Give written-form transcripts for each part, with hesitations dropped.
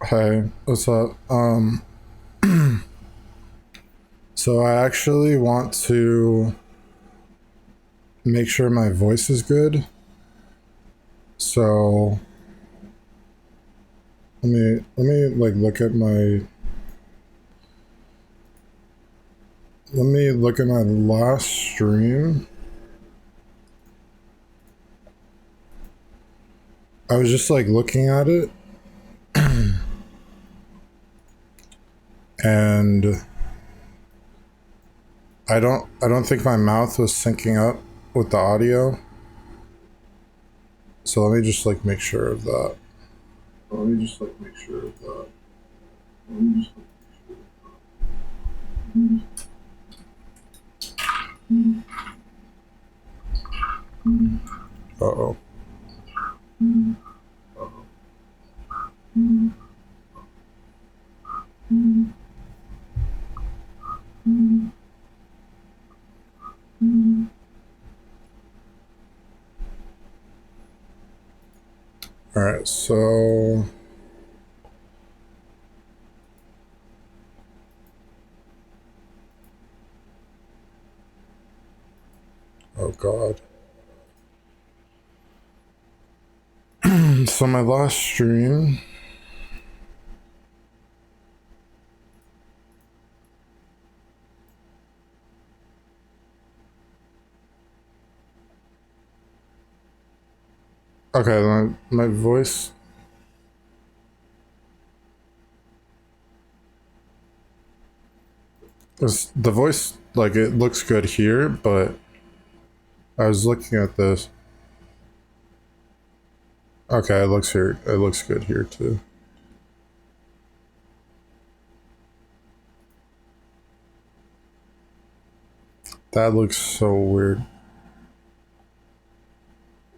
Hey, what's up? So I actually want to make sure my voice is good. So let me like look at my last stream. I was just like looking at it and I don't think my mouth was syncing up with the audio. So let me just like make sure of that. Let me just like make sure of that. Let me just Uh-oh. All right, so oh god. So my last stream, okay, my voice, is the voice, like it looks good here, but I was looking at this. Okay, it looks good here too. That looks so weird.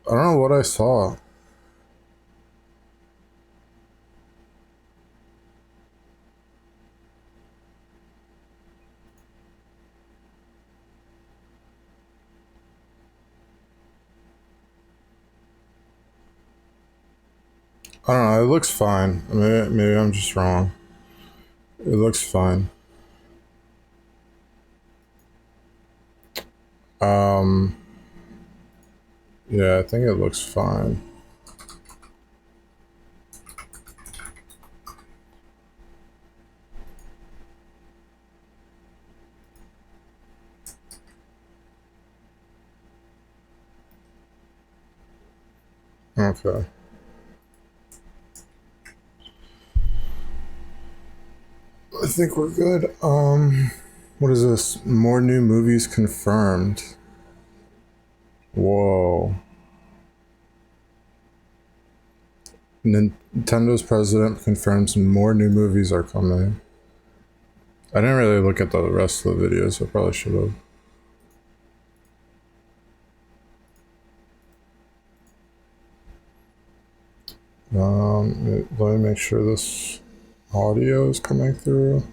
I don't know what I saw. I don't know, it looks fine. Maybe I'm just wrong. It looks fine. Um, yeah, I think it looks fine. Okay. I think we're good. What is this? More new movies confirmed. Whoa. Nintendo's president confirms more new movies are coming. I didn't really look at the rest of the videos. I probably should have. Let me make sure this audio is coming through.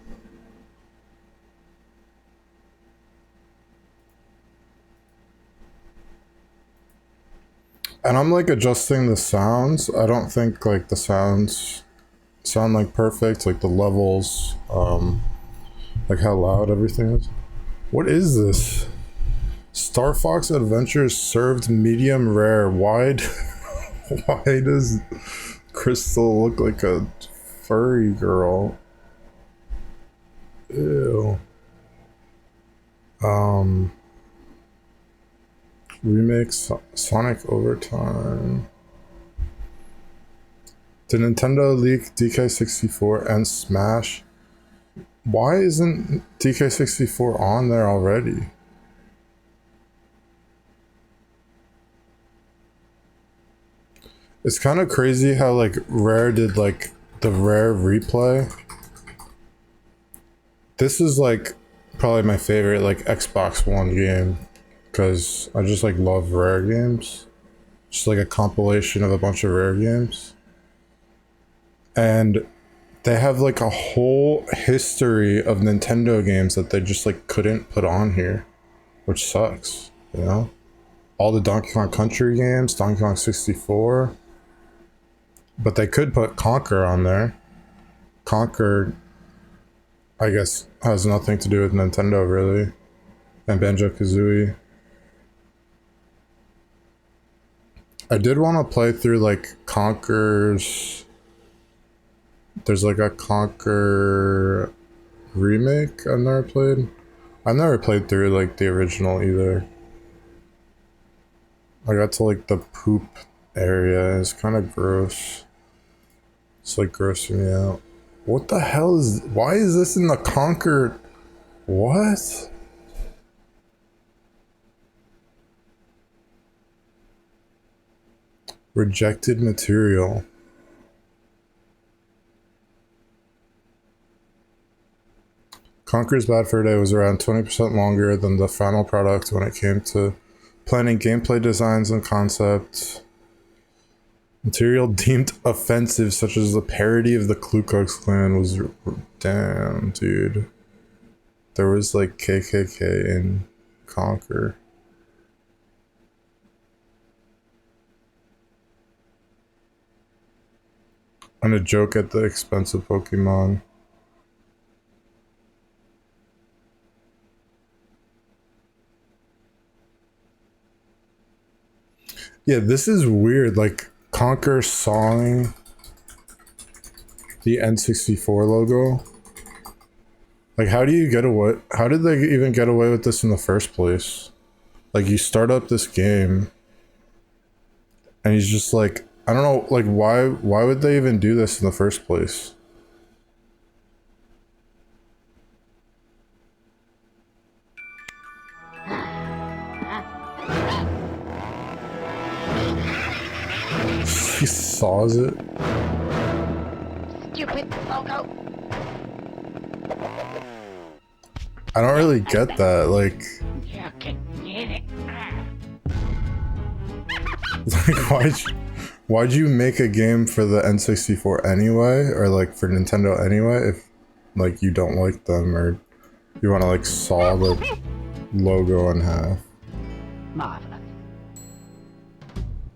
And I'm like adjusting the sounds. I don't think like the sounds sound like perfect, like the levels, like how loud everything is. What is this? Star Fox Adventures served medium rare. Why does Crystal look like a furry girl? Ew. Remake Sonic Overtime. Did Nintendo leak DK64 and Smash? Why isn't DK64 on there already? It's kind of crazy how like Rare did like the Rare replay. This is like probably my favorite like Xbox One game because I just like love Rare games. Just like a compilation of a bunch of Rare games. And they have like a whole history of Nintendo games that they just like couldn't put on here, which sucks, you know? All the Donkey Kong Country games, Donkey Kong 64, but they could put Conquer on there. Conquer, I guess, has nothing to do with Nintendo, really. And Banjo-Kazooie. I did want to play through, like, Conker's... There's, like, a Conker remake I've never played. I've never played through, like, the original either. I got to, like, the poop area. It's kind of gross. It's, like, grossing me out. What the hell is... Why is this in the Conker... What? Rejected material. Conker's Bad Fur Day was around 20% longer than the final product when it came to planning gameplay designs and concepts. Material deemed offensive, such as the parody of the Ku Klux Klan, was... Damn, dude. There was, like, KKK in Conker. And a joke at the expense of Pokemon. Yeah, this is weird. Like, Conker sawing the N64 logo. Like, how do you get away? How did they even get away with this in the first place? Like, you start up this game, and he's just like, I don't know, like, why would they even do this in the first place? He saws it. Stupid logo. I don't really get that. Like, You can get it. why'd you make a game for the N64 anyway, or like for Nintendo anyway, if like you don't like them or you want to like saw the logo in half? Marvelous.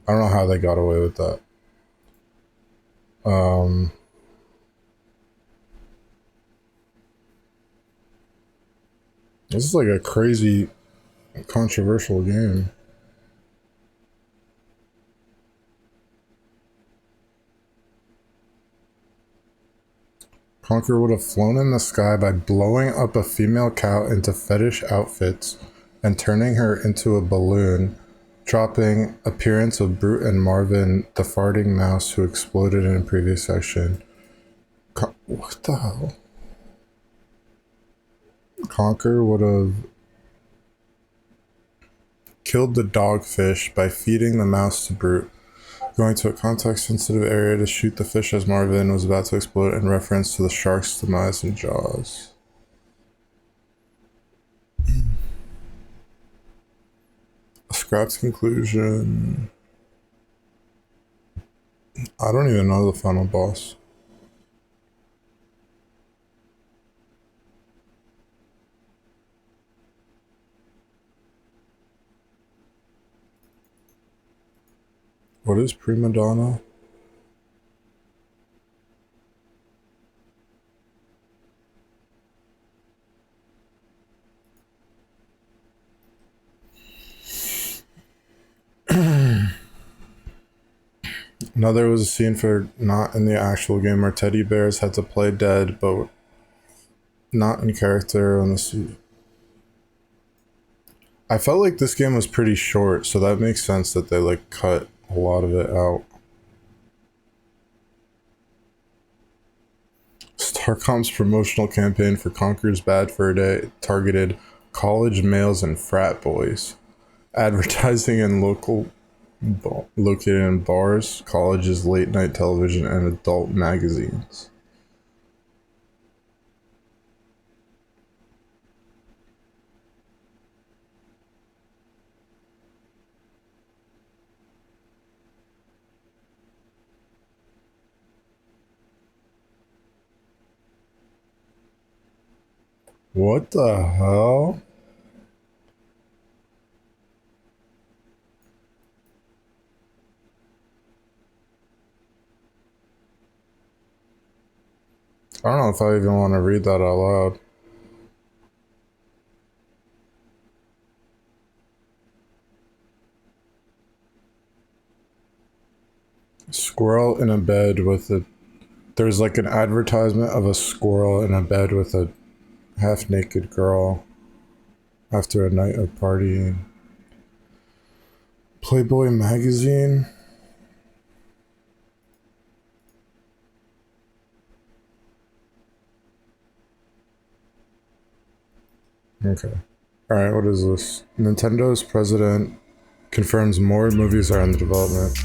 I don't know how they got away with that. This is like a crazy, controversial game. Conker would have flown in the sky by blowing up a female cow into fetish outfits and turning her into a balloon, dropping appearance of Brute and Marvin, the farting mouse who exploded in a previous section. What the hell? Conker would have killed the dogfish by feeding the mouse to Brute, going to a context-sensitive area to shoot the fish as Marvin was about to explode in reference to the shark's demise in Jaws. Scrapped conclusion. I don't even know the final boss. What is prima donna? Now there was a scene for not in the actual game where teddy bears had to play dead, but not in character on the suit. I felt like this game was pretty short, so that makes sense that they like cut a lot of it out. Starcom's promotional campaign for Conker's Bad Fur Day targeted college males and frat boys, advertising in located in bars, colleges, late night television, and adult magazines. What the hell? I don't know if I even want to read that out loud. Squirrel in a bed with a... There's like an advertisement of a squirrel in a bed with a half-naked girl after a night of partying. Playboy magazine. Okay. Alright, what is this? Nintendo's president confirms more movies are in the development.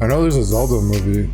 I know there's a Zelda movie.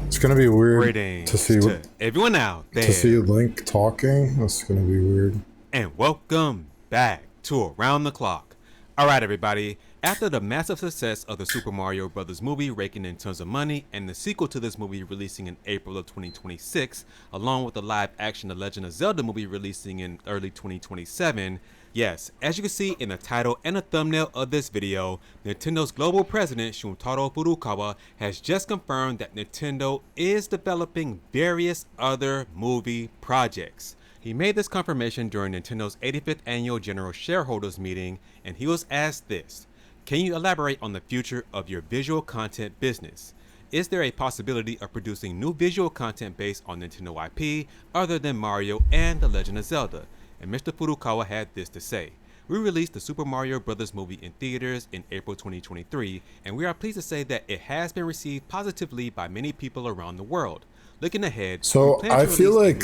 It's gonna be weird Greetings to see to everyone out there, to see Link talking. That's gonna be weird. and welcome back to Around the Clock. Alright everybody, after the massive success of the Super Mario Bros. Movie raking in tons of money and the sequel to this movie releasing in April of 2026, along with the live action The Legend of Zelda movie releasing in early 2027, yes, as you can see in the title and the thumbnail of this video, Nintendo's global president Shuntaro Furukawa has just confirmed that Nintendo is developing various other movie projects. He made this confirmation during Nintendo's 85th annual general shareholders meeting, and he was asked this: can you elaborate on the future of your visual content business? Is there a possibility of producing new visual content based on Nintendo IP other than Mario and The Legend of Zelda? And Mr. Furukawa had this to say: we released the Super Mario Bros. Movie in theaters in April 2023, and we are pleased to say that it has been received positively by many people around the world. Looking ahead, So I feel like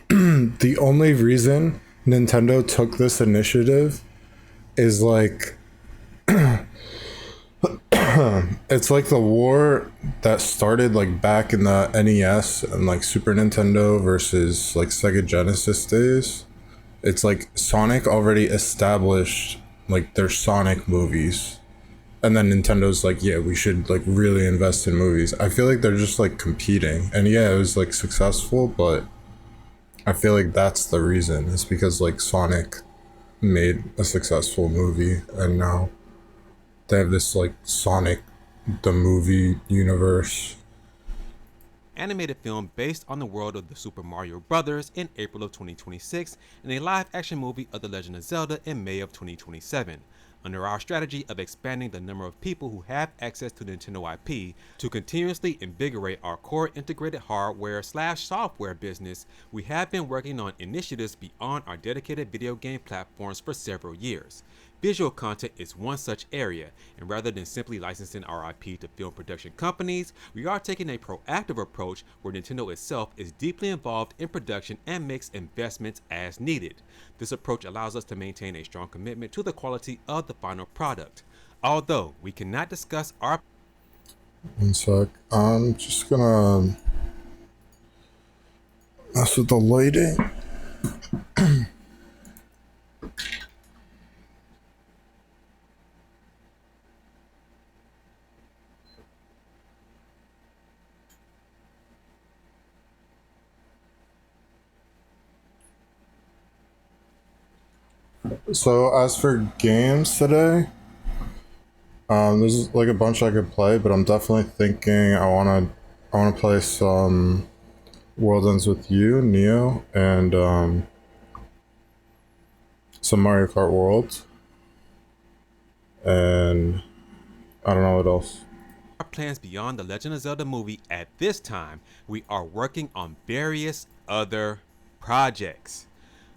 the only reason Nintendo took this initiative is like it's like the war that started like back in the NES and like Super Nintendo versus like Sega Genesis days. It's like Sonic already established like their Sonic movies, and then Nintendo's like, yeah, we should like really invest in movies. I feel like they're just like competing, and yeah, it was like successful, but I feel like that's the reason. It's because like Sonic made a successful movie, and now they have this like Sonic the movie universe. Animated film based on the world of the Super Mario Bros. In April of 2026 and a live action movie of The Legend of Zelda in May of 2027. Under our strategy of expanding the number of people who have access to Nintendo IP to continuously invigorate our core integrated hardware/software business, we have been working on initiatives beyond our dedicated video game platforms for several years. Visual content is one such area, and rather than simply licensing our IP to film production companies, we are taking a proactive approach where Nintendo itself is deeply involved in production and makes investments as needed. This approach allows us to maintain a strong commitment to the quality of the final product. Although we cannot discuss our... One sec. I'm just gonna mess with the lighting. So as for games today, there's like a bunch I could play, but I'm definitely thinking I wanna play some World Ends With You, Neo, and some Mario Kart World, and I don't know what else. Our plans beyond the Legend of Zelda movie at this time, we are working on various other projects.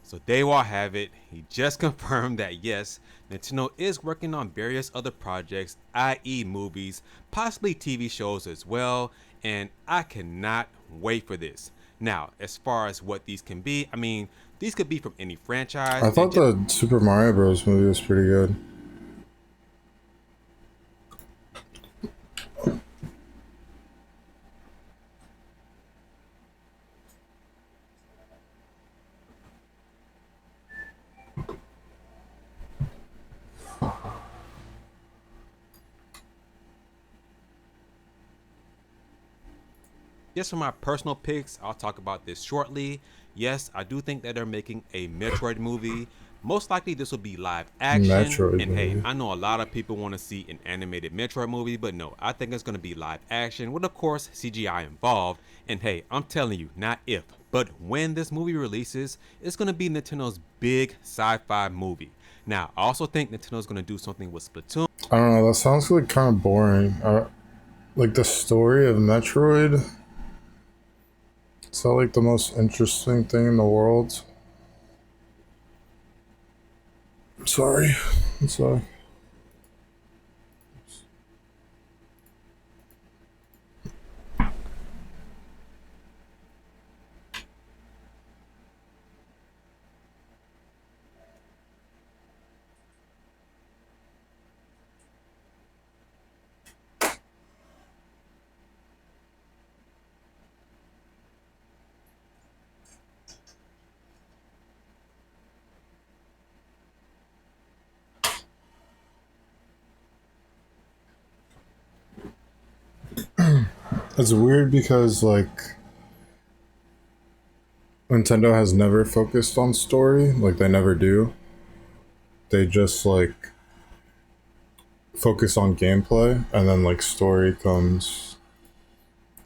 So there you all have it. He just confirmed that yes, Nintendo is working on various other projects, i.e. movies, possibly TV shows as well, and I cannot wait for this. Now, as far as what these can be, I mean, these could be from any franchise. I thought the Super Mario Bros. Movie was pretty good. Just for my personal picks, I'll talk about this shortly. Yes, I do think that they're making a Metroid movie. Most likely this will be live action. Metroid And hey, movie. I know a lot of people want to see an animated Metroid movie, but no, I think it's going to be live action with, of course, CGI involved. And hey, I'm telling you, not if, but when this movie releases, it's going to be Nintendo's big sci-fi movie. Now, I also think Nintendo's going to do something with Splatoon. I don't know. That sounds like kind of boring. Like the story of Metroid. It's not like the most interesting thing in the world. I'm sorry. I'm sorry. It's weird because like Nintendo has never focused on story, like they never do. They just like focus on gameplay and then like story comes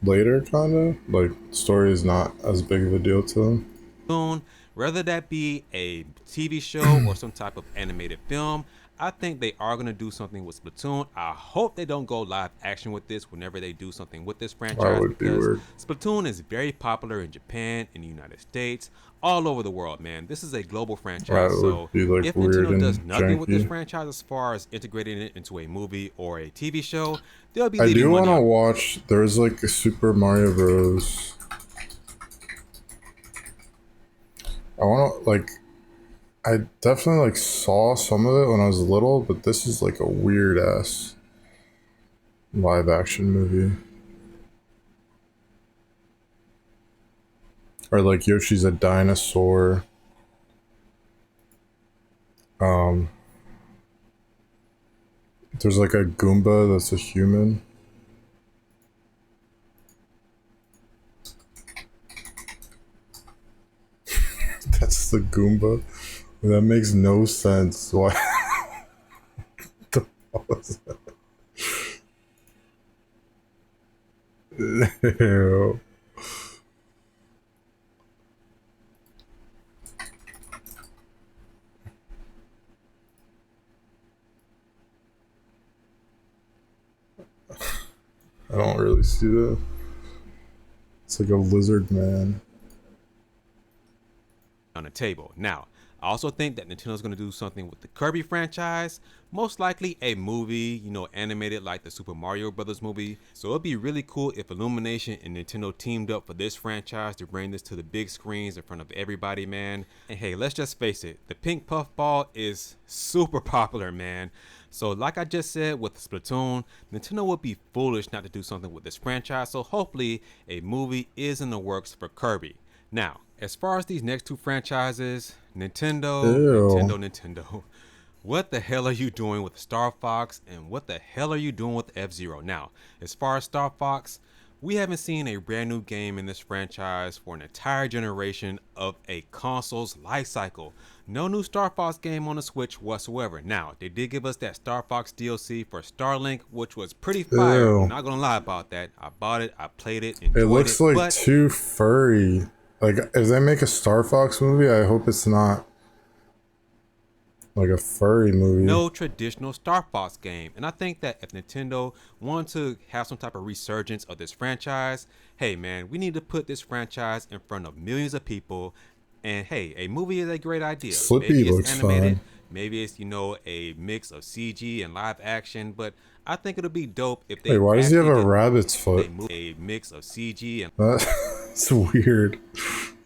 later kind of. Like story is not as big of a deal to them. Whether that be a TV show or some type of animated film, I think they are going to do something with Splatoon. I hope they don't go live action with this whenever they do something with this That franchise, would be because weird. Splatoon is very popular in Japan, in the United States, all over the world, man. This is a global franchise. That So would be like if weird Nintendo does and nothing with this janky. franchise as far as integrating it into a movie or a TV show, they'll be I leaving do want money to on. watch. There's like a Super Mario Bros. I want to like. I definitely like saw some of it when I was little, but this is like a weird ass live action movie. Or like Yoshi's a dinosaur. Um, there's like a Goomba that's a human. That's the Goomba. That makes no sense. Why? the fuck was that? Ew. I don't really see that. It's like a lizard man. On the table. Now, I also think that Nintendo's going to do something with the Kirby franchise, most likely a movie, animated like the Super Mario Brothers movie. So it'd be really cool if Illumination and Nintendo teamed up for this franchise to bring this to the big screens in front of everybody, man. And hey, let's just face it, the pink puffball is super popular, man. So like I just said with Splatoon, Nintendo would be foolish not to do something with this franchise. So hopefully a movie is in the works for Kirby. Now, as far as these next two franchises, Nintendo, what the hell are you doing with Star Fox and what the hell are you doing with F-Zero? Now, as far as Star Fox, we haven't seen a brand new game in this franchise for an entire generation of a console's life cycle. No new Star Fox game on the Switch whatsoever. Now, they did give us that Star Fox DLC for Starlink, which was pretty fire. Ew. I'm not gonna lie about that. I bought it, I played it, enjoyed It looks like but too furry. Like, if they make a Star Fox movie, I hope it's not like a furry movie. no traditional Star Fox game. And I think that if Nintendo wanted to have some type of resurgence of this franchise, hey man, we need to put this franchise in front of millions of people. And hey, a movie is a great idea. Slippy Maybe it's looks animated, fine. maybe it's a mix of CG and live action, but I think it'll be dope if Wait, they why does he have actually a did rabbit's foot? a mix of CG and That's weird.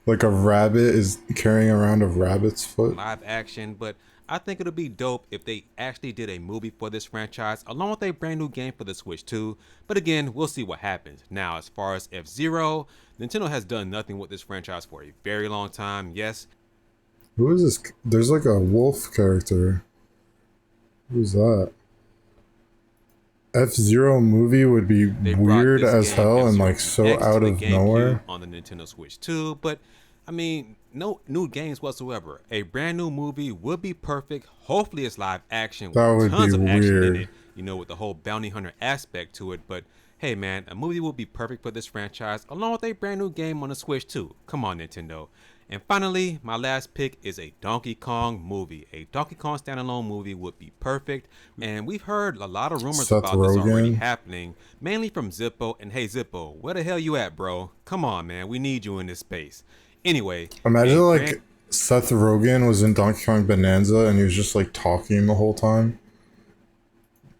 Like a rabbit is carrying around a rabbit's foot. live action, but I think it'll be dope if they actually did a movie for this franchise along with a brand new game for the Switch too. But again, we'll see what happens. Now, as far as F-Zero, Nintendo has done nothing with this franchise for a very long time. Yes, Who is this? There's like a wolf character. Who's that? F-Zero movie would be they brought weird this as game, hell and F-Zero like so X, to out the of GameCube nowhere. on the Nintendo Switch too, but I mean, no new games whatsoever. A brand new movie would be perfect. Hopefully, it's live action with That would be tons of action in weird. it, with the whole bounty hunter aspect to it. But hey, man, a movie will be perfect for this franchise, along with a brand new game on the Switch, too. Come on, Nintendo. And finally, my last pick is a Donkey Kong movie. A Donkey Kong standalone movie would be perfect. And we've heard a lot of rumors Seth about this already Rogen. happening, mainly from Zippo. And hey, Zippo, where the hell you at, bro? Come on, man. We need you in this space. Anyway, Imagine a brand like Seth Rogen was in Donkey Kong Bonanza and he was just like talking the whole time.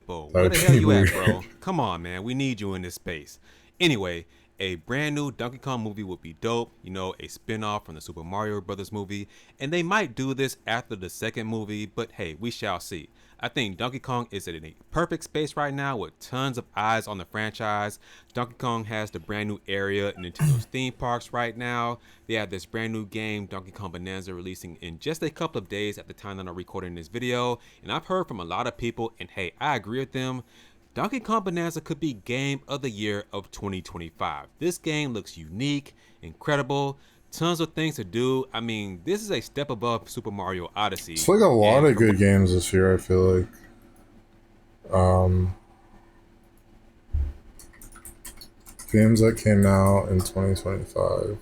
That where would the hell be you at, weird. bro? Come on, man. We need you in this space. Anyway, a brand new Donkey Kong movie would be dope. A spin-off from the Super Mario Brothers movie. And they might do this after the second movie, but hey, we shall see. I think Donkey Kong is in a perfect space right now with tons of eyes on the franchise. Donkey Kong has the brand new area in Nintendo's theme parks right now. They have this brand new game, Donkey Kong Bonanza, releasing in just a couple of days at the time that I'm recording this video. And I've heard from a lot of people, and hey, I agree with them. Donkey Kong Bonanza could be Game of the Year of 2025. This game looks unique, incredible, tons of things to do. I mean, this is a step above Super Mario It's Odyssey. like a lot And of from good games this year, I feel like. Games that came out in 2025.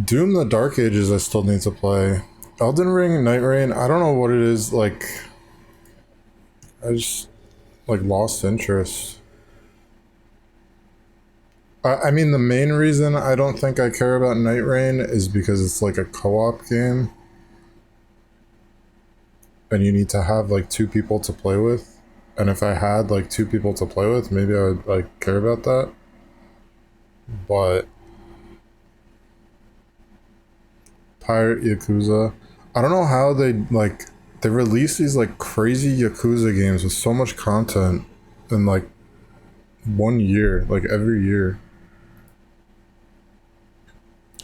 Doom the Dark Ages I still need to play. Elden Ring, Night Rain, I don't know what it is, like I just like lost interest. I mean the main reason I don't think I care about Night Rain is because it's like a co-op game. And you need to have like two people to play with. And if I had like two people to play with, maybe I would like care about that. But Pirate Yakuza, I don't know how they release these like crazy Yakuza games with so much content in like 1 year, like every year.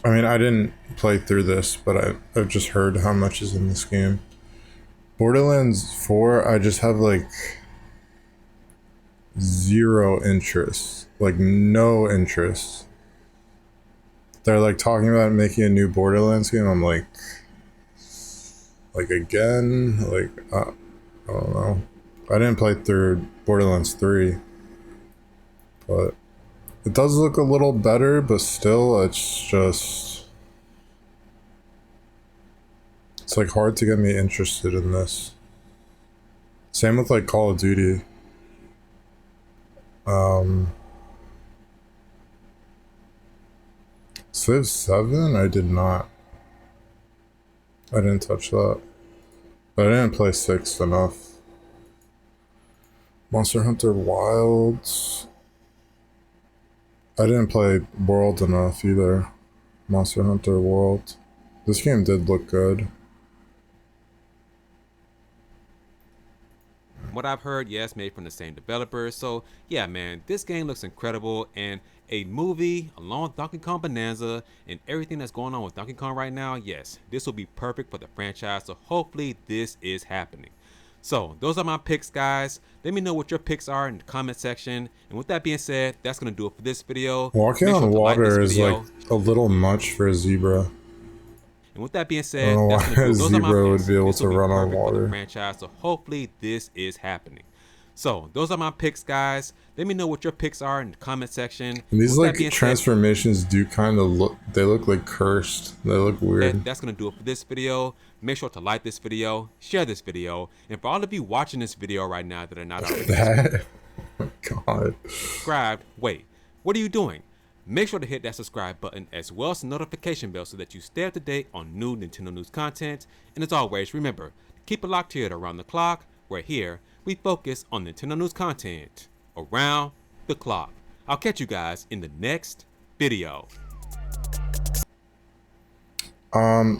I mean, I didn't play through this, but I've just heard how much is in this game. Borderlands 4, I just have like zero interest, like no interest. They're like talking about making a new Borderlands game. I'm like again, I don't know. I didn't play through Borderlands 3, but it does look a little better, but still, it's like hard to get me interested in this. Same with like Call of Duty. Civ 7? I did not. I didn't touch that. But I didn't play 6 enough. Monster Hunter Wilds. I didn't play World enough either. Monster Hunter World. This game did look good. what I've heard, yes, made from the same developers. So yeah, man, this game looks incredible, and a movie along with Donkey Kong Bonanza and everything that's going on with Donkey Kong right now, yes, this will be perfect for the franchise. So hopefully this is happening. So those are my picks, guys. Let me know what your picks are in the comment section. And with that being said, that's gonna do it for this video. Walking Make sure on to like this water is like video. a little much for a zebra. And with that being I don't said, know that's why gonna do a it. Those are my zebra would picks. be able This will to be run on perfect for the water. franchise. So hopefully this is happening. So those are my picks, guys. Let me know what your picks are in the comment section. And these With like that being said, transformations do kind of look, they look like cursed. They look weird. that's gonna do it for this video. Make sure to like this video, share this video, and for all of you watching this video right now that are not already That, oh my god. subscribed, wait, what are you doing? Make sure to hit that subscribe button as well as the notification bell so that you stay up to date on new Nintendo news content. And as always, remember, keep it locked here at Around the Clock, where here we focus on Nintendo news content around the clock. I'll catch you guys in the next video.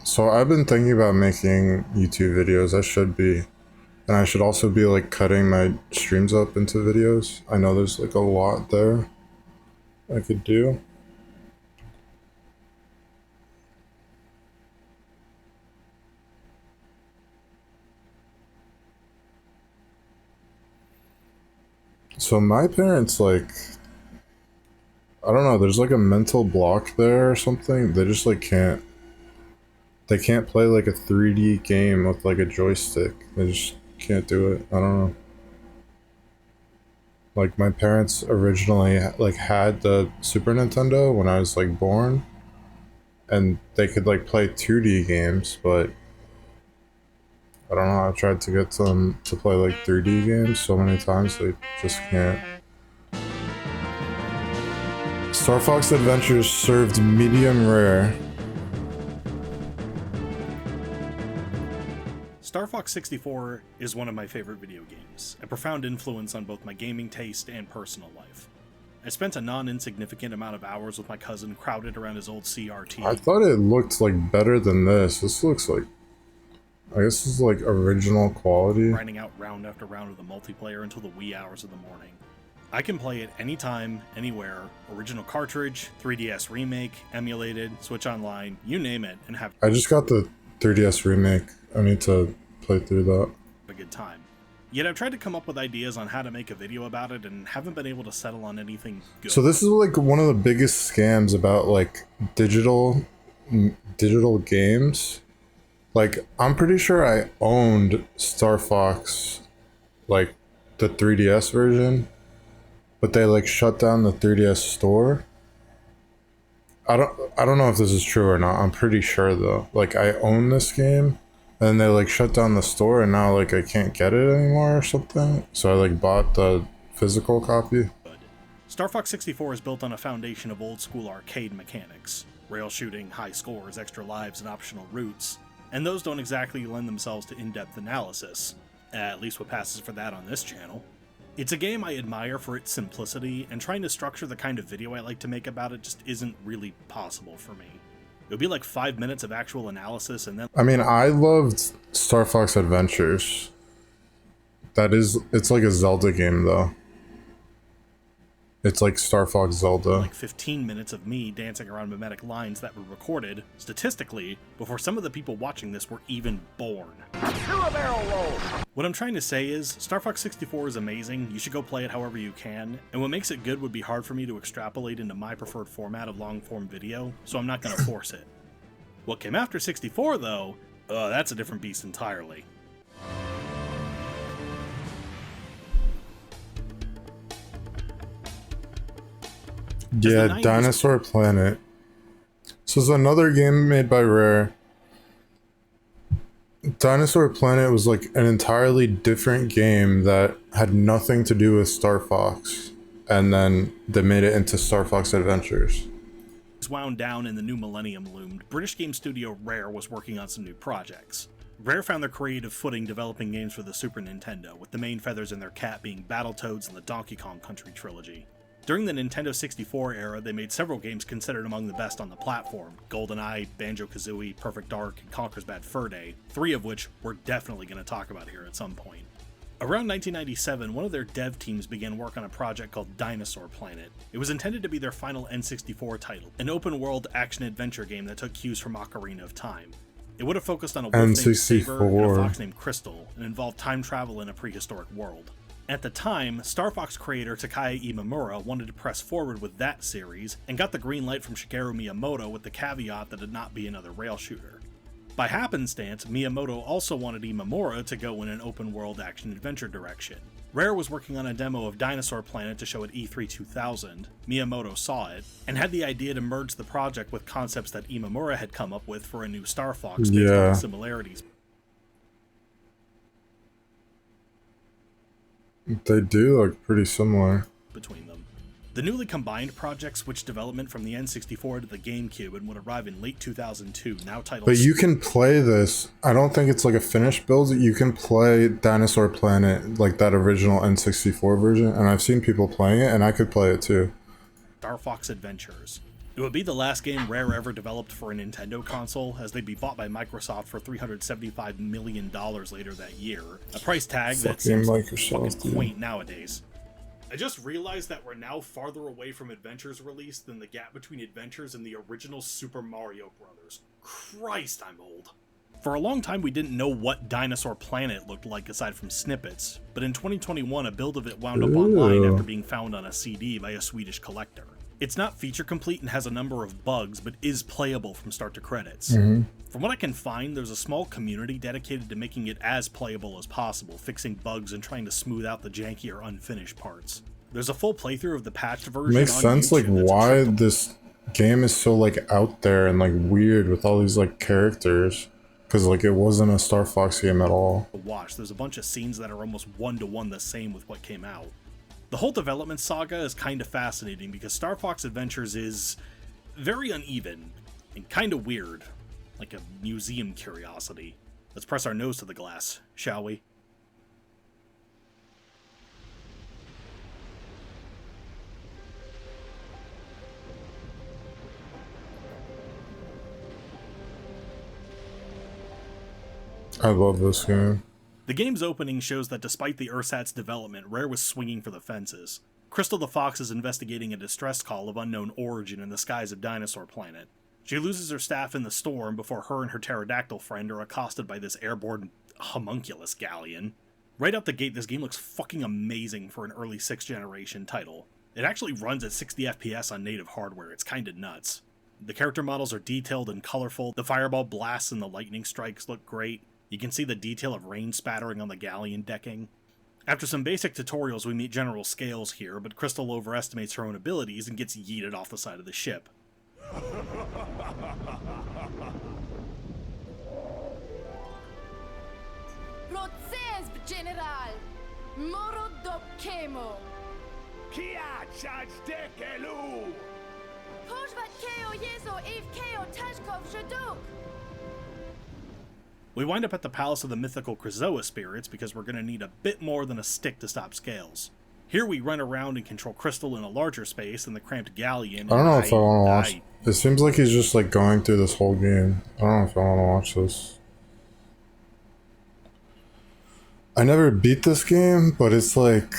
So I've been thinking about making YouTube videos. I should be. And I should also be like cutting my streams up into videos. I know there's like a lot there I could do. So my parents like I don't know, there's like a mental block there or something. They just like can't. They can't play like a 3D game with like a joystick. They just can't do it. I don't know. Like my parents originally like had the Super Nintendo when I was like born, and they could like play 2D games, but I don't know. I tried to get them to play like 3D games so many times they just can't. Star Fox Adventures served medium rare. Star Fox 64 is one of my favorite video games, a profound influence on both my gaming taste and personal life. I spent a non-insignificant amount of hours with my cousin crowded around his old CRT. I thought it looked like better than this. This looks like, I guess this is like original quality. Grinding out round after round of the multiplayer until the wee hours of the morning. I can play it anytime, anywhere, original cartridge, 3DS remake, emulated, Switch Online, you name it, and have I just got the 3DS remake. I need to play through that. a good time. Yet I've tried to come up with ideas on how to make a video about it and haven't been able to settle on anything good. So this is like one of the biggest scams about like digital games. Like I'm pretty sure I owned Star Fox, like the 3DS version, but they like shut down the 3DS store. I don't know if this is true or not. I'm pretty sure though. Like I own this game, and they like shut down the store, and now like I can't get it anymore or something. So I like bought the physical copy. Star Fox 64 is built on a foundation of old-school arcade mechanics. Rail shooting, high scores, extra lives, and optional routes. And those don't exactly lend themselves to in-depth analysis. At least what passes for that on this channel. It's a game I admire for its simplicity, and trying to structure the kind of video I like to make about it just isn't really possible for me. It would be like 5 minutes of actual analysis and then... I mean, I loved Star Fox Adventures. It's like a Zelda game though. It's like Star Fox Zelda. Like 15 minutes of me dancing around mimetic lines that were recorded, statistically, before some of the people watching this were even born. Do a barrel roll. What I'm trying to say is, Star Fox 64 is amazing, you should go play it however you can, and what makes it good would be hard for me to extrapolate into my preferred format of long-form video, so I'm not going to force it. What came after 64, though, that's a different beast entirely. Yeah, 90s Dinosaur Planet. So it's another game made by Rare. Dinosaur Planet was like an entirely different game that had nothing to do with Star Fox. And then they made it into Star Fox Adventures. Wound down and the new millennium loomed, British game studio Rare was working on some new projects. Rare found their creative footing developing games for the Super Nintendo, with the main feathers in their cap being Battletoads and the Donkey Kong Country trilogy. During the Nintendo 64 era, they made several games considered among the best on the platform: GoldenEye, Banjo-Kazooie, Perfect Dark, and Conker's Bad Fur Day, 3 of which we're definitely going to talk about here at some point. Around 1997, one of their dev teams began work on a project called Dinosaur Planet. It was intended to be their final N64 title, an open-world action-adventure game that took cues from Ocarina of Time. It would have focused on a wolf named Saber and a fox named Crystal, and involved time travel in a prehistoric world. At the time, Star Fox creator Takaya Imamura wanted to press forward with that series, and got the green light from Shigeru Miyamoto with the caveat that it not be another rail shooter. By happenstance, Miyamoto also wanted Imamura to go in an open-world action-adventure direction. Rare was working on a demo of Dinosaur Planet to show at E3 2000, Miyamoto saw it, and had the idea to merge the project with concepts that Imamura had come up with for a new Star Fox based on the similarities. They do look pretty similar Between them. The newly combined project switched development from the N64 to the GameCube and would arrive in late 2002, now titled... But you can play this. I don't think it's like a finished build. You can play Dinosaur Planet, like that original N64 version, and I've seen people playing it, and I could play it too. Star Fox Adventures. It would be the last game Rare ever developed for a Nintendo console, as they'd be bought by Microsoft for $375 million later that year, a price tag that seems fucking quaint nowadays. I just realized that we're now farther away from Adventures release than the gap between Adventures and the original Super Mario Bros. Christ, I'm old. For a long time we didn't know what Dinosaur Planet looked like aside from snippets, but in 2021 a build of it wound up online after being found on a CD by a Swedish collector. It's not feature complete and has a number of bugs, but is playable from start to credits. From what I can find, there's a small community dedicated to making it as playable as possible, fixing bugs and trying to smooth out the janky or unfinished parts. There's a full playthrough of the patched version. Makes on sense, like, YouTube that's a why trip to this game is so, like, out there and, like, weird with all these, like, characters. Because, like, it wasn't a Star Fox game at all. watch. There's a bunch of scenes that are almost one-to-one the same with what came out. The whole development saga is kind of fascinating because Star Fox Adventures is very uneven and kind of weird, like a museum curiosity. Let's press our nose to the glass, shall we? I love this game. The game's opening shows that despite the ersatz development, Rare was swinging for the fences. Crystal the Fox is investigating a distress call of unknown origin in the skies of Dinosaur Planet. She loses her staff in the storm before her and her pterodactyl friend are accosted by this airborne homunculus galleon. Right out the gate, this game looks fucking amazing for an early 6th generation title. It actually runs at 60 FPS on native hardware, it's kinda nuts. The character models are detailed and colorful, the fireball blasts and the lightning strikes look great. You can see the detail of rain spattering on the galleon decking. After some basic tutorials, we meet General Scales here, but Crystal overestimates her own abilities and gets yeeted off the side of the ship. Procesb, General! Moro do Kemo! Kia Chajdekelu! Pożvat Keo Yezo Eve Keo Tashkov Shaduk! We wind up at the Palace of the Mythical Krazoa Spirits because we're going to need a bit more than a stick to stop Scales. Here we run around and control Crystal in a larger space than the cramped galleon. I don't know if I want to watch. It seems like he's just, like, going through this whole game. I don't know if I want to watch this. I never beat this game, but it's like,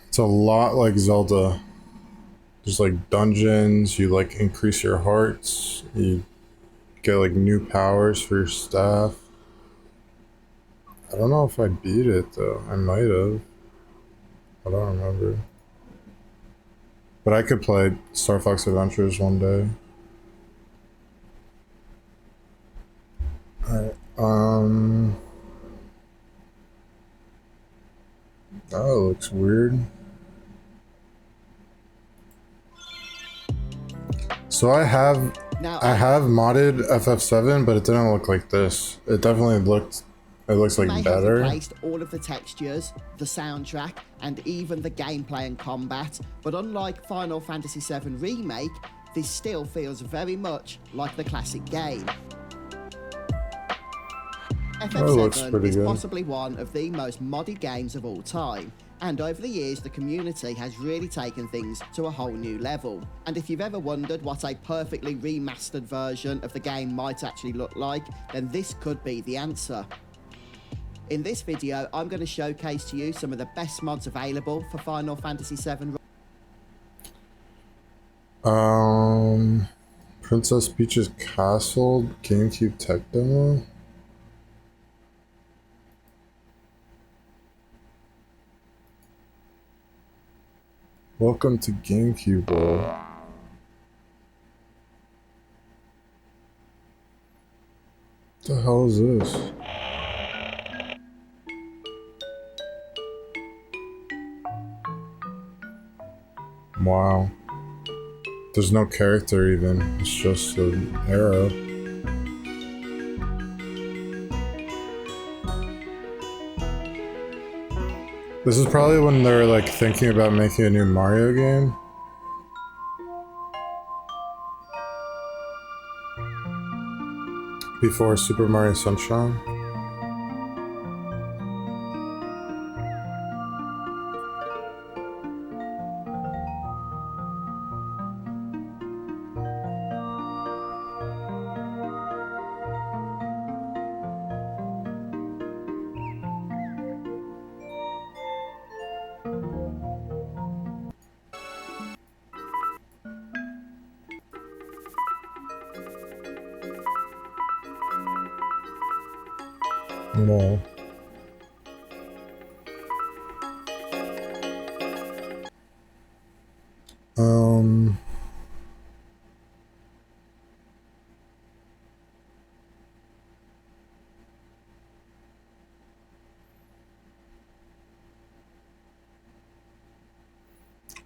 it's a lot like Zelda. There's, like, dungeons, you, like, increase your hearts, you get, like, new powers for your staff. I don't know if I beat it, though. I might have. I don't remember. But I could play Star Fox Adventures one day. Alright, that looks weird. So I have modded FF7, but it didn't look like this. It definitely looks like may better. have replaced all of the textures, the soundtrack, and even the gameplay and combat, but unlike Final Fantasy VII Remake, this still feels very much like the classic game. looks FF7 pretty is good. possibly one of the most modded games of all time, and over the years the community has really taken things to a whole new level. And if you've ever wondered what a perfectly remastered version of the game might actually look like, then this could be the answer. In this video, I'm going to showcase to you some of the best mods available for Final Fantasy VII. Princess Peach's Castle GameCube tech demo. Welcome to GameCube World. What the hell is this? Wow. There's no character even, it's just an arrow. This is probably when they're like thinking about making a new Mario game. Before Super Mario Sunshine. No.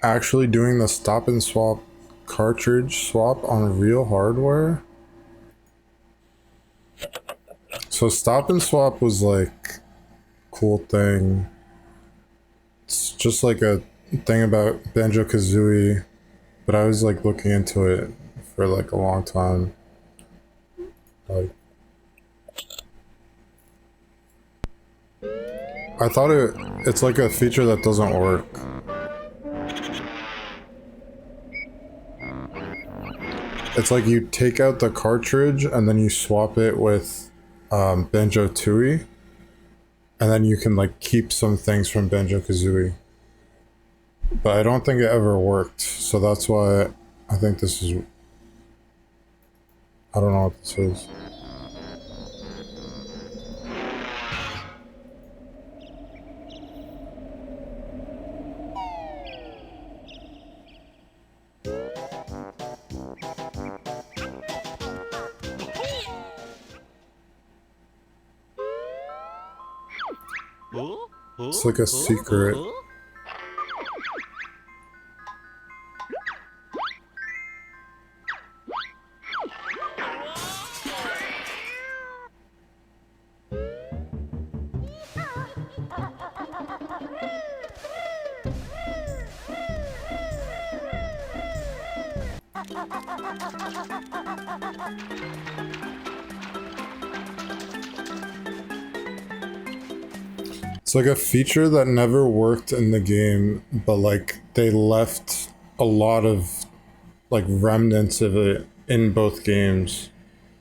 actually doing the stop and swap cartridge swap on real hardware. So stop and swap was like cool thing. It's just like a thing about Banjo-Kazooie, but I was like looking into it for like a long time. Like, I thought it's like a feature that doesn't work. It's like you take out the cartridge and then you swap it with Banjo-Tooie, and then you can like keep some things from Banjo-Kazooie. But I don't think it ever worked, so that's why I think this is... I don't know what this is. It's like a secret. It's like a feature that never worked in the game, but like they left a lot of like remnants of it in both games.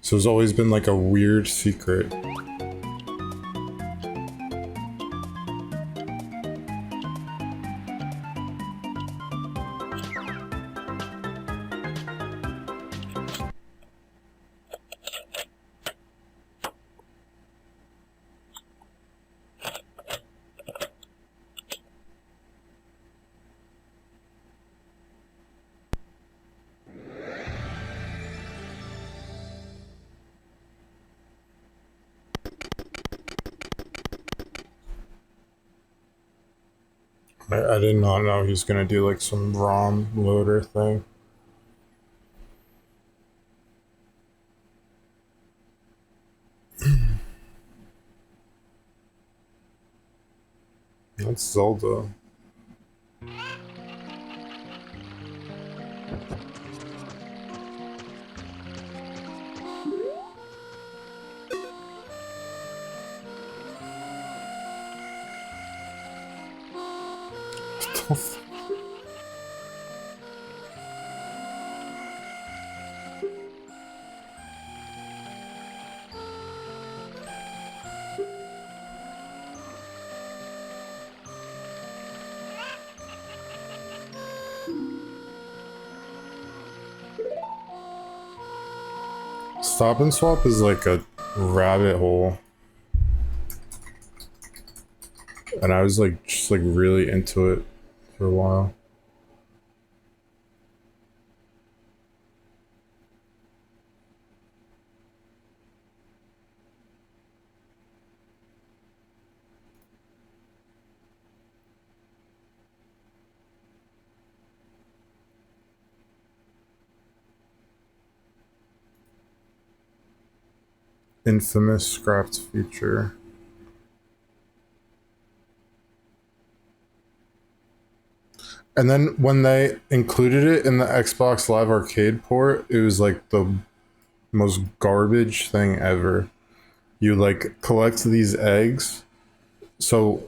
So it's always been like a weird secret. I did not know he's gonna do like some ROM loader thing. That's Zelda. Stop and swap is like a rabbit hole. And I was like just like really into it for a while. Infamous scrapped feature. And then when they included it in the Xbox Live Arcade port, it was like the most garbage thing ever. You like collect these eggs. So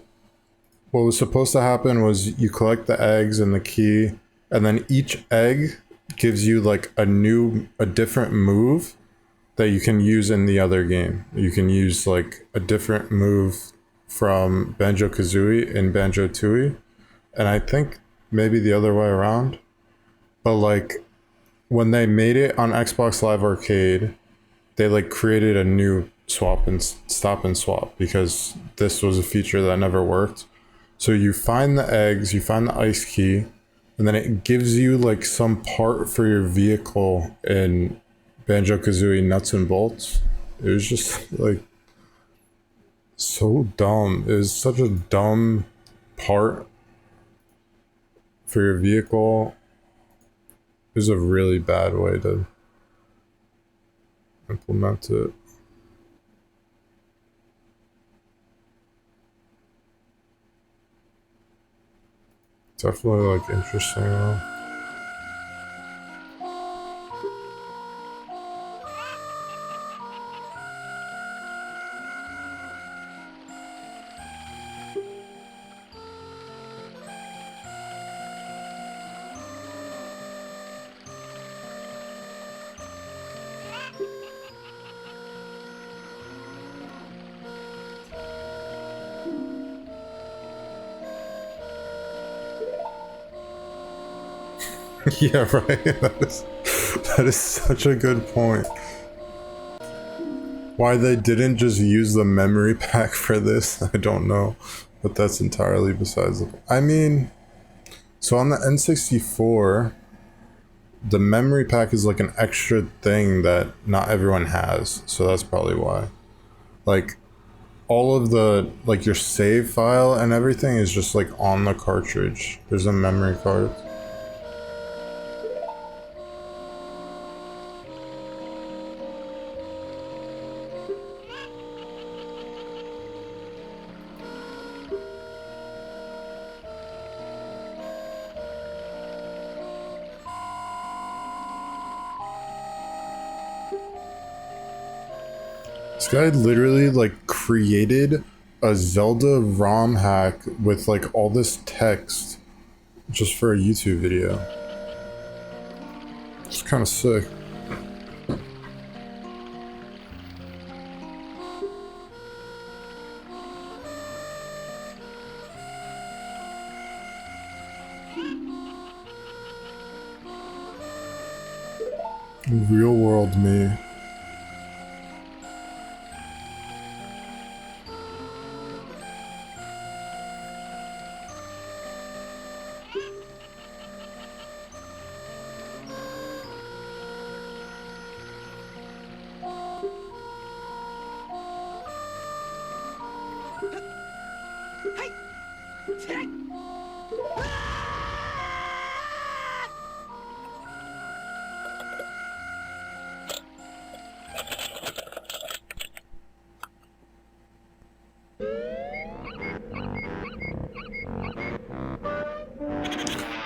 what was supposed to happen was you collect the eggs and the key, and then each egg gives you like a different move that you can use in the other game. You can use like a different move from Banjo-Kazooie in Banjo-Tooie, and I think maybe the other way around. But like when they made it on Xbox Live Arcade, they like created a new swap and stop and swap because this was a feature that never worked. So you find the eggs, you find the ice key, and then it gives you like some part for your vehicle in Banjo-Kazooie Nuts and Bolts. It was just like so dumb. It was such a dumb part for your vehicle is a really bad way to implement it. Definitely like interesting though. Yeah, right. That is such a good point. Why they didn't just use the memory pack for this, I don't know. But that's entirely besides the point. I mean, so on the N64, the memory pack is like an extra thing that not everyone has. So that's probably why. Like, all of the, like your save file and everything is just like on the cartridge. There's a memory card. This guy literally like created a Zelda ROM hack with like all this text just for a YouTube video. It's kind of sick. Real world me.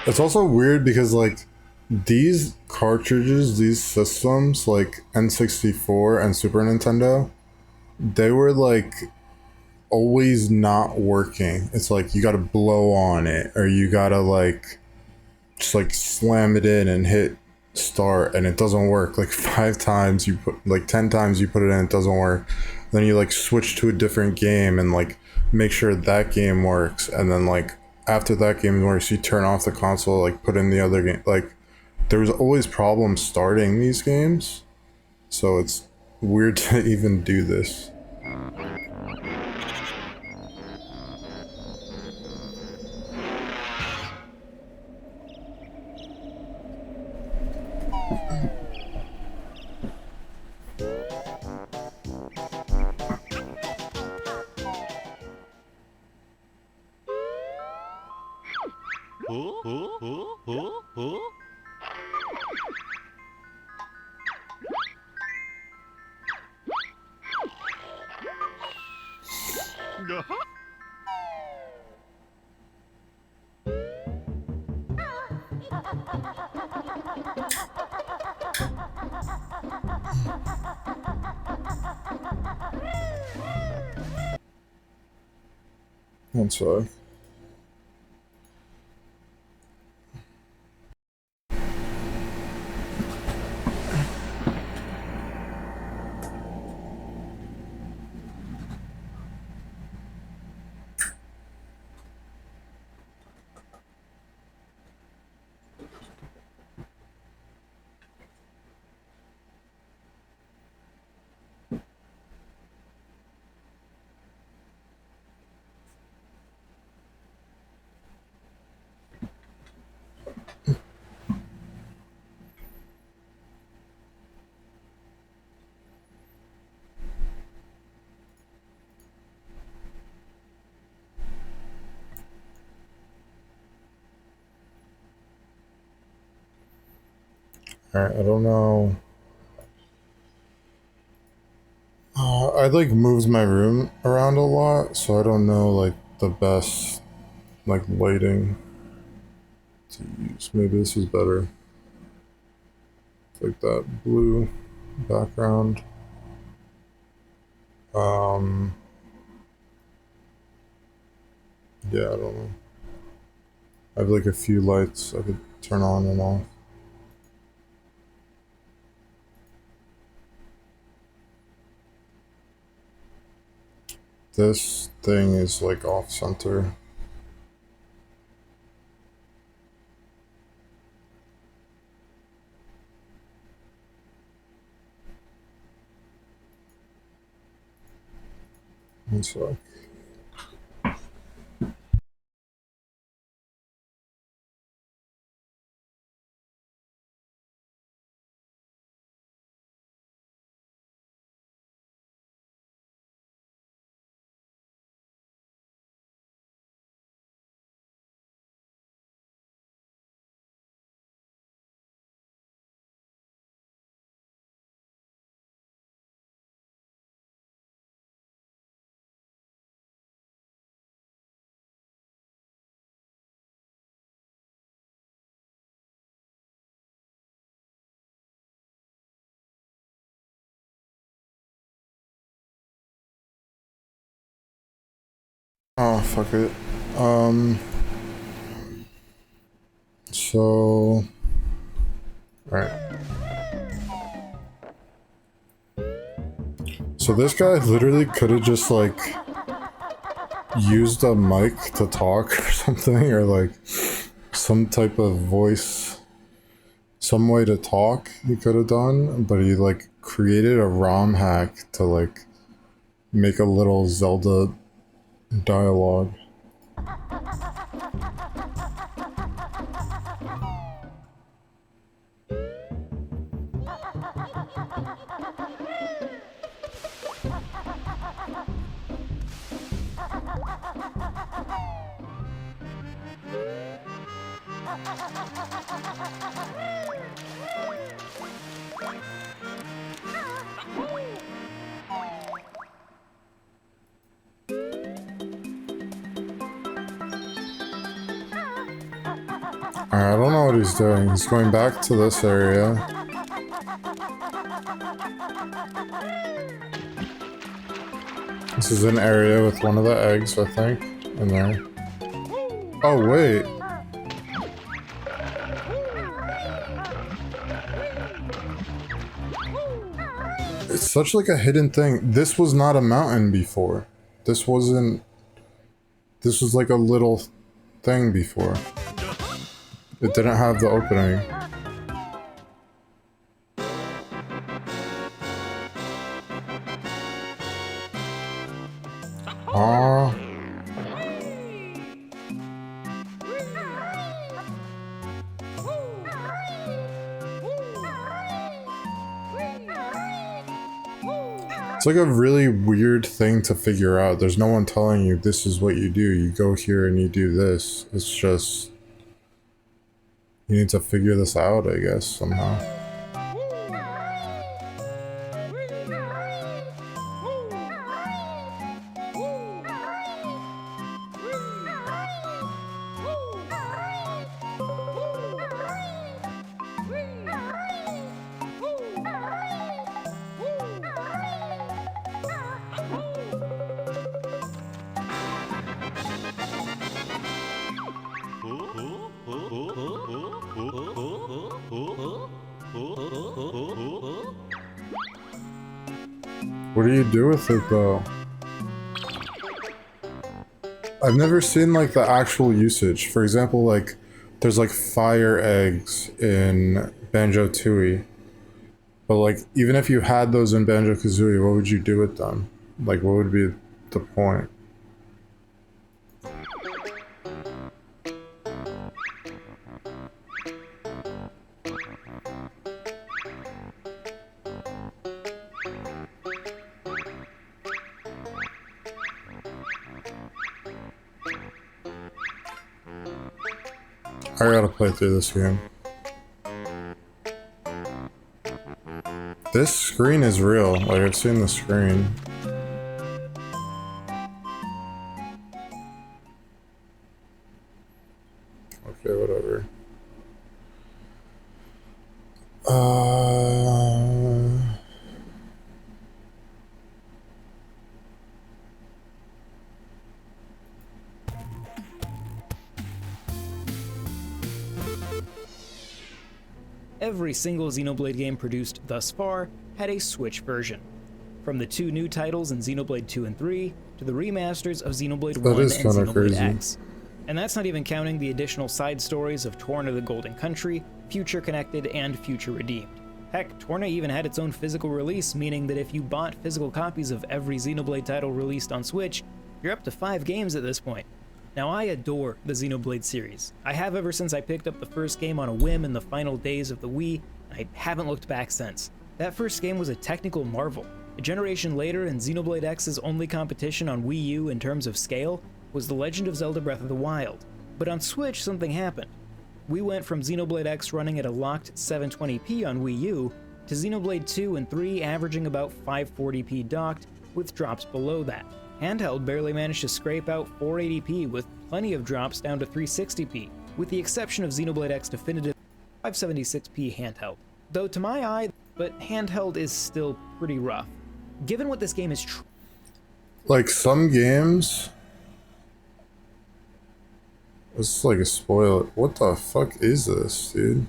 It's also weird because like these cartridges, these systems like N64 and Super Nintendo, they were like always not working. It's like you gotta blow on it or you gotta like just like slam it in and hit start and it doesn't work. Like 5 times you put, like 10 times you put it in, it doesn't work. Then you like switch to a different game and like make sure that game works, and then like after that game works you turn off the console, like put in the other game. Like there was always problems starting these games, so it's weird to even do this. One sec. Alright, I don't know. I like moves my room around a lot, so I don't know like the best like lighting to use. Maybe this is better. Like that blue background. Yeah, I don't know. I have like a few lights I could turn on and off. This thing is like off center. And so oh fuck it. So alright. So this guy literally could have just like used a mic to talk or something, or like some type of voice, some way to talk he could have done, but he like created a ROM hack to like make a little Zelda dialogue. I don't know what he's doing. He's going back to this area. This is an area with one of the eggs, I think, in there. Oh, wait. It's such like a hidden thing. This was not a mountain before. This wasn't... This was like a little thing before. It didn't have the opening. Aww. It's like a really weird thing to figure out. There's no one telling you this is what you do. You go here and you do this. It's just... You need to figure this out, I guess, somehow. What do you do with it, though? I've never seen, like, the actual usage. For example, like, there's, like, fire eggs in Banjo-Tooie. But, like, even if you had those in Banjo-Kazooie, what would you do with them? Like, what would be the point? I gotta play through this game. This screen is real. Like, I've seen the screen. Okay, whatever. Every single Xenoblade game produced thus far had a Switch version. From the 2 new titles in Xenoblade 2 and 3, to the remasters of Xenoblade 1 and Xenoblade crazy. X. And that's not even counting the additional side stories of Torna the Golden Country, Future Connected, and Future Redeemed. Heck, Torna even had its own physical release, meaning that if you bought physical copies of every Xenoblade title released on Switch, you're up to 5 games at this point. Now, I adore the Xenoblade series. I have ever since I picked up the first game on a whim in the final days of the Wii, and I haven't looked back since. That first game was a technical marvel. A generation later, and Xenoblade X's only competition on Wii U in terms of scale was The Legend of Zelda Breath of the Wild. But on Switch, something happened. We went from Xenoblade X running at a locked 720p on Wii U, to Xenoblade 2 and 3 averaging about 540p docked, with drops below that. Handheld barely managed to scrape out 480p with plenty of drops down to 360p, with the exception of Xenoblade X Definitive 576p handheld. Though to my eye, but handheld is still pretty rough. Given what this game is Like, some games... This is like a spoiler. What the fuck is this, dude?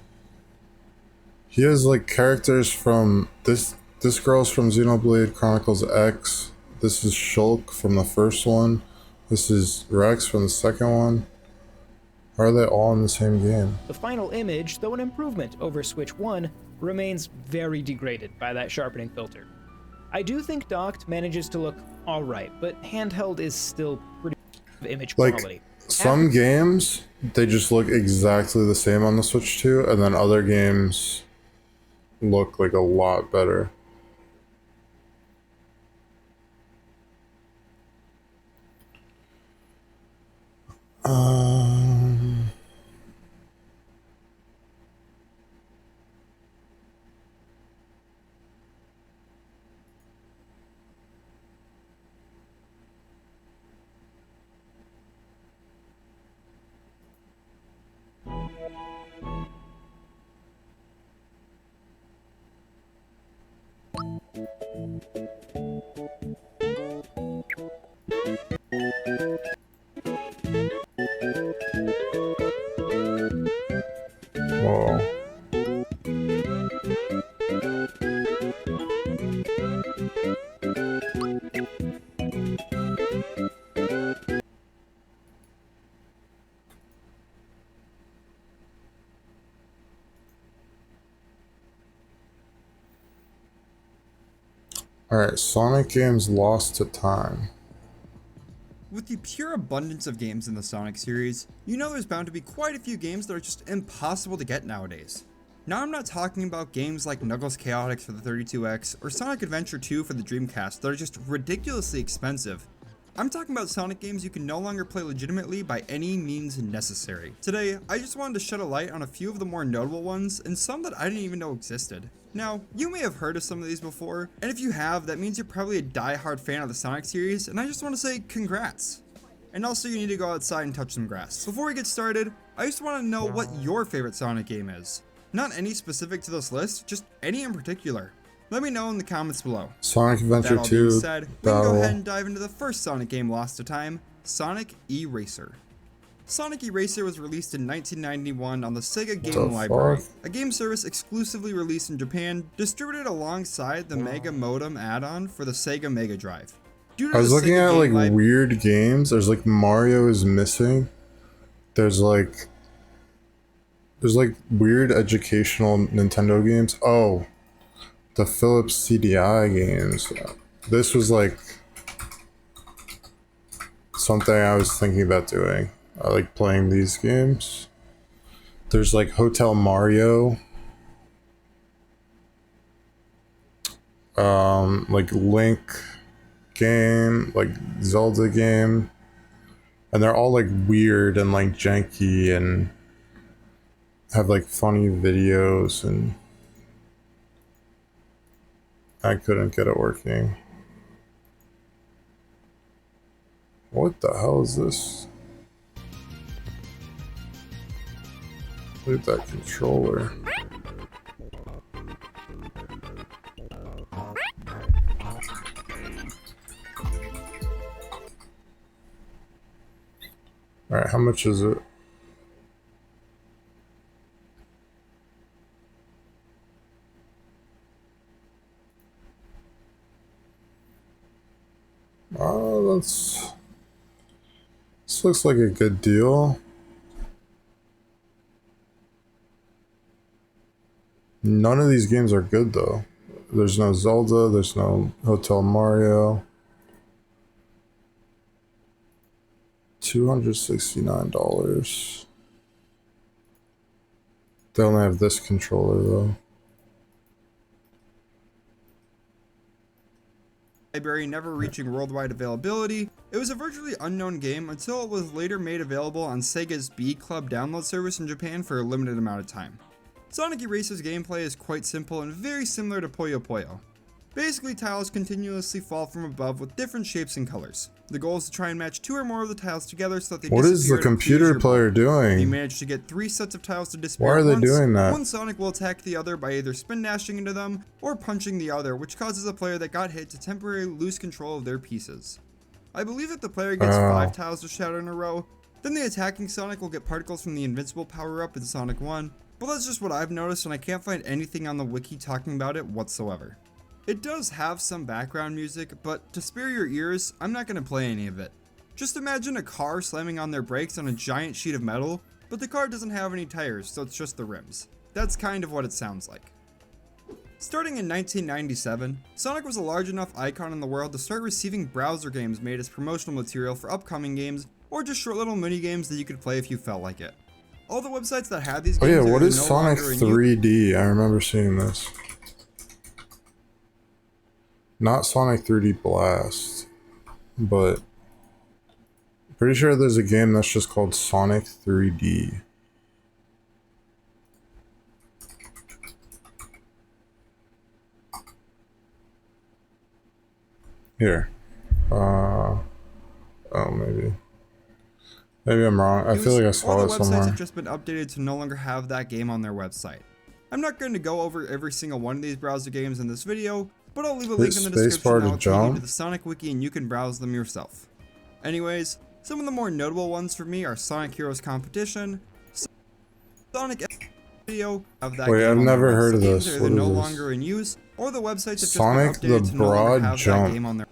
He has, like, characters from... This girl's from Xenoblade Chronicles X. This is Shulk from the first one. This is Rex from the second one. How are they all in the same game? The final image, though an improvement over Switch 1, remains very degraded by that sharpening filter. I do think docked manages to look alright, but handheld is still pretty image quality. Some games, they just look exactly the same on the Switch 2, and then other games look like a lot better. Whoa. Alright, Sonic games lost to time. With the pure abundance of games in the Sonic series, you know there's bound to be quite a few games that are just impossible to get nowadays. Now I'm not talking about games like Knuckles Chaotix for the 32X or Sonic Adventure 2 for the Dreamcast that are just ridiculously expensive. I'm talking about Sonic games you can no longer play legitimately by any means necessary. Today, I just wanted to shed a light on a few of the more notable ones and some that I didn't even know existed. Now, you may have heard of some of these before, and if you have, that means you're probably a die-hard fan of the Sonic series, and I just want to say congrats. And also you need to go outside and touch some grass. Before we get started, I just want to know what your favorite Sonic game is. Not any specific to this list, just any in particular. Let me know in the comments below. Sonic Adventure That all 2 being said, we can Battle. go ahead and dive into the first Sonic game lost to time, Sonic Eraser. Sonic Eraser was released in 1991 on the Sega Game Library, a game service exclusively released in Japan, distributed alongside the Mega Modem add-on for the Sega Mega Drive. Due to I was the looking Sega at Game like Lib- weird games. There's like Mario is missing. There's like weird educational Nintendo games. Oh, the Philips CDI games. This was like something I was thinking about doing. I like playing these games. There's like Hotel Mario. Like Link game, like Zelda game. And they're all like weird and like janky and have like funny videos and I couldn't get it working. What the hell is this? Look at that controller. Alright, how much is it? Oh, this looks like a good deal. None of these games are good though. There's no Zelda, there's no Hotel Mario. $269. They only have this controller though. Library never reaching worldwide availability, it was a virtually unknown game until it was later made available on Sega's B Club download service in Japan for a limited amount of time. Sonic Eraser's gameplay is quite simple and very similar to Puyo Puyo. Basically, tiles continuously fall from above with different shapes and colors. The goal is to try and match 2 or more of the tiles together so that they What is the computer player doing? If you manage to get 3 sets of tiles to disappear Why are they doing that? one Sonic will attack the other by either spin dashing into them or punching the other, which causes a player that got hit to temporarily lose control of their pieces. I believe that the player gets 5 tiles to shatter in a row, then the attacking Sonic will get particles from the Invincible power-up in Sonic 1, but that's just what I've noticed and I can't find anything on the wiki talking about it whatsoever. It does have some background music, but to spare your ears, I'm not going to play any of it. Just imagine a car slamming on their brakes on a giant sheet of metal, but the car doesn't have any tires, so it's just the rims. That's kind of what it sounds like. Starting in 1997, Sonic was a large enough icon in the world to start receiving browser games made as promotional material for upcoming games, or just short little mini games that you could play if you felt like it. All the websites that had these games what is no Sonic longer in 3D? I remember seeing this. Not Sonic 3D Blast, but pretty sure there's a game that's just called Sonic 3D. Here. Oh, maybe. Maybe I'm wrong. I feel like I saw it All the websites somewhere. have just been updated to no longer have that game on their website. I'm not going to go over every single one of these browser games in this video, but I'll leave a link in the description that will take you to the Sonic Wiki and you can browse them yourself. Anyways, some of the more notable ones for me are Sonic Heroes Competition, Sonic Video of that Wait, game I've on never their heard of website. this. Games are What either is no this? longer in use, or the websites have just Sonic been the updated to no longer Broad have Jump. that game on their.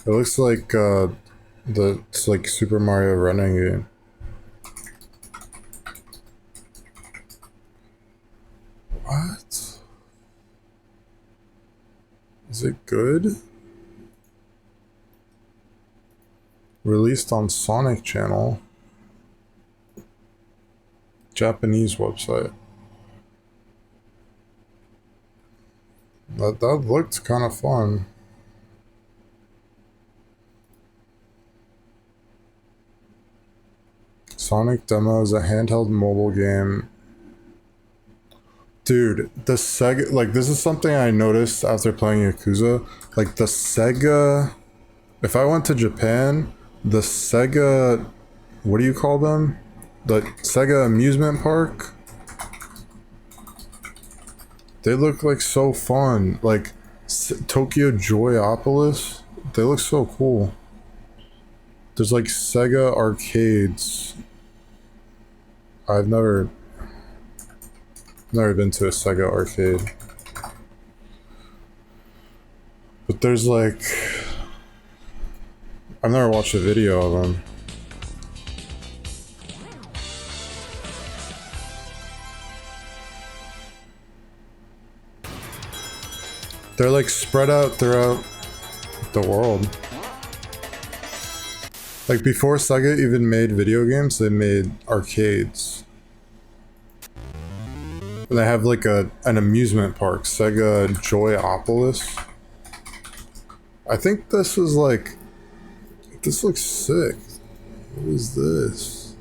It looks like it's like Super Mario running game. What? Is it good? Released on Sonic Channel. Japanese website. That looked kind of fun. Sonic Demo is a handheld mobile game. Dude, the Sega, like, this is something I noticed after playing Yakuza. Like, the Sega, if I went to Japan, the Sega, what do you call them? The Sega amusement park? They look like so fun. Like, Tokyo Joyopolis, they look so cool. There's like Sega arcades. I've never been to a Sega arcade. But there's like, I've never watched a video of them. They're like spread out throughout the world. Like before Sega even made video games, they made arcades. And they have like an amusement park, Sega Joyopolis. I think this is like, this looks sick. What is this?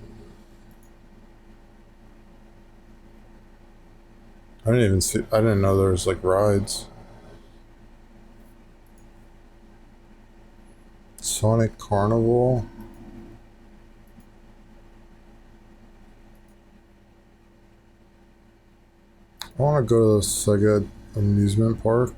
I didn't even see. I didn't know there was like rides. Sonic Carnival. I want to go to the Sega amusement park.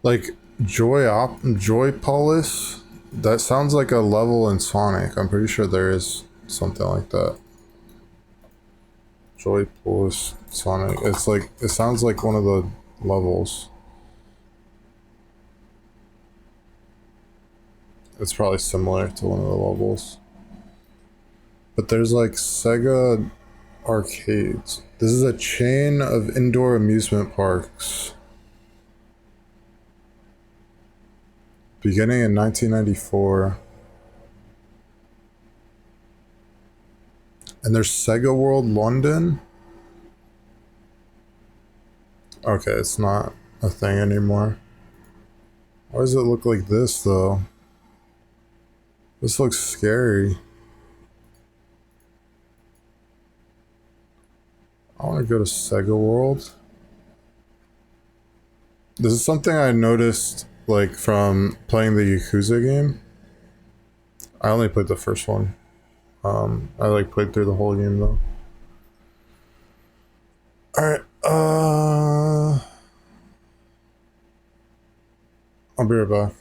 Like Joypolis. That sounds like a level in Sonic. I'm pretty sure there is something like that. Joypolis Sonic. It's like, it sounds like one of the levels. It's probably similar to one of the levels. But there's like Sega arcades. This is a chain of indoor amusement parks. Beginning in 1994. And there's Sega World London. Okay, it's not a thing anymore. Why does it look like this though? This looks scary. I want to go to Sega World. This is something I noticed like from playing the Yakuza game. I only played the first one. I like played through the whole game though. Alright, I'll be right back.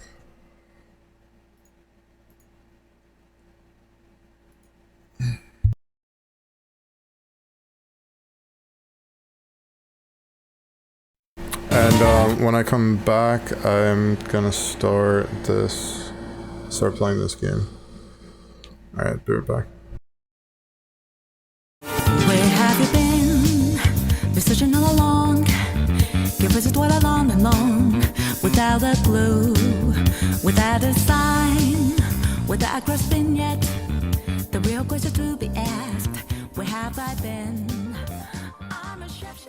And when I come back, I'm gonna start playing this game. Alright, be right back. Where have you been? Been searching all along. Your places dwell along and long. Without a clue, without a sign, without a grasping yet. The real question to be asked: where have I been? I'm a chef.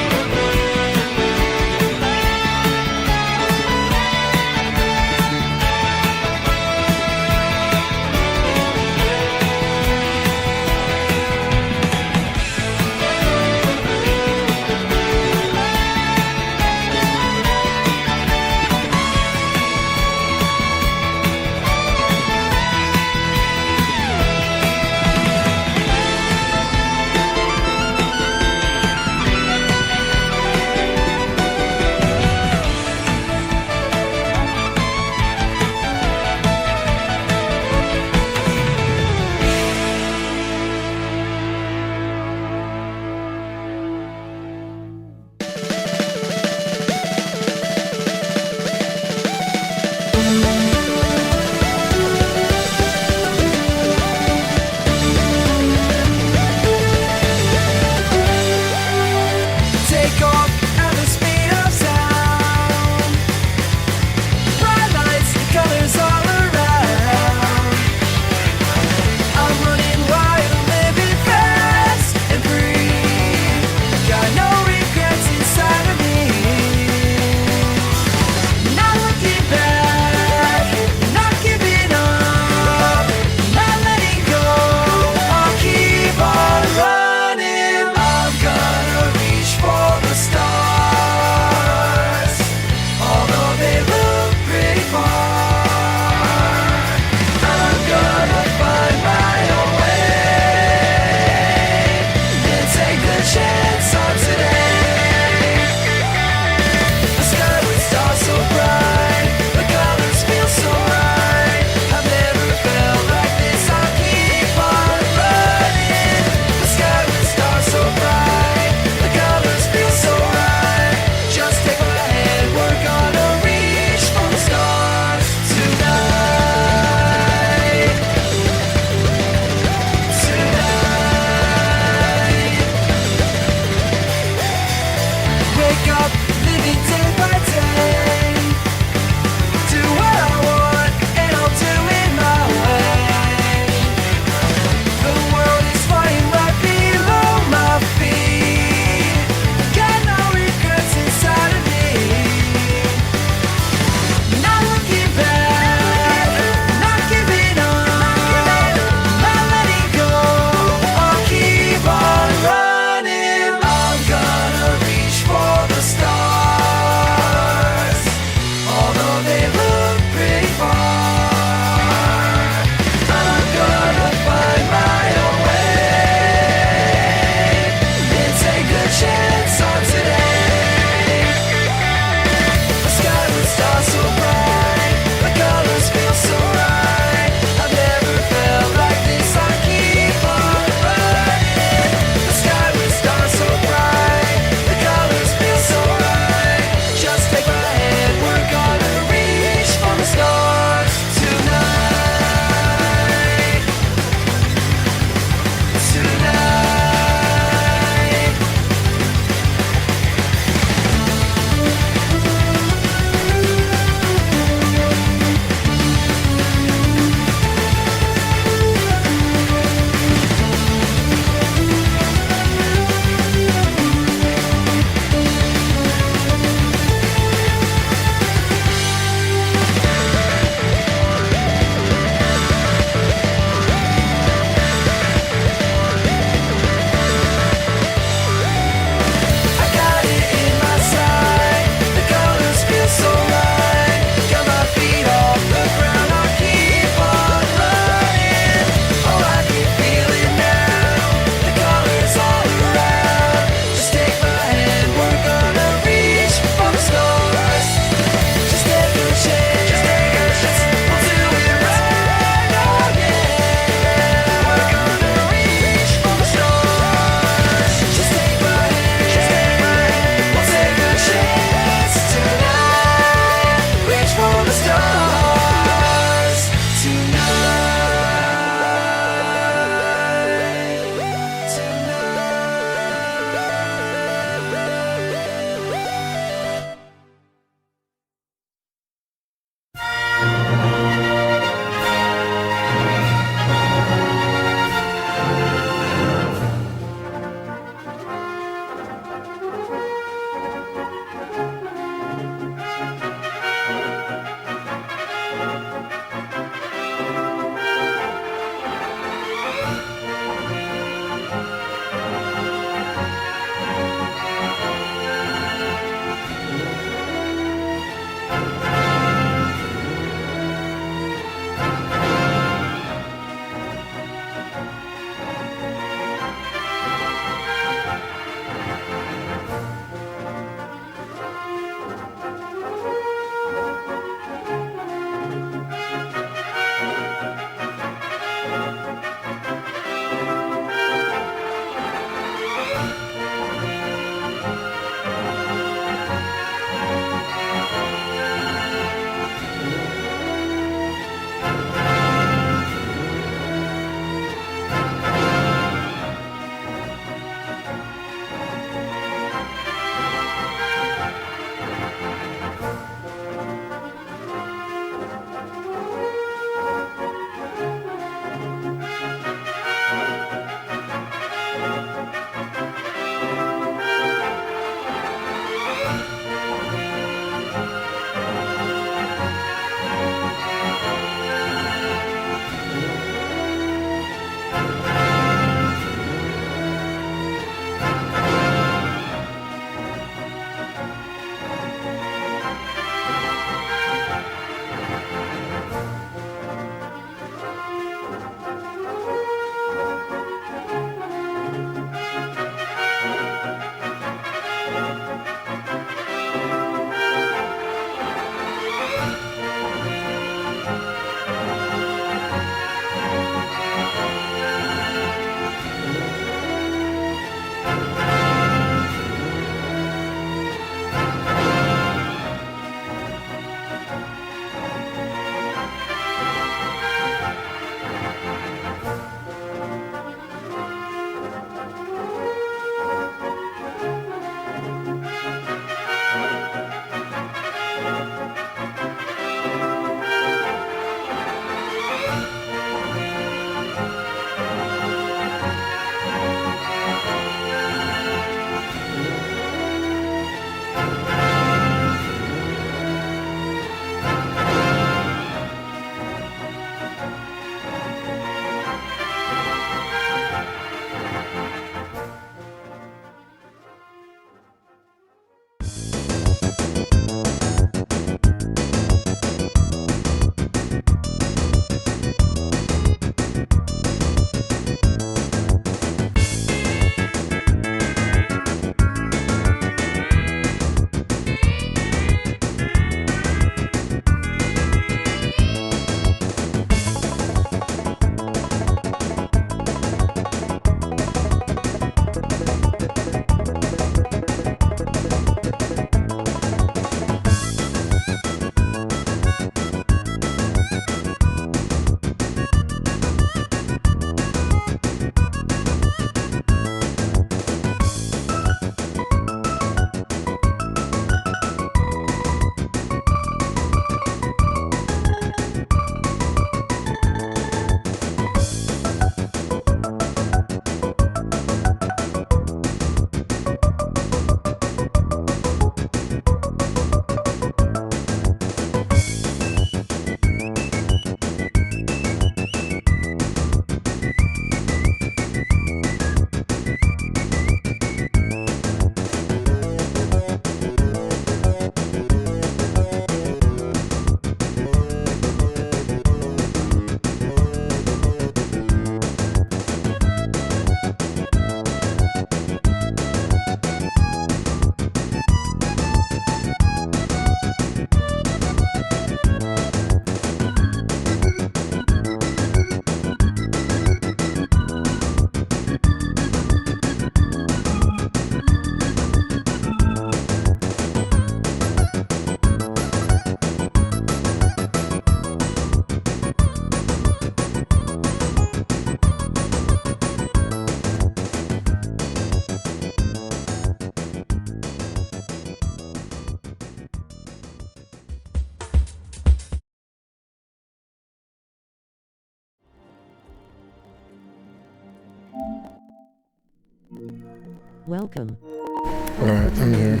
Welcome. Alright, I'm here.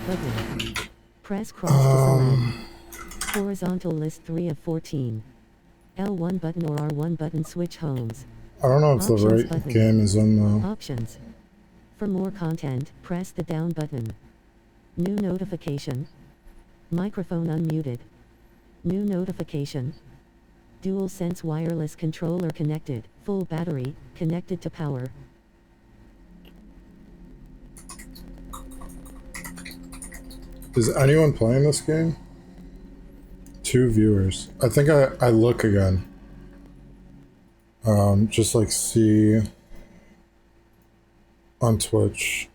Button. Press cross to select. Horizontal list 3 of 14. L1 button or R1 button switch homes. I don't know if the Options right button. game is in though. Options. For more content, press the down button. New notification. Microphone unmuted. New notification. Dual sense wireless controller connected. Full battery, connected to power. Is anyone playing this game? 2 viewers. I think I look again. Just like see on Twitch.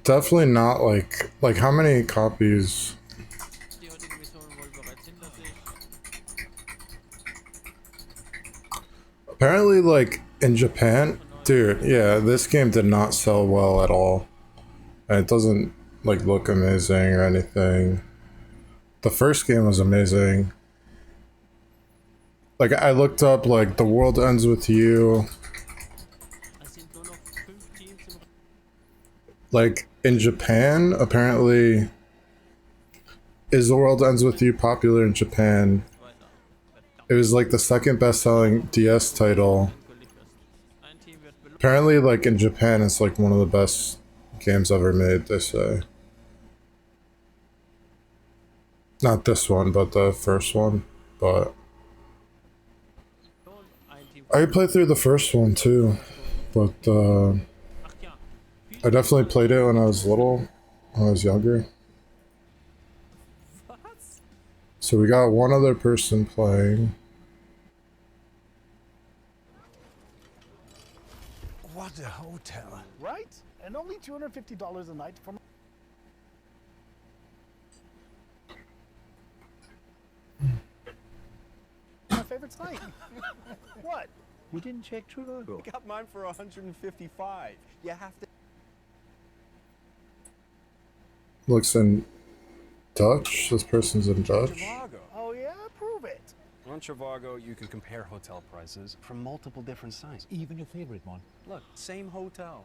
Definitely not like how many copies? Apparently like in Japan, dude, yeah, this game did not sell well at all. And it doesn't like look amazing or anything. The first game was amazing. Like I looked up like The World Ends With You. Like in Japan, apparently, is The World Ends With You popular in Japan? It was like the second best-selling DS title. Apparently, like in Japan, it's like one of the best games ever made, they say. Not this one, but the first one. But I played through the first one too, but I definitely played it when I was little, when I was younger. So we got one other person playing. What a hotel. Right? And only $250 a night for my favorite site. What? You didn't check Trivago. I got mine for 155. You have to. Looks in Dutch. This person's in Dutch. Trivago. Oh yeah? Prove it. On Trivago, you can compare hotel prices from multiple different sites. Even your favorite one. Look, same hotel.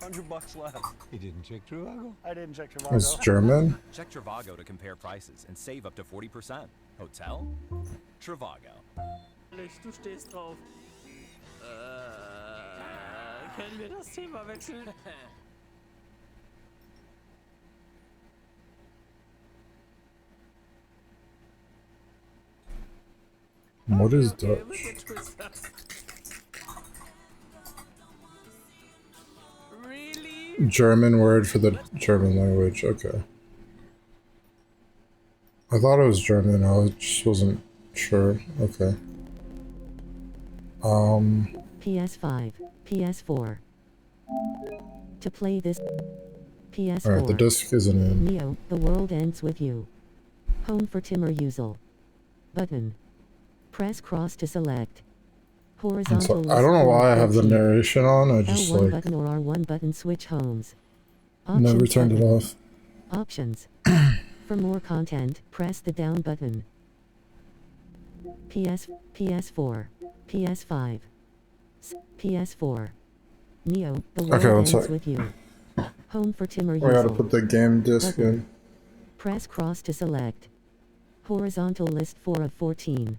$100 less. You didn't check Trivago? I didn't check Trivago. It's German. Check Trivago to compare prices and save up to 40%. Hotel? Trivago. Du stehst drauf. Können wir das Thema wechseln? What is Dutch? Really? German word for the German language. Okay. I thought it was German. I just wasn't sure. Okay. PS5, PS4. To play this PS4. Alright, the disc isn't in. Neo, The World Ends With You. Home for Timur Uzel. Button. Press cross to select. Horizontal. So, I don't know why I have the narration on. I just L1 like button or R1 button switch homes. never turned it off. Options. For more content, press the down button. PS4, PS5, PS4. Neo, The World Ends With You. Home for Timur Uzel. I gotta put the game disc button. in. Press cross to select. Horizontal list 4 of 14.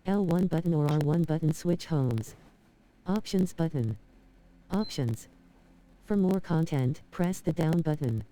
L1 button or R1 button switch homes. Options button. Options. For more content, press the down button.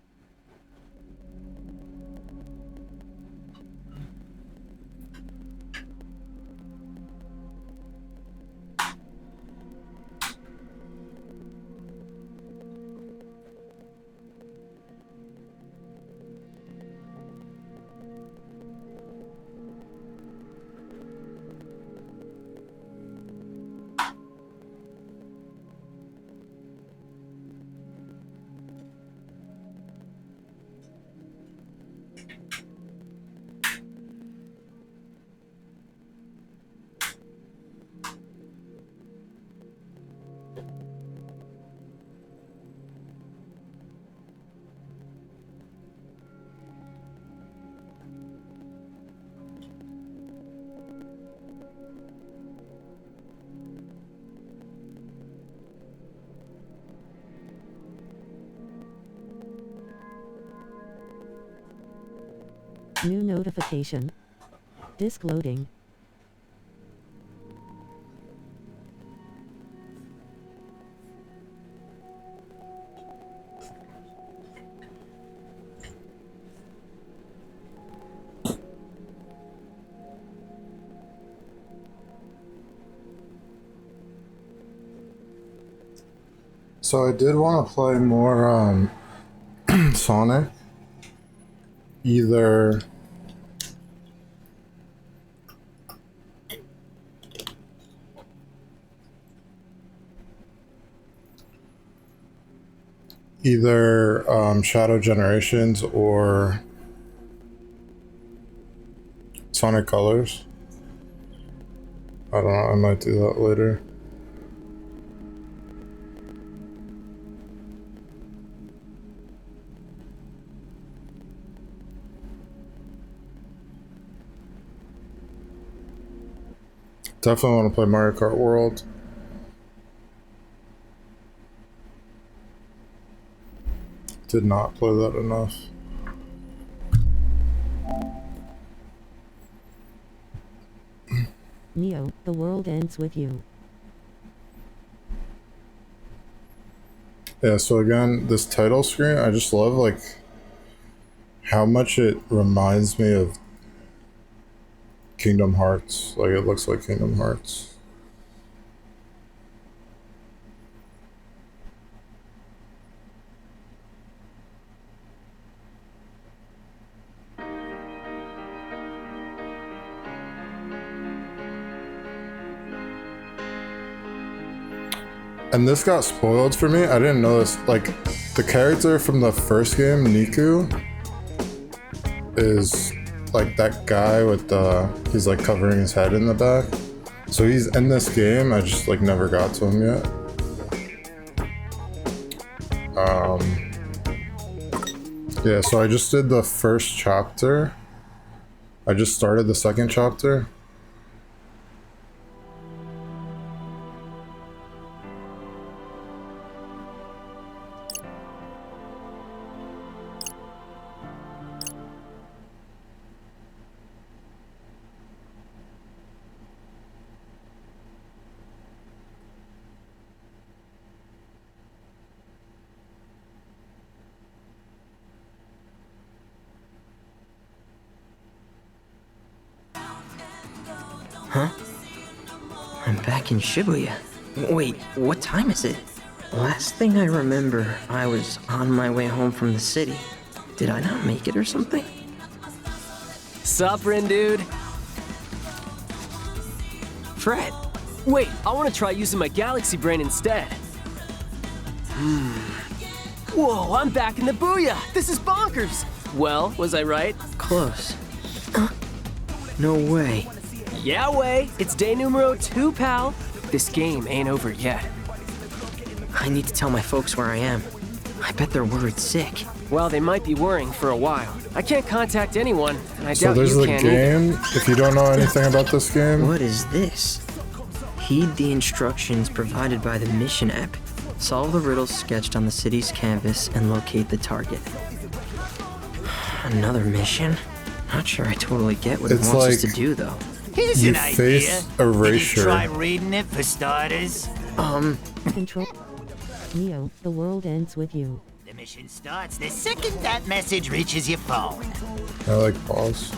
New notification. Disk loading. So I did want to play more Sonic. Either Shadow Generations or Sonic Colors. I don't know, I might do that later. Definitely want to play Mario Kart World. Did not play that enough. Neo, the world ends with you. Yeah, so again, this title screen, I just love like how much it reminds me of Kingdom Hearts. Like it looks like Kingdom Hearts. And this got spoiled for me. I didn't know this. Like, the character from the first game, Niku, is like that guy with the... He's like covering his head in the back. So he's in this game. I just like never got to him yet. Yeah, so I just did the first chapter. I just started the second chapter. Huh? I'm back in Shibuya. Wait, what time is it? Last thing I remember, I was on my way home from the city. Did I not make it or something? Sup, Rin dude? Fred! Wait, I want to try using my Galaxy Brain instead. Whoa, I'm back in the Booyah! This is bonkers! Well, was I right? Close. No way. Yeah way, it's day numero 2, pal. This game ain't over yet. I need to tell my folks where I am. I bet they're worried sick. Well, they might be worrying for a while. I can't contact anyone, and I So doubt there's you the can game. If you don't know anything about this game, What is this? Heed the instructions provided by the mission app. Solve the riddles sketched on the city's canvas and locate the target. Another mission? Not sure I totally get what It's it wants us like to do, though. Here's you an idea. face erasure. Did you try reading it for starters? Control. Neo, the world ends with you. The mission starts the second that message reaches your phone. I like pause.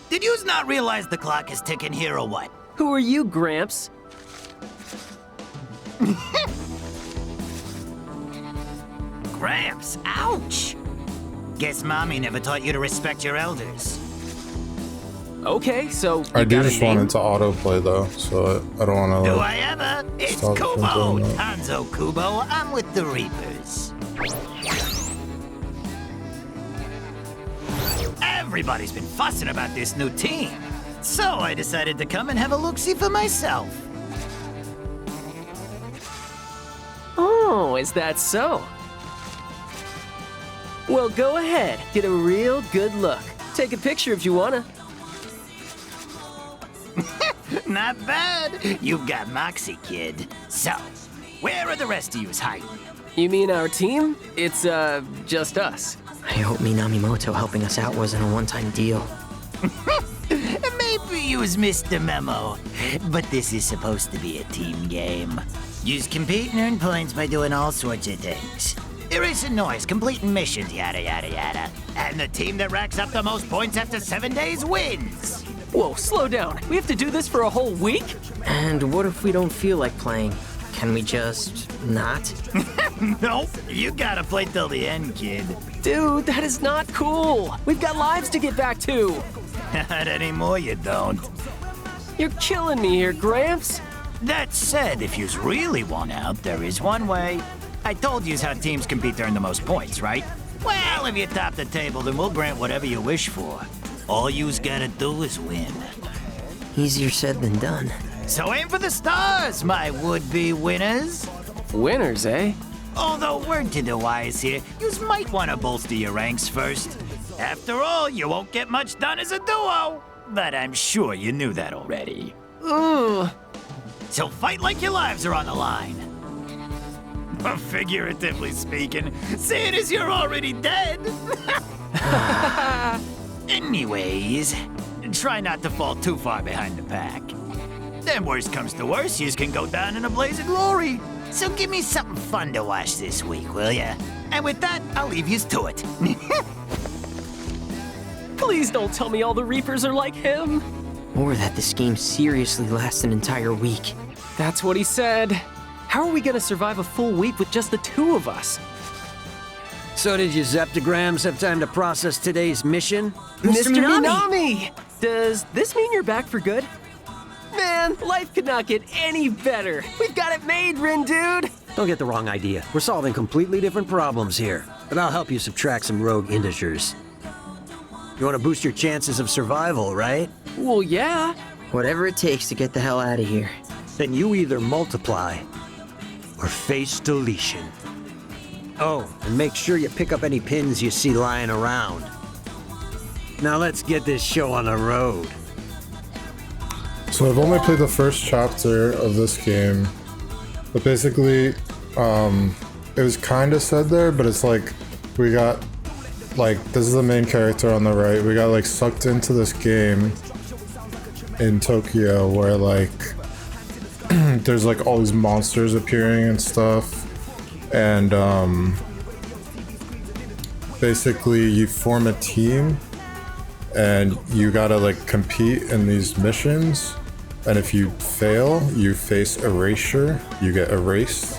Did you not realize the clock is ticking here or what? Who are you, Gramps? Gramps, ouch! Guess Mommy never taught you to respect your elders. Okay, so I you do got a just name? want it to autoplay though, so I don't want to. Do I ever? It's stop it from Kubo! doing that. Hanzo Kubo, I'm with the Reapers. Everybody's been fussing about this new team, so I decided to come and have a look-see for myself. Oh, is that so? Well, go ahead. Get a real good look. Take a picture if you wanna. Not bad. You've got moxie, kid. So, where are the rest of yous hiding? You mean our team? It's, just us. I hope Minamimoto helping us out wasn't a one-time deal. Maybe you missed the memo, but this is supposed to be a team game. You compete and earn points by doing all sorts of things. Erasing noise, completing missions, yada yada yada. And the team that racks up the most points after 7 days wins. Whoa, slow down. We have to do this for a whole week? And what if we don't feel like playing? Can we just not? Nope, you gotta play till the end, kid. Dude, that is not cool. We've got lives to get back to. Not anymore, you don't. You're killing me here, Gramps. That said, if yous really want out, there is one way. I told yous how teams compete to earn the most points, right? Well, if you top the table, then we'll grant whatever you wish for. All yous gotta do is win. Easier said than done. So aim for the stars, my would-be winners. Winners, eh? Although, word to the wise here, yous might want to bolster your ranks first. After all, you won't get much done as a duo. But I'm sure you knew that already. Ugh. So fight like your lives are on the line. Figuratively speaking, seeing as you're already dead. Anyways, try not to fall too far behind the pack. Then worst comes to worst, yous can go down in a blaze of glory. So give me something fun to watch this week, will ya? And with that, I'll leave yous to it. Please don't tell me all the Reapers are like him. Or that this game seriously lasts an entire week. That's what he said. How are we gonna survive a full week with just the two of us? So did your Zeptograms have time to process today's mission? Mr. Minami! Does this mean you're back for good? Man, life could not get any better. We've got it made, Rin dude. Don't get the wrong idea. We're solving completely different problems here. But I'll help you subtract some rogue integers. You want to boost your chances of survival, right? Well, yeah. Whatever it takes to get the hell out of here. Then you either multiply or face deletion. Oh, and make sure you pick up any pins you see lying around. Now let's get this show on the road. So I've only played the first chapter of this game, but basically, it was kind of said there, but it's like, we got, like, this is the main character on the right, we got, like, sucked into this game in Tokyo where, like, there's, like, all these monsters appearing and stuff, and, basically you form a team, and you gotta, like, compete in these missions. And if you fail, you face erasure. You get erased,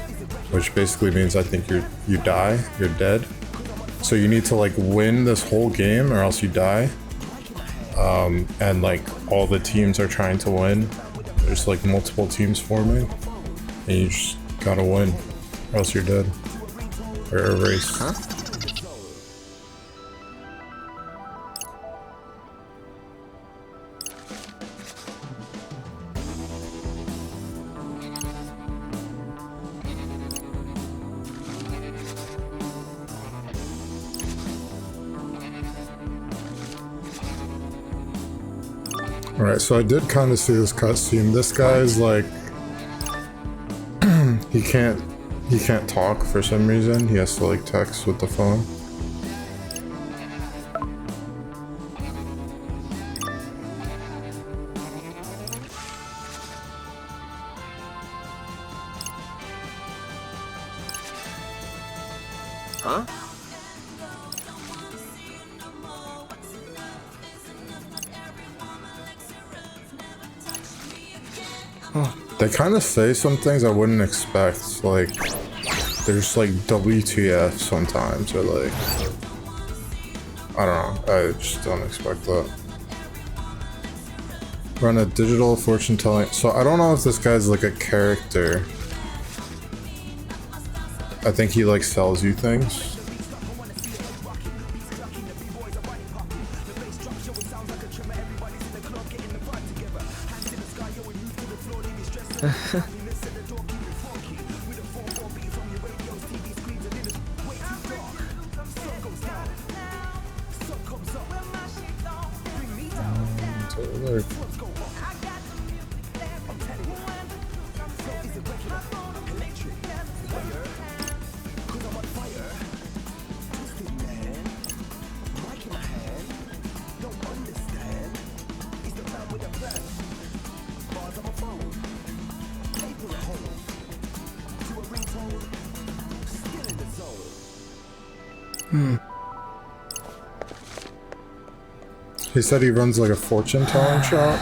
which basically means I think you die. You're dead. So you need to like win this whole game, or else you die. And like all the teams are trying to win. There's like multiple teams forming, and you just gotta win, or else you're dead or erased. Huh? Alright, so I did kind of see this cutscene. This guy's like, he can't talk for some reason. He has to like text with the phone. Huh? They kind of say some things I wouldn't expect, like, there's like WTF sometimes, or like, I don't know, I just don't expect that. Run a digital fortune telling, so I don't know if this guy's like a character. I think he like sells you things. He said he runs like a fortune telling shop.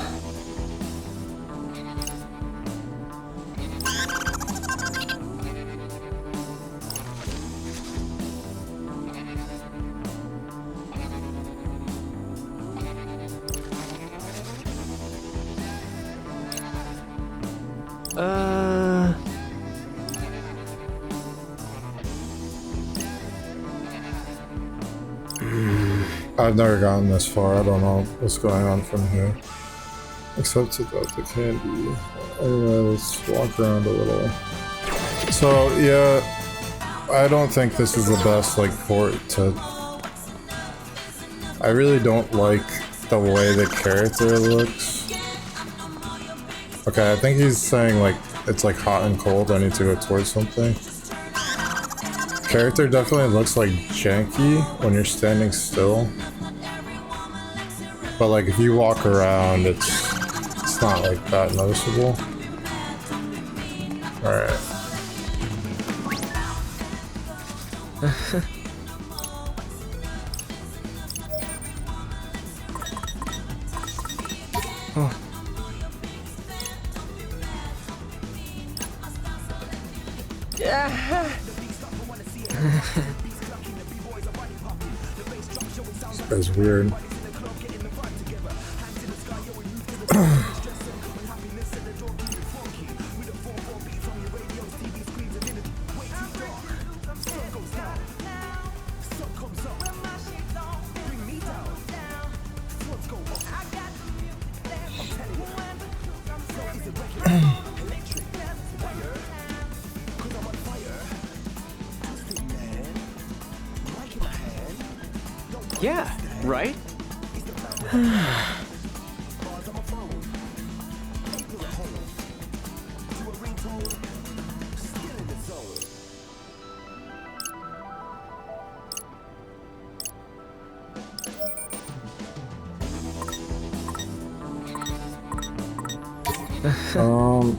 I've never gotten this far. I don't know what's going on from here. Except about the candy. Anyway, let's walk around a little. So, yeah, I don't think this is the best, like, port to... I really don't like the way the character looks. Okay, I think he's saying, like, it's, like, hot and cold. I need to go towards something. Character definitely looks, like, janky when you're standing still. But, like, if you walk around, it's not, like, that noticeable. Alright. Oh. Yeah. This guy's weird. Yeah, right?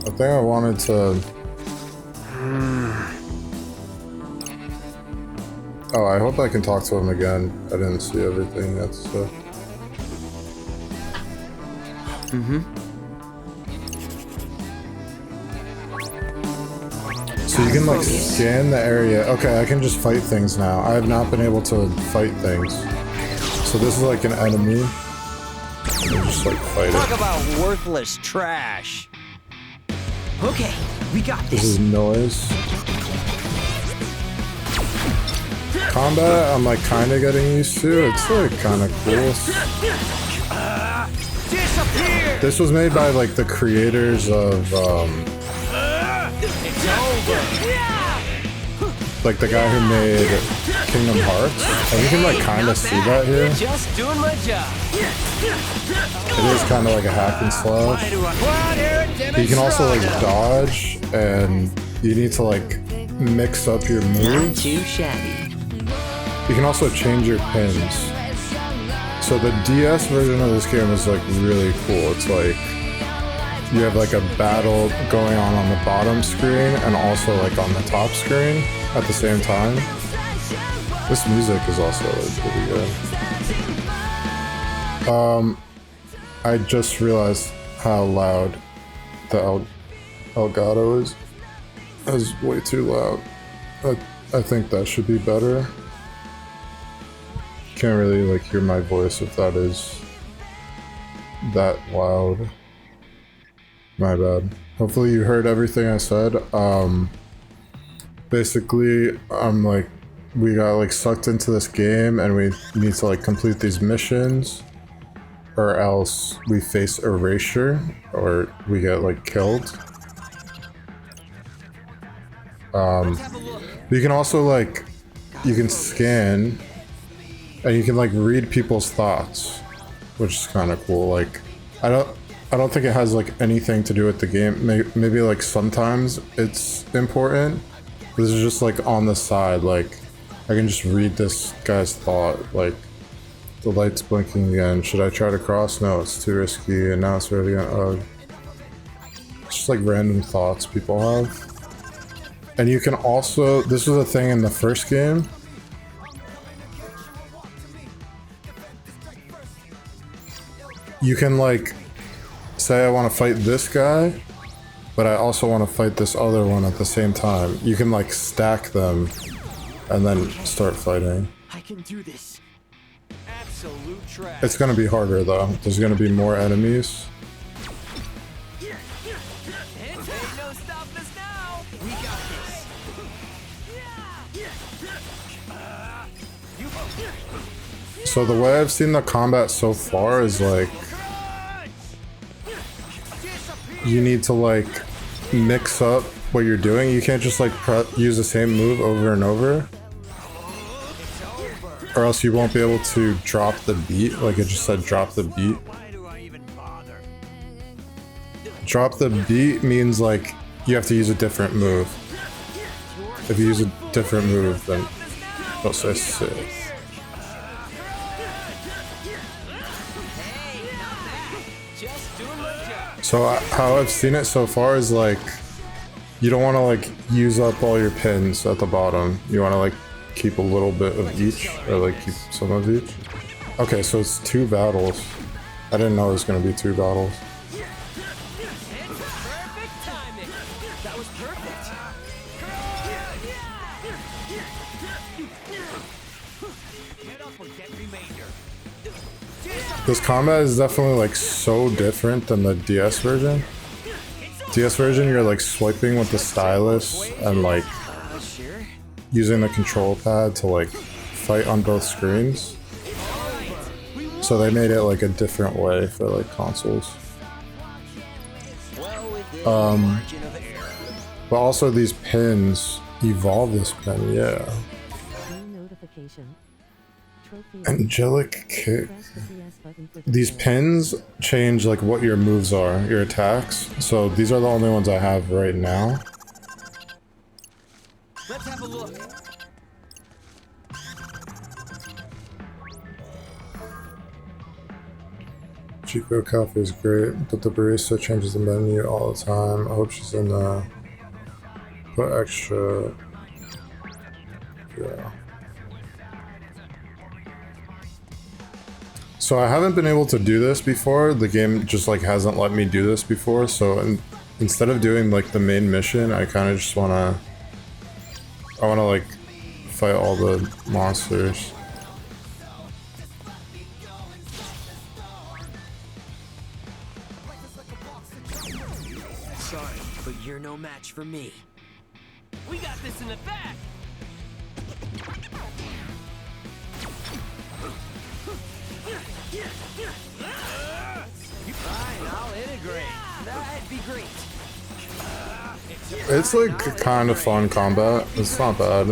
I think I wanted to... Oh, I hope I can talk to him again. I didn't see everything yet, so... So you can, like, scan the area. Okay, I can just fight things now. I have not been able to fight things. So this is like an enemy. You just, like, fight Talk it. about worthless trash. Okay, we got This this. is noise. Combat, I'm, like, kind of getting used to. It's, like, kind of cool. Disappear! This was made by, like, the creators of, It's over. like, the guy who made Kingdom Hearts. And you can, like, kind of see that here. Just doing my job. It is kind of like a hack and slash. You can also, like, dodge, and you need to, like, mix up your moves. Too shabby. You can also change your pins. So the DS version of this game is, like, really cool. It's like you have, like, a battle going on the bottom screen and also, like, on the top screen at the same time. This music is also, like, pretty good. I just realized how loud the Elgato is. That's way too loud. I think that should be better. Can't really, like, hear my voice if that is that loud. My bad. Hopefully you heard everything I said. Basically, I'm like, we got, like, sucked into this game and we need to, like, complete these missions, or else we face erasure or we get, like, killed. You can also, like, you can scan and you can, like, read people's thoughts, which is kind of cool. Like, I don't think it has, like, anything to do with the game. Maybe, like, sometimes it's important. This is just, like, on the side. Like, I can just read this guy's thought. Like, the light's blinking again. Should I try to cross? No, it's too risky. And now it's ready again. It's just, like, random thoughts people have. And you can also, this was a thing in the first game. you can like say I want to fight this guy, but I also want to fight this other one at the same time. You can like stack them and then start fighting. I can do this. Absolute trash. It's gonna be harder though. There's gonna be more enemies. Ain't no stopping us now. We got this. So the way I've seen the combat so far is like you need to like mix up what you're doing. You can't just like use the same move over and over, or else you won't be able to drop the beat. Like it just said drop the beat. Drop the beat means like you have to use a different move. If you use a different move, then it'll say sit. So how I've seen it so far is like you don't want to like use up all your pins at the bottom. You want to like keep a little bit of each, or like keep some of each. Okay, so it's 2 battles. I didn't know it was going to be 2 battles. That was perfect. Get up or get remainder. This combat is definitely like so different than the DS version. DS version, you're like swiping with the stylus and like using the control pad to like fight on both screens. So they made it like a different way for like consoles. But also these pins evolve this pin, yeah. Notification. Angelic kick. These pins change like what your moves are, your attacks. So these are the only ones I have right now. Let's have a look. Chico Coffee is great, but the barista changes the menu all the time. I hope she's in the put extra. Yeah. So I haven't been able to do this before. The game just like hasn't let me do this before. So instead of doing like the main mission, I kind of just I want to like fight all the monsters. Sorry, but you're no match for me. We got this in the back. Fine, I'll integrate. That'd be great. It's like kind of fun combat. It's not bad.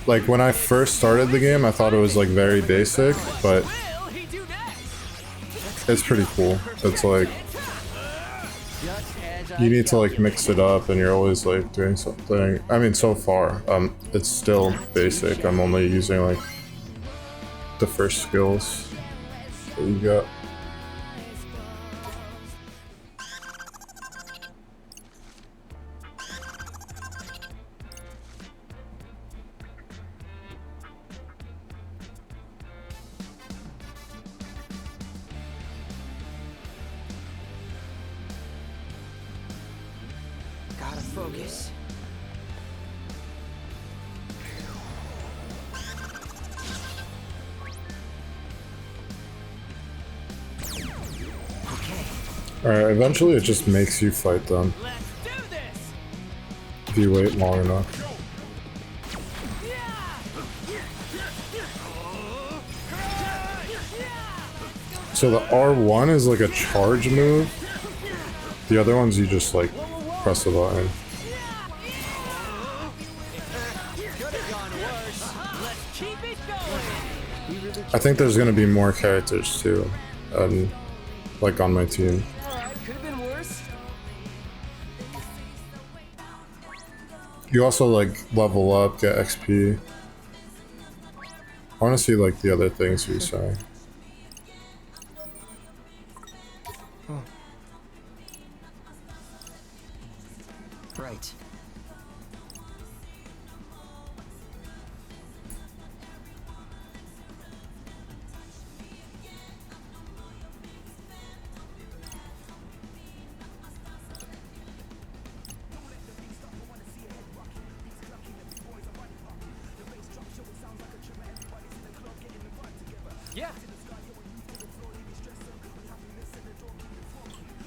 Like when I first started the game, I thought it was like very basic, but it's pretty cool. It's like you need to like mix it up, and you're always like doing something. I mean, so far, it's still basic. I'm only using like the first skills that you got. Gotta focus. Alright, eventually it just makes you fight them. If you wait long enough. So the R1 is like a charge move. The other ones you just like press the button. I think there's gonna be more characters too, like on my team. Could have been worse. You also like level up, get XP. I want to see like the other things you're saying. Right.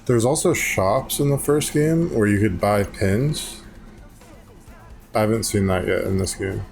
There's also shops in the first game where you could buy pins. I haven't seen that yet in this game.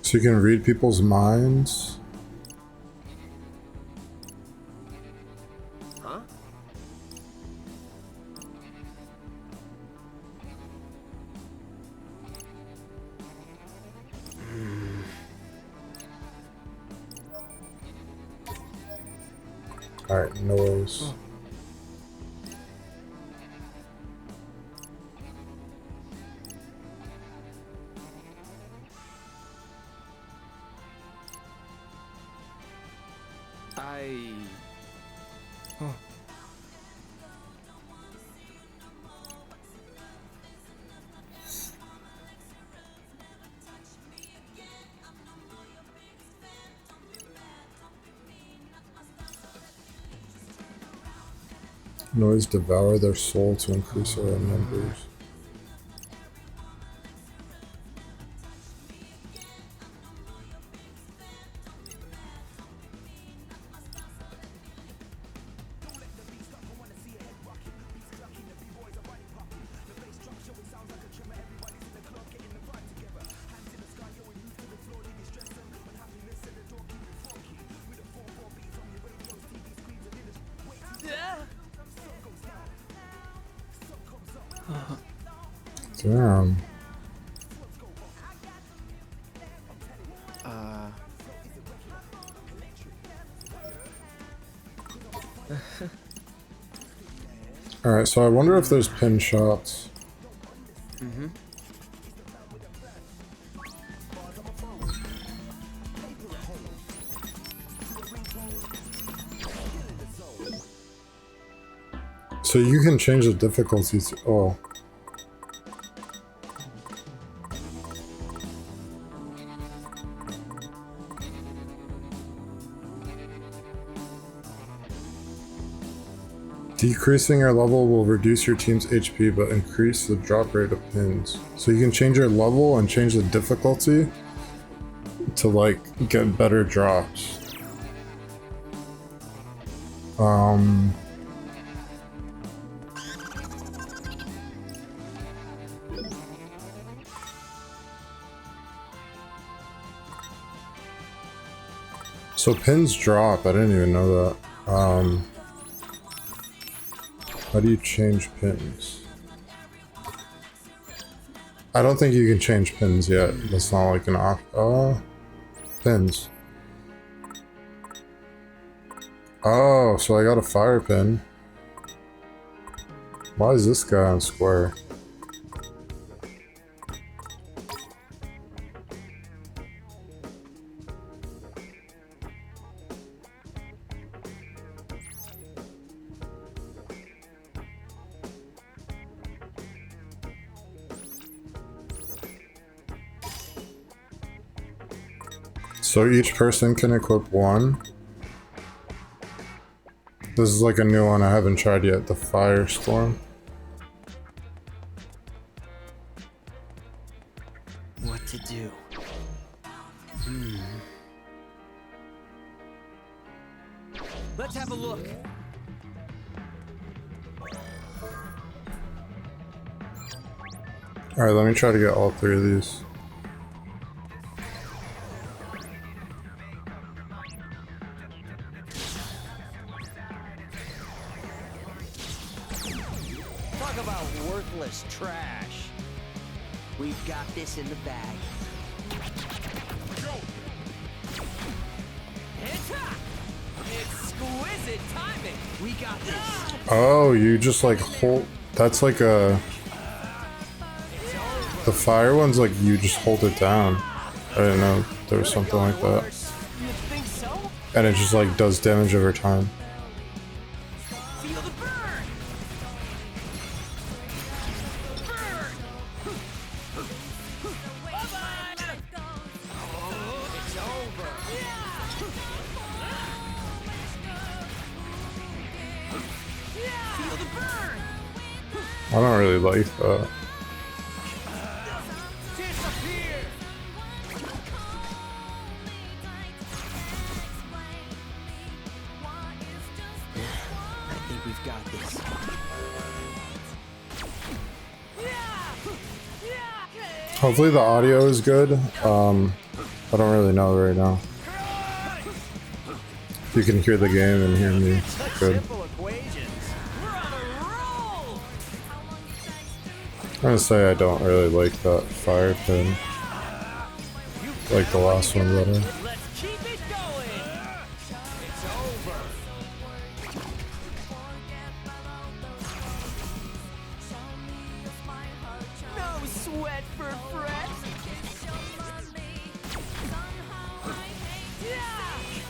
So you can read people's minds. Huh? Alright, noise. Noise devour their soul to increase their own numbers. Damn. Alright, so I wonder if there's pin shots. Mm-hmm. So you can change the difficulty to... Oh. Decreasing your level will reduce your team's HP, but increase the drop rate of pins. So you can change your level and change the difficulty to, like, get better drops. So pins drop, I didn't even know that. How do you change pins? I don't think you can change pins yet. That's not like an pins. Oh, so I got a fire pin. Why is this guy on square? So each person can equip one. This is like a new one I haven't tried yet, the Firestorm. What to do? Let's have a look. Alright, let me try to get all three of these. Talk about worthless trash. We've got this in the bag. Exquisite timing. We got this. Oh, you just like hold... That's like a... The fire one's like you just hold it down. I didn't know there was something like that. And it just like does damage over time. I don't really like that. I think we've got this. Hopefully the audio is good. I don't really know right now. You can hear the game and hear me good. I'm gonna say I don't really like that fire pin. Like the last one better. No sweat for Fred.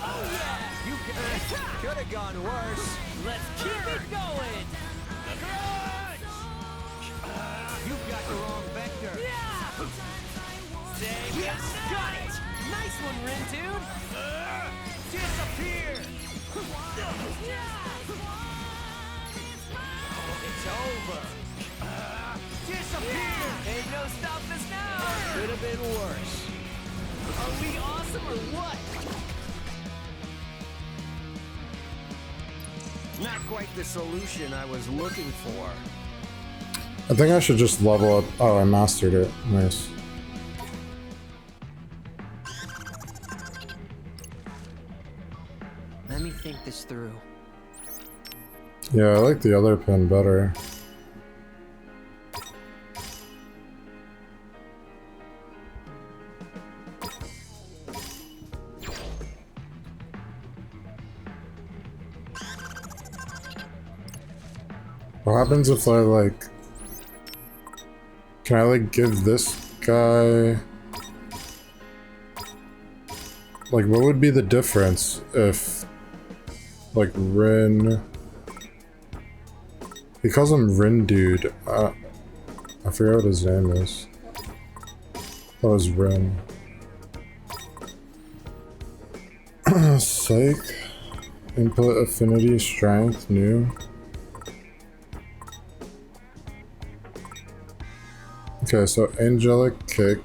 Oh yeah! You could have gone worse. Let's keep it going. You've got the wrong vector. Yes, got it. Nice one, Rin, dude. Disappear. It's over. Disappear. Ain't no stopping us now. Could have been worse. Are we awesome or what? Not quite the solution I was looking for. I think I should just level up. Oh, I mastered it. Nice. Let me think this through. Yeah, I like the other pin better. What happens if I like... Can I like give this guy... Like what would be the difference if... Like Rin... He calls him Rin Dude. I forget what his name is. That was Rin. Psych. Input affinity strength new. Okay, so angelic kick.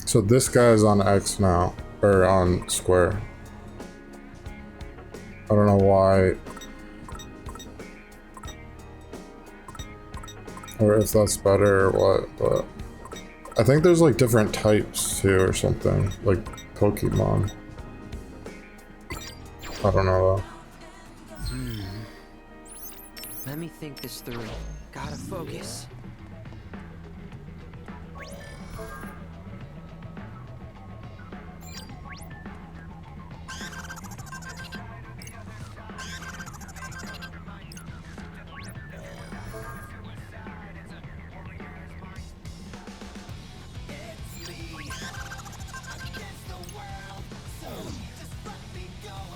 So this guy is on X now, or on square. I don't know why. Or if that's better or what, but I think there's like different types too or something, like Pokemon. I don't know though. Let me think this through. Gotta focus.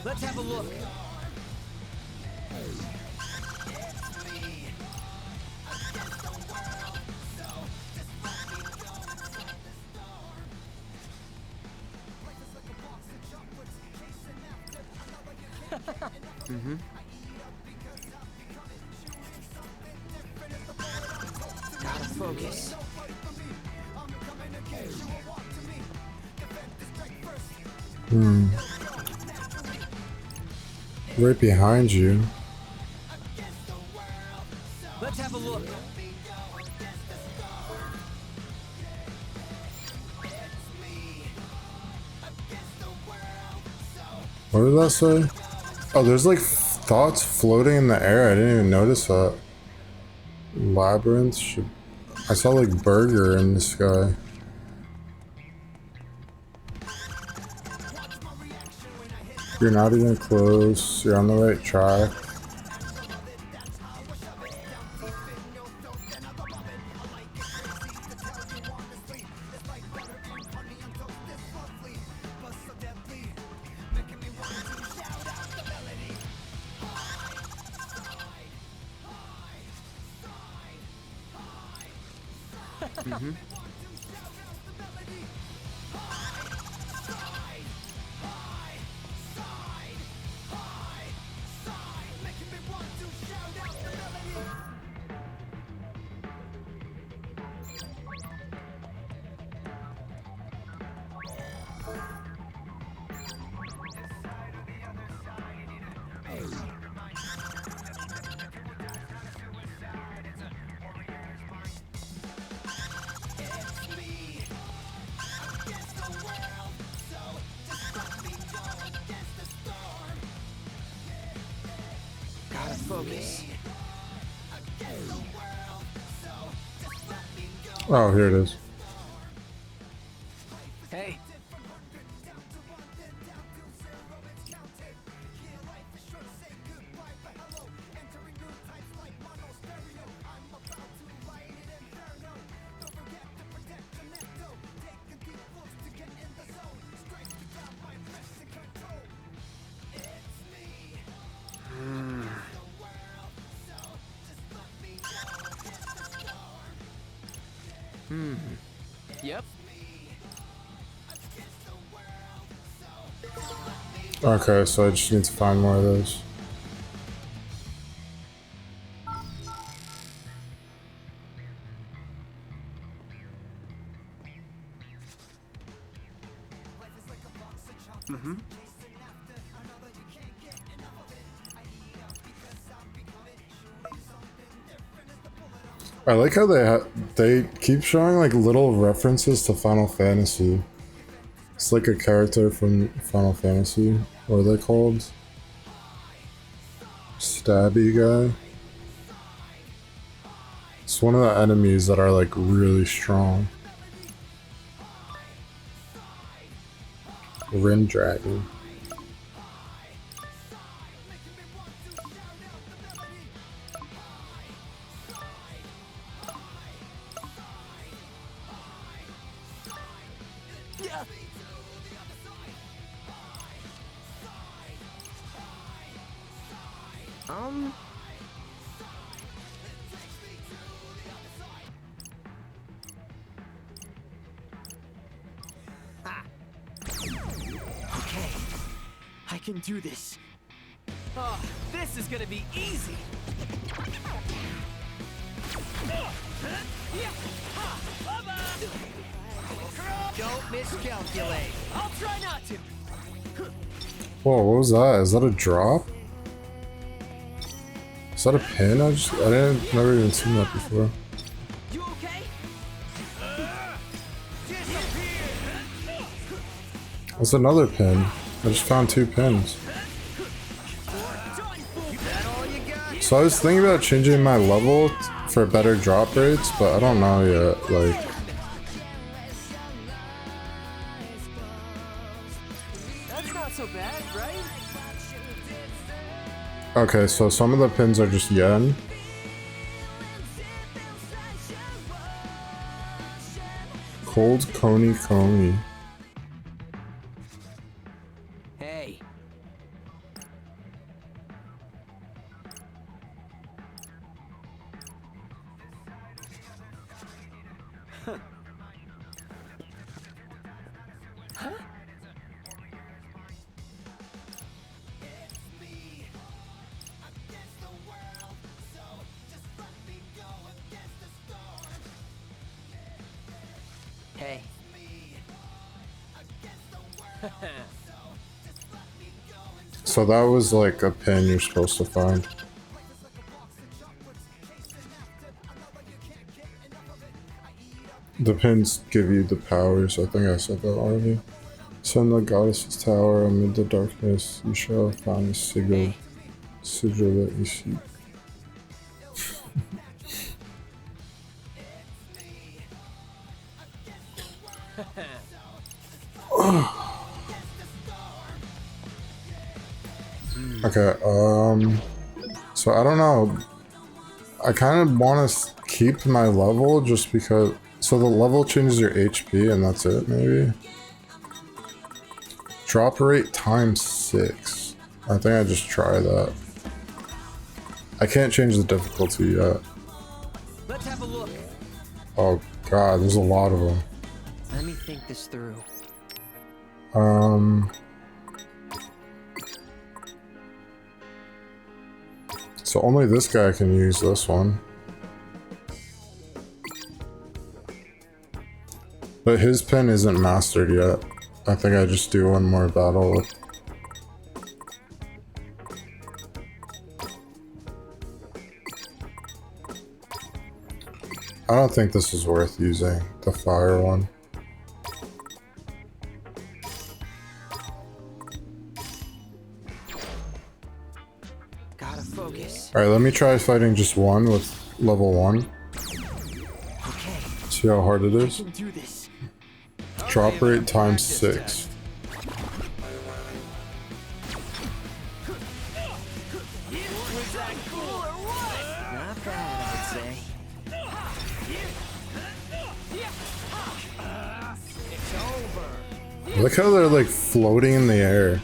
Let's have a look. Gotta focus. Right behind you. Let's have a look. What did that say? Oh, there's like thoughts floating in the air. I didn't even notice that. Labyrinth should... I saw like burger in the sky. You're not even close. You're on the right track. Mm-hmm. Gotta focus. Oh, here it is. Hey. Hmm. Yep. Okay, so I just need to find more of those. Mm-hmm. I like how they keep showing like little references to Final Fantasy. It's like a character from Final Fantasy. What are they called? Stabby guy. It's one of the enemies that are like really strong. Rin Dragon. Um. Ah. Okay, I can do this. Oh, this is gonna be easy. Don't miscalculate. I'll try not to. Whoa, what was that? Is that a drop? Is that a pin? I didn't never even seen that before. You okay? That's another pin. I just found 2 pins. So I was thinking about changing my level for better drop rates, but I don't know yet. Like, That's not so bad, right? okay, so some of the pins are just yen. Cold Coney Coney. Hey. Huh. Huh? Hey. So that was like a pin you're supposed to find. The pins give you the powers. I think I said that already. Send the goddess's tower amid the darkness. You shall find a sigil that you seek. Okay, so I don't know. I kind of want to keep my level just because. So the level changes your HP and that's it, maybe? Drop rate ×6. I think I just try that. I can't change the difficulty yet. Let's have a look. Oh, God, there's a lot of them. Let me think this through. So only this guy can use this one. But his pin isn't mastered yet. I think I just do one more battle with. I don't think this is worth using, the fire one. Gotta focus. Alright, let me try fighting just one with level 1. Okay. See how hard it I is. can do this. Drop rate times 6. Not bad, I'd say. Look how they're like floating in the air.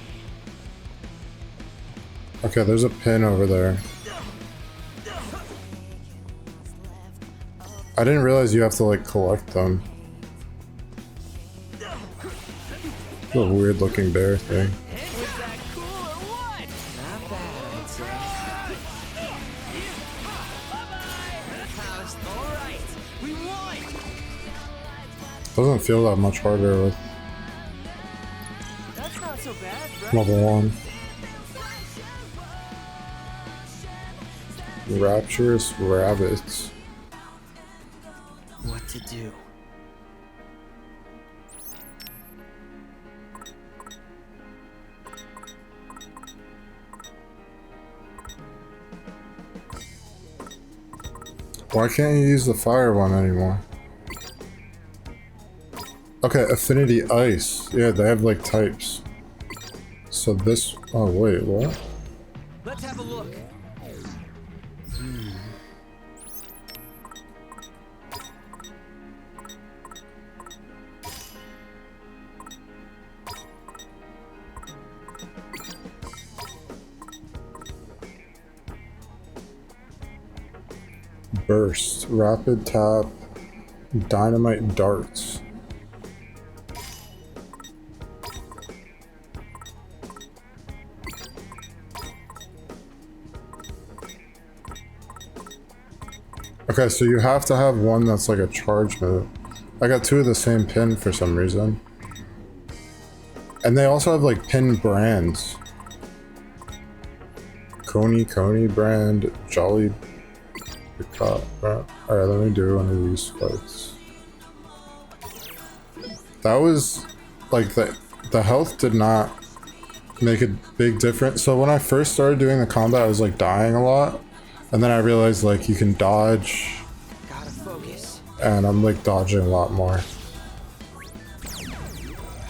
Okay, there's a pin over there. I didn't realize you have to like collect them. It's a weird looking bear thing. Not bad, I'd say. Alright, we won! Doesn't feel that much harder with That's not so bad, right? level 1. Rapturous rabbits. What to do? Why can't you use the fire one anymore? Okay, affinity ice. Yeah, they have like types. So this. Oh wait, what? Let's have a look. Burst, rapid tap, dynamite darts. Okay, so you have to have one that's like a charge move. I got 2 of the same pin for some reason. And they also have like pin brands. Coney brand, Jolly. Alright, let me do one of these fights. That was like the health did not make a big difference. So when I first started doing the combat, I was like dying a lot, and then I realized like you can dodge. Gotta focus. And I'm like dodging a lot more.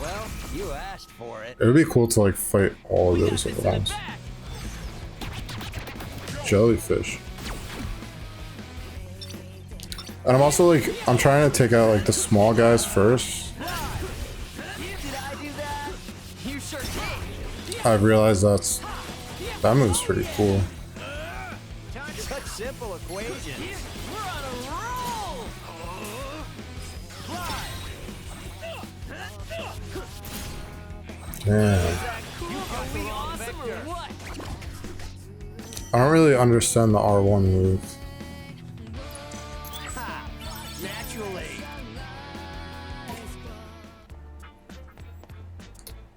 Well, you asked for it. It would be cool to like fight all of those at once. Jellyfish. And I'm also like, I'm trying to take out like the small guys first. I've realized that move's pretty cool. Such simple equations. We're on a roll. Damn. I don't really understand the R1 move.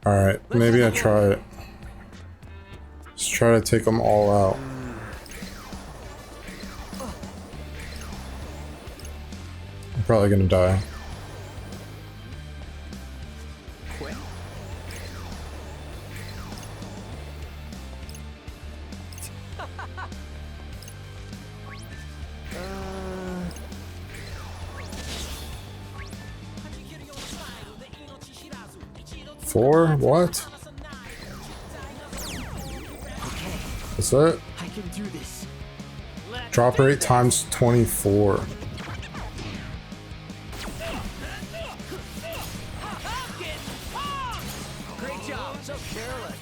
Alright, maybe I try it. Just try to take them all out. I'm probably gonna die. Four? What? What's that? I can do this. Drop rate times 24. Great job. So careless.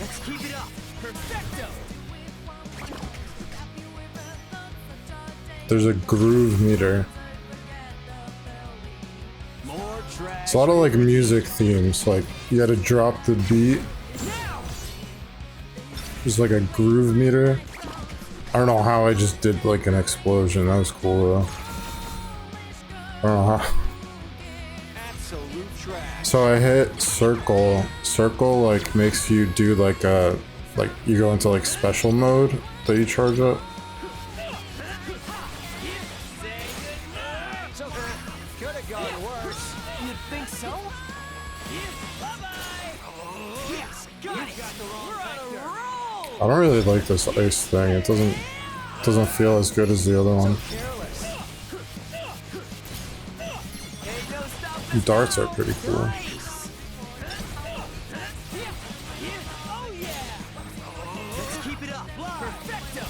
Let's keep it up. Perfecto. there's a groove meter. It's a lot of like music themes, like you gotta drop the beat. There's like a groove meter. I don't know how I just did like an explosion. That was cool though. I don't know how. So I hit circle. Circle like makes you do like a, like you go into like special mode that you charge up. Could've gone worse. You think so? Yes, got it. We're on a roll. I don't really like this ice thing. It doesn't feel as good as the other one. Darts are pretty cool. Let's keep it up. Perfecto.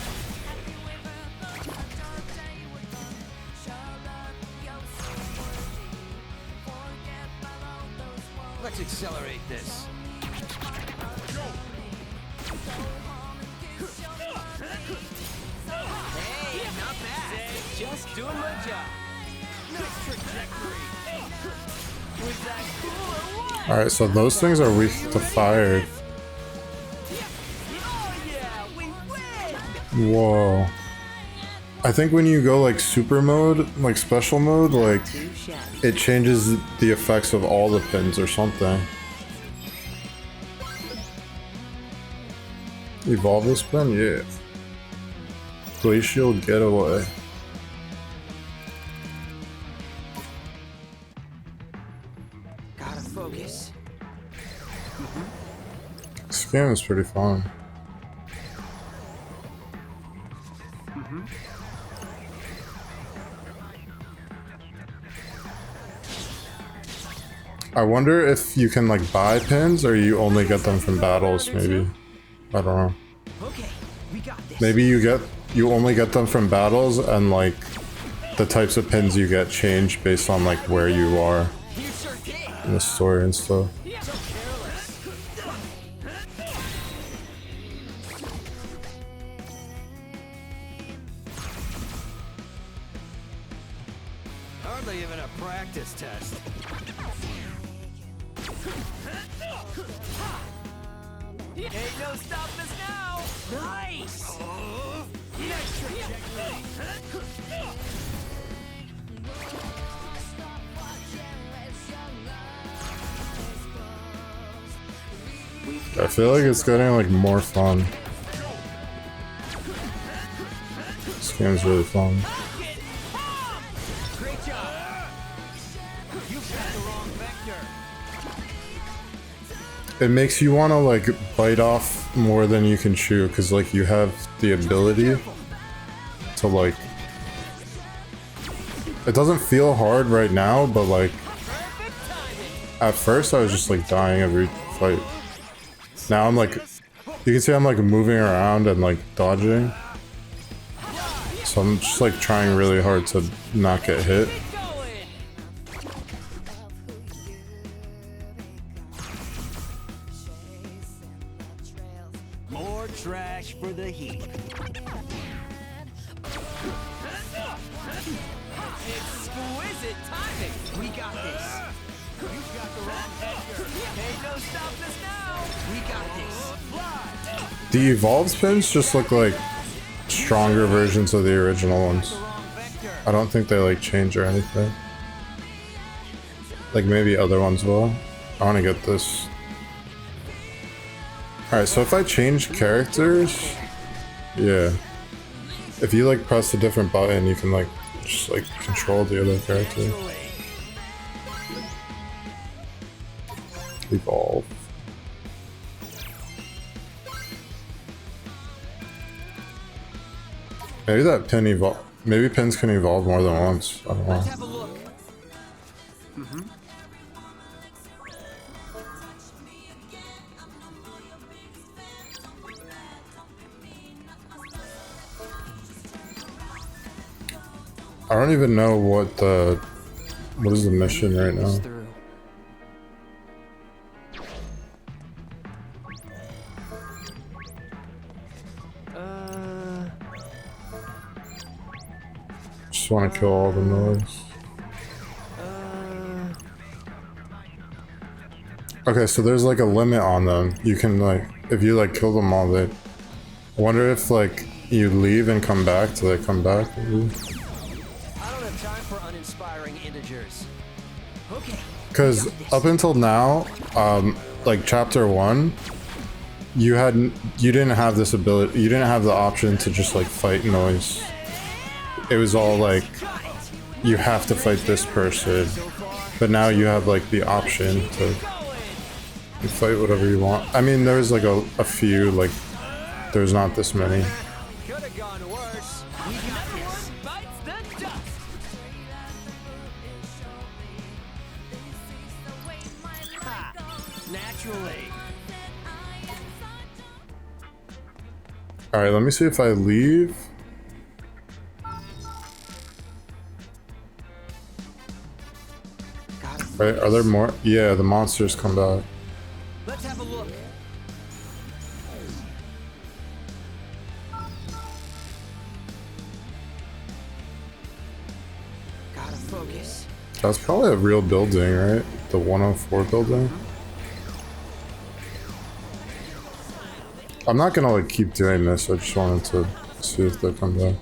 Let's accelerate this. Hey, not bad. Just doing my job. Nice trajectory. Was that cool or what? Alright, so those things are weak to fire. Whoa. I think when you go like super mode, like special mode, like it changes the effects of all the pins or something. Evolve this pin? Yeah. Glacial Getaway. Gotta focus. This game is pretty fun. I wonder if you can like buy pins or you only get them from battles, maybe. I don't know. Maybe you only get them from battles and like the types of pins you get change based on like where you are in the story and stuff. Hardly even a practice test. Ain't no stopping us now! Nice! Nice trajectory! I feel like it's getting like more fun. This game's really fun. Great job! You got the wrong vector. It makes you want to like bite off more than you can chew because like you have the ability to like, it doesn't feel hard right now, but like at first I was just like dying every fight. Now I'm like, you can see I'm like moving around and like dodging, so I'm just like trying really hard to not get hit. More trash for the heat. Exquisite timing. We got this. You got the wrong vector. Ain't no stopping us now. We got this. Fly. The evolved pins just look like stronger versions of the original ones. I don't think they like change or anything. Like maybe other ones will. I want to get this. Alright, so if I change characters, yeah. If you like press a different button, you can like just like control the other character. Evolve. Maybe that pin evolve. Maybe pins can evolve more than once. I don't know. Let's have a look. I don't even know what is the mission right now. Just want to kill all the noise. Okay, so there's like a limit on them. You can like, if you like kill them all, they... I wonder if like you leave and come back, do they come back? I don't have time for uninspiring integers. Okay. Because up until now, like chapter 1, you didn't have this ability, you didn't have the option to just like fight noise. It was all like, you have to fight this person, but now you have like the option to fight whatever you want. I mean, there's like a few, like, there's not this many. Could have gone worse. We got this. Bites the dust. Ha! Naturally. Alright, let me see if I leave. Right, are there more? Yeah, the monsters come back. Let's have a look. Gotta focus. That's probably a real building, right? The 104 building. I'm not gonna like keep doing this, I just wanted to see if they come back.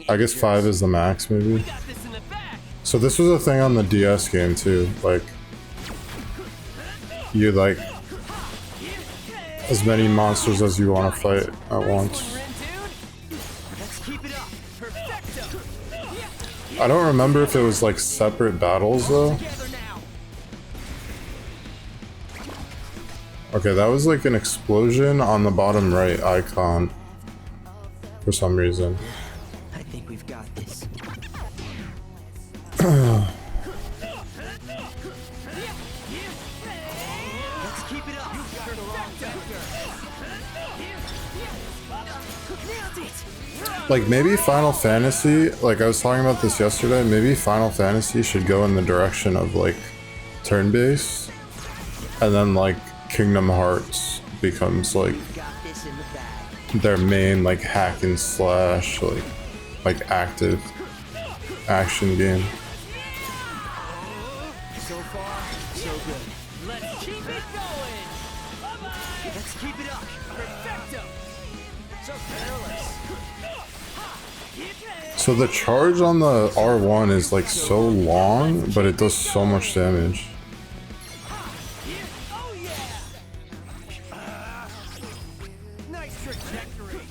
I guess 5 is the max, maybe. So this was a thing on the DS game too, like you like as many monsters as you want to fight at once. I don't remember if it was like separate battles though. Okay, that was like an explosion on the bottom right icon for some reason. I think we've got this. Let's keep it up. Like maybe Final Fantasy, like I was talking about this yesterday, maybe Final Fantasy should go in the direction of like turn-based, and then like Kingdom Hearts becomes like their main like hack and slash like active action game. So far, so good. Let's keep it going. Bye-bye. Let's keep it up. Perfecto. So careless. So the charge on the R1 is like so long, but it does so much damage. Nice trajectory.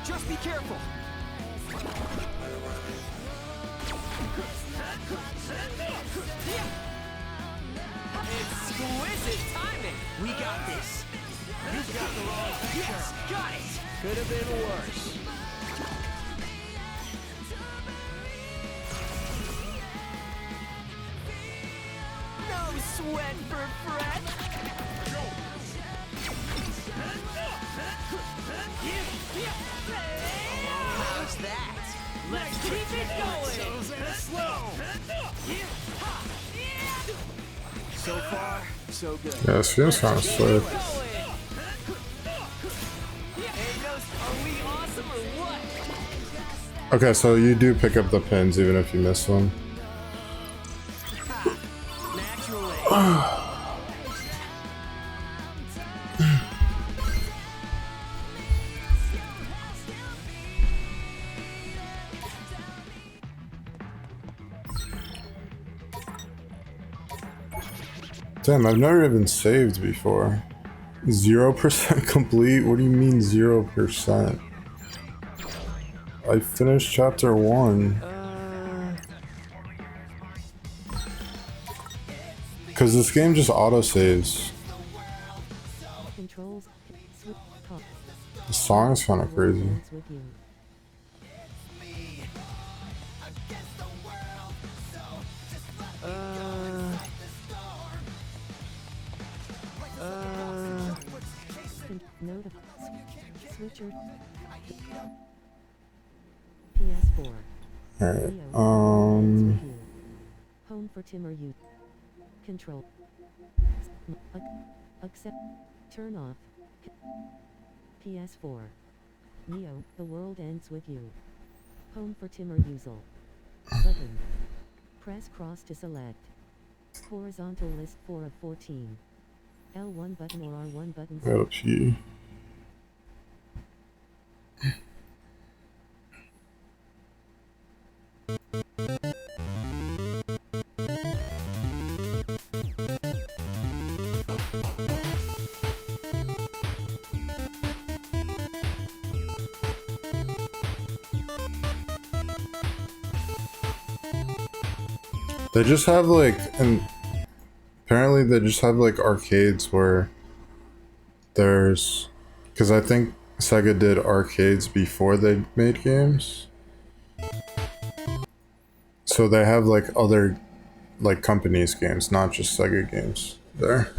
Just be careful. Exquisite timing. We got this. You've got the wrong picture. Yes, got it. Could have been worse. No sweat for Fred. How's that? Let's keep it going. Slow. So far, so good. Yeah, this feels kind of slick. Okay, so you do pick up the pins even if you miss them. Damn, I've never even saved before. 0% complete? What do you mean 0%? I finished chapter 1. Because this game just auto-saves. The song is kind of crazy. Switcher. PS4. Alright, Home for Timur you. Control. Accept. Turn off. PS4. Neo, the world ends with you. Home for Timur Uzel. Button. Press cross to select. Horizontal list 4 of 14. L1 button or R1 button. got a P. They just have like, and apparently they just have like arcades where there's, because I think Sega did arcades before they made games. So they have like other like companies games, not just Sega games there.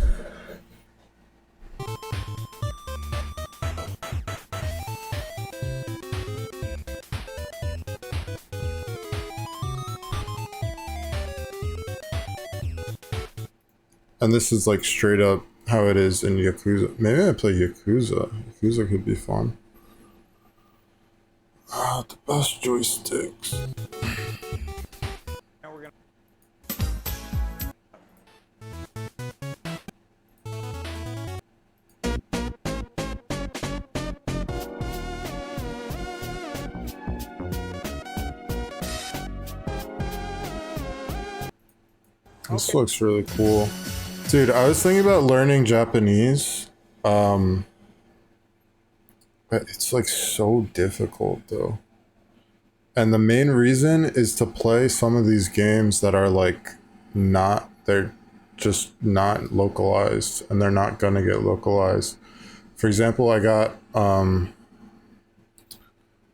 And this is like straight up how it is in Yakuza. Maybe I play Yakuza. Yakuza could be fun. Ah, the best joysticks. Now we're gonna. This looks really cool. Dude, I was thinking about learning Japanese. But it's like so difficult though. And the main reason is to play some of these games that are like they're just not localized and they're not gonna get localized. For example, I got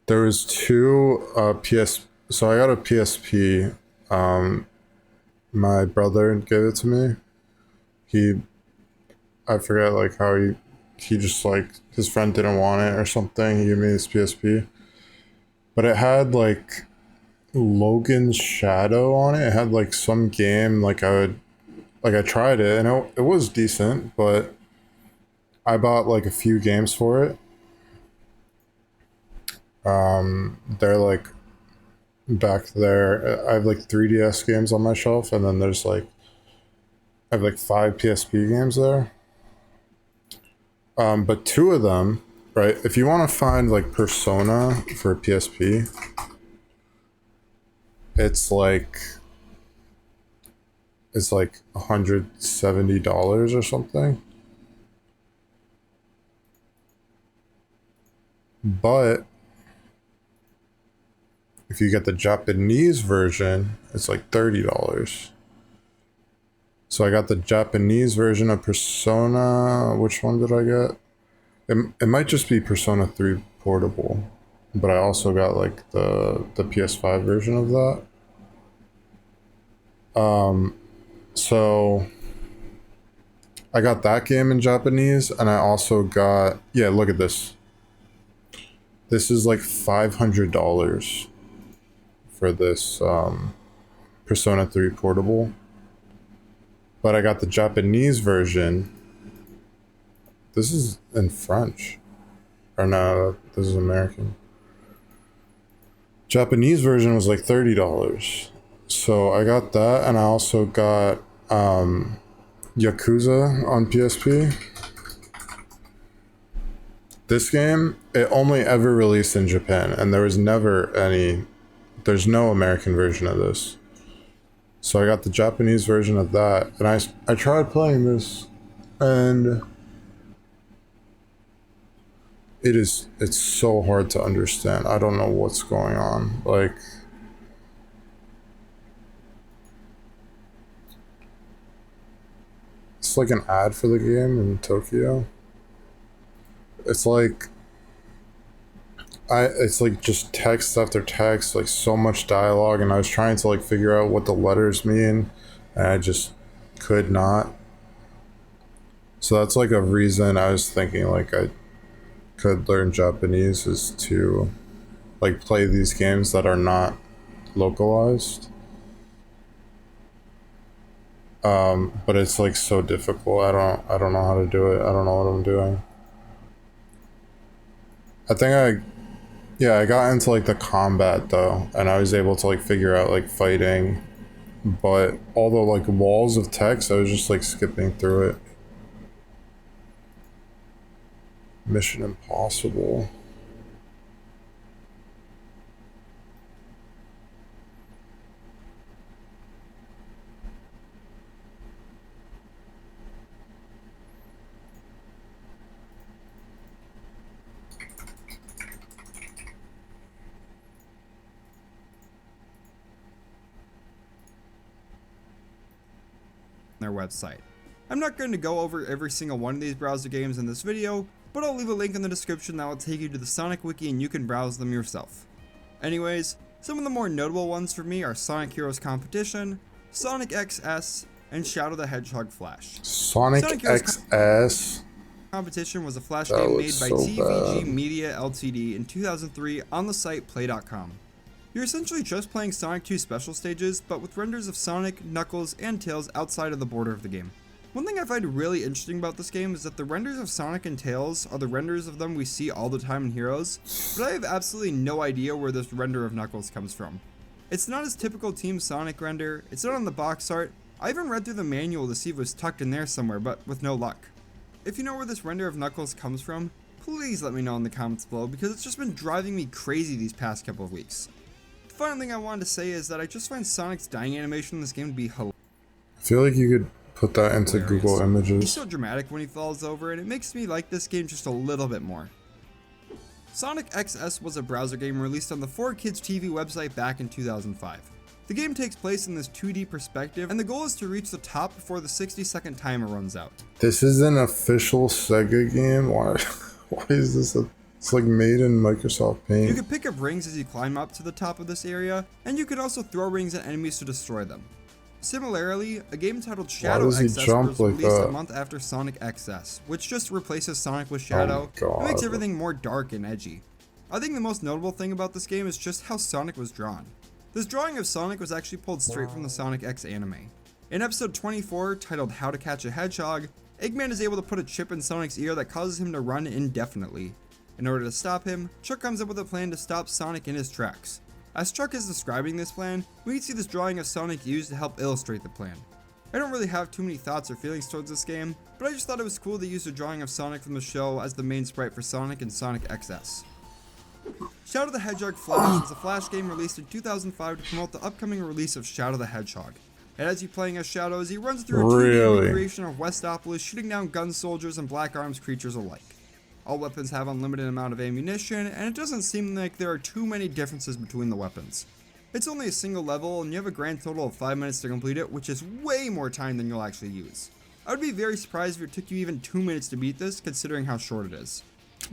there was two so I got a PSP. My brother gave it to me. I forget like how he just like his friend didn't want it or something. He gave me his PSP. But it had like Logan's Shadow on it. It had like some game like I tried it and it was decent, but I bought like a few games for it. They're like back there. I have like 3DS games on my shelf, and then there's like I have like 5 PSP games there. But 2 of them, right? If you want to find like Persona for a PSP, it's like $170 or something. But if you get the Japanese version, it's like $30. So I got the Japanese version of Persona. Which one did I get? It might just be Persona 3 Portable, but I also got like the PS5 version of that. So I got that game in Japanese, and I also got, yeah, look at this. This is like $500 for this Persona 3 Portable. But I got the Japanese version. This is in French. Or no, this is American. Japanese version was like $30. So I got that, and I also got Yakuza on PSP. This game, it only ever released in Japan, and there's no American version of this. So I got the Japanese version of that, and I tried playing this, and it's so hard to understand. I don't know what's going on. Like, it's like an ad for the game in Tokyo. It's like it's like just text after text, like so much dialogue, and I was trying to like figure out what the letters mean, and I just could not. So that's like a reason I was thinking like I could learn Japanese, is to like play these games that are not localized. But it's like so difficult. I don't know how to do it. I don't know what I'm doing. I think yeah, I got into like the combat though, and I was able to like figure out like fighting, but all the like walls of text, I was just like skipping through it. Mission Impossible. Their website. I'm not going to go over every single one of these browser games in this video, but I'll leave a link in the description that will take you to the Sonic Wiki and you can browse them yourself. Anyways, some of the more notable ones for me are Sonic Heroes Competition, Sonic XS, and Shadow the Hedgehog Flash. Sonic XS Competition was a Flash that game made by so TVG bad. Media Ltd in 2003 on the site play.com. You're essentially just playing Sonic 2 special stages, but with renders of Sonic, Knuckles, and Tails outside of the border of the game. One thing I find really interesting about this game is that the renders of Sonic and Tails are the renders of them we see all the time in Heroes, but I have absolutely no idea where this render of Knuckles comes from. It's not his typical Team Sonic render, it's not on the box art. I even read through the manual to see if it was tucked in there somewhere, but with no luck. If you know where this render of Knuckles comes from, please let me know in the comments below because it's just been driving me crazy these past couple of weeks. The final thing I wanted to say is that I just find Sonic's dying animation in this game to be hilarious. I feel like you could put that into Google He's Images. so dramatic when he falls over, and it makes me like this game just a little bit more. Sonic XS was a browser game released on the 4Kids TV website back in 2005. The game takes place in this 2D perspective, and the goal is to reach the top before the 60-second timer runs out. This is an official Sega game? Why is this it's like made in Microsoft Paint? You can pick up rings as you climb up to the top of this area, and you can also throw rings at enemies to destroy them. Similarly, a game titled Shadow does he XS jump was like released that? a month after Sonic XS, which just replaces Sonic with Shadow and makes everything more dark and edgy. I think the most notable thing about this game is just how Sonic was drawn. This drawing of Sonic was actually pulled straight from the Sonic X anime. In episode 24, titled How to Catch a Hedgehog, Eggman is able to put a chip in Sonic's ear that causes him to run indefinitely. In order to stop him, Chuck comes up with a plan to stop Sonic in his tracks. As Chuck is describing this plan, we can see this drawing of Sonic used to help illustrate the plan. I don't really have too many thoughts or feelings towards this game, but I just thought it was cool to use a drawing of Sonic from the show as the main sprite for Sonic and Sonic XS. Shadow the Hedgehog Flash was a Flash game released in 2005 to promote the upcoming release of Shadow the Hedgehog. And as you playing as Shadow as he runs through a 2D recreation of Westopolis, shooting down gun soldiers and Black Arms creatures alike. All weapons have unlimited amount of ammunition, and it doesn't seem like there are too many differences between the weapons. It's only a single level, and you have a grand total of 5 minutes to complete it, which is way more time than you'll actually use. I would be very surprised if it took you even 2 minutes to beat this, considering how short it is.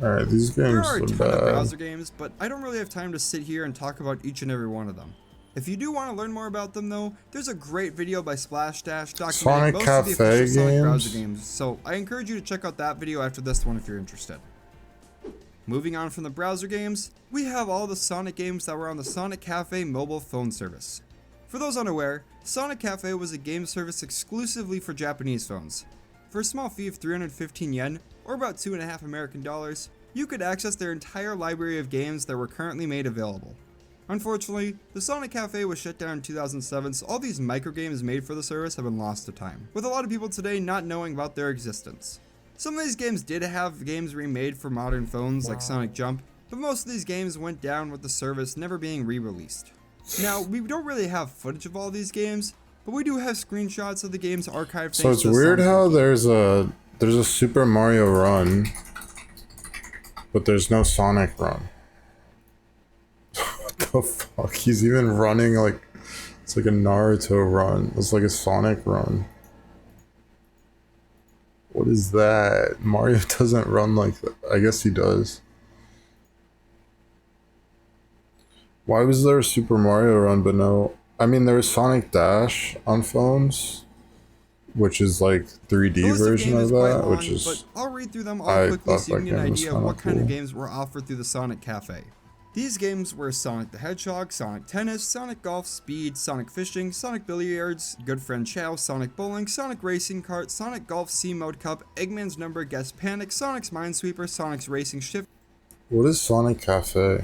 Alright, these There games are a are ton of bad. browser games, but I don't really have time to sit here and talk about each and every one of them. If you do want to learn more about them though, there's a great video by Splash Dash documenting Sonic most Cafe of the official Sonic games? browser games, so I encourage you to check out that video after this one if you're interested. Moving on from the browser games, we have all the Sonic games that were on the Sonic Cafe mobile phone service. For those unaware, Sonic Cafe was a game service exclusively for Japanese phones. For a small fee of 315 yen, or about $2.5 American dollars, you could access their entire library of games that were currently made available. Unfortunately, the Sonic Cafe was shut down in 2007, so all these microgames made for the service have been lost to time, with a lot of people today not knowing about their existence. Some of these games did have games remade for modern phones like Sonic Jump, but most of these games went down with the service never being re-released. Now, we don't really have footage of all these games, but we do have screenshots of the games archived. So it's weird how there's a Super Mario Run, but there's no Sonic Run. What the fuck? He's even running like it's like a Naruto run. It's like a Sonic run. What is that? Mario doesn't run like that. I guess he does. Why was there a Super Mario Run but no? I mean, there was Sonic Dash on phones, which is like 3D version of that, long, which is. But I'll read through them all quickly so you can get an idea of what kind of games were offered through the Sonic Cafe. These games were Sonic the Hedgehog, Sonic Tennis, Sonic Golf, Speed, Sonic Fishing, Sonic Billiards, Good Friend Chow, Sonic Bowling, Sonic Racing Kart, Sonic Golf C Mode Cup, Eggman's Number Guess Panic, Sonic's Minesweeper, Sonic's Racing Shift. What is Sonic Cafe?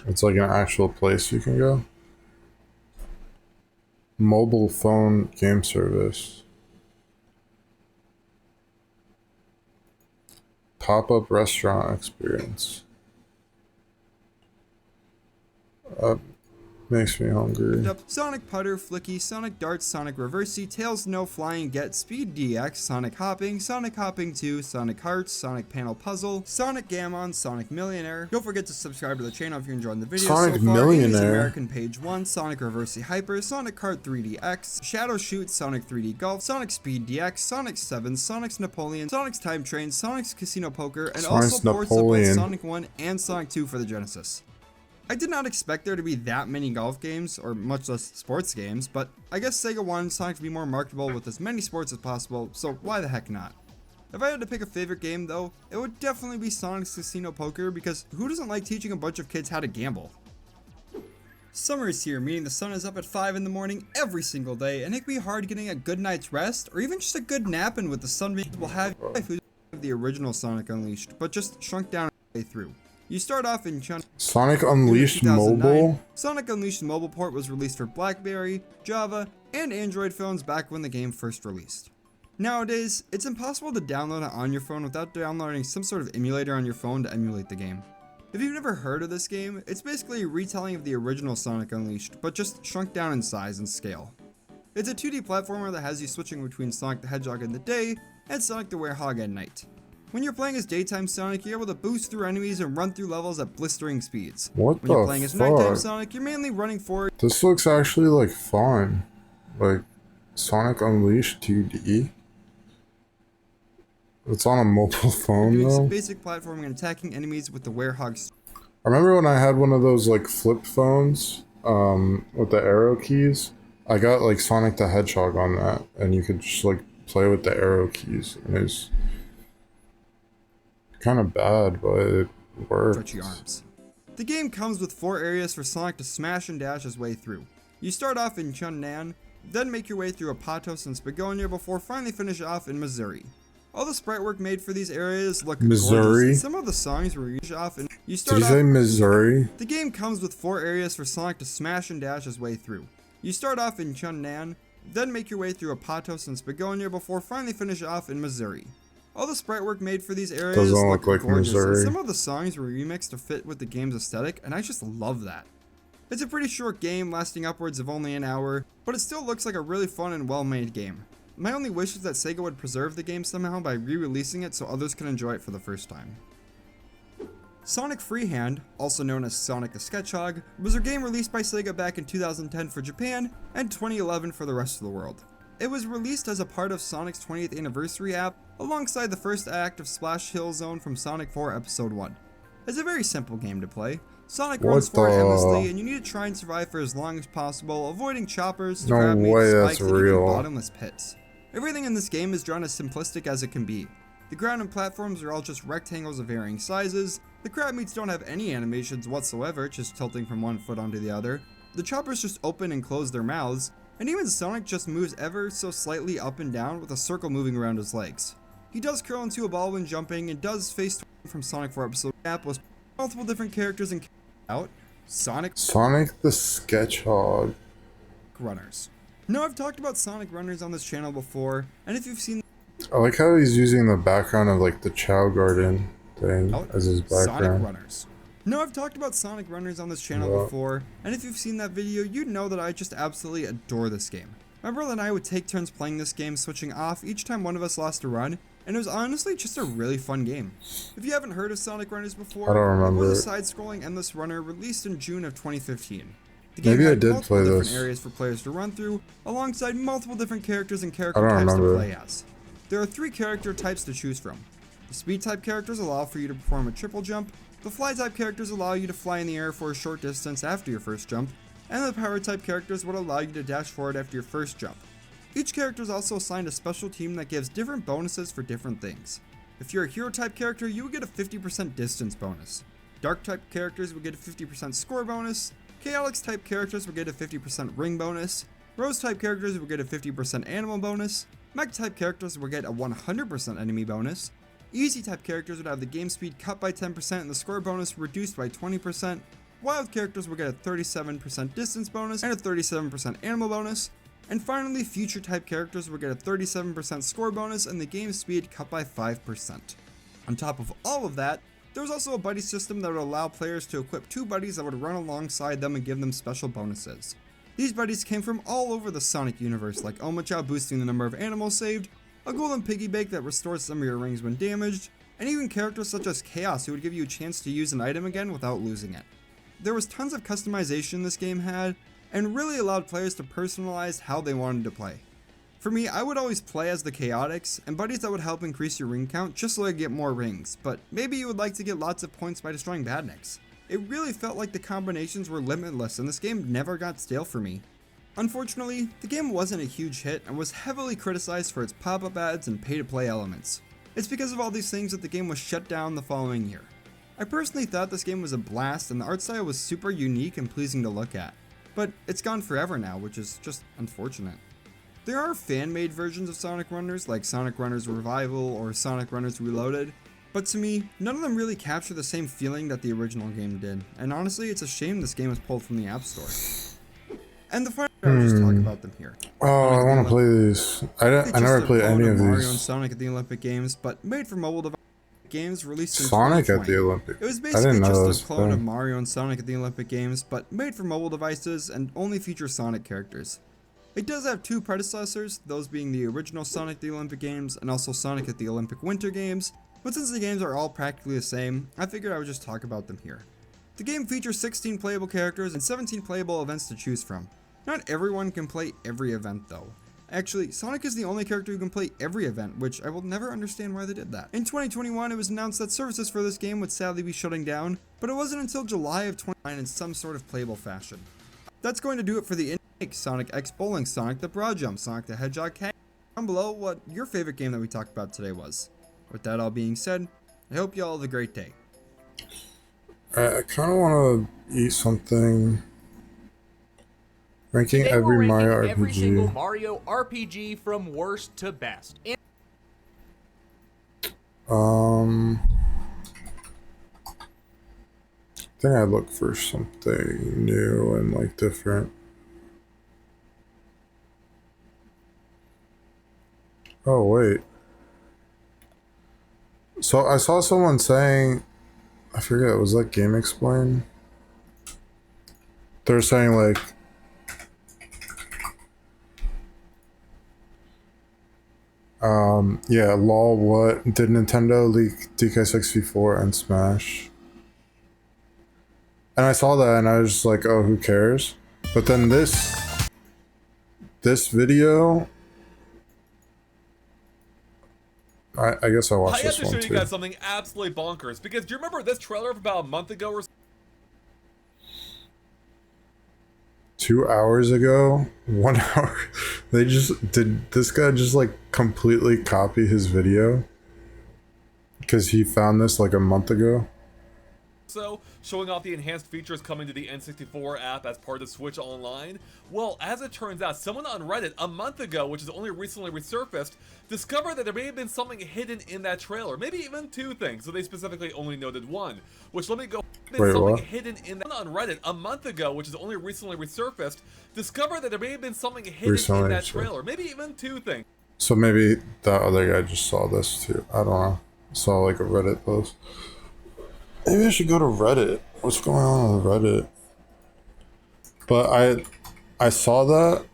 It's like an actual place you can go. Mobile phone game service. Pop-up restaurant experience. Makes me hungry. Sonic Putter, Flicky, Sonic Darts, Sonic Reversey, Tails No Flying Get, Speed DX, Sonic Hopping 2, Sonic Hearts, Sonic Panel Puzzle, Sonic Gammon, Sonic Millionaire. Don't forget to subscribe to the channel if you're enjoying the video Sonic so far. Millionaire. American Page 1, Sonic Reversey Hyper, Sonic Kart 3DX, Shadow Shoot, Sonic 3D Golf, Sonic Speed DX, Sonic 7, Sonic's Napoleon, Sonic's Time Train, Sonic's Casino Poker, and Sonic's also ports of both Napoleon. Sonic 1 and Sonic 2 for the Genesis. I did not expect there to be that many golf games, or much less sports games, but I guess Sega wanted Sonic to be more marketable with as many sports as possible, so why the heck not? If I had to pick a favorite game though, it would definitely be Sonic's Casino Poker, because who doesn't like teaching a bunch of kids how to gamble? Summer is here, meaning the sun is up at 5 in the morning every single day, and it can be hard getting a good night's rest, or even just a good nap in with the sun being will have the original Sonic Unleashed, but just shrunk down halfway through. You start off in Sonic Unleashed 2009. Mobile? Sonic Unleashed mobile port was released for BlackBerry, Java, and Android phones back when the game first released. Nowadays, it's impossible to download it on your phone without downloading some sort of emulator on your phone to emulate the game. If you've never heard of this game, it's basically a retelling of the original Sonic Unleashed, but just shrunk down in size and scale. It's a 2D platformer that has you switching between Sonic the Hedgehog in the day and Sonic the Werehog at night. When you're playing as daytime Sonic, you're able to boost through enemies and run through levels at blistering speeds. What when you're the playing as nighttime fuck? Sonic, you're mainly running forward. This looks actually like fun. Like Sonic Unleashed 2D. It's on a mobile phone doing some though. basic platforming and attacking enemies with the Werehog. I remember when I had one of those like flip phones with the arrow keys. I got like Sonic the Hedgehog on that, and you could just like play with the arrow keys, and it's kind of bad, but it works. Stretchy arms. The game comes with 4 areas for Sonic to smash and dash his way through. You start off in Chunnan, then make your way through Apatos and Spagonia before finally finish off in Missouri. All the sprite work made for these areas look Missouri? gorgeous, and some of the songs were used off in. You start Did you say off- Missouri? The game comes with 4 areas for Sonic to smash and dash his way through. You start off in Chunnan, then make your way through Apatos and Spagonia before finally finish off in Missouri. All the sprite work made for these areas Doesn't look like gorgeous, Missouri. and some of the songs were remixed to fit with the game's aesthetic, and I just love that. It's a pretty short game, lasting upwards of only an hour, but it still looks like a really fun and well-made game. My only wish is that Sega would preserve the game somehow by re-releasing it so others can enjoy it for the first time. Sonic Freehand, also known as Sonic the Sketchhog, was a game released by Sega back in 2010 for Japan and 2011 for the rest of the world. It was released as a part of Sonic's 20th anniversary app, alongside the first act of Splash Hill Zone from Sonic 4 Episode 1. It's a very simple game to play. Sonic runs What forward the- endlessly, and you need to try and survive for as long as possible, avoiding choppers, No crab meat, way that's spikes, and even real. bottomless pits. Everything in this game is drawn as simplistic as it can be. The ground and platforms are all just rectangles of varying sizes, the crab meats don't have any animations whatsoever, just tilting from one foot onto the other, the choppers just open and close their mouths, and even Sonic just moves ever so slightly up and down with a circle moving around his legs. He does curl into a ball when jumping, and does face from Sonic 4 Episode app was multiple different characters and out. Sonic the Sketchhog. Runners. Now I've talked about Sonic Runners on this channel before, and if you've seen I like how he's using the background of like the Chow Garden thing as his Sonic background. Runners. Now I've talked about Sonic Runners on this channel Yeah. before, and if you've seen that video, you'd know that I just absolutely adore this game. My brother and I would take turns playing this game, switching off each time one of us lost a run, and it was honestly just a really fun game. If you haven't heard of Sonic Runners before, I don't remember it was it. a side-scrolling endless runner released in June of 2015. The Maybe I had did multiple play different this. areas for players to run through, alongside multiple different characters and character I don't types to remember. play as. There are 3 character types to choose from. The speed type characters allow for you to perform a triple jump, the fly type characters allow you to fly in the air for a short distance after your first jump, and the power type characters would allow you to dash forward after your first jump. Each character is also assigned a special team that gives different bonuses for different things. If you're a hero type character, you would get a 50% distance bonus. Dark type characters would get a 50% score bonus. Chaotix type characters would get a 50% ring bonus. Rose type characters would get a 50% animal bonus. Mech type characters would get a 100% enemy bonus. Easy type characters would have the game speed cut by 10% and the score bonus reduced by 20%. Wild characters would get a 37% distance bonus and a 37% animal bonus. And finally, future type characters would get a 37% score bonus and the game speed cut by 5%. On top of all of that, there was also a buddy system that would allow players to equip 2 buddies that would run alongside them and give them special bonuses. These buddies came from all over the Sonic universe, like Omochao boosting the number of animals saved, a golden piggy bank that restores some of your rings when damaged, and even characters such as Chaos who would give you a chance to use an item again without losing it. There was tons of customization this game had, and really allowed players to personalize how they wanted to play. For me, I would always play as the Chaotix, and buddies that would help increase your ring count just so I get more rings, but maybe you would like to get lots of points by destroying badniks. It really felt like the combinations were limitless and this game never got stale for me. Unfortunately, the game wasn't a huge hit and was heavily criticized for its pop-up ads and pay-to-play elements. It's because of all these things that the game was shut down the following year. I personally thought this game was a blast and the art style was super unique and pleasing to look at, but it's gone forever now, which is just unfortunate. There are fan-made versions of Sonic Runners like Sonic Runners Revival or Sonic Runners Reloaded, but to me, none of them really capture the same feeling that the original game did, and honestly, it's a shame this game was pulled from the App Store. And the final I'll just talk about them here. Oh, I want to play these. I never played any of Mario and these. Sonic at the Olympic Games, but made for mobile devices. Games released in Sonic 2020. at the Olympic. It was I basically didn't know that just was a clone a of thing. Mario and Sonic at the Olympic Games, but made for mobile devices and only features Sonic characters. It does have 2 predecessors, those being the original Sonic at the Olympic Games and also Sonic at the Olympic Winter Games, but since the games are all practically the same, I figured I would just talk about them here. The game features 16 playable characters and 17 playable events to choose from. Not everyone can play every event though. Actually, Sonic is the only character who can play every event, which I will never understand why they did that. In 2021, it was announced that services for this game would sadly be shutting down, but it wasn't until July of 2029 in some sort of playable fashion. That's going to do it for the intake. Sonic X Bowling, Sonic the Broad Jump, Sonic the Hedgehog Cat. Down below what your favorite game that we talked about today was. With that all being said, I hope you all have a great day. I kind of want to eat something. Ranking Today we're every ranking Mario every single RPG. Mario RPG from worst to best. I think I'd look for something new and like different. Oh wait. So I saw someone saying, I forget, was that Game Explain? They're saying like, yeah, lol, what? Did Nintendo leak DK64 and Smash? And I saw that and I was just like, oh, who cares? But then this video, I guess I I watched have this to one show you too. guys something absolutely bonkers, because do you remember this trailer of about a month ago or 2 hours ago, 1 hour, did this guy just like completely copy his video? Because he found this like a month ago. so, showing off the enhanced features coming to the N64 app as part of Switch Online? Well, as it turns out, someone on Reddit a month ago, which has only recently resurfaced, discovered that there may have been something hidden in that trailer. Maybe even 2 things, so they specifically only noted 1. Which, let me go. Wait, something what? hidden in that on Reddit a month ago, which has only recently resurfaced, discovered that there may have been something hidden in that trailer. Maybe even 2 things. So maybe that other guy just saw this too. I don't know. Saw like a Reddit post. Maybe I should go to Reddit. What's going on Reddit? But I saw that.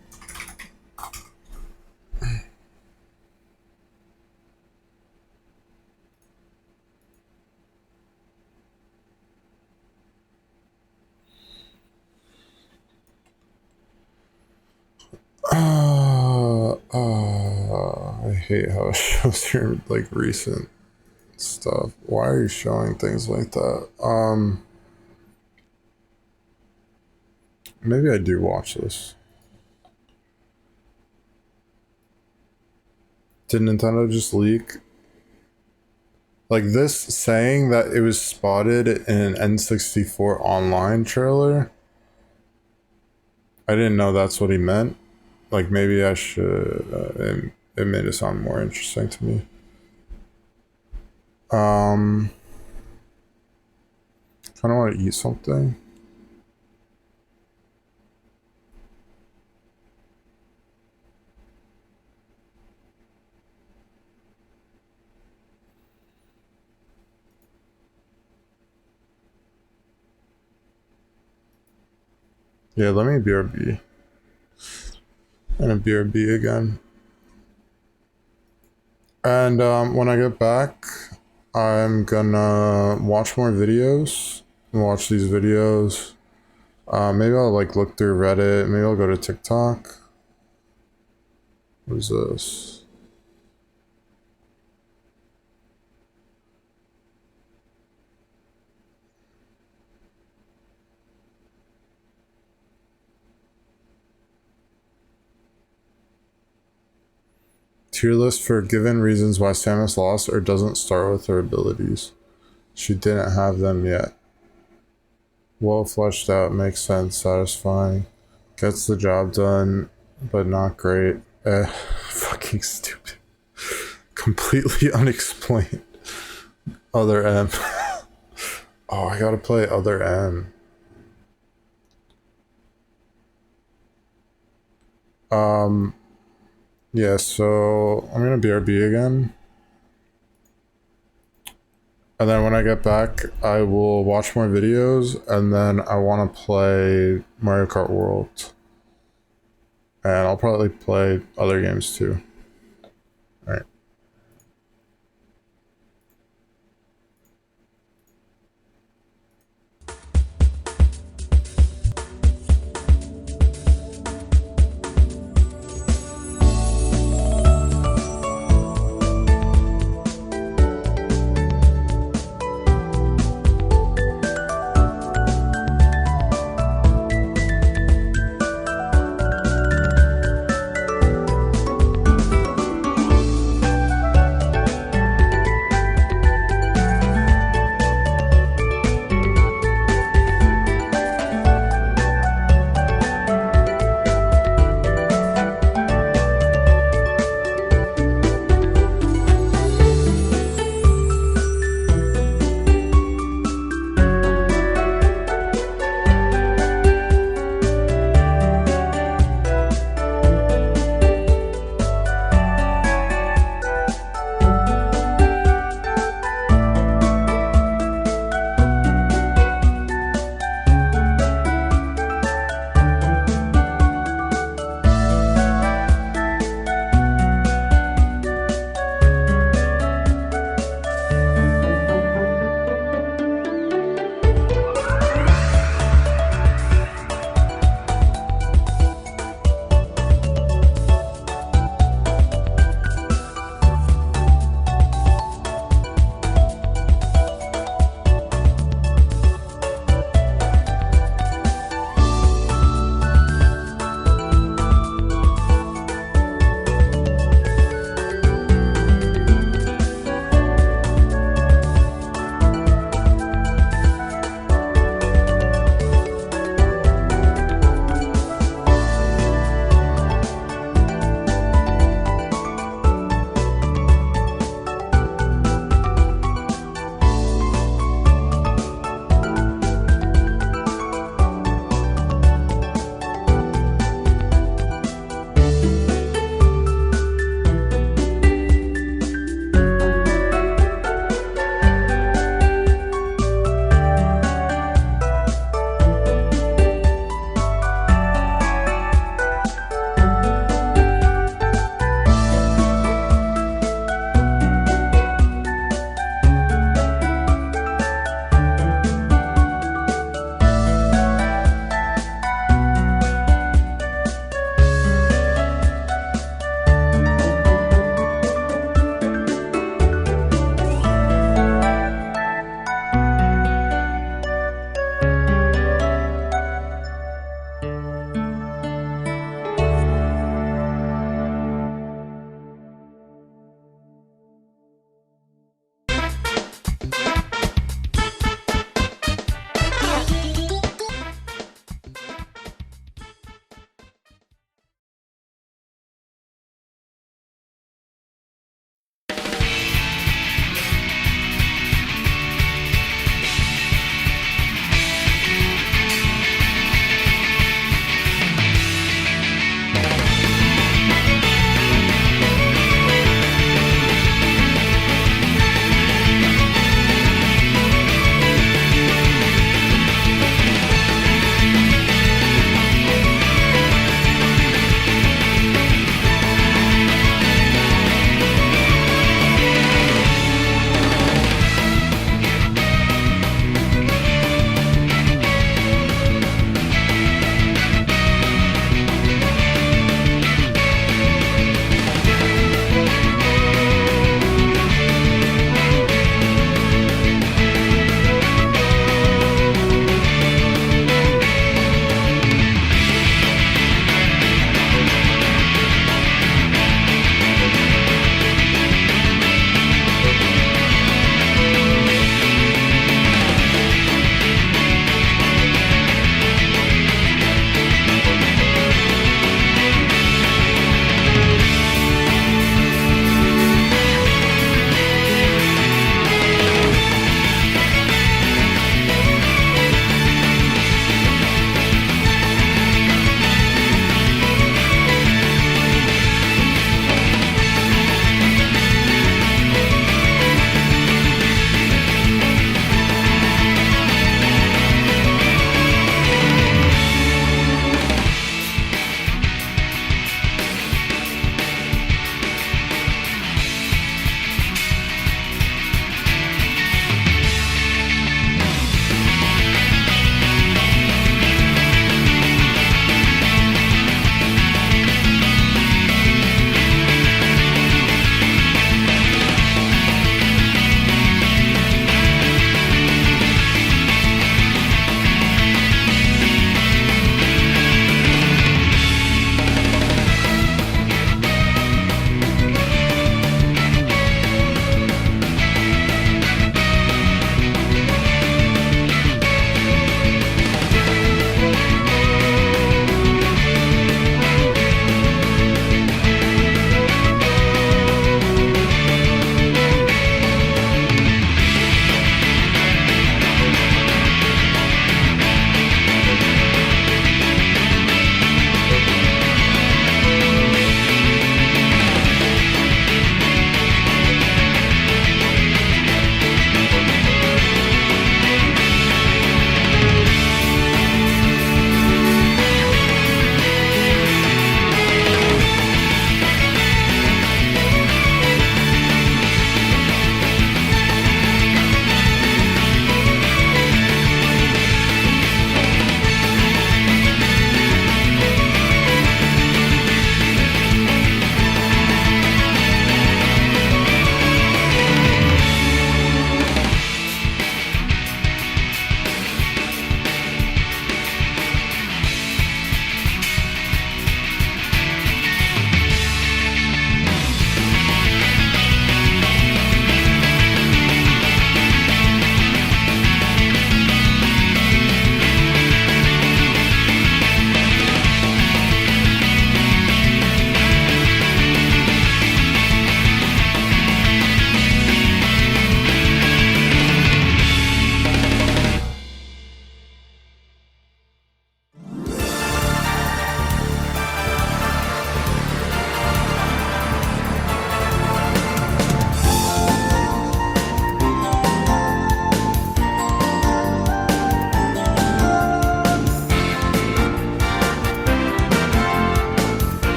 I hate how it shows your like recent stuff. Why are you showing things like that? Maybe I do watch this. Did Nintendo just leak Like this saying that it was spotted in an N64 online trailer. I didn't know that's what he meant. Like maybe I should. It made it sound more interesting to me. Kind of want to eat something. Yeah, let me BRB. And a BRB again. And when I get back, I'm gonna watch more videos. Watch these videos. Maybe I'll like look through Reddit. Maybe I'll go to TikTok. What is this? Tier list for given reasons why Samus lost or doesn't start with her abilities. She didn't have them yet. Well fleshed out, makes sense, satisfying. Gets the job done, but not great. Fucking stupid. Completely unexplained. Other M. Oh, I gotta play Other M. Yeah, so I'm gonna BRB again. And then when I get back, I will watch more videos, and then I want to play Mario Kart World. And I'll probably play other games too. Alright.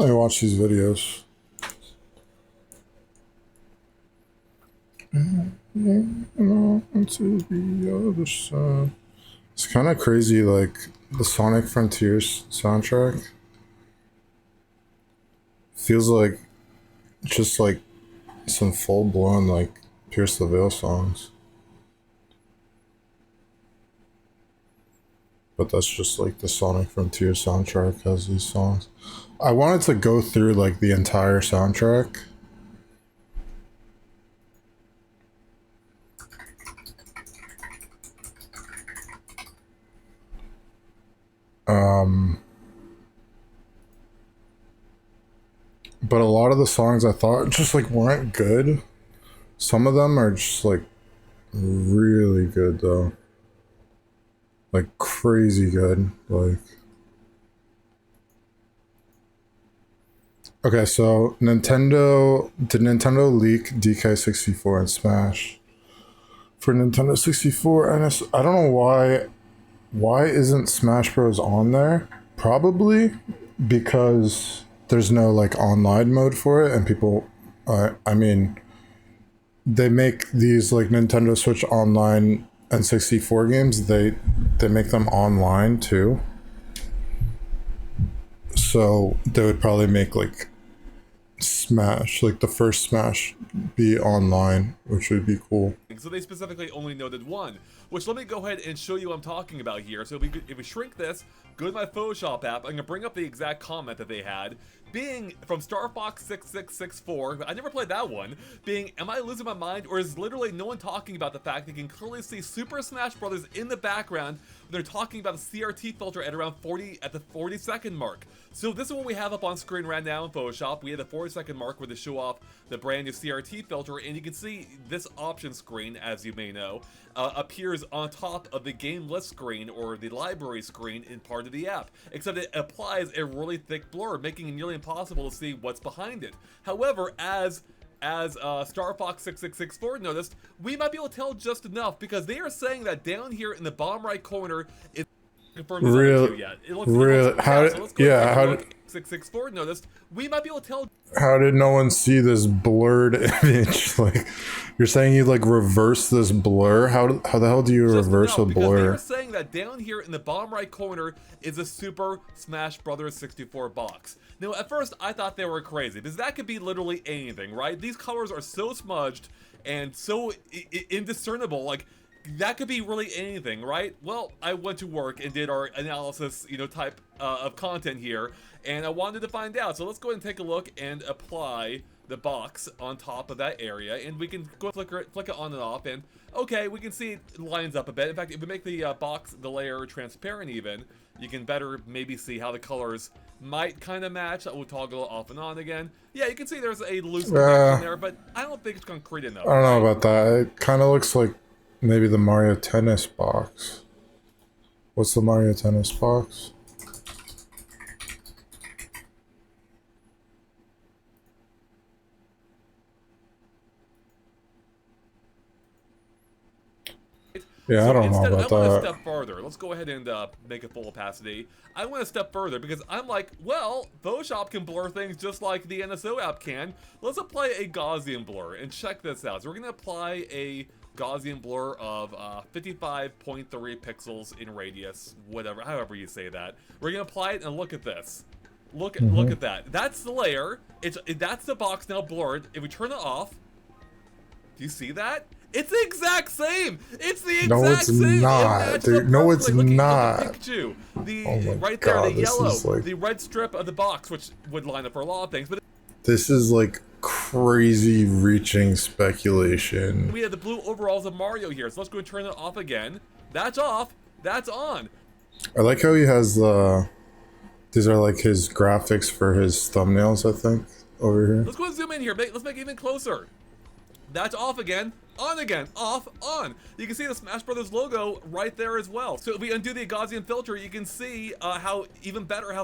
Let me watch these videos. Into the other side. It's kind of crazy, like the Sonic Frontiers soundtrack feels like just like some full-blown like Pierce the Veil songs, but that's just like the Sonic Frontiers soundtrack has these songs. I wanted to go through like the entire soundtrack. But a lot of the songs I thought just like weren't good. Some of them are just like really good though. Like crazy good. Like, okay, so did Nintendo leak DK64 and Smash for Nintendo 64? And I don't know why isn't Smash Bros on there? Probably because there's no like online mode for it, and people, I mean, they make these like Nintendo Switch Online and 64 games. They make them online too, so they would probably make like Smash, like the first Smash, be online, which would be cool. So they specifically only noted one, which let me go ahead and show you what I'm talking about here. So if we shrink this, go to my Photoshop app, I'm going to bring up the exact comment that they had, being from Star Fox 6664, I never played that one, being, am I losing my mind, or is literally no one talking about the fact that you can clearly see Super Smash Bros. In the background when they're talking about the CRT filter at around 40-second mark. So this is what we have up on screen right now in Photoshop. We have the 40-second mark where they show off the brand new CRT filter, and you can see this option screen, as you may know, appears on top of the game list screen or the library screen in part of the app, except it applies a really thick blur, making it nearly impossible to see what's behind it. However, as Star Fox 6664 noticed, we might be able to tell just enough, because they are saying that down here in the bottom right corner, it's confirmed Really? yet. How did 664 noticed, we might be able to tell. How did no one see this blurred image? Like, you're saying you like reverse this blur? How the hell do you reverse a blur? They were saying that down here in the bottom right corner is a Super Smash Bros. 64 box. Now, at first, I thought they were crazy, because that could be literally anything, right? These colors are so smudged and so indiscernible, like, that could be really anything, right? Well, I went to work and did our analysis, type of content here, and I wanted to find out. So let's go ahead and take a look and apply the box on top of that area, and we can go flick it on and off, and okay, we can see it lines up a bit. In fact, if we make the the layer transparent even, you can better maybe see how the colors might kind of match. We'll toggle off and on again. Yeah, you can see there's a loose connection there, but I don't think it's concrete enough. I don't know about that. It kind of looks like maybe the Mario Tennis box. What's the Mario Tennis box? Yeah, I don't know about I went a that. step further. Let's go ahead and make it full opacity. I went a step further because I'm like, well, Photoshop can blur things just like the NSO app can. Let's apply a Gaussian blur, and check this out. So we're going to apply a Gaussian blur of 55.3 pixels in radius, whatever, however you say that. We're going to apply it, and look at this. Look at that. That's the layer. That's the box now blurred. If we turn it off, do you see that? It's the exact same. It's the exact same. Not, dude. No, it's not. Look at Pikachu. Right there, the yellow, the red strip of the box, which would line up for a lot of things. But this is like crazy reaching speculation. We have the blue overalls of Mario here, so let's go and turn it off again. That's off. That's on. I like how he has the. These are like his graphics for his thumbnails, I think, over here. Let's go and zoom in here. Let's make it even closer. That's off again. On again, off, on. You can see the Smash Brothers logo right there as well. So if we undo the Gaussian filter, you can see how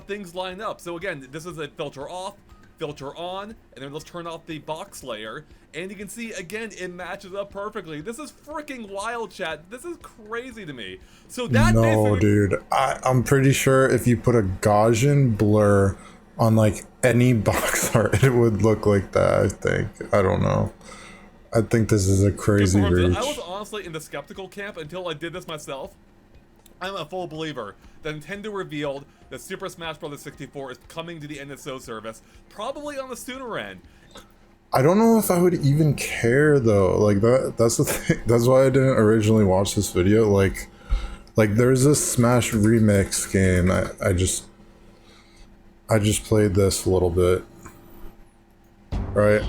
things line up. So again, this is a filter off, filter on, and then let's turn off the box layer. And you can see, again, it matches up perfectly. This is freaking wild, chat. This is crazy to me. So that No, dude. I'm pretty sure if you put a Gaussian blur on like any box art, it would look like that, I think. I don't know. I think this is a crazy reach. I was honestly in the skeptical camp until I did this myself. I'm a full believer that Nintendo revealed that Super Smash Bros. 64 is coming to the NSO service, probably on the sooner end. I don't know if I would even care though. Like that's the thing. That's why I didn't originally watch this video. Like there's this Smash remix game. I just played this a little bit. Right?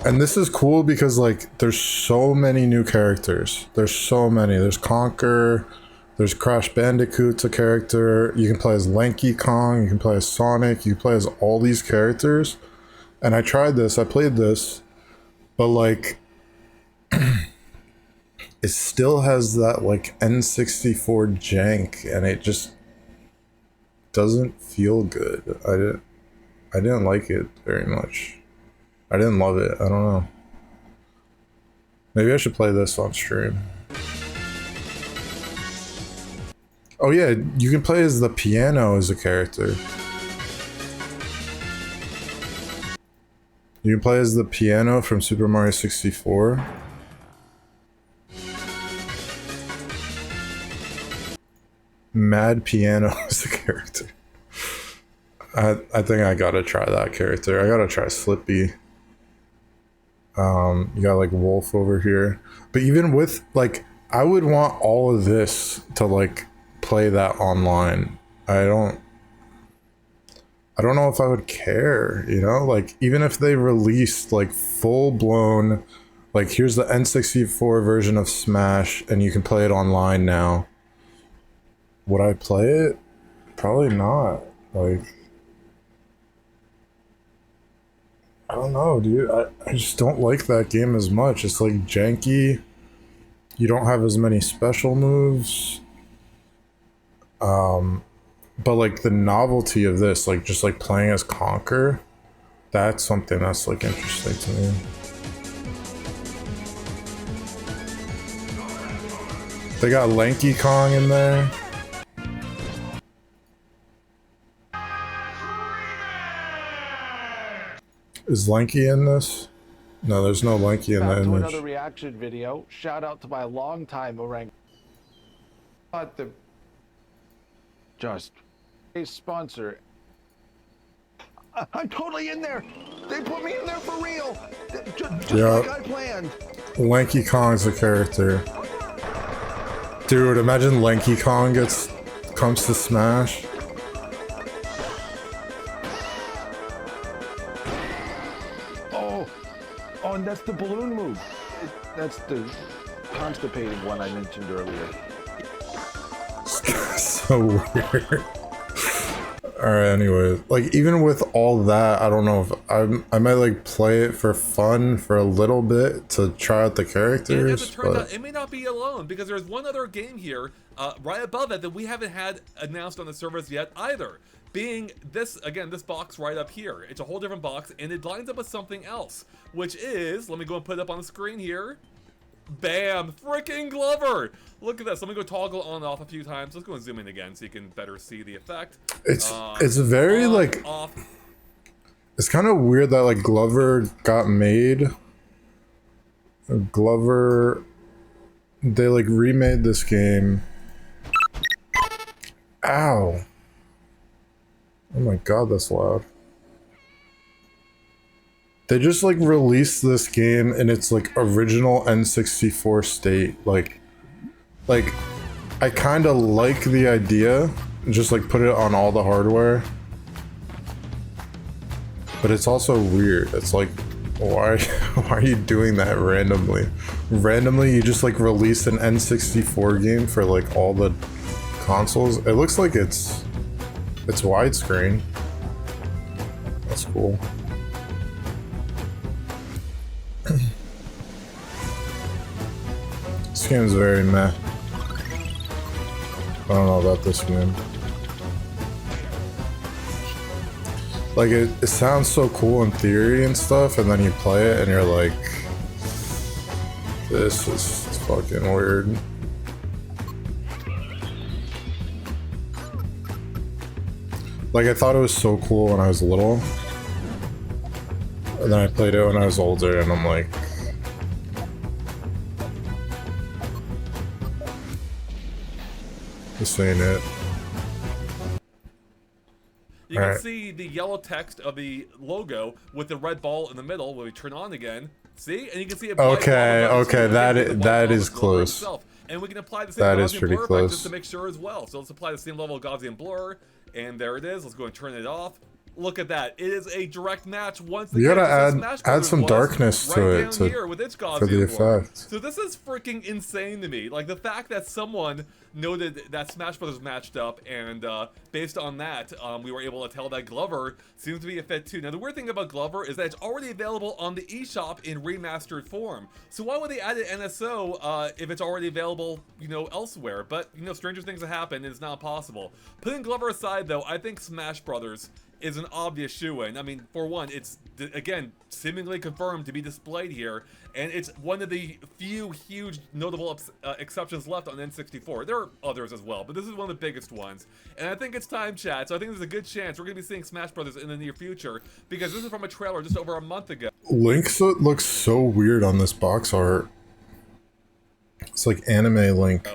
And this is cool because like there's so many new characters. There's so many. There's Conker, there's Crash Bandicoot's a character. You can play as Lanky Kong, you can play as Sonic, you can play as all these characters. And I tried this, I played this, but like it still has that like N64 jank and it just doesn't feel good. I didn't like it very much. I didn't love it. I don't know. Maybe I should play this on stream. Oh yeah, you can play as the piano as a character. You can play as the piano from Super Mario 64. Mad Piano is a character. I think I gotta try that character. I gotta try Slippy. You got like Wolf over here, but even with like, I would want all of this to like play that online. I don't know if I would care, you know, like even if they released like full blown, like here's the N64 version of Smash and you can play it online now. Would I play it? Probably not. Like, I don't know, dude. I just don't like that game as much. It's like janky. You don't have as many special moves. But like the novelty of this, like just like playing as Conker, that's something that's like interesting to me. They got Lanky Kong in there. Is Lanky in this? No, there's no Lanky in the To image. another reaction video. Shout out to my longtime orang. But the just a sponsor. I'm totally in there. They put me in there for real. Just like I planned. Lanky Kong's a character. Dude, imagine Lanky Kong comes to Smash. Oh, and that's the balloon move. That's the constipating one I mentioned earlier. So weird. Alright, anyway, like even with all that, I don't know if I might like play it for fun for a little bit to try out the characters. And as it turns but out, it may not be alone because there's one other game here right above it that we haven't had announced on the service yet either. Being this, again, this box right up here. It's a whole different box and it lines up with something else, which is, let me go and put it up on the screen here. Bam! Freaking Glover! Look at this. Let me go toggle on and off a few times. Let's go and zoom in again so you can better see the effect. it's very on, like off. it's kind of weird that like Glover got made. Glover, they like remade this game. Ow! Oh my god, that's loud. They just like released this game in its like original N64 state. Like I kind of like the idea, just like put it on all the hardware. But it's also weird. It's like, why are you doing that randomly? Randomly, you just like release an N64 game for like all the consoles. It looks like it's widescreen. That's cool. This game's very meh. I don't know about this game. Like, it sounds so cool in theory and stuff, and then you play it and you're like, this is fucking weird. Like, I thought it was so cool when I was little. And then I played it when I was older, and I'm like... This ain't it. You can Alright. see the yellow text of the logo with the red ball in the middle when we turn on again. See? And you can see it. Okay, okay, that is close. Itself. And we can apply the same That is Gaussian pretty blur effect close. just to make sure as well. So let's apply the same level of Gaussian blur. And there it is. Let's go and turn it off. Look at that. It is a direct match once again. You gotta just as Smash add Brothers some was darkness right to down it here with its for the Gaussian blur. effect. So this is freaking insane to me. Like the fact that someone noted that Smash Brothers matched up, and based on that, we were able to tell that Glover seems to be a fit too. Now the weird thing about Glover is that it's already available on the eShop in remastered form. So why would they add an NSO if it's already available, you know, elsewhere? But you know, stranger things have happened, and it's not possible. Putting Glover aside, though, I think Smash Brothers is an obvious shoe-in. I mean, for one, it's, again, seemingly confirmed to be displayed here, and it's one of the few huge notable exceptions left on N64. There are others as well, but this is one of the biggest ones. And I think it's time, chat, so I think there's a good chance we're going to be seeing Smash Brothers in the near future, because this is from a trailer just over a month ago. Link looks so weird on this box art. It's like anime Link.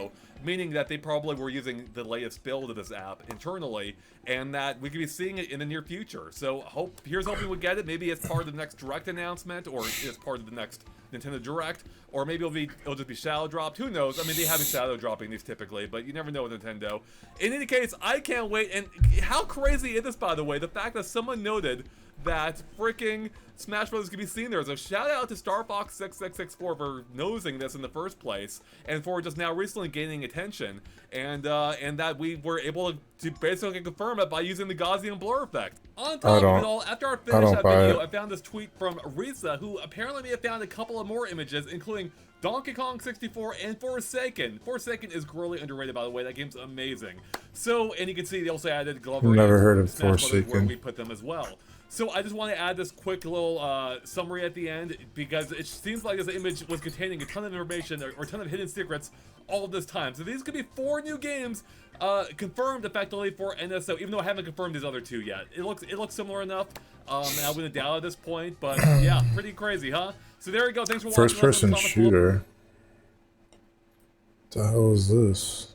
Meaning that they probably were using the latest build of this app internally, and that we could be seeing it in the near future. So here's hoping we get it. Maybe as part of the next Direct announcement, or as part of the next Nintendo Direct, or maybe it'll just be shadow dropped. Who knows? I mean, they have been shadow dropping these typically, but you never know with Nintendo. In any case, I can't wait. And how crazy is this, by the way? The fact that someone noted that freaking Smash Brothers can be seen there. So shout out to StarFox6664 for nosing this in the first place, and for just now recently gaining attention, and that we were able to basically confirm it by using the Gaussian blur effect. On top of it all, after I finished that video, I found this tweet from Risa, who apparently may have found a couple of more images, including Donkey Kong 64 and Forsaken. Forsaken is grossly underrated, by the way. That game's amazing. So, and you can see they also added Glover. Never heard of Smash Brothers, where Forsaken. we put them as well. So I just want to add this quick little summary at the end, because it seems like this image was containing a ton of information or a ton of hidden secrets all this time. So these could be 4 new games confirmed effectively for NSO, even though I haven't confirmed these other 2 yet. It looks similar enough, and I wouldn't doubt at this point, but yeah, pretty crazy, huh? So there you go. Thanks for watching. First person shooter. What the hell is this?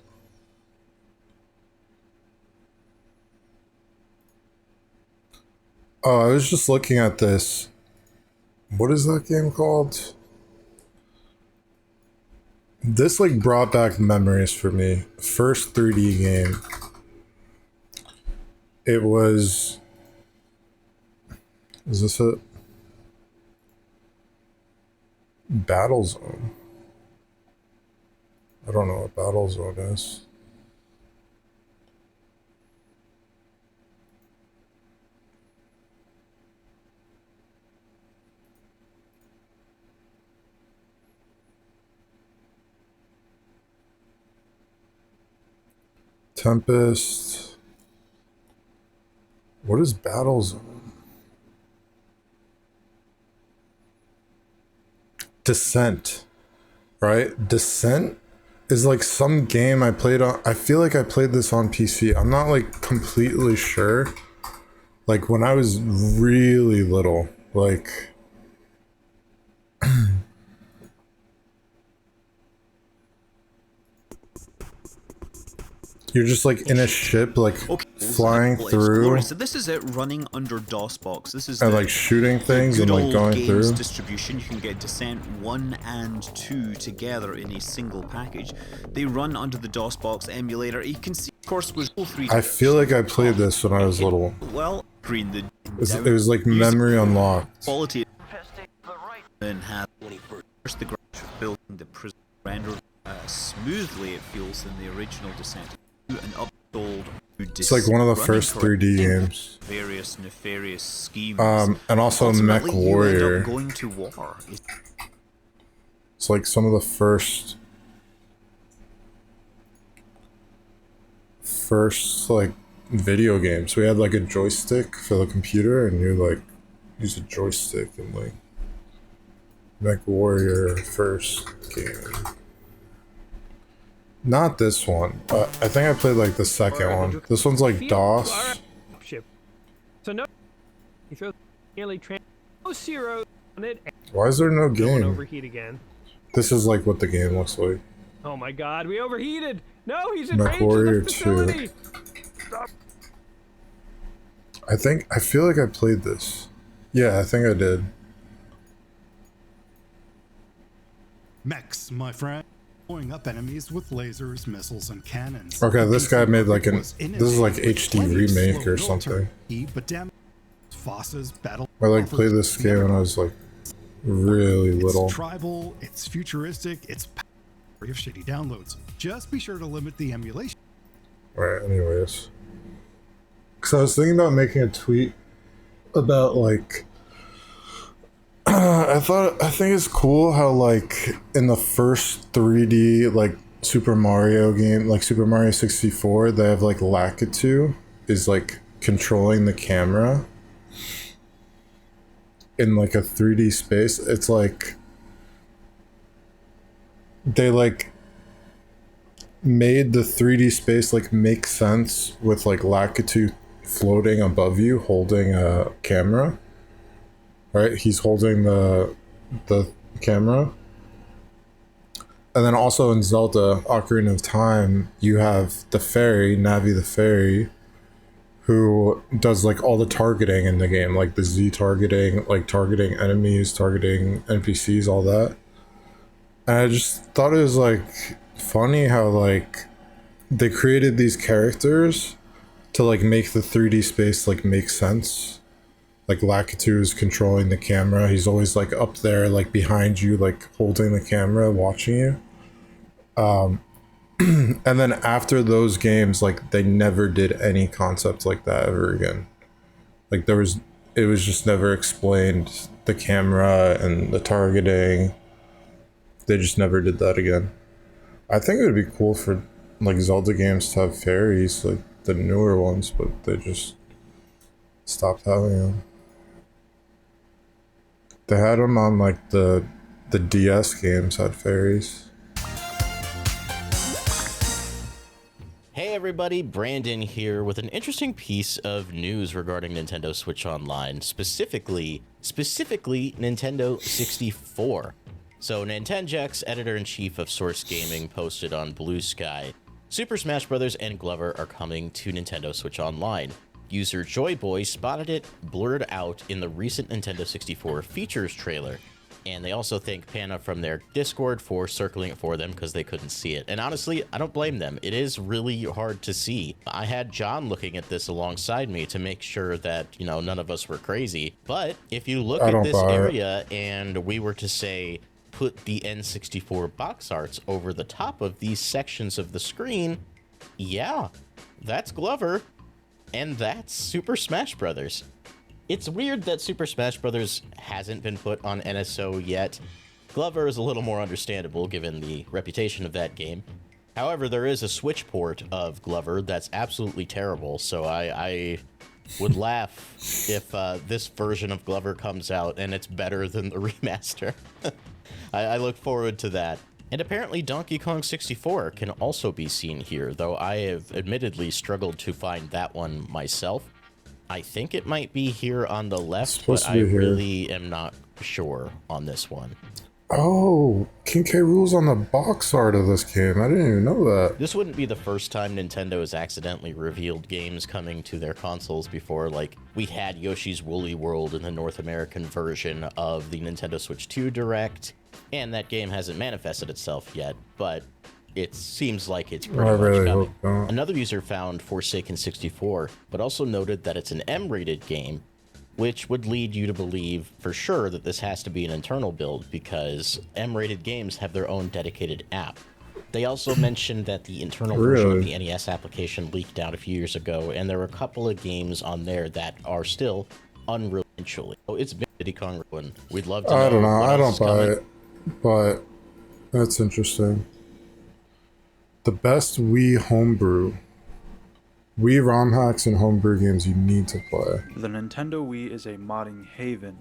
Oh, I was just looking at this. What is that game called? This like brought back memories for me. First 3D game. It was... Is this it? Battlezone. I don't know what Battlezone is. Tempest. What is Battlezone? Descent. Right? Descent is like some game I played on. I feel like I played this on PC. I'm not like completely sure. Like when I was really little. Like... You're just like in a ship, like flying through, So this is it running under DOSBox. This is and like shooting things and like going games through. distribution. You can get Descent 1 and 2 together in a single package. They run under the DOSBox emulator. You can see, of course, was all 3. I feel like I played this when I was little. Well, green the. It was like memory unlocked. Quality and have first the graphics of building the prison rendered smoothly. It feels in the original Descent. And upsold. It's like one of the first 3D games. Various nefarious schemes. And also Mech Ultimately, you end Warrior. up going to war. It's like some of the first like video games. We had like a joystick for the computer, and you like use a joystick and like Mech Warrior first game. Not this one, but I think I played like the second one. This one's like DOS. So no, he throws nearly zero on it. Why is there no Don't game? overheat again. This is like what the game looks like. Oh my God, we overheated. No, he's in Mech range of Warrior the 2. facility. Stop. I feel like I played this. Yeah, I think I did. Mechs, my friend. Blowing up enemies with lasers, missiles, and cannons. Okay, this guy made like this is like HD remake or something. But damn, Foss's battle. I like played this game when I was like really little. It's tribal, it's futuristic, it's free of shitty downloads. Just be sure to limit the emulation. Right, anyways. Because I was thinking about making a tweet about like I think it's cool how like in the first 3D like Super Mario game, like Super Mario 64, they have like Lakitu is like controlling the camera in like a 3D space. It's like they like made the 3D space like make sense with like Lakitu floating above you holding a camera. Right, he's holding the camera. And then also in Zelda Ocarina of Time, you have the fairy, Navi the fairy, who does like all the targeting in the game, like the Z targeting, like targeting enemies, targeting NPCs, all that. And I just thought it was like funny how like they created these characters to like make the 3D space like make sense. Like Lakitu is controlling the camera. He's always like up there, like behind you, like holding the camera, watching you. And then after those games, like they never did any concept like that ever again. Like it was just never explained, the camera and the targeting. They just never did that again. I think it would be cool for like Zelda games to have fairies, like the newer ones, but they just stopped having them. They had them on like the DS games had fairies. Hey everybody, Brandon here with an interesting piece of news regarding Nintendo Switch Online, specifically Nintendo 64. So Nintenjax, editor-in-chief of Source Gaming, posted on Blue Sky, Super Smash Bros. And Glover are coming to Nintendo Switch Online. User Joyboy spotted it blurred out in the recent Nintendo 64 features trailer. And they also thank Panna from their Discord for circling it for them because they couldn't see it. And honestly, I don't blame them. It is really hard to see. I had John looking at this alongside me to make sure that, you know, none of us were crazy. But if you look at this area and we were to say, put the N64 box arts over the top of these sections of the screen, yeah, that's Glover. And that's Super Smash Bros. It's weird that Super Smash Bros. Hasn't been put on NSO yet. Glover is a little more understandable given the reputation of that game. However, there is a Switch port of Glover that's absolutely terrible, so I would laugh if this version of Glover comes out and it's better than the remaster. I look forward to that. And apparently Donkey Kong 64 can also be seen here, though I have admittedly struggled to find that one myself. I think it might be here on the left, but I really am not sure on this one. Oh, King K. Rool's on the box art of this game. I didn't even know that. This wouldn't be the first time Nintendo has accidentally revealed games coming to their consoles before. Like, we had Yoshi's Woolly World in the North American version of the Nintendo Switch 2 Direct, and that game hasn't manifested itself yet, but it seems like it's pretty much coming. Another user found Forsaken 64, but also noted that it's an M-rated game, which would lead you to believe for sure that this has to be an internal build because M-rated games have their own dedicated app. They also mentioned that the internal version of the NES application leaked out a few years ago, and there were a couple of games on there that are still unreal eventually. So it's been Diddy Kong Ruin. We'd love to know. I don't know. What I else don't is buy coming. it, but that's interesting. The best Wii homebrew. Wii ROM hacks and homebrew games you need to play. The Nintendo Wii is a modding haven,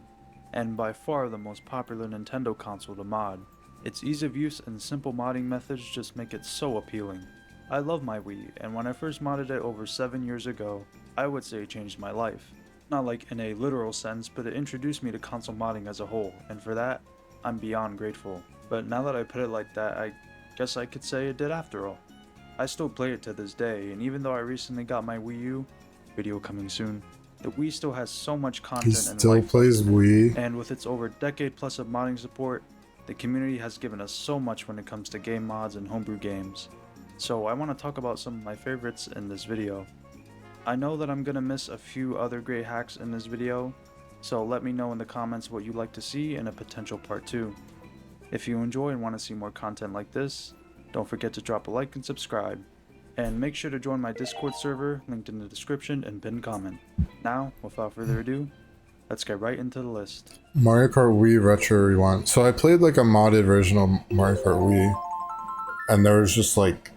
and by far the most popular Nintendo console to mod. Its ease of use and simple modding methods just make it so appealing. I love my Wii, and when I first modded it over 7 years ago, I would say it changed my life. Not like in a literal sense, but it introduced me to console modding as a whole, and for that, I'm beyond grateful. But now that I put it like that, I guess I could say it did after all. I still play it to this day, and even though I recently got my Wii U, video coming soon, the Wii still has so much content He and still life plays left in it. Wii. And with its over decade plus of modding support, the community has given us so much when it comes to game mods and homebrew games. So I want to talk about some of my favorites in this video. I know that I'm gonna miss a few other great hacks in this video, so let me know in the comments what you'd like to see in a potential part 2. If you enjoy and want to see more content like this, don't forget to drop a like and subscribe. And make sure to join my Discord server, linked in the description and pinned comment. Now, without further ado, let's get right into the list. Mario Kart Wii Retro Rewind. So I played like a modded version of Mario Kart Wii, and there was just like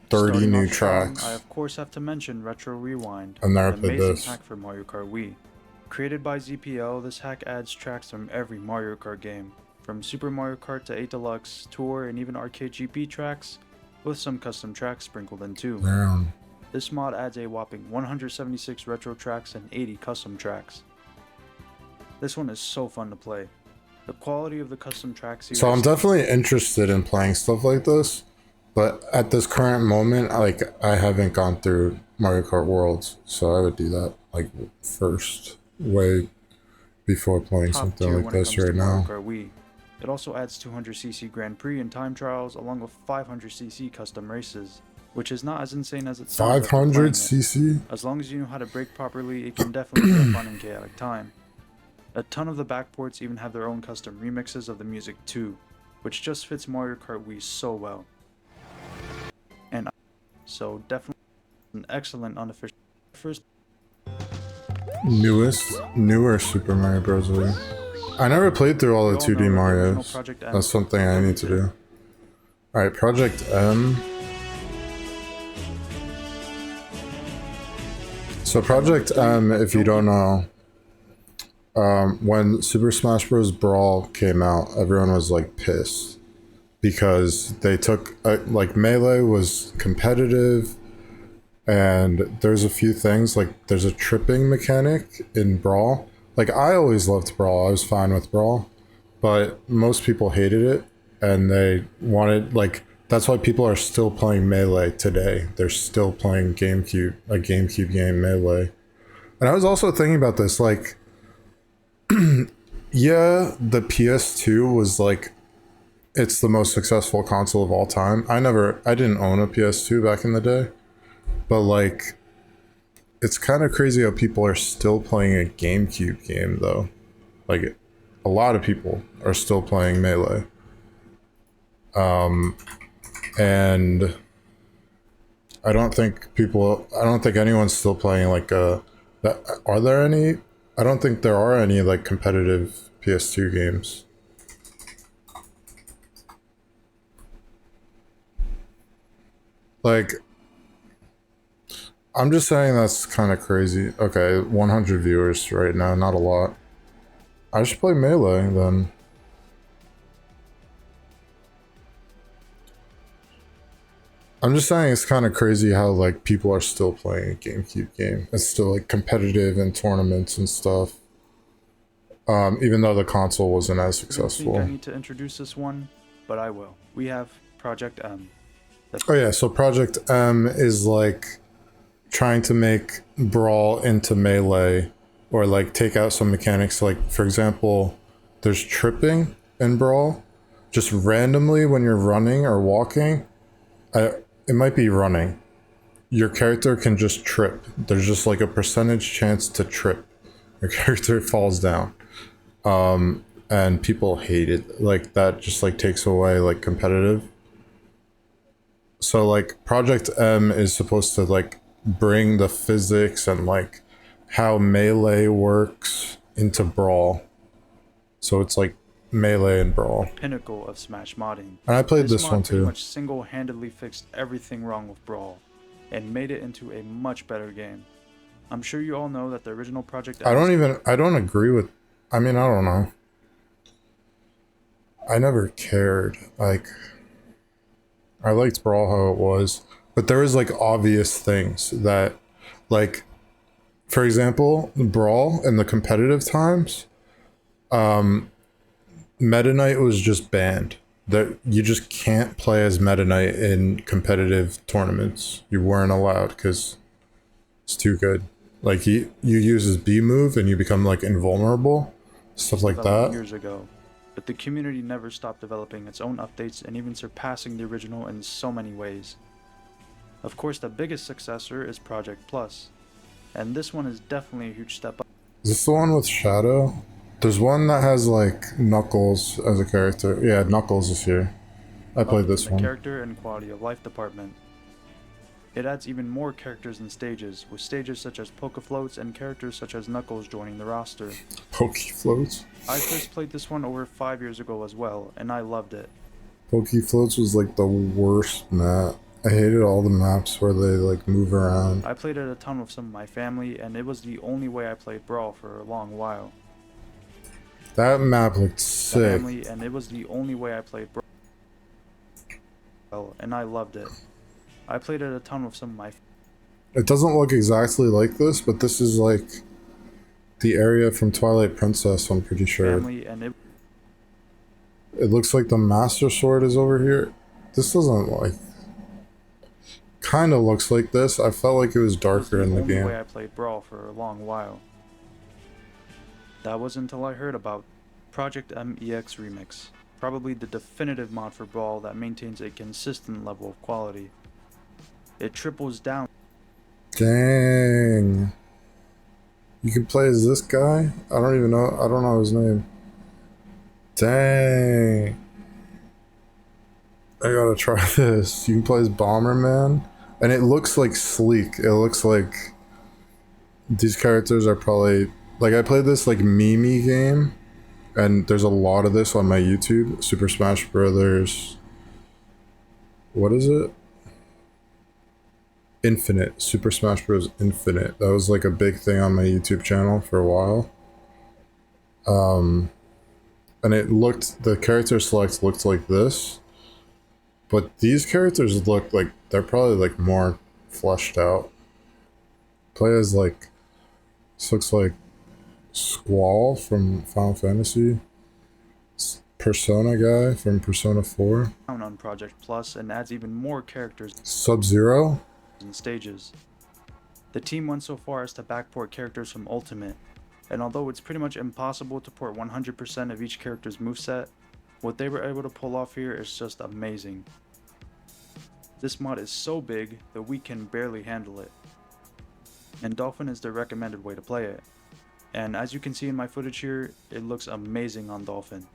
30 Starting new off strong, tracks. I of course have to mention Retro Rewind, I've never an played amazing this. hack for Mario Kart Wii. Created by ZPO, this hack adds tracks from every Mario Kart game, from Super Mario Kart to 8 Deluxe, Tour, and even Arcade GP tracks, with some custom tracks sprinkled in too. Damn. This mod adds a whopping 176 retro tracks and 80 custom tracks. This one is so fun to play. The quality of the custom tracks here So I'm is- definitely interested in playing stuff like this, but at this current moment, like I haven't gone through Mario Kart Worlds, so I would do that like first, way before playing top something tier like when it this comes to right Mario now. Kart Wii. It also adds 200cc Grand Prix and time trials, along with 500cc custom races, which is not as insane as it sounds. after playing it. 500cc? As long as you know how to brake properly, it can definitely be a fun and chaotic time. A ton of the backports even have their own custom remixes of the music too, which just fits Mario Kart Wii so well. And so definitely an excellent unofficial first. Newer Super Mario Bros. Wii. I never played through all the 2D Marios. That's something I need to do. Alright, Project M. So Project M, if you don't know, when Super Smash Bros. Brawl came out, everyone was like pissed because they took like Melee was competitive, and there's a few things like there's a tripping mechanic in Brawl. Like I always loved Brawl, I was fine with Brawl, but most people hated it, and they wanted like that's why people are still playing Melee today. They're still playing a GameCube game Melee. And I was also thinking about this, like, yeah, the PS2 was like, it's the most successful console of all time. I didn't own a PS2 back in the day, but like, it's kind of crazy how people are still playing a GameCube game though. Like, a lot of people are still playing Melee. And I don't think anyone's still playing like are there any? I don't think there are any like competitive PS2 games. Like, I'm just saying that's kind of crazy. Okay, 100 viewers right now, not a lot. I should play Melee then. I'm just saying it's kind of crazy how like people are still playing a GameCube game. It's still like competitive in tournaments and stuff. Even though the console wasn't as I successful. think I need to introduce this one, but I will. We have Project M. Oh yeah, so Project M is like trying to make Brawl into Melee, or like take out some mechanics. Like for example, there's tripping in Brawl. Just randomly when you're running or walking, it might be running. Your character can just trip. There's just like a percentage chance to trip. Your character falls down. And people hate it. Like that just like takes away like competitive. So like Project M is supposed to like bring the physics and like how Melee works into Brawl. So it's like Melee and Brawl. Pinnacle of Smash modding. And I played this mod one pretty too. much single-handedly fixed everything wrong with Brawl, and made it into a much better game. I'm sure you all know that the original Project M I don't agree with, I mean, I don't know. I never cared. Like, I liked Brawl how it was, but there was like obvious things that, like, for example, Brawl in the competitive times, Meta Knight was just banned. That you just can't play as Meta Knight in competitive tournaments. You weren't allowed because it's too good. Like you use his B move and you become like invulnerable, stuff like Developed that. years ago, but the community never stopped developing its own updates and even surpassing the original in so many ways. Of course, the biggest successor is Project Plus, and this one is definitely a huge step up. Is this the one with Shadow? There's one that has like Knuckles as a character. Yeah, Knuckles is here. I played this The one. character and quality of life department. It adds even more characters and stages, with stages such as Pokefloats and characters such as Knuckles joining the roster. Pokefloats? I first played this one over 5 years ago as well, and I loved it. Pokefloats was like the worst map. I hated all the maps where they like move around. I played it a ton with some of my family, and it was the only way I played Brawl for a long while. That map looked sick. Family, and it was the only way I played Brawl, and I loved it. I played it a ton with some of my. It doesn't look exactly like this, but this is like the area from Twilight Princess, I'm pretty sure. Family, and it looks like the Master Sword is over here. This doesn't like. Kind of looks like this. I felt like it was darker in the game. The only way I played Brawl for a long while. That was until I heard about Project MEX Remix, probably the definitive mod for Brawl that maintains a consistent level of quality. It triples down. Dang. You can play as this guy? I don't even know. I don't know his name. Dang. I gotta try this. You can play as Bomberman. And it looks like sleek. It looks like these characters are probably... Like, I played this, like, meme game. And there's a lot of this on my YouTube. Super Smash Brothers. What is it? Infinite. Super Smash Bros. Infinite. That was, like, a big thing on my YouTube channel for a while. And it looked... The character select looked like this. But these characters look like they're probably like more fleshed out. Play as like, this looks like Squall from Final Fantasy. Persona guy from Persona 4. On Project Plus and adds even more characters. Sub-Zero. And stages. The team went so far as to backport characters from Ultimate, and although it's pretty much impossible to port 100% of each character's moveset, what they were able to pull off here is just amazing. This mod is so big that we can barely handle it, and Dolphin is the recommended way to play it. And as you can see in my footage here, it looks amazing on Dolphin.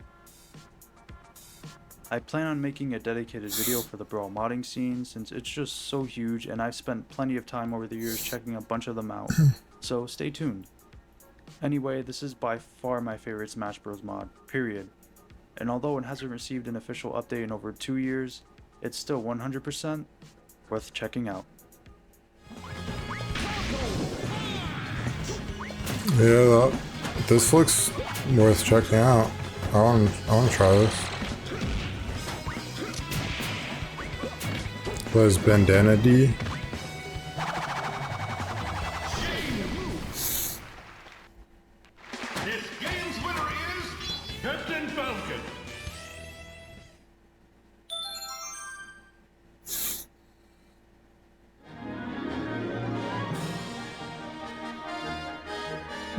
I plan on making a dedicated video for the Brawl modding scene since it's just so huge and I've spent plenty of time over the years checking a bunch of them out, so stay tuned. Anyway, this is by far my favorite Smash Bros mod, period. And although it hasn't received an official update in over 2 years, it's still 100% worth checking out. Yeah, this looks worth checking out. I want to try this. Was Bandana D?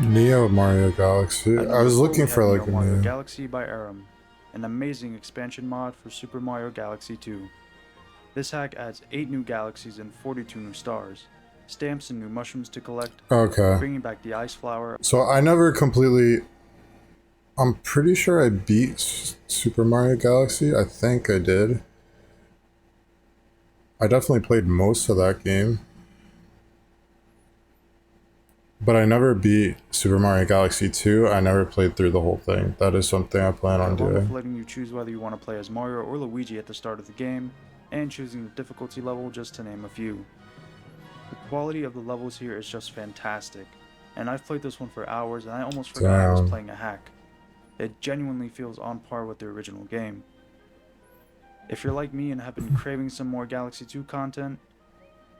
Neo Mario Galaxy. I was looking for like a Mario name. Galaxy by Aram, an amazing expansion mod for Super Mario Galaxy 2. This hack adds 8 new galaxies and 42 new stars, stamps and new mushrooms to collect, Okay. bringing back the ice flower. So I never completely... I'm pretty sure I beat Super Mario Galaxy. I think I did. I definitely played most of that game. But I never beat Super Mario Galaxy 2. I never played through the whole thing. That is something I plan on Along with doing. letting you choose whether you want to play as Mario or Luigi at the start of the game, and choosing the difficulty level just to name a few. The quality of the levels here is just fantastic, and I've played this one for hours and I almost forgot I was Damn. playing a hack. It genuinely feels on par with the original game. If you're like me and have been craving some more Galaxy 2 content,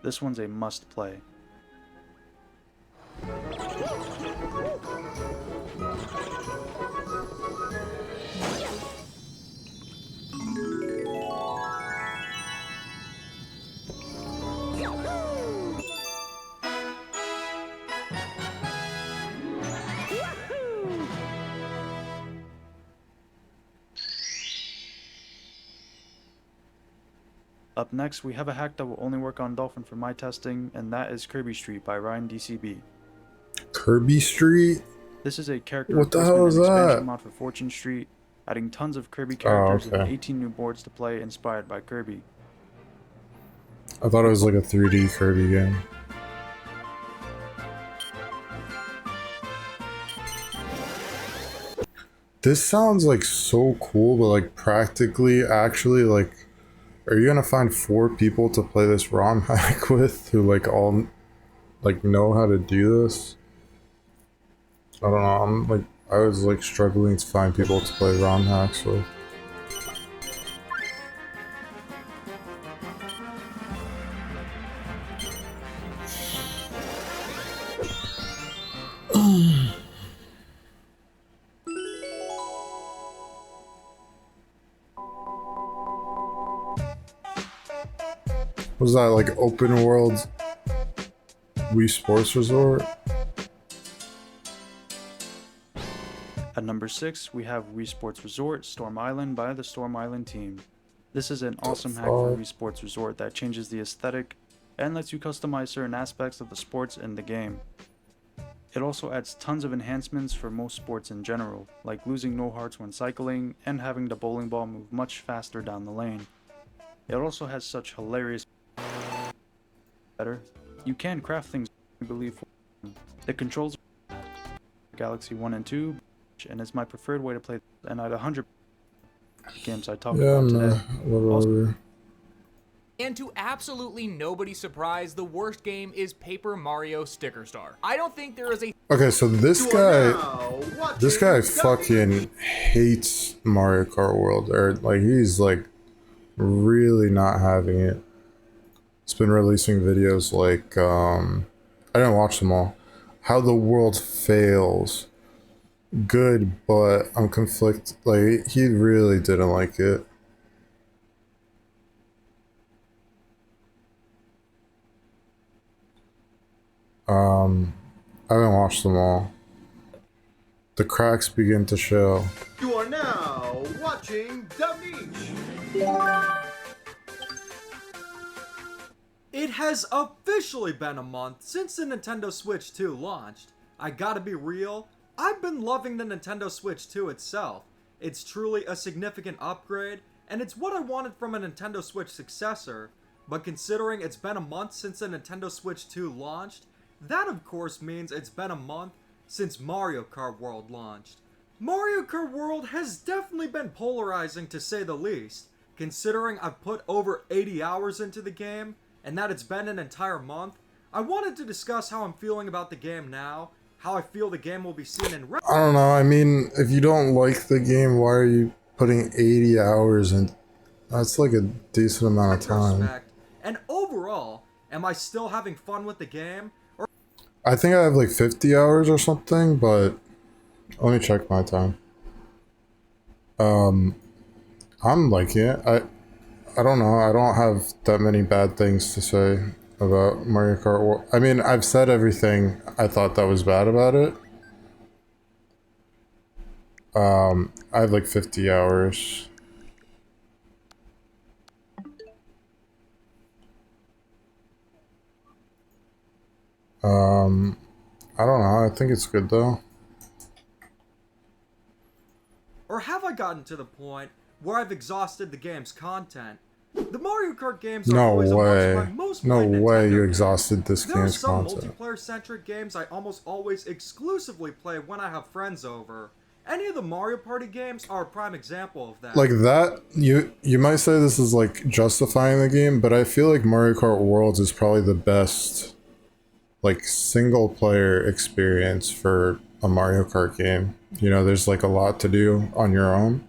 this one's a must play. Up next, we have a hack that will only work on Dolphin for my testing, and that is Kirby Street by Ryan DCB. Kirby Street? This is a character What the replacement hell and is expansion that? mod for Fortune Street, adding tons of Kirby Oh, characters and okay. 18 new boards to play inspired by Kirby. I thought it was like a 3D Kirby game. This sounds like so cool, but like practically, actually, like, are you gonna find 4 people to play this ROM hack with who like all like know how to do this? I don't know. I was like struggling to find people to play ROM hacks with. Was that like open world Wii Sports Resort? At number 6, we have Wii Sports Resort Storm Island by the Storm Island team. This is an awesome hack for Wii Sports Resort that changes the aesthetic and lets you customize certain aspects of the sports in the game. It also adds tons of enhancements for most sports in general, like losing no hearts when cycling and having the bowling ball move much faster down the lane. It also has such hilarious better. You can craft things, I believe. The controls Galaxy 1 and 2, and it's my preferred way to play, and I'd 100 games I talked about today. And to absolutely nobody's surprise, the worst game is Paper Mario Sticker Star. I don't think there is a Okay, so this guy fucking hates Mario Kart World, or like he's like really not having it. It's been releasing videos like I didn't watch them all. How the world fails. Good, but I'm conflicted. Like he really didn't like it. I haven't watched them all. The cracks begin to show. You are now watching dank. It has officially been a month since the Nintendo Switch 2 launched. I gotta be real, I've been loving the Nintendo Switch 2 itself. It's truly a significant upgrade, and it's what I wanted from a Nintendo Switch successor. But considering it's been a month since the Nintendo Switch 2 launched, that of course means it's been a month since Mario Kart World launched. Mario Kart World has definitely been polarizing to say the least, considering I've put over 80 hours into the game, and that it's been an entire month. I wanted to discuss how I'm feeling about the game now, how I feel the game will be seen in I don't know, I mean, if you don't like the game, why are you putting 80 hours in? That's like a decent amount of time. retrospect, and overall, am I still having fun with the game? I think I have like 50 hours or something, but let me check my time. I'm liking it. I don't know. I don't have that many bad things to say about Mario Kart World. I mean, I've said everything I thought that was bad about it. I have like 50 hours. I don't know. I think it's good though. Or have I gotten to the point where I've exhausted the game's content? The Mario Kart games are No always way. amongst my most No played way Nintendo you games. exhausted this There are game's some content. multiplayer-centric games I almost always exclusively play when I have friends over. Any of the Mario Party games are a prime example of that. Like that, you might say this is like justifying the game, but I feel like Mario Kart Worlds is probably the best like single player experience for a Mario Kart game. You know, there's like a lot to do on your own,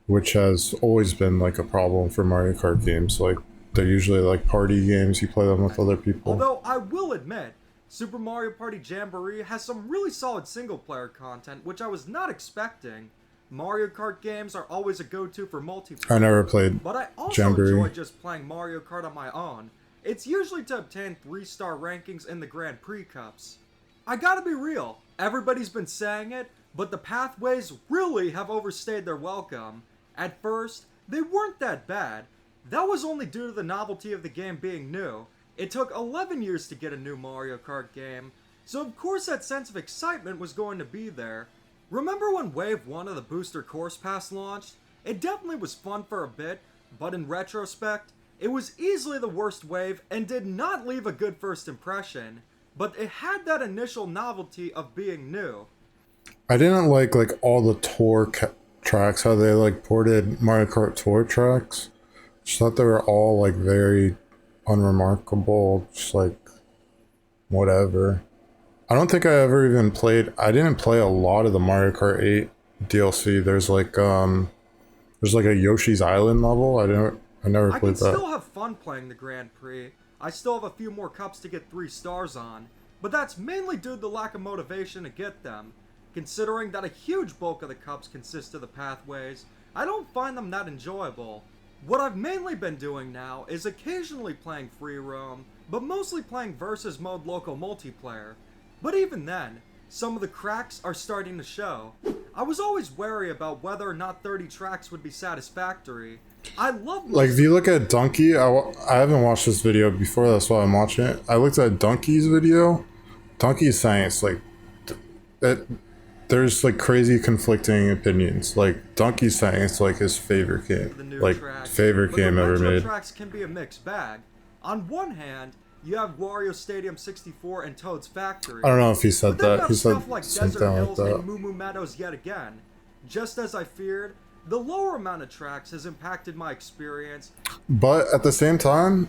which has always been like a problem for Mario Kart games. Like they're usually like party games, you play them with other people. Although I will admit, Super Mario Party Jamboree has some really solid single-player content, which I was not expecting. Mario Kart games are always a go-to for multiplayer. I never played But I also Jamboree. enjoy just playing Mario Kart on my own. It's usually to obtain 3-star rankings in the Grand Prix Cups. I gotta be real, everybody's been saying it, but the pathways really have overstayed their welcome. At first, they weren't that bad. That was only due to the novelty of the game being new. It took 11 years to get a new Mario Kart game, so of course that sense of excitement was going to be there. Remember when Wave 1 of the Booster Course Pass launched? It definitely was fun for a bit, but in retrospect, it was easily the worst wave and did not leave a good first impression, but it had that initial novelty of being new. I didn't like all the tour tracks, how they like ported Mario Kart Tour tracks. Just thought they were all like very unremarkable, just like whatever. I don't think I ever even played, I didn't play a lot of the Mario Kart 8 DLC. There's like a Yoshi's Island level. I never I played can that. still have fun playing the Grand Prix. I still have a few more cups to get 3 stars on, but that's mainly due to the lack of motivation to get them. Considering that a huge bulk of the cups consist of the pathways, I don't find them that enjoyable. What I've mainly been doing now is occasionally playing free roam, but mostly playing versus mode local multiplayer. But even then, some of the cracks are starting to show. I was always wary about whether or not 30 tracks would be satisfactory. I love Like if you look at Donkey, I haven't watched this video before, that's why I'm watching it. I looked at Donkey's video. Donkey's saying it's like there's like crazy conflicting opinions. Like Donkey's saying it's like his favorite game, like favorite game ever made. Tracks can be a mixed bag. On one hand, you have Wario Stadium 64 and Toad's Factory. I don't know if he said but then you that. have He said stuff like something Desert like Hills that. and Moo Moo Meadows yet again. Just as I feared, the lower amount of tracks has impacted my experience. But at the same time,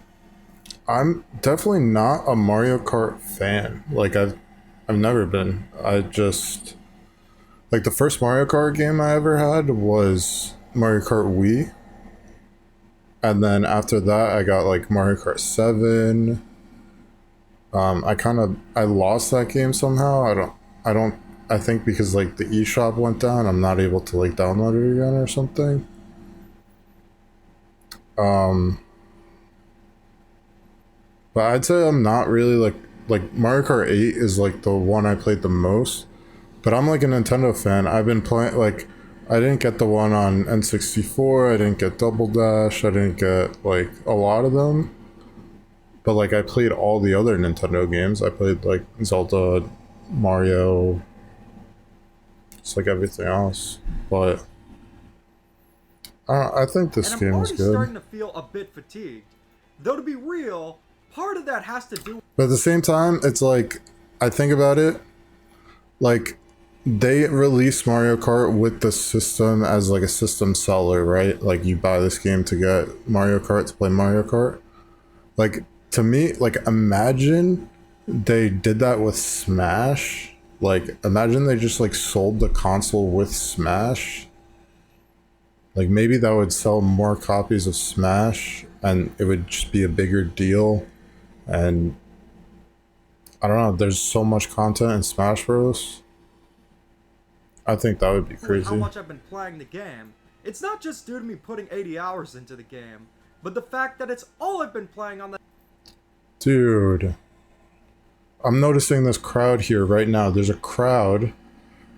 I'm definitely not a Mario Kart fan. Like I've never been. I just like the first Mario Kart game I ever had was Mario Kart Wii. And then after that I got like Mario Kart 7. I lost that game somehow. I think because like the eShop went down, I'm not able to like download it again or something. But I'd say I'm not really like Mario Kart 8 is like the one I played the most. But I'm like a Nintendo fan. I've been playing like I didn't get the one on N64, I didn't get Double Dash, I didn't get like a lot of them. But like I played all the other Nintendo games. I played like Zelda, Mario, just like everything else. But I think this game is good. I'm starting to feel a bit fatigued. Though to be real, part of that has to do. But at the same time, it's like I think about it, like they released Mario Kart with the system as like a system seller, right? Like you buy this game to get Mario Kart to play Mario Kart. Like to me, like imagine they did that with Smash. Like imagine they just like sold the console with Smash. Like maybe that would sell more copies of Smash and it would just be a bigger deal. And I don't know, there's so much content in Smash Bros. I think that would be crazy. How much I've been playing the game. It's not just due to me putting 80 hours into the game, but the fact that it's all I've been playing on the... Dude. I'm noticing this crowd here right now. There's a crowd,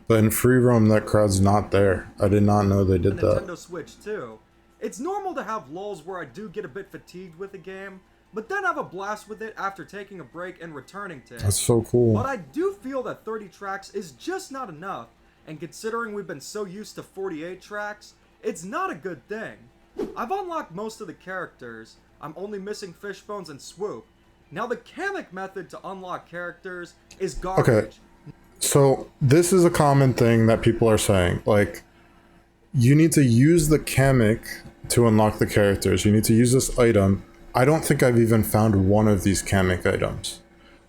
but in free roam that crowd's not there. I did not know they did that. Nintendo Switch too. It's normal to have lulls where I do get a bit fatigued with a game, but then have a blast with it after taking a break and returning to it. That's so cool. But I do feel that 30 tracks is just not enough, and considering we've been so used to 48 tracks, it's not a good thing. I've unlocked most of the characters. I'm only missing Fishbones and Swoop. Now the Kamek method to unlock characters is garbage. Okay, so this is a common thing that people are saying. Like, you need to use the Kamek to unlock the characters. You need to use this item. I don't think I've even found one of these Kamek items.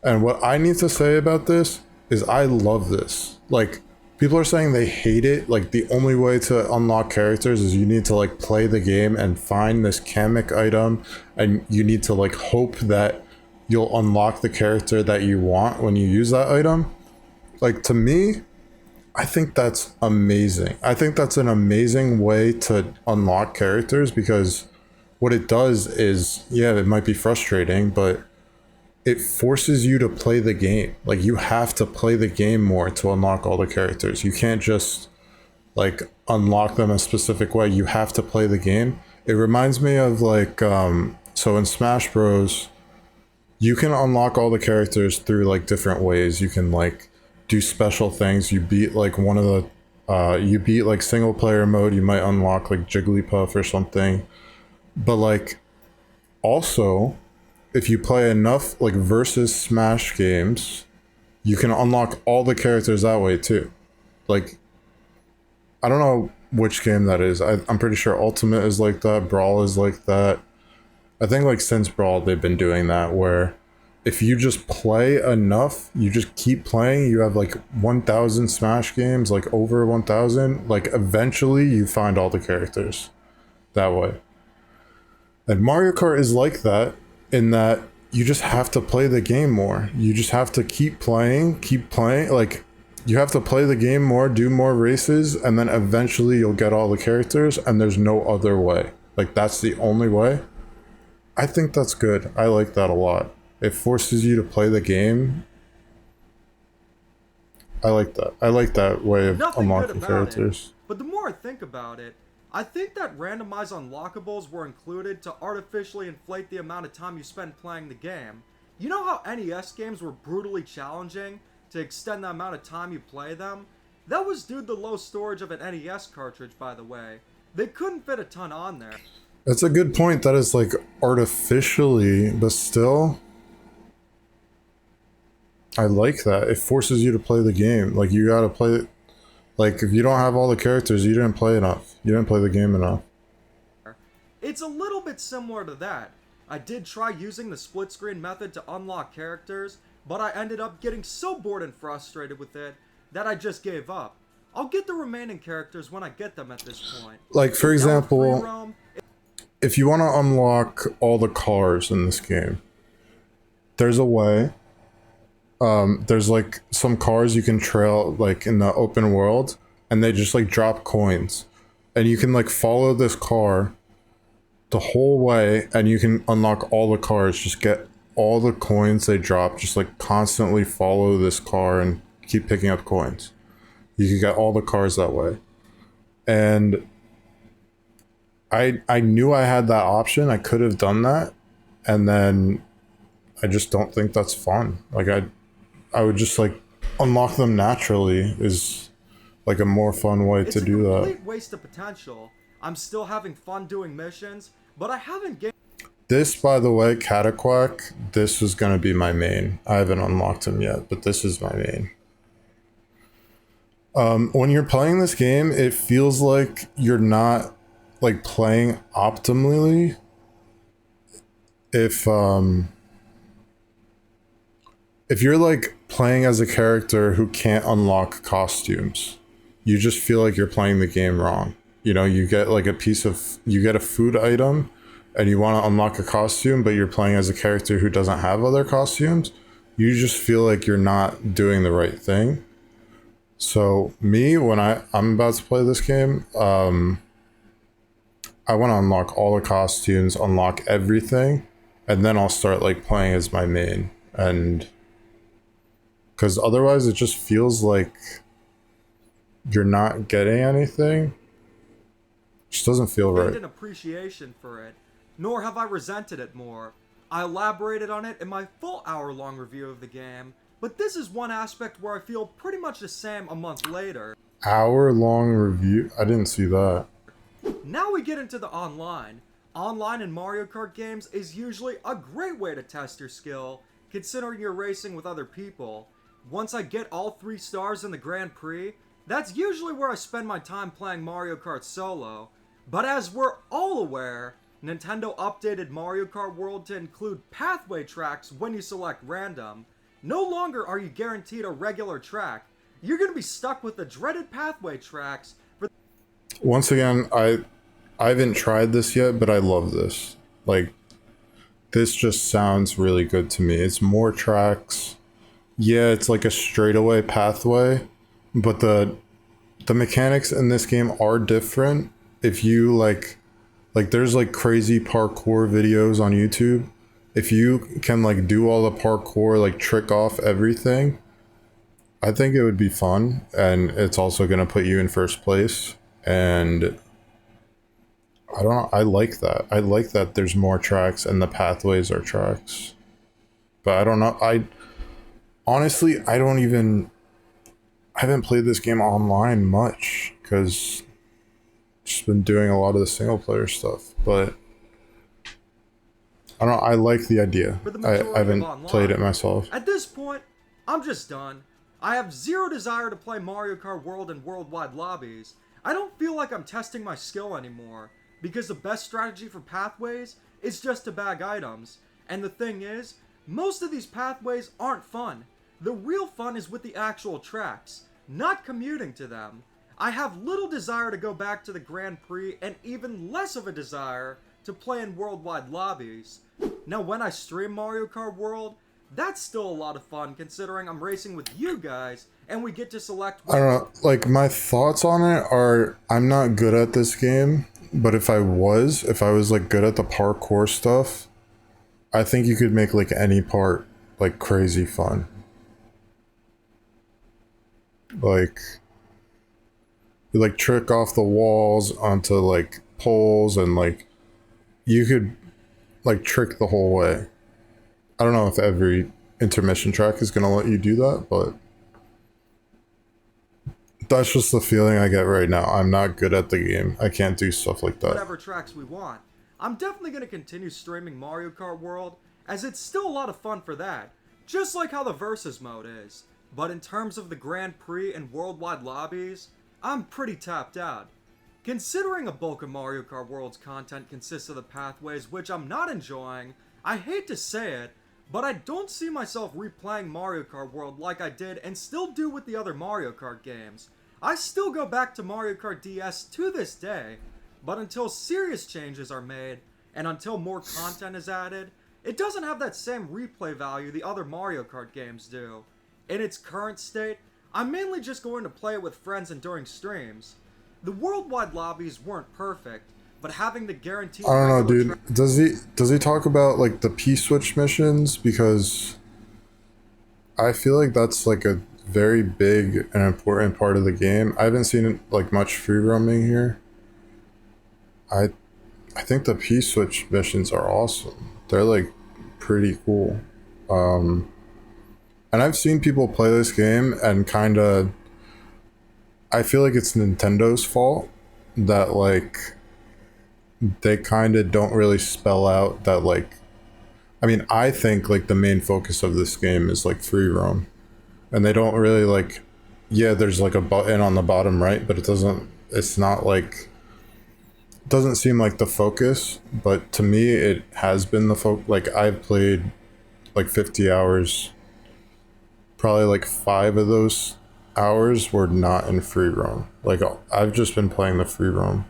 And what I need to say about this is I love this. Like, people are saying they hate it. Like, the only way to unlock characters is you need to, like, play the game and find this Kamek item. And you need to, like, hope that you'll unlock the character that you want when you use that item. Like, to me, I think that's amazing. I think that's an amazing way to unlock characters, because what it does is, yeah, it might be frustrating, but it forces you to play the game. Like, you have to play the game more to unlock all the characters. You can't just like unlock them a specific way. You have to play the game. It reminds me of like so in Smash Bros, you can unlock all the characters through like different ways. You can like do special things. You beat like one of the you beat like single player mode, you might unlock like Jigglypuff or something. But like also, if you play enough like versus Smash games, you can unlock all the characters that way too. Like, I don't know which game that is. I'm pretty sure Ultimate is like that, Brawl is like that. I think like since Brawl they've been doing that, where if you just play enough, you just keep playing, you have like 1,000 Smash games, like over 1,000, like eventually you find all the characters that way. And Mario Kart is like that, in that you just have to play the game more. You just have to keep playing, like you have to play the game more, do more races, and then eventually you'll get all the characters, and there's no other way. Like, that's the only way. I think that's good. I like that a lot. It forces you to play the game. I like that. I like that way of Nothing unlocking good about characters. it, but the more I think about it, I think that randomized unlockables were included to artificially inflate the amount of time you spend playing the game. You know how NES games were brutally challenging to extend the amount of time you play them? That was due to the low storage of an NES cartridge, by the way. They couldn't fit a ton on there. That's a good point. That is like artificially, but still, I like that. It forces you to play the game. Like, you gotta play. Like, if you don't have all the characters, you didn't play enough. You didn't play the game enough. It's a little bit similar to that. I did try using the split screen method to unlock characters, but I ended up getting so bored and frustrated with it that I just gave up. I'll get the remaining characters when I get them at this point. Like, for example, if you want to unlock all the cars in this game, there's a way. There's like some cars you can trail like in the open world, and they just like drop coins, and you can like follow this car the whole way, and you can unlock all the cars. Just get all the coins they drop. Just like constantly follow this car and keep picking up coins. You can get all the cars that way. And I knew I had that option. I could have done that, and then I just don't think that's fun. Like, I would just like unlock them naturally is like a more fun way to do that. It's a complete waste of potential. I'm still having fun doing missions, but I haven't gained. This, by the way, Cataquack, this is going to be my main. I haven't unlocked him yet, but this is my main. When you're playing this game, it feels like you're not like playing optimally. If you're like playing as a character who can't unlock costumes, you just feel like you're playing the game wrong. You know, you get like you get a food item and you want to unlock a costume, but you're playing as a character who doesn't have other costumes. You just feel like you're not doing the right thing. So me, when I'm about to play this game, I want to unlock all the costumes, unlock everything, and then I'll start like playing as my main. And because otherwise it just feels like you're not getting anything. It just doesn't feel right. An appreciation for it, nor have I resented it more. I elaborated on it in my full hour-long review of the game, but this is one aspect where I feel pretty much the same a month later. Hour-long review? I didn't see that. Now we get into the online. Online in Mario Kart games is usually a great way to test your skill, considering you're racing with other people. Once I get all 3 stars in the Grand Prix, that's usually where I spend my time playing Mario Kart Solo. But as we're all aware, Nintendo updated Mario Kart World to include pathway tracks when you select random. No longer are you guaranteed a regular track. You're going to be stuck with the dreaded pathway tracks. Once again, I haven't tried this yet, but I love this. Like, this just sounds really good to me. It's more tracks. Yeah, it's like a straightaway pathway, but the mechanics in this game are different. If you like there's like crazy parkour videos on YouTube. If you can like do all the parkour, like trick off everything, I think it would be fun, and it's also going to put you in first place. And I don't know. I like that. I like that there's more tracks and the pathways are tracks. But I don't know. Honestly, I haven't played this game online much because just been doing a lot of the single player stuff. But I don't know. I like the idea. I haven't played it myself. At this point, I'm just done. I have zero desire to play Mario Kart World and worldwide lobbies. I don't feel like I'm testing my skill anymore, because the best strategy for pathways is just to bag items. And the thing is, most of these pathways aren't fun. The real fun is with the actual tracks, not commuting to them. I have little desire to go back to the Grand Prix and even less of a desire to play in worldwide lobbies. Now when I stream Mario Kart World, that's still a lot of fun considering I'm racing with you guys and we get to select... I don't know, like my thoughts on it are I'm not good at this game, but if I was like good at the parkour stuff, I think you could make like any part like crazy fun. Like you like trick off the walls onto like poles and like you could like trick the whole way. I don't know if every intermission track is gonna let you do that, but that's just the feeling I get right now. I'm not good at the game. I can't do stuff like that. Whatever tracks we want. I'm definitely going to continue streaming Mario Kart World, as it's still a lot of fun for that, just like how the Versus mode is. But in terms of the Grand Prix and worldwide lobbies, I'm pretty tapped out. Considering a bulk of Mario Kart World's content consists of the pathways, which I'm not enjoying, I hate to say it, but I don't see myself replaying Mario Kart World like I did and still do with the other Mario Kart games. I still go back to Mario Kart DS to this day, but until serious changes are made, and until more content is added, it doesn't have that same replay value the other Mario Kart games do. In its current state, I'm mainly just going to play it with friends and during streams. The worldwide lobbies weren't perfect, but having the guaranteed... I don't know, dude. Does he talk about like the P-switch missions? Because I feel like that's like a very big and important part of the game. I haven't seen like much free roaming here. I think the P-switch missions are awesome. They're like pretty cool. And I've seen people play this game and kind of, I feel like it's Nintendo's fault that like they kind of don't really spell out that like, I mean, I think like the main focus of this game is like free roam, and they don't really like, yeah, there's like a button on the bottom right, but it's not like, it doesn't seem like the focus, but to me it has been the focus. Like I've played like 50 hours, probably like 5 of those hours were not in free roam. Like I've just been playing the free roam.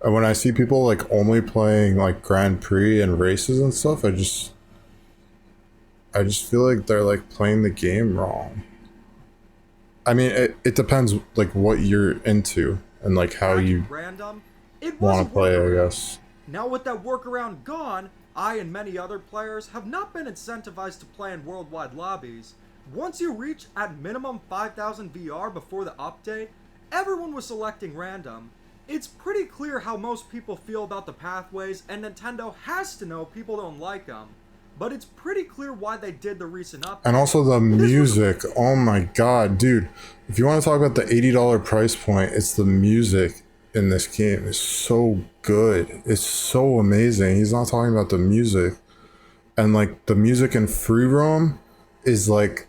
And when I see people like only playing like Grand Prix and races and stuff, I just feel like they're like playing the game wrong. I mean, it depends like what you're into and like how you want to play, I guess. Now with that workaround gone, I and many other players have not been incentivized to play in worldwide lobbies. Once you reach at minimum 5,000 VR before the update, everyone was selecting random. It's pretty clear how most people feel about the pathways, and Nintendo has to know people don't like them. But it's pretty clear why they did the recent update. And also the music. Oh my god, dude. If you want to talk about the $80 price point, it's the music in this game. It's so good. It's so amazing. He's not talking about the music. And like the music in free roam is like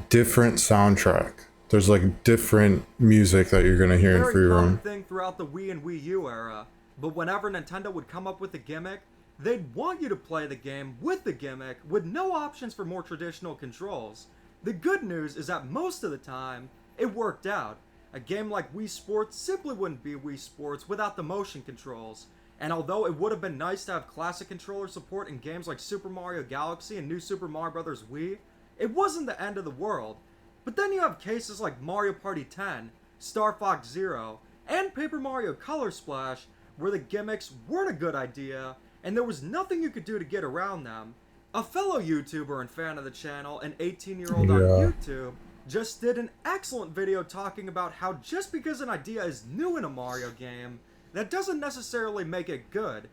different soundtrack. There's like different music that you're gonna hear in free roam. Very common thing throughout the Wii and Wii U era. But whenever Nintendo would come up with a gimmick, they'd want you to play the game with the gimmick with no options for more traditional controls. The good news is that most of the time, it worked out. A game like Wii Sports simply wouldn't be Wii Sports without the motion controls. And although it would have been nice to have classic controller support in games like Super Mario Galaxy and New Super Mario Bros. Wii, it wasn't the end of the world. But then you have cases like Mario Party 10, Star Fox Zero, and Paper Mario Color Splash, where the gimmicks weren't a good idea, and there was nothing you could do to get around them. A fellow YouTuber and fan of the channel, an 18-year-old on YouTube, just did an excellent video talking about how just because an idea is new in a Mario game that doesn't necessarily make it good.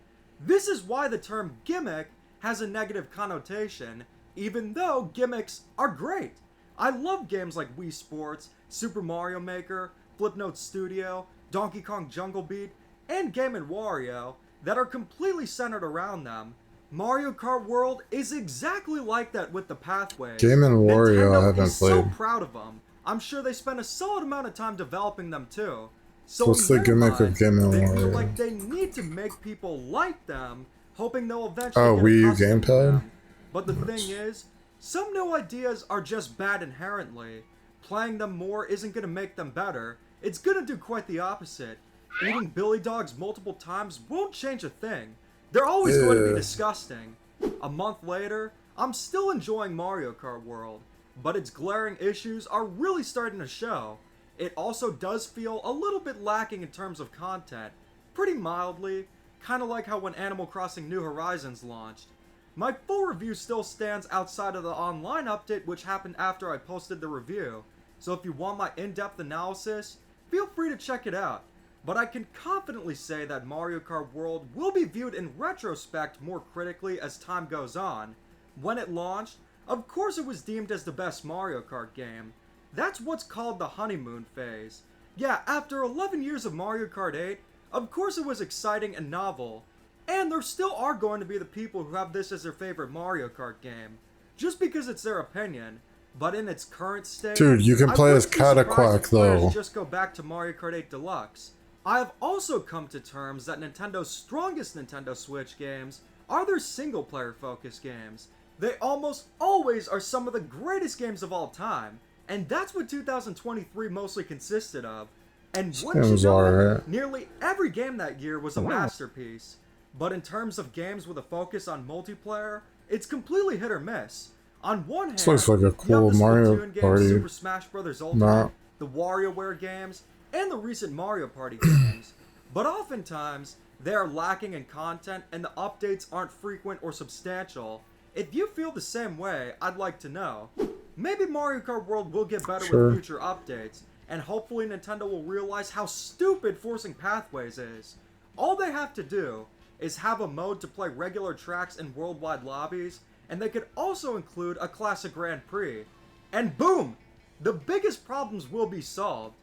This is why the term gimmick has a negative connotation, even though gimmicks are great. I love games like Wii Sports, Super Mario Maker, Flipnote Studio, Donkey Kong Jungle Beat, and Game & Wario that are completely centered around them. Mario Kart World is exactly like that with the pathways. Game & Wario Nintendo I haven't is played. so proud of them. I'm sure they spent a solid amount of time developing them too. So what's the gimmick of Game & They feel Wario? like they need to make people like them, hoping they'll eventually Oh, get Wii U accustomed to gamepad? them. But the thing is, some new ideas are just bad inherently. Playing them more isn't going to make them better. It's going to do quite the opposite. Eating Billy Dogs multiple times won't change a thing. They're always going to be Ew. disgusting. A month later, I'm still enjoying Mario Kart World, but its glaring issues are really starting to show. It also does feel a little bit lacking in terms of content, pretty mildly, kind of like how when Animal Crossing New Horizons launched. My full review still stands outside of the online update which happened after I posted the review, so if you want my in-depth analysis, feel free to check it out. But I can confidently say that Mario Kart World will be viewed in retrospect more critically as time goes on. When it launched, of course it was deemed as the best Mario Kart game. That's what's called the honeymoon phase. Yeah, after 11 years of Mario Kart 8, of course it was exciting and novel. And there still are going to be the people who have this as their favorite Mario Kart game, just because it's their opinion. But in its current state, Dude, you can I play wouldn't as be surprised Cataquack, if players though. just go back to Mario Kart 8 Deluxe. I have also come to terms that Nintendo's strongest Nintendo Switch games are their single-player focused games. They almost always are some of the greatest games of all time, and that's what 2023 mostly consisted of. And wouldn't you Seems know it, alright. nearly every game that year was a masterpiece. But in terms of games with a focus on multiplayer, it's completely hit or miss. On one hand, This looks like a you have cool the Mario Splatoon games, Party Super Smash Bros. Ultimate, map. the WarioWare games, and the recent Mario Party games. But oftentimes, they are lacking in content and the updates aren't frequent or substantial. If you feel the same way, I'd like to know. Maybe Mario Kart World will get better Sure. with future updates, and hopefully Nintendo will realize how stupid forcing pathways is. All they have to do is have a mode to play regular tracks in worldwide lobbies, and they could also include a classic Grand Prix. And boom! The biggest problems will be solved.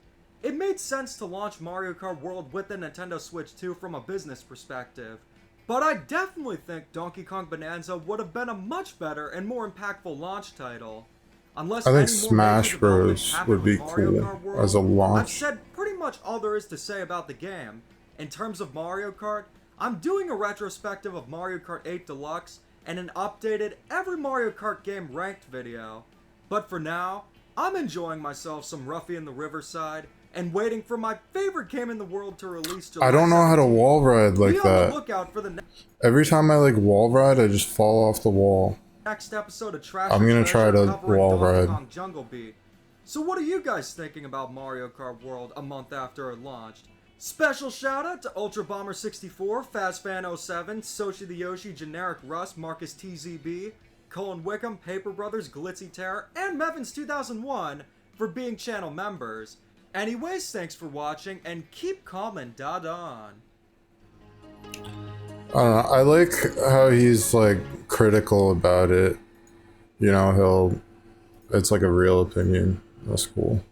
It made sense to launch Mario Kart World with the Nintendo Switch 2 from a business perspective, but I definitely think Donkey Kong Bonanza would have been a much better and more impactful launch title. Unless I think any more Smash major developments Bros. happen would be with Mario cool Kart World, as a I've launch. said pretty much all there is to say about the game. In terms of Mario Kart, I'm doing a retrospective of Mario Kart 8 Deluxe and an updated every Mario Kart game ranked video. But for now, I'm enjoying myself some Ruffy in the Riverside and waiting for my favorite game in the world to release July I don't know how to 17th. wall ride Be like on the that. lookout for the Every time I like wall ride, I just fall off the wall. next episode of Trash I'm and gonna Treasure try to covering wall Donkey ride. Kong Jungle Beat. So what are you guys thinking about Mario Kart World a month after it launched? Special shout out to Ultra Bomber 64, FastFan07, Sochi the Yoshi, Generic Russ, Marcus TZB, Colin Wickham, Paper Brothers, Glitzy Terror, and Mevins 2001 for being channel members. Anyways, thanks for watching and keep calm and on. I don't know. I like how he's like critical about it. You know, it's like a real opinion. That's cool.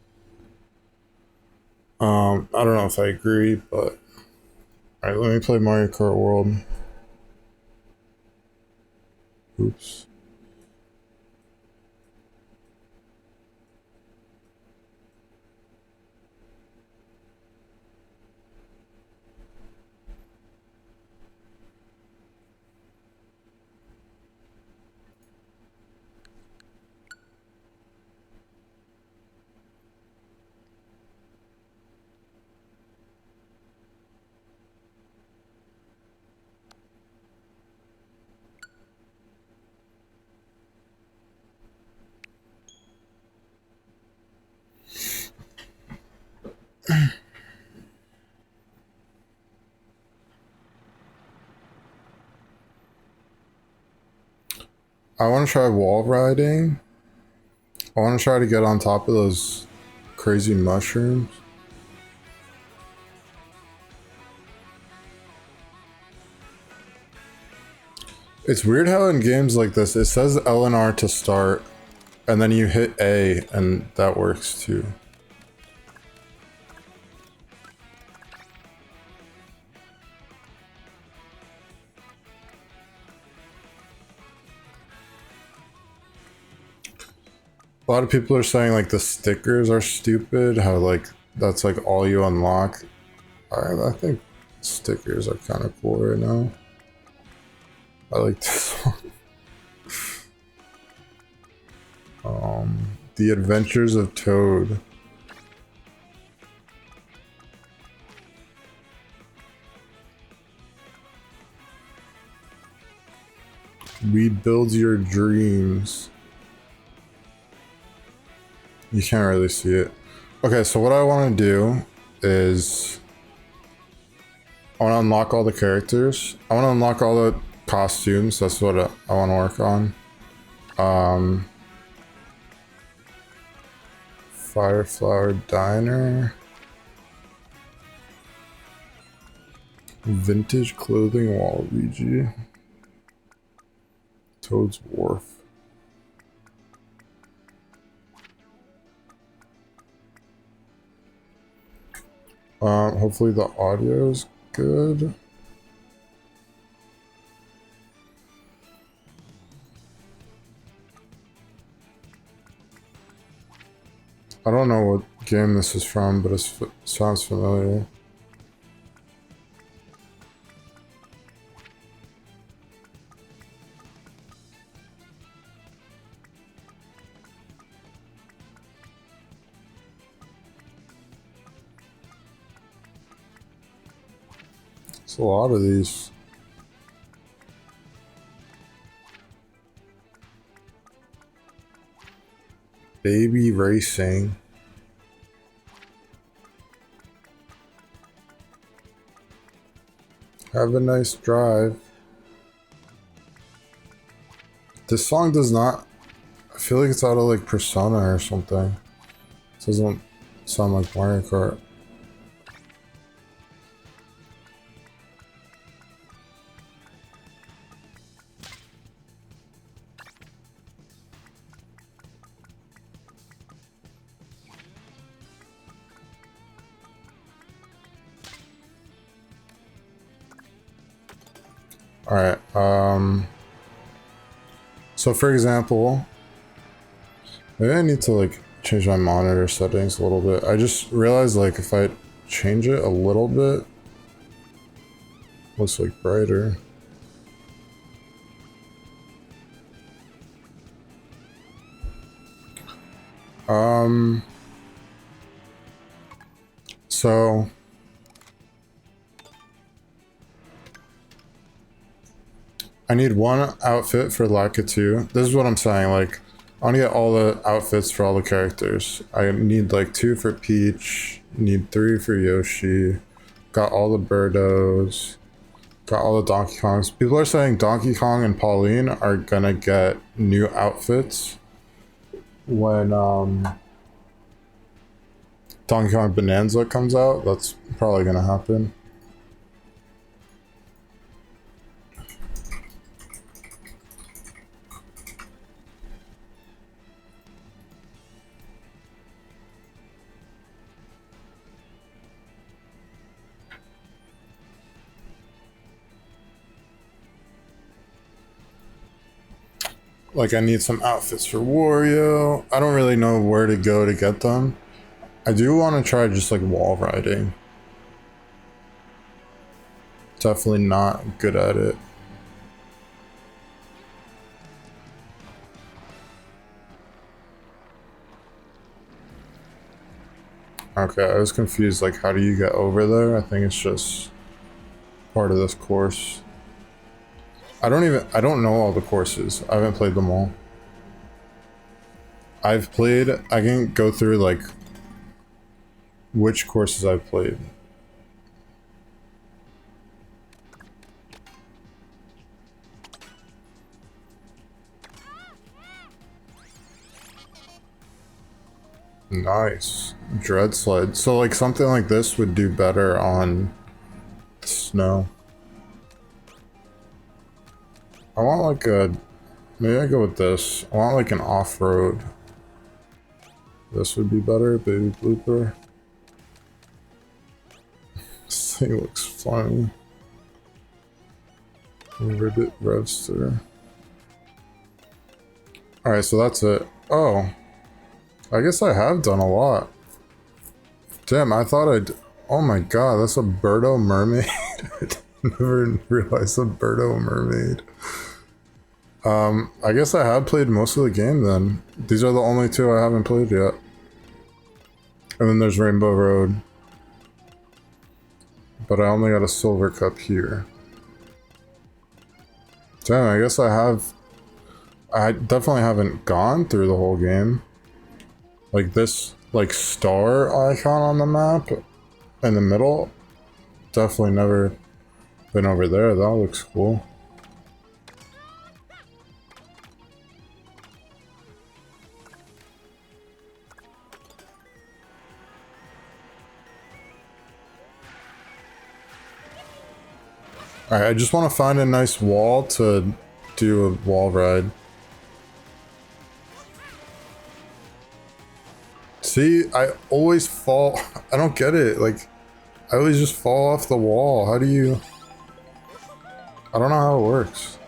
I don't know if I agree, but alright, let me play Mario Kart World. Oops. I want to try wall riding. I want to try to get on top of those crazy mushrooms. It's weird how in games like this, it says L and R to start, and then you hit A, and that works too. A lot of people are saying like the stickers are stupid, how like that's like all you unlock. I think stickers are kind of cool right now. I like this one. The Adventures of Toad. Rebuild your dreams. You can't really see it. Okay, so what I want to do is I want to unlock all the characters. I want to unlock all the costumes. That's what I want to work on. Fireflower Diner. Vintage Clothing Waluigi. Toad's Wharf. Hopefully the audio is good. I don't know what game this is from, but it sounds familiar. It's a lot of these. Baby Racing. Have a nice drive. This song does not... I feel like it's out of like Persona or something. It doesn't sound like Mario Kart. Alright, so for example, maybe I need to like change my monitor settings a little bit. I just realized like if I change it a little bit, it looks like brighter. So I need one outfit for Lakitu. This is what I'm saying, like, I want to get all the outfits for all the characters. I need like 2 for Peach, need 3 for Yoshi, got all the Birdos, got all the Donkey Kongs. People are saying Donkey Kong and Pauline are gonna get new outfits when Donkey Kong Bonanza comes out. That's probably gonna happen. Like I need some outfits for Wario. I don't really know where to go to get them. I do want to try just like wall riding. Definitely not good at it. Okay, I was confused, like how do you get over there? I think it's just part of this course. I don't know all the courses. I haven't played them all. I can go through like which courses I've played. Nice. Dread sled. So like something like this would do better on snow. I want like a, maybe I go with this. I want like an off-road. This would be better, baby blooper. This thing looks funny. Ribbit Revster. Alright, so that's it. Oh. I guess I have done a lot. Damn, I thought I'd... Oh my god, that's a Birdo mermaid. I never realized a Birdo mermaid. I guess I have played most of the game then. These are the only two I haven't played yet. And then there's Rainbow Road. But I only got a silver cup here. Damn, I guess I have... I definitely haven't gone through the whole game. Like this, like, star icon on the map in the middle. Definitely never been over there. That looks cool. Alright, I just want to find a nice wall to do a wall ride. See, I always fall. I don't get it. Like, I always just fall off the wall. How do you... I don't know how it works.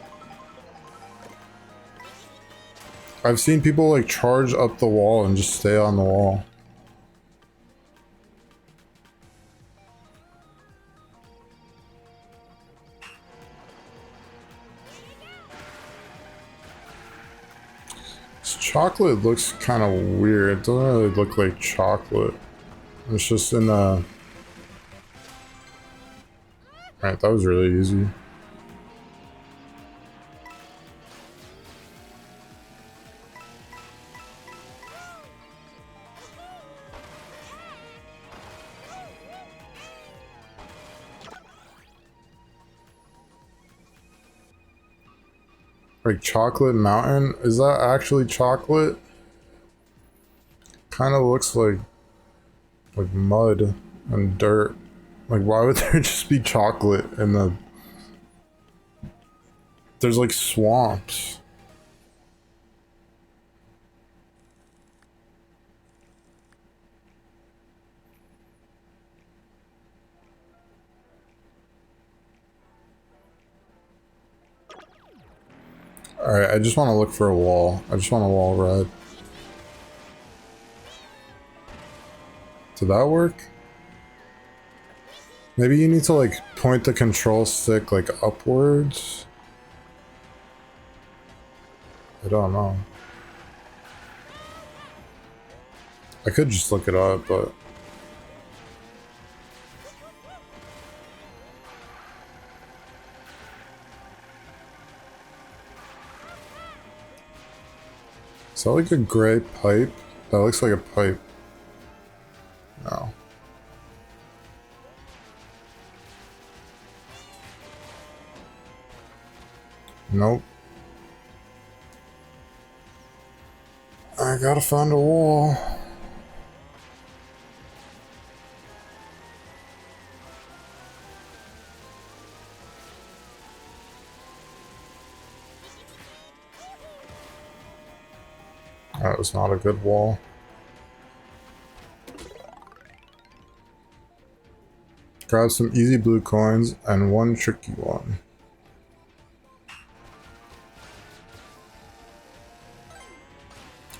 I've seen people like charge up the wall and just stay on the wall. This chocolate looks kind of weird. It doesn't really look like chocolate. It's just in a... Alright, that was really easy. Like Chocolate Mountain? Is that actually chocolate? Kind of looks like mud and dirt. Like, why would there just be chocolate in the... There's like swamps. Alright, I just want to look for a wall. I just want a wall ride. Did that work? Maybe you need to like point the control stick like upwards? I don't know. I could just look it up, but... Is that like a gray pipe? That looks like a pipe. No. Nope. I gotta find a wall. That was not a good wall. Grab some easy blue coins and one tricky one.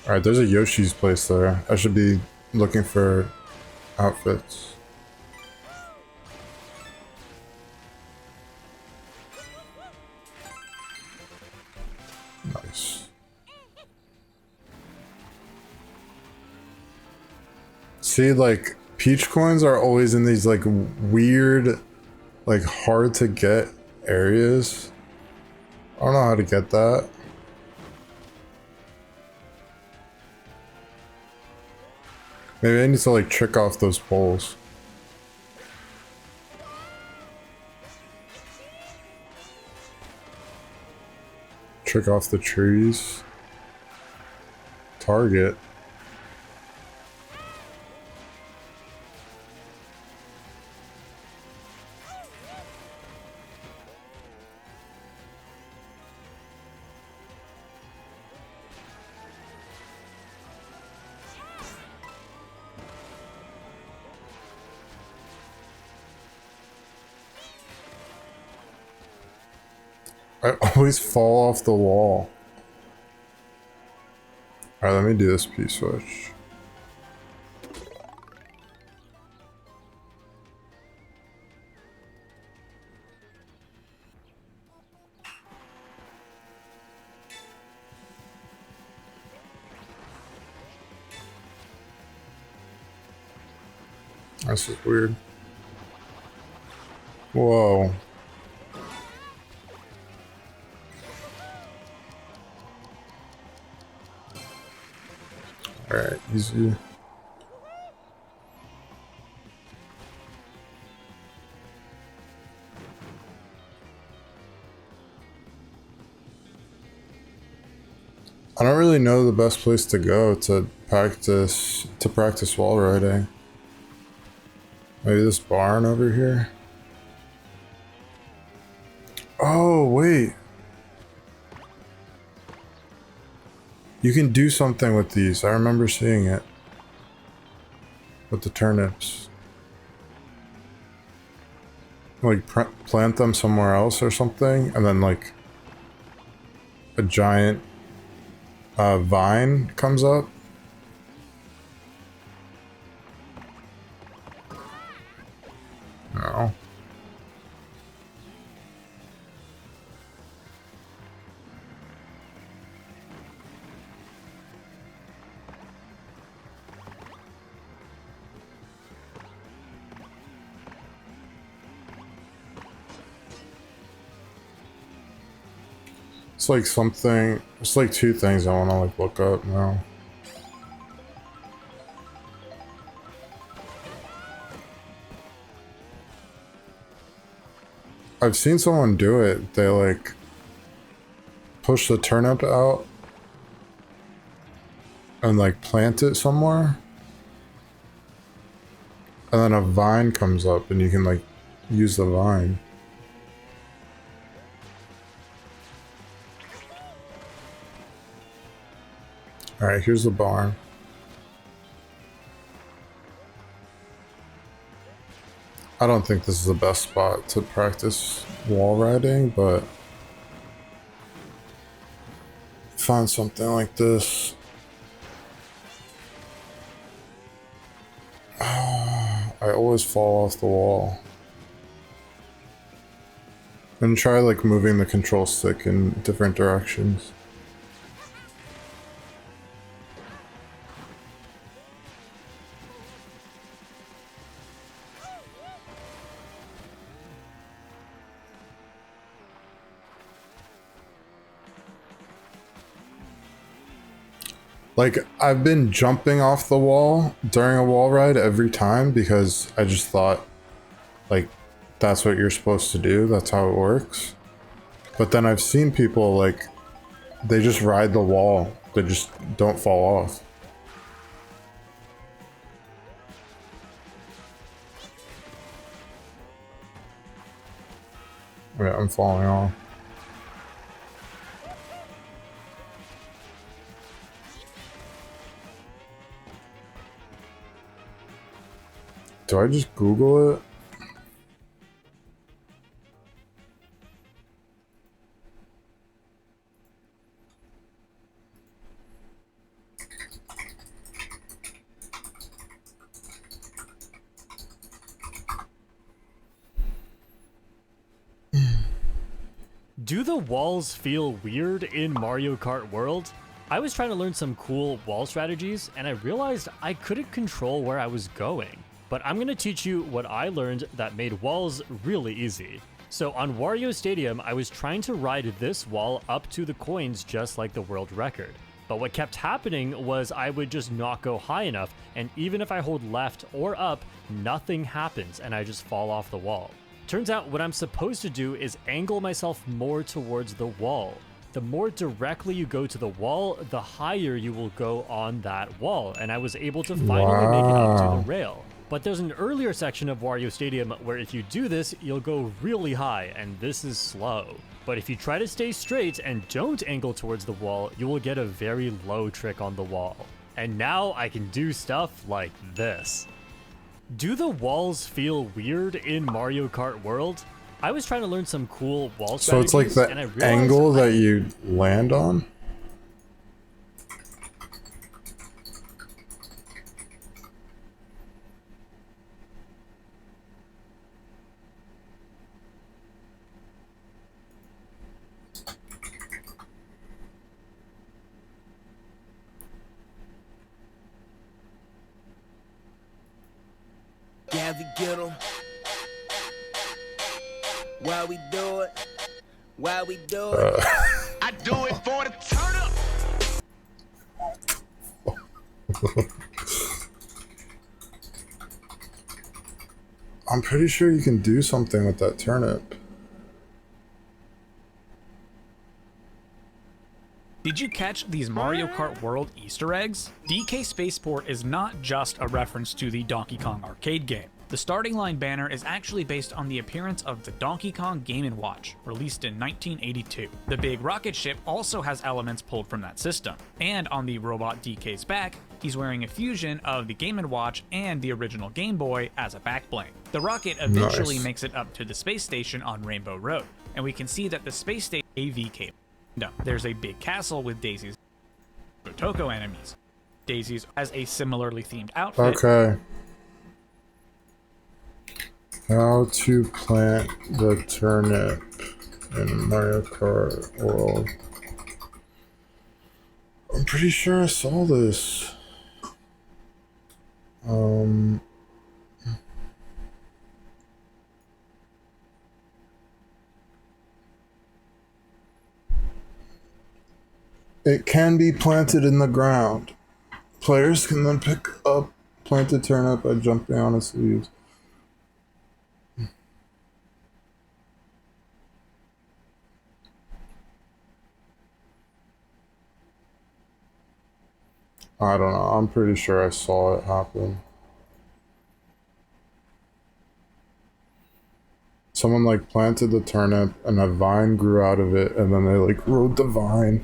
Alright, there's a Yoshi's place there. I should be looking for outfits. Nice. See, like, peach coins are always in these, like, weird, like, hard to get areas. I don't know how to get that. Maybe I need to, like, trick off those poles. Trick off the trees. Target. I always fall off the wall. Alright, let me do this P-switch. This is weird. Whoa. Alright, easy. I don't really know the best place to go to practice wall riding. Maybe this barn over here? Oh, wait. You can do something with these. I remember seeing it. With the turnips. Like, plant them somewhere else or something, and then, like, a giant vine comes up. No. It's like something, it's like two things I want to like look up now. I've seen someone do it. They like push the turnip out and like plant it somewhere. And then a vine comes up and you can like use the vine. Alright, here's the barn. I don't think this is the best spot to practice wall riding, but find something like this. I always fall off the wall. And try like moving the control stick in different directions. Like, I've been jumping off the wall during a wall ride every time because I just thought, like, that's what you're supposed to do. That's how it works. But then I've seen people, like, they just ride the wall. They just don't fall off. Yeah, I'm falling off. Do I just Google it? Do the walls feel weird in Mario Kart World? I was trying to learn some cool wall strategies, and I realized I couldn't control where I was going. But I'm going to teach you what I learned that made walls really easy. So on Wario Stadium, I was trying to ride this wall up to the coins just like the world record. But what kept happening was I would just not go high enough, and even if I hold left or up, nothing happens and I just fall off the wall. Turns out what I'm supposed to do is angle myself more towards the wall. The more directly you go to the wall, the higher you will go on that wall, and I was able to finally make it up to the rail. But there's an earlier section of Wario Stadium where if you do this, you'll go really high, and this is slow. But if you try to stay straight and don't angle towards the wall, you will get a very low trick on the wall. And now I can do stuff like this. Do the walls feel weird in Mario Kart World? I was trying to learn some cool wall So it's strategies, like and I the realized angle that you land on? Yeah, we get 'em. Why we do it? Why we do it? I do it for the turn up. I'm pretty sure you can do something with that turnip. Did you catch these Mario Kart World Easter eggs? DK Spaceport is not just a reference to the Donkey Kong arcade game. The starting line banner is actually based on the appearance of the Donkey Kong Game & Watch, released in 1982. The big rocket ship also has elements pulled from that system. And on the robot DK's back, he's wearing a fusion of the Game & Watch and the original Game Boy as a backbling. The rocket eventually Nice. makes it up to the space station on Rainbow Road, and we can see that the space station AV cable. No, there's a big castle with Daisy's Otoko enemies. Daisy's has a similarly themed outfit. Okay. How to plant the turnip in Mario Kart World. I'm pretty sure I saw this. It can be planted in the ground. Players can then pick up planted turnip by jumping on its leaves. I don't know. I'm pretty sure I saw it happen. Someone like planted the turnip and a vine grew out of it and then they like rode the vine.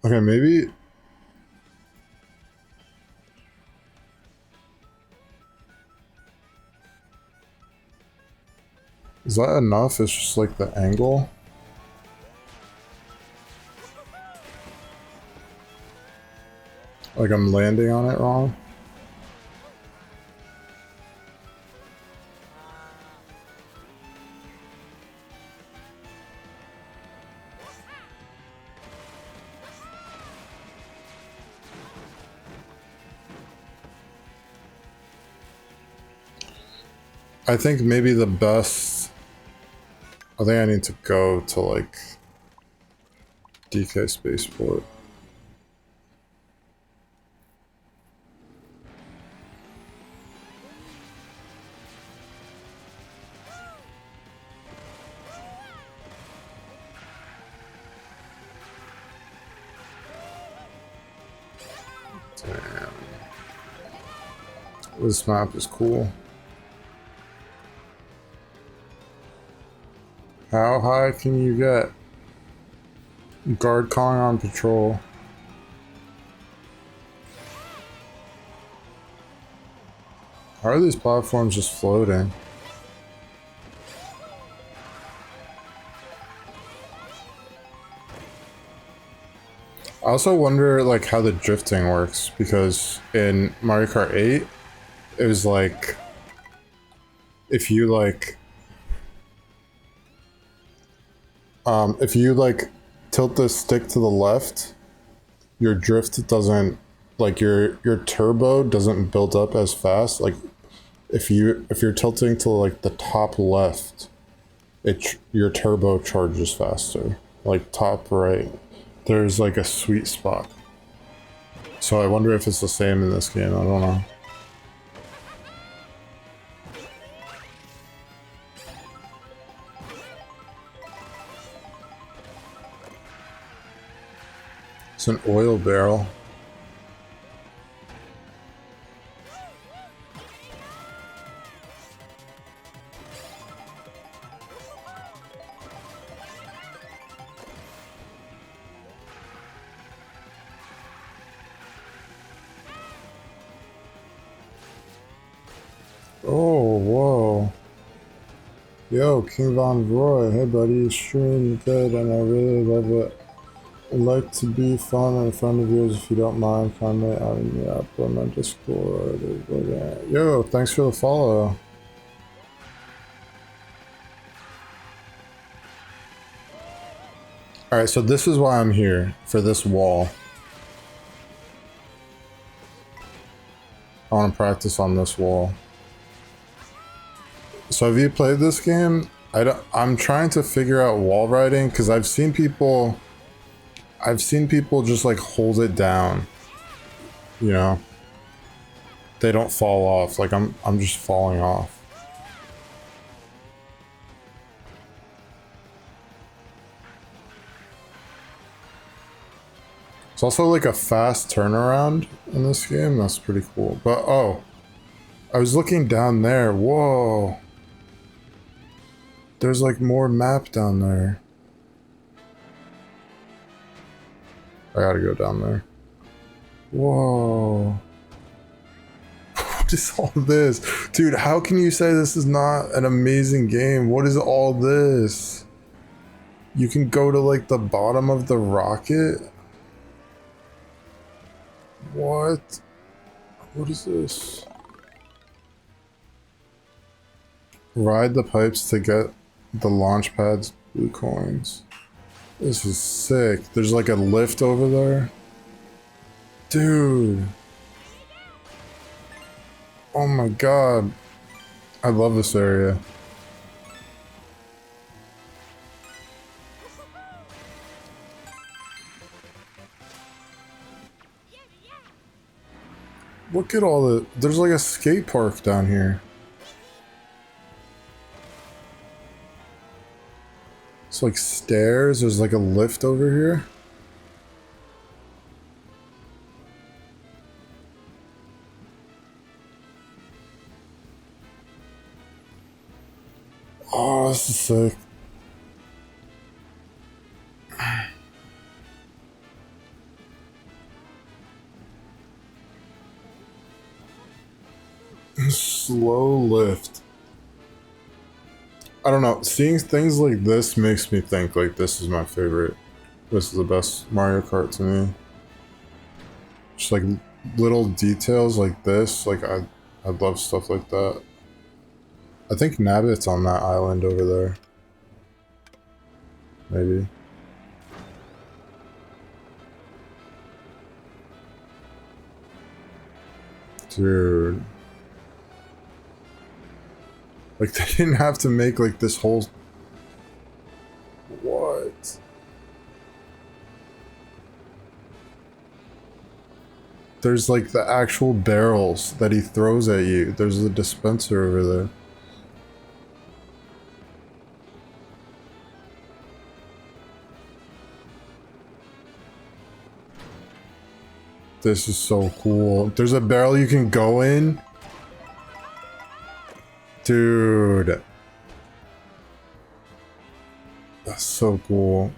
Okay, maybe. Is that enough? It's just like the angle. Like I'm landing on it wrong. I think maybe the best. I think I need to go to like DK Spaceport. Damn. This map is cool. How high can you get? Guard Kong on patrol. How are these platforms just floating? I also wonder like how the drifting works, because in Mario Kart 8 it was like if you like tilt the stick to the left, your drift doesn't, like your turbo doesn't build up as fast. Like if you're tilting to like the top left, your turbo charges faster. Like top right, there's like a sweet spot. So I wonder if it's the same in this game. I don't know. It's an oil barrel. Oh, whoa. Yo, King Von Roy. Hey, buddy. Stream good, and I really love it. I'd like to be fun and a friend of yours if you don't mind. Comment on me up on my Discord. Yo, thanks for the follow. Alright, so this is why I'm here, for this wall. I want to practice on this wall. So have you played this game? I'm trying to figure out wall riding because I've seen people just like hold it down. You know? They don't fall off. Like I'm just falling off. It's also like a fast turnaround in this game. That's pretty cool. But oh, I was looking down there. Whoa. There's like more map down there. I gotta go down there. Whoa. What is all this? Dude, how can you say this is not an amazing game? What is all this? You can go to like the bottom of the rocket? What? What is this? Ride the pipes to get the launch pad's blue coins. This is sick. There's like a lift over there. Dude. Oh my god. I love this area. Look at all the... There's like a skate park down here. It's like stairs. There's like a lift over here. Oh, this is sick. Slow lift. I don't know. Seeing things like this makes me think like this is my favorite. This is the best Mario Kart to me. Just like little details like this. Like I love stuff like that. I think Nabbit's on that island over there. Maybe. Dude. Like they didn't have to make like this whole... What? There's like the actual barrels that he throws at you. There's a dispenser over there. This is so cool. There's a barrel you can go in. Dude. That's so cool.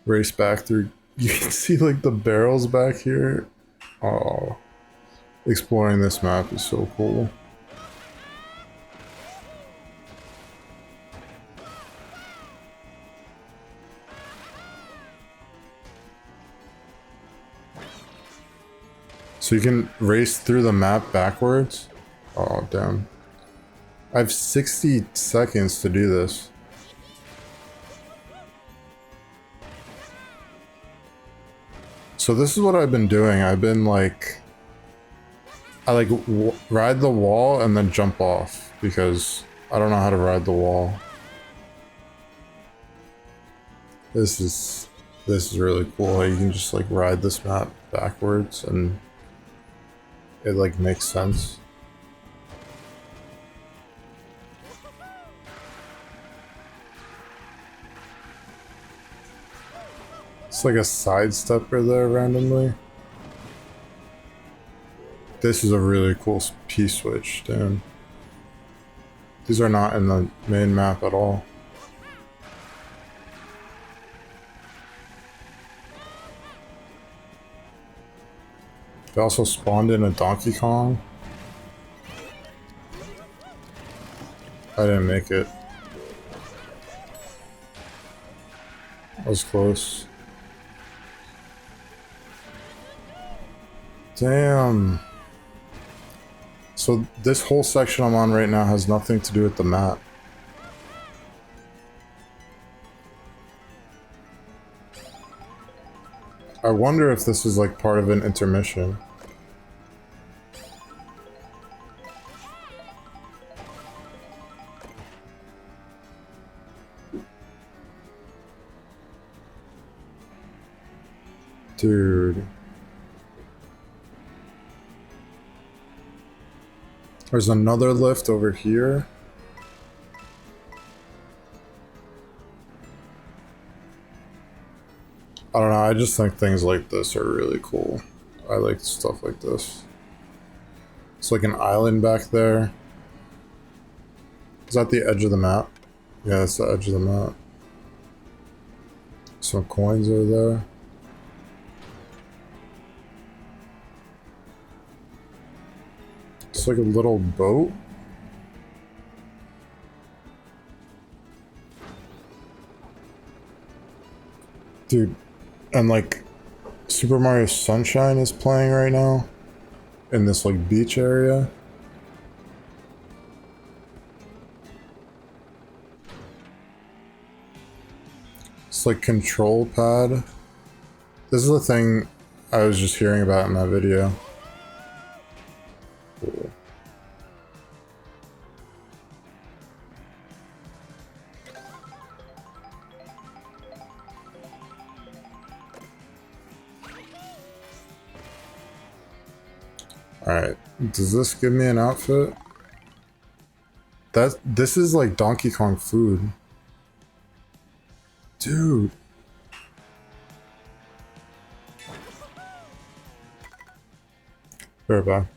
Race back through. You can see like the barrels back here. Oh. Exploring this map is so cool. So you can race through the map backwards? Oh, damn. I have 60 seconds to do this. So this is what I've been doing. I've been like... I like ride the wall and then jump off because I don't know how to ride the wall. This is really cool. You can just like ride this map backwards and it like makes sense. It's like a sidestepper there randomly. This is a really cool P-switch, damn. These are not in the main map at all. They also spawned in a Donkey Kong. I didn't make it. I was close. Damn. So this whole section I'm on right now has nothing to do with the map. I wonder if this is like part of an intermission. Dude. There's another lift over here. I don't know, I just think things like this are really cool. I like stuff like this. It's like an island back there. Is that the edge of the map? Yeah, that's the edge of the map. Some coins over there. It's like a little boat. Dude, and like Super Mario Sunshine is playing right now in this like beach area. It's like control pad. This is the thing I was just hearing about in that video. Cool. Alright, does this give me an outfit? This is like Donkey Kong food. Dude. Be right back.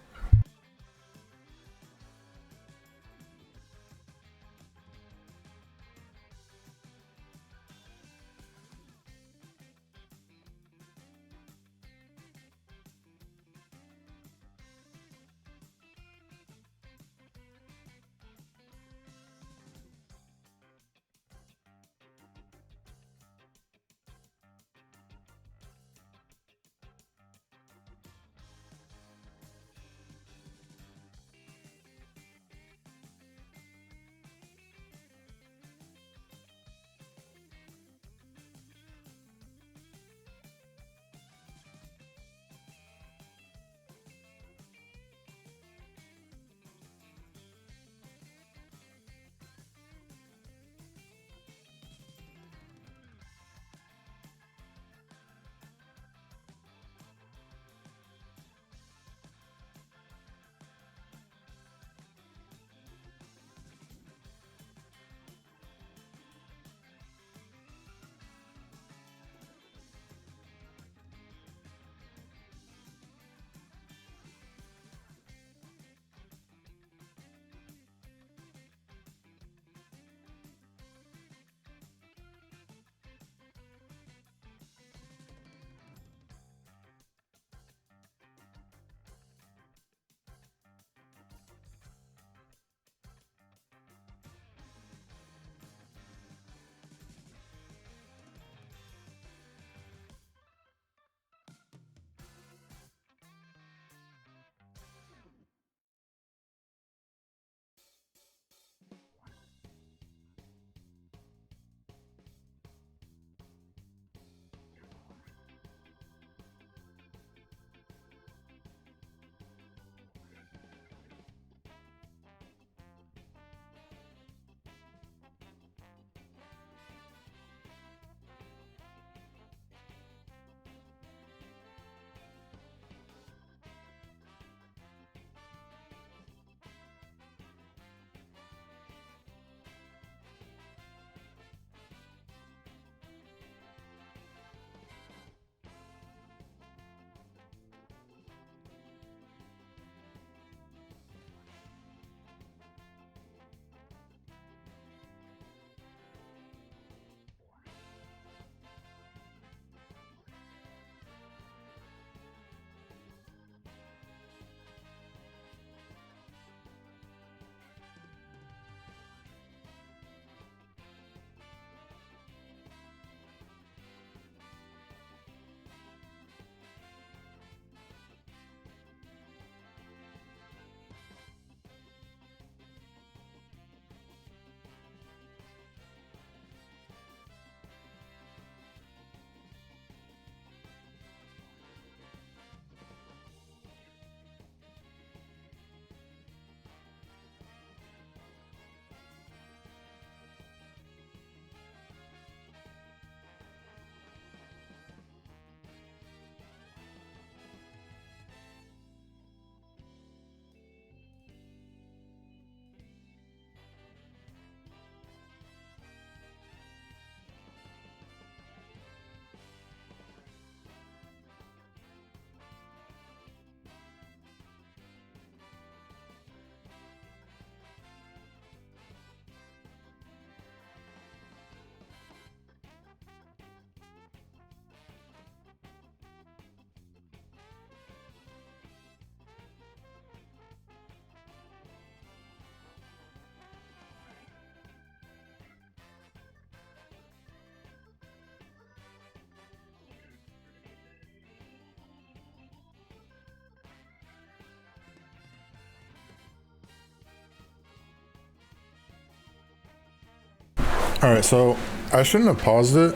Alright, so I shouldn't have paused it.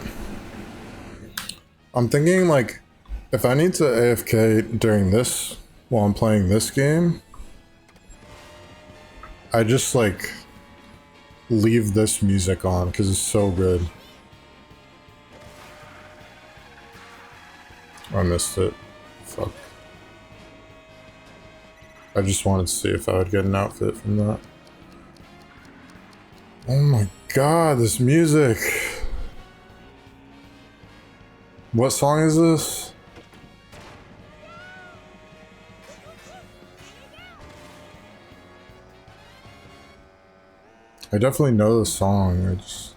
I'm thinking like, if I need to AFK during this, while I'm playing this game, I just like leave this music on because it's so good. I missed it. Fuck. I just wanted to see if I would get an outfit from that. Oh my god, this music! What song is this? I definitely know the song. I just...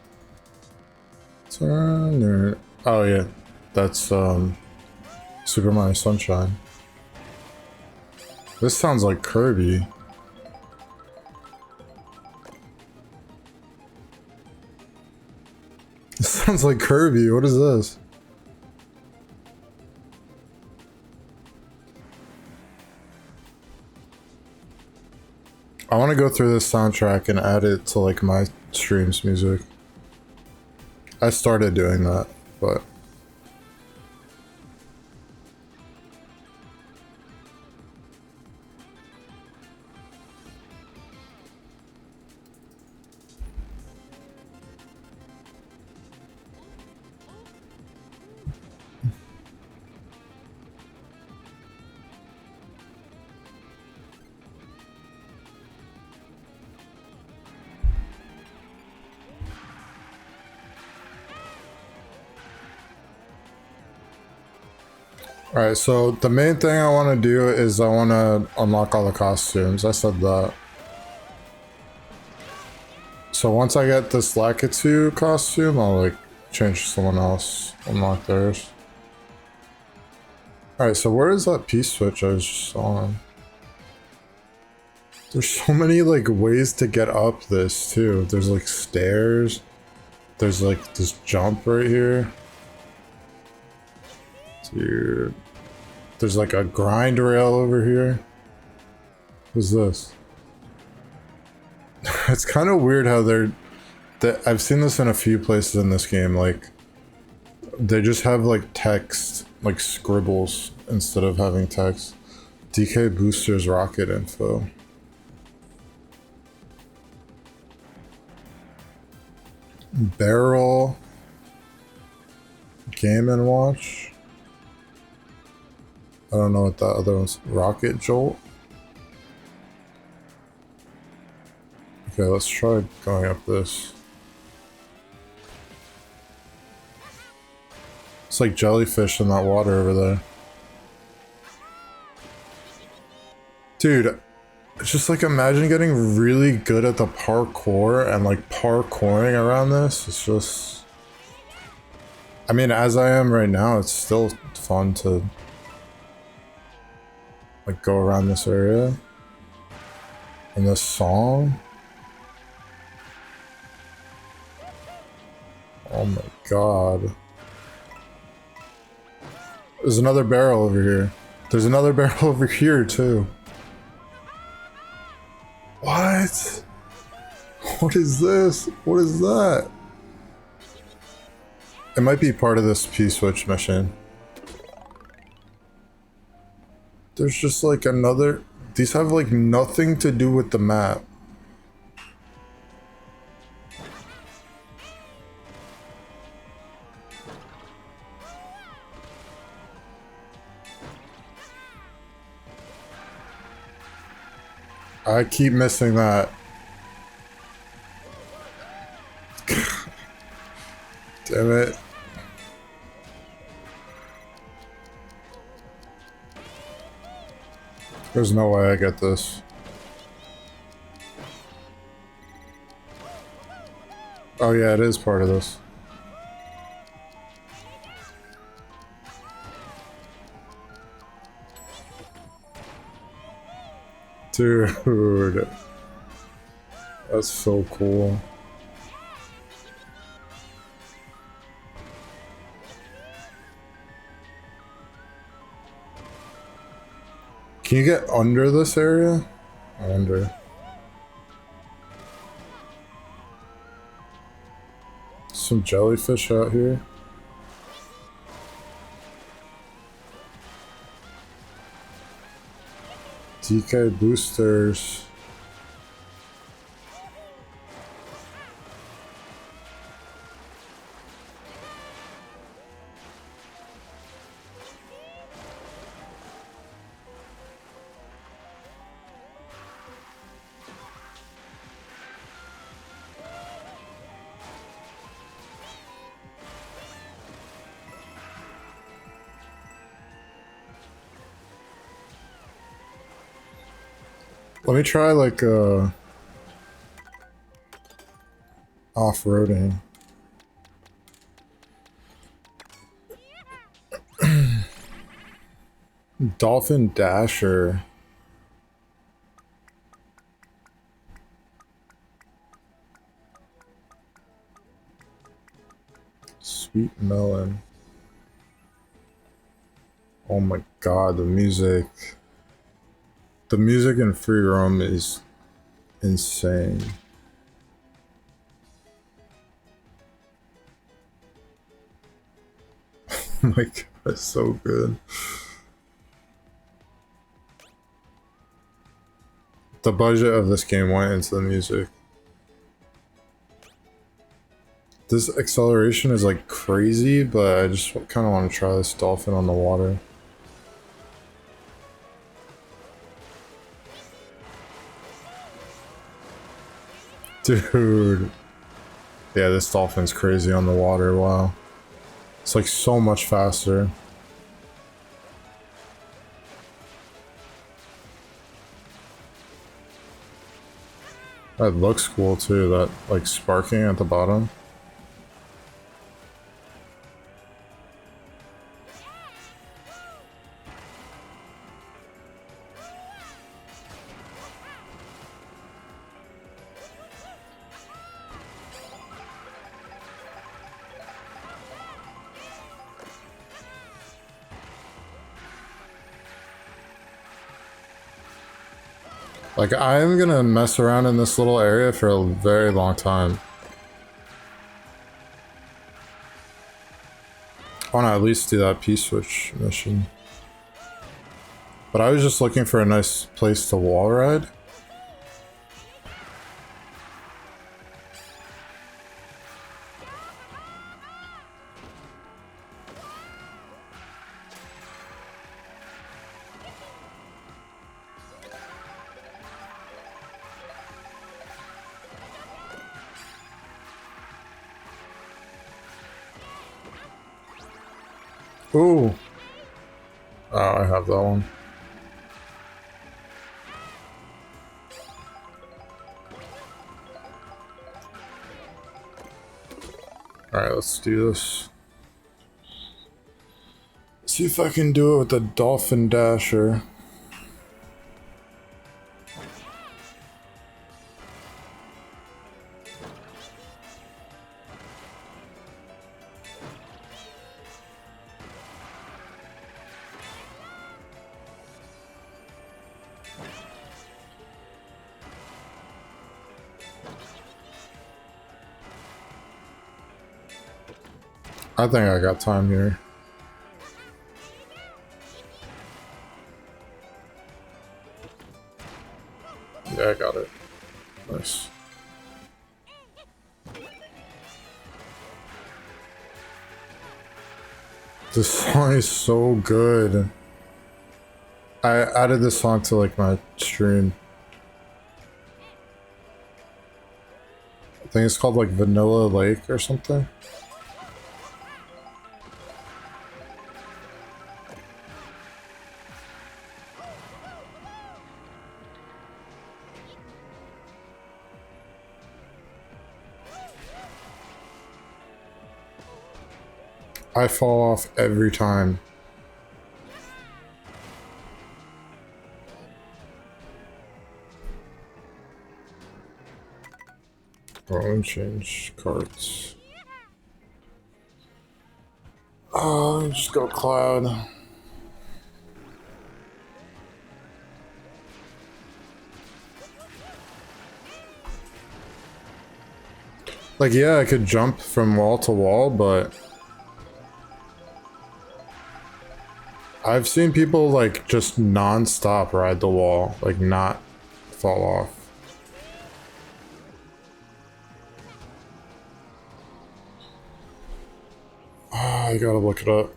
Turner. Oh yeah, that's Super Mario Sunshine. This sounds like Kirby. This sounds like Kirby. What is this? I want to go through this soundtrack and add it to like my streams music. I started doing that, but alright, so the main thing I want to do is I want to unlock all the costumes. I said that. So once I get this Lakitu costume, I'll like change to someone else, unlock theirs. Alright, so where is that P-switch I was just on? There's so many like ways to get up this too. There's like stairs. There's like this jump right here. Dude. There's like a grind rail over here. What's this? It's kind of weird how I've seen this in a few places in this game, like they just have like text, like scribbles instead of having text. DK boosters rocket info. Barrel. Game and Watch. I don't know what that other one's. Rocket Jolt. Okay, let's try going up this. It's like jellyfish in that water over there. Dude, it's just like imagine getting really good at the parkour and like parkouring around this. It's just... I mean, as I am right now, it's still fun to like go around this area. And this song. Oh my god. There's another barrel over here. There's another barrel over here too. What? What is this? What is that? It might be part of this P-switch mission. There's just like another... These have like nothing to do with the map. I keep missing that. Damn it. There's no way I get this. Oh yeah, it is part of this. Dude. That's so cool. Can you get under this area? I wonder. some jellyfish out here. DK boosters. Let me try like off-roading. Dolphin Dasher. Sweet Melon. Oh my god, the music. The music in Free Roam is insane. Oh my god, it's so good. The budget of this game went into the music. This acceleration is like crazy, but I just kind of want to try this dolphin on the water. Dude. Yeah, this dolphin's crazy on the water, wow. It's like so much faster. That looks cool too, that like sparking at the bottom. Like, I'm gonna mess around in this little area for a very long time. I wanna at least do that P-switch mission. But I was just looking for a nice place to wall ride. Ooh. Oh, I have that one. Alright, let's do this. See if I can do it with the Dolphin Dasher. I think I got time here. Yeah, I got it. Nice. This song is so good. I added this song to like my stream. I think it's called like Vanilla Lake or something. I fall off every time. Oh, let me change cards. Oh, let me just go Cloud. Like, yeah, I could jump from wall to wall, but I've seen people, like, just non-stop ride the wall, like, not fall off. Oh, I gotta look it up.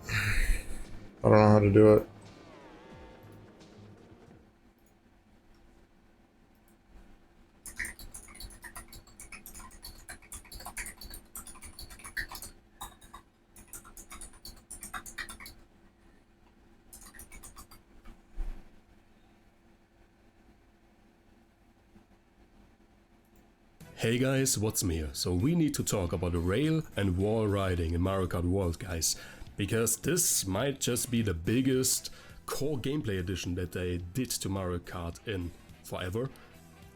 I don't know how to do it. Hey guys, what's me? So we need to talk about rail and wall riding in Mario Kart World, guys, because this might just be the biggest core gameplay addition that they did to Mario Kart in forever.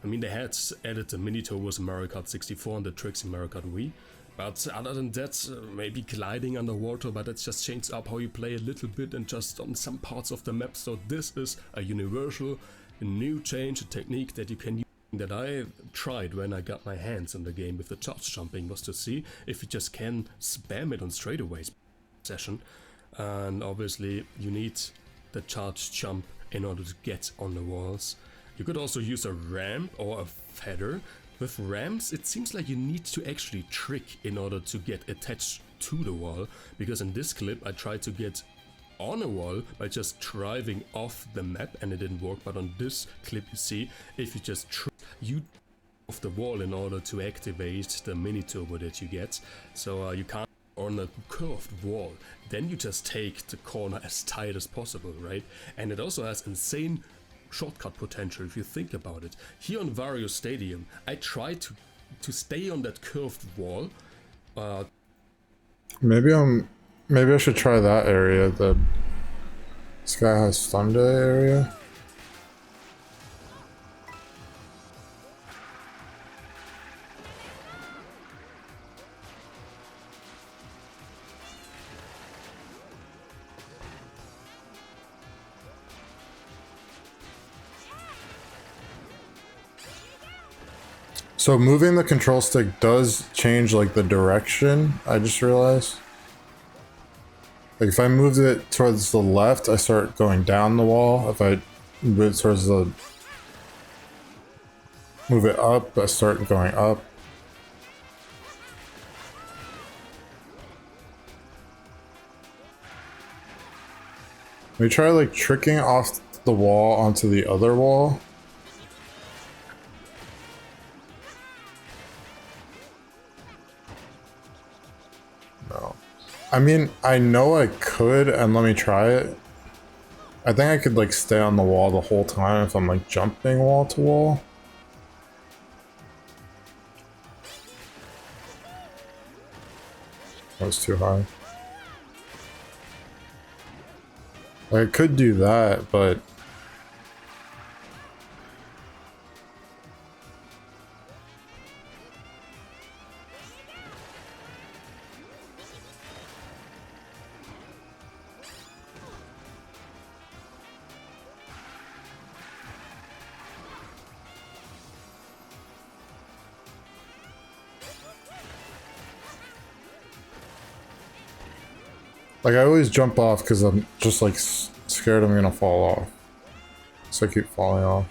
I mean, they had added the mini turbos in Mario Kart 64 and the tricks in Mario Kart Wii, but other than that, maybe gliding underwater, but that's just changed up how you play a little bit and just on some parts of the map. So this is a universal, new change, a technique that you can use. That I tried when I got my hands on the game with the charge jumping was to see if you just can spam it on straightaways session, and obviously you need the charge jump in order to get on the walls. You could also use a ramp or a feather. With ramps it seems like you need to actually trick in order to get attached to the wall, because in this clip I tried to get on a wall by just driving off the map and it didn't work, but on this clip you see if you just you off the wall in order to activate the mini turbo that you get. So you can't on a curved wall, then you just take the corner as tight as possible, right? And it also has insane shortcut potential if you think about it. Here on Wario Stadium I tried to stay on that curved wall. Maybe I should try that area, the Sky High Thunder area. So moving the control stick does change like the direction, I just realized. Like if I moved it towards the left, I start going down the wall. If I move it towards the... move it up, I start going up. We try like tricking off the wall onto the other wall. No. I mean, I know I could, and let me try it. I think I could like stay on the wall the whole time if I'm like jumping wall to wall. That was too high. Like, I could do that, but... like, I always jump off because I'm just, like, scared I'm gonna fall off. So I keep falling off.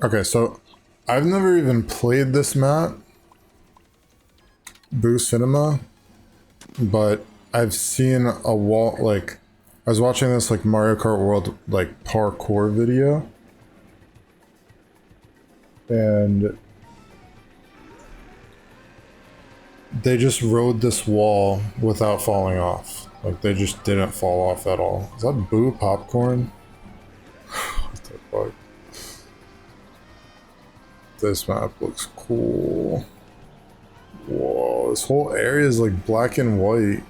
Okay, so I've never even played this map, Boo Cinema, but I've seen a wall, like, I was watching this, like, Mario Kart World, like, parkour video, and they just rode this wall without falling off. Like, they just didn't fall off at all. Is that Boo Popcorn? What the fuck? This map looks cool. Whoa, this whole area is like black and white.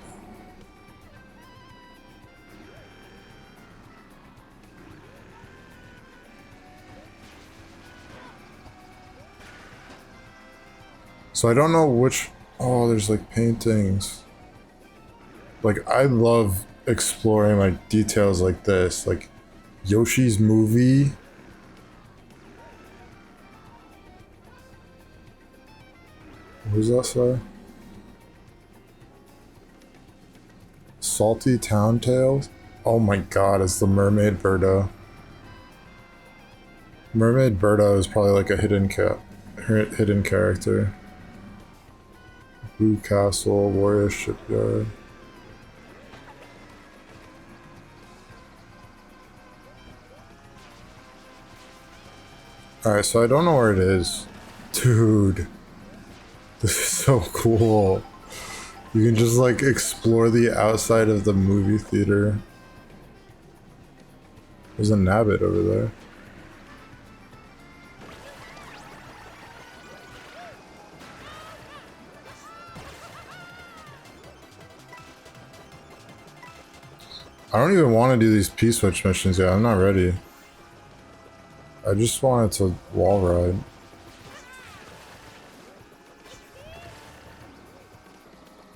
So I don't know which... Oh, there's like paintings. Like, I love exploring like details like this. Like Yoshi's movie. What does that say? Salty Town Tales? Oh my god, it's the Mermaid Birdo. Mermaid Birdo is probably like a hidden character. Blue Castle, Warrior Shipyard. Alright, so I don't know where it is. Dude. This is so cool. You can just like explore the outside of the movie theater. There's a nabbit over there. I don't even want to do these P-switch missions yet. I'm not ready. I just wanted to wall ride.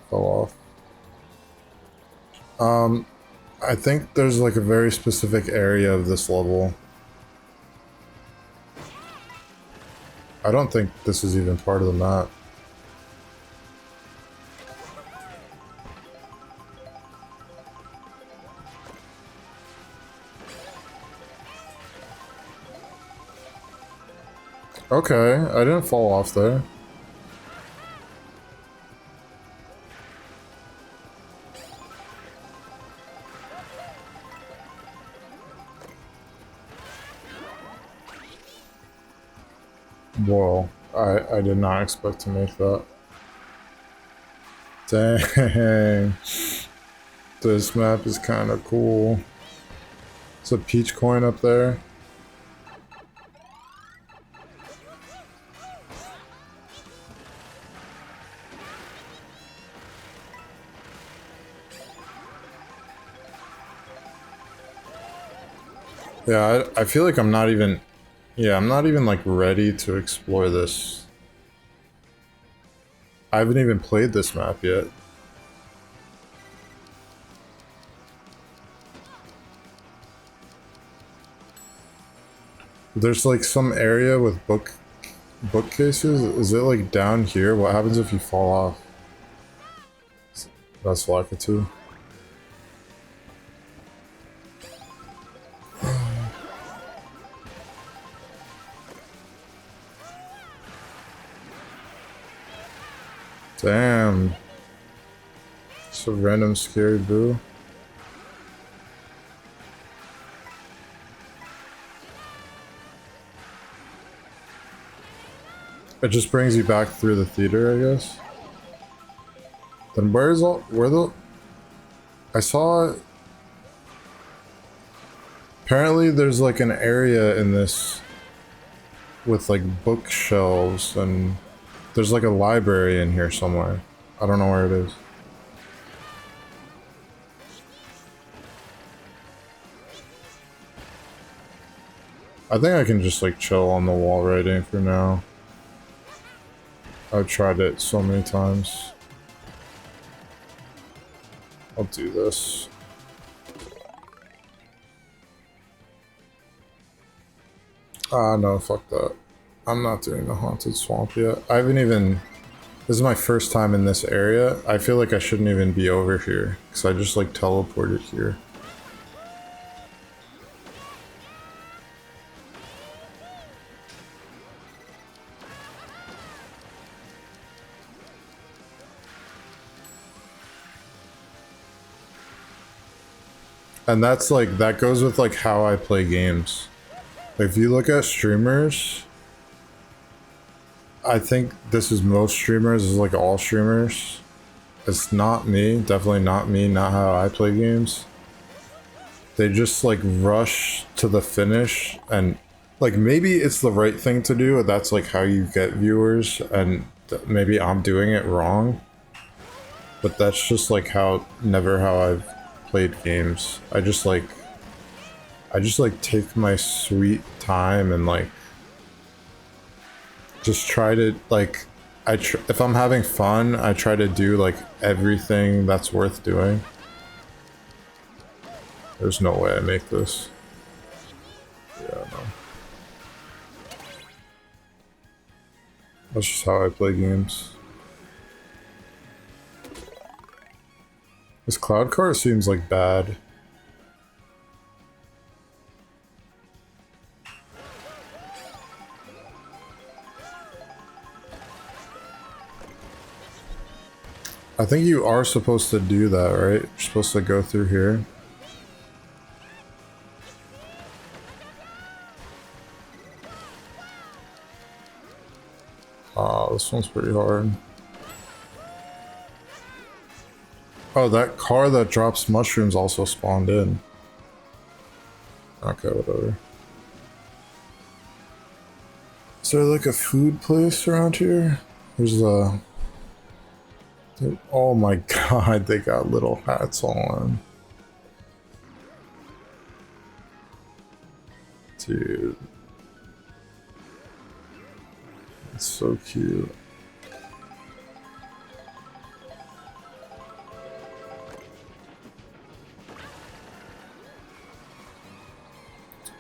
Fell off. I think there's like a very specific area of this level. I don't think this is even part of the map. Okay, I didn't fall off there. Whoa, I did not expect to make that. Dang. This map is kind of cool. There's a peach coin up there. Yeah, I feel like I'm not even... Yeah, I'm not even like ready to explore this. I haven't even played this map yet. There's like some area with bookcases. Is it like down here? What happens if you fall off? That's Lakitu. Damn. Just a random scary boo. It just brings you back through the theater, I guess. Then I saw... Apparently there's like an area in this with like bookshelves, and there's like a library in here somewhere. I don't know where it is. I think I can just like chill on the wall writing for now. I've tried it so many times. I'll do this. Ah, no, fuck that. I'm not doing the Haunted Swamp yet. I haven't even... This is my first time in this area. I feel like I shouldn't even be over here, because I just like teleported here. And that's like, that goes with like how I play games. If you look at streamers, I think this is most streamers, is like all streamers. It's not me, definitely not me, not how I play games. They just like rush to the finish, and like maybe it's the right thing to do, that's like how you get viewers, and maybe I'm doing it wrong. But that's just like never how I've played games. I just like take my sweet time and like just try to like if I'm having fun, I try to do like everything that's worth doing. There's no way I make this. Yeah, no. That's just how I play games. This cloud car seems like bad. I think you are supposed to do that, right? You're supposed to go through here. Oh, this one's pretty hard. Oh, that car that drops mushrooms also spawned in. Okay, whatever. Is there like a food place around here? There's a... Oh my god, they got little hats on. Dude. It's so cute.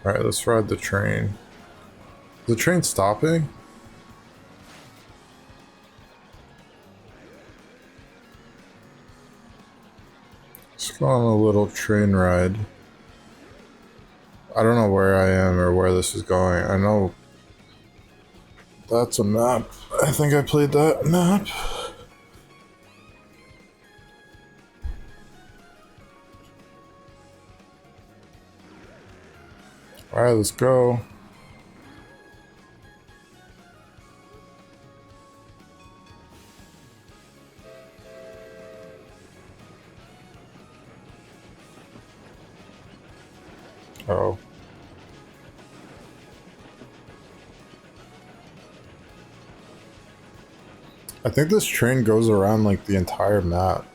Alright, let's ride the train. Is the train stopping? Let's go on a little train ride. I don't know where I am or where this is going. I know that's a map. I think I played that map. Alright, let's go. Oh. I think this train goes around like the entire map.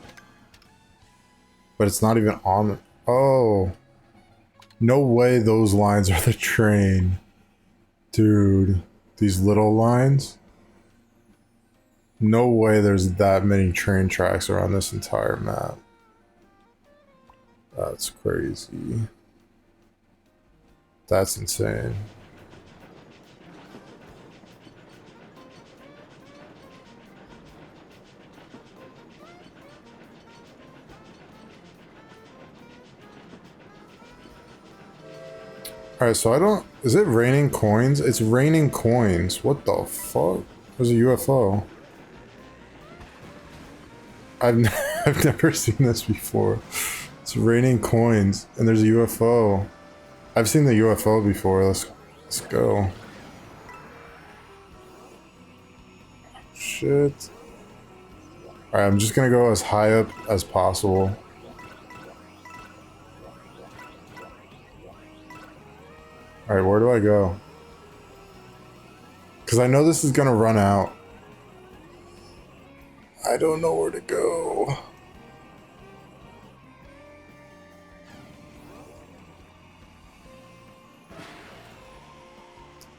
But it's not even on. Oh. No way those lines are the train. Dude. These little lines? No way there's that many train tracks around this entire map. That's crazy. That's insane. Alright, so I don't... Is it raining coins? It's raining coins. What the fuck? There's a UFO. I've never seen this before. It's raining coins, and there's a UFO. I've seen the UFO before. Let's go. Shit. Alright, I'm just gonna go as high up as possible. Alright, where do I go? Because I know this is gonna run out. I don't know where to go.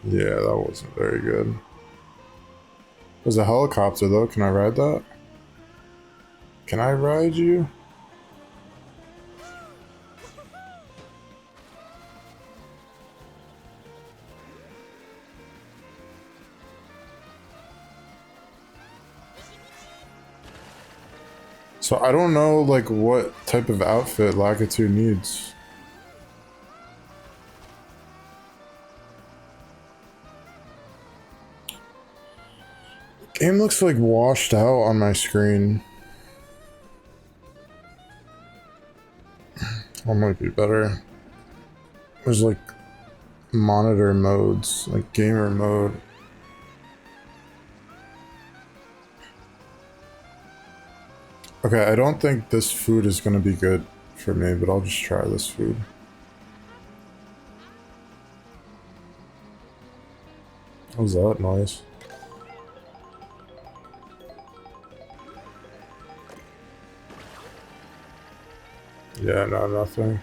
Yeah, that wasn't very good. There's a helicopter though, can I ride that? Can I ride you? So I don't know like what type of outfit Lakitu needs. Game looks like washed out on my screen. That might be better. There's like monitor modes, like gamer mode. Okay, I don't think this food is gonna be good for me, but I'll just try this food. What was that noise? Yeah, no, nothing.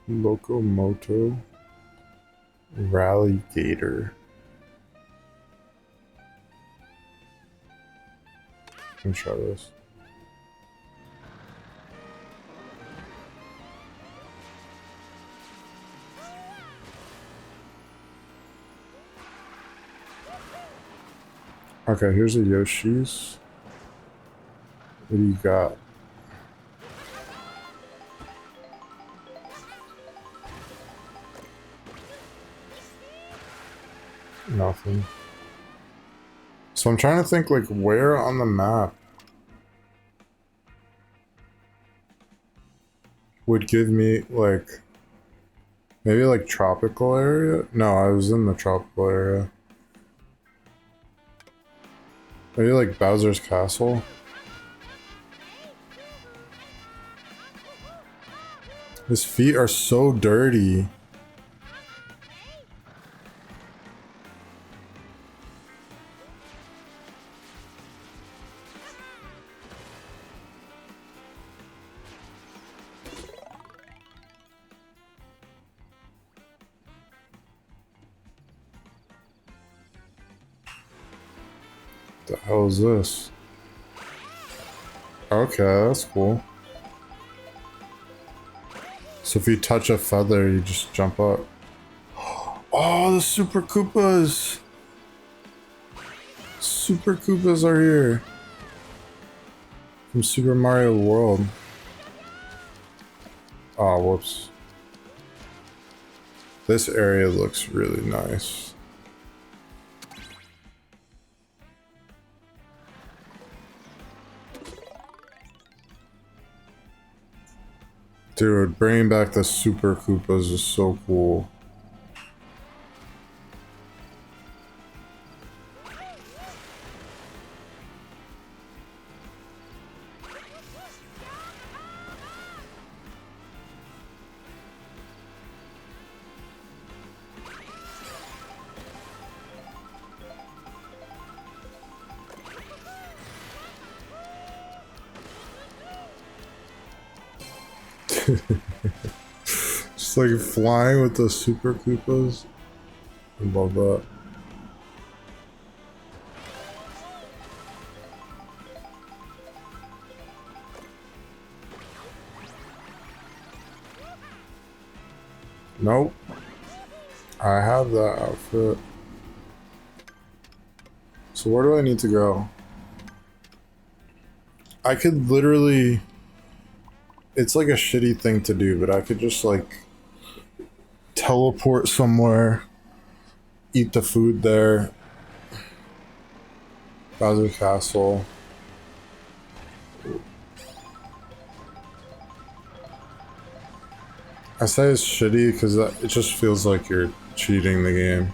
Locomoto Rallygator. Let me try this. Okay, here's a Yoshi's. What do you got? Nothing. So I'm trying to think, like, where on the map would give me, like, maybe, like, tropical area? No, I was in the tropical area. Maybe, like, Bowser's Castle? His feet are so dirty. The hell is this? Okay, that's cool. So if you touch a feather, you just jump up. Oh, the Super Koopas! Super Koopas are here. From Super Mario World. Oh, whoops. This area looks really nice. Dude, bringing back the Super Koopas is so cool. Just like flying with the Super Koopas. I love that. Nope. I have that outfit. So where do I need to go? I could literally... It's like a shitty thing to do, but I could just like teleport somewhere, eat the food there. Bowser Castle. I say it's shitty because it just feels like you're cheating the game.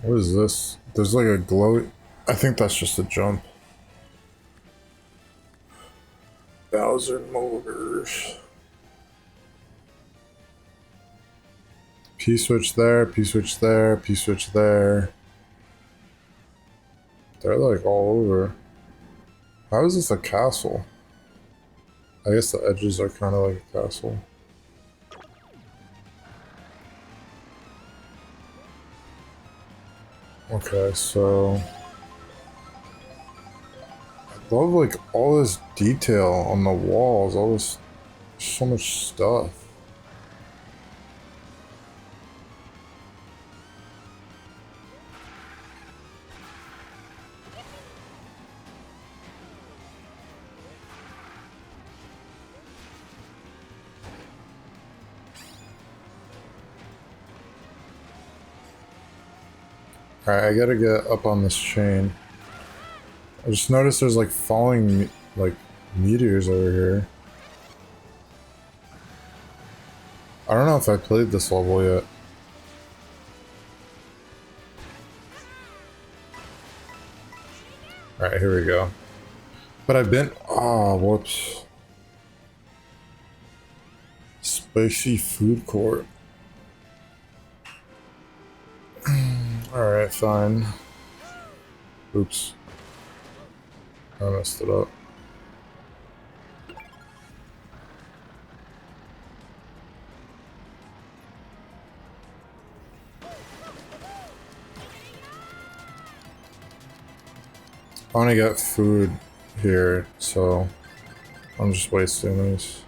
What is this? There's like a glow. I think that's just a jump. Bowser Motors. P-switch there, P-switch there, P-switch there. They're like all over. How is this a castle? I guess the edges are kind of like a castle. Okay, so... I love like all this detail on the walls, all this... so much stuff. Alright, I gotta get up on this chain. I just noticed there's like falling like meteors over here. I don't know if I played this level yet. Alright, here we go. But I've been... Oh, whoops. Spicy food court. Alright, fine. Oops. I messed it up. I want to get food here, so I'm just wasting these.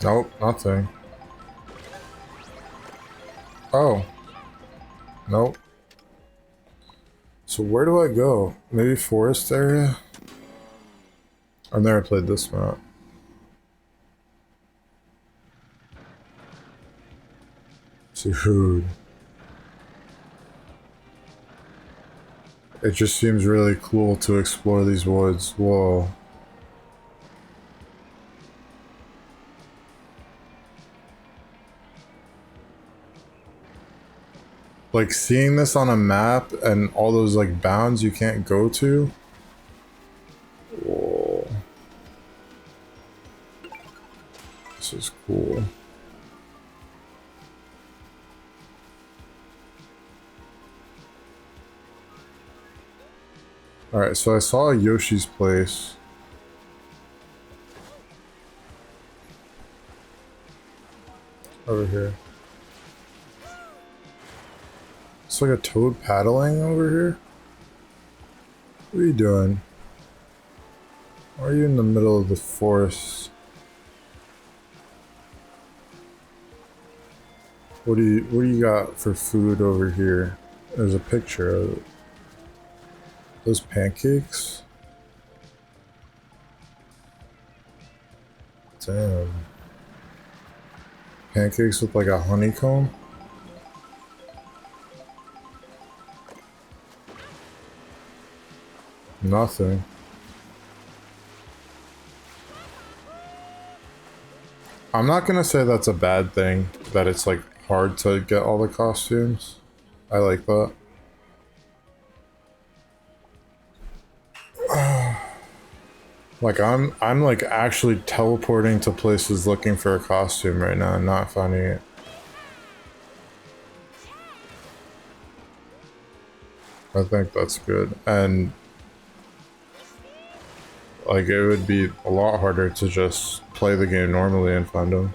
Nope, nothing. Oh. Nope. So where do I go? Maybe forest area? I've never played this map. Dude. It just seems really cool to explore these woods. Whoa. Like seeing this on a map and all those like bounds you can't go to. Whoa. This is cool. Alright, so I saw Yoshi's place. Over here. It's like a toad paddling over here. What are you doing? Why are you in the middle of the forest? What do you got for food over here? There's a picture of it. Those pancakes? Damn. Pancakes with like a honeycomb? Nothing. I'm not gonna say that's a bad thing, that it's like hard to get all the costumes. I like that. Like I'm like actually teleporting to places looking for a costume right now and not finding it. I think that's good. And like it would be a lot harder to just play the game normally and find them.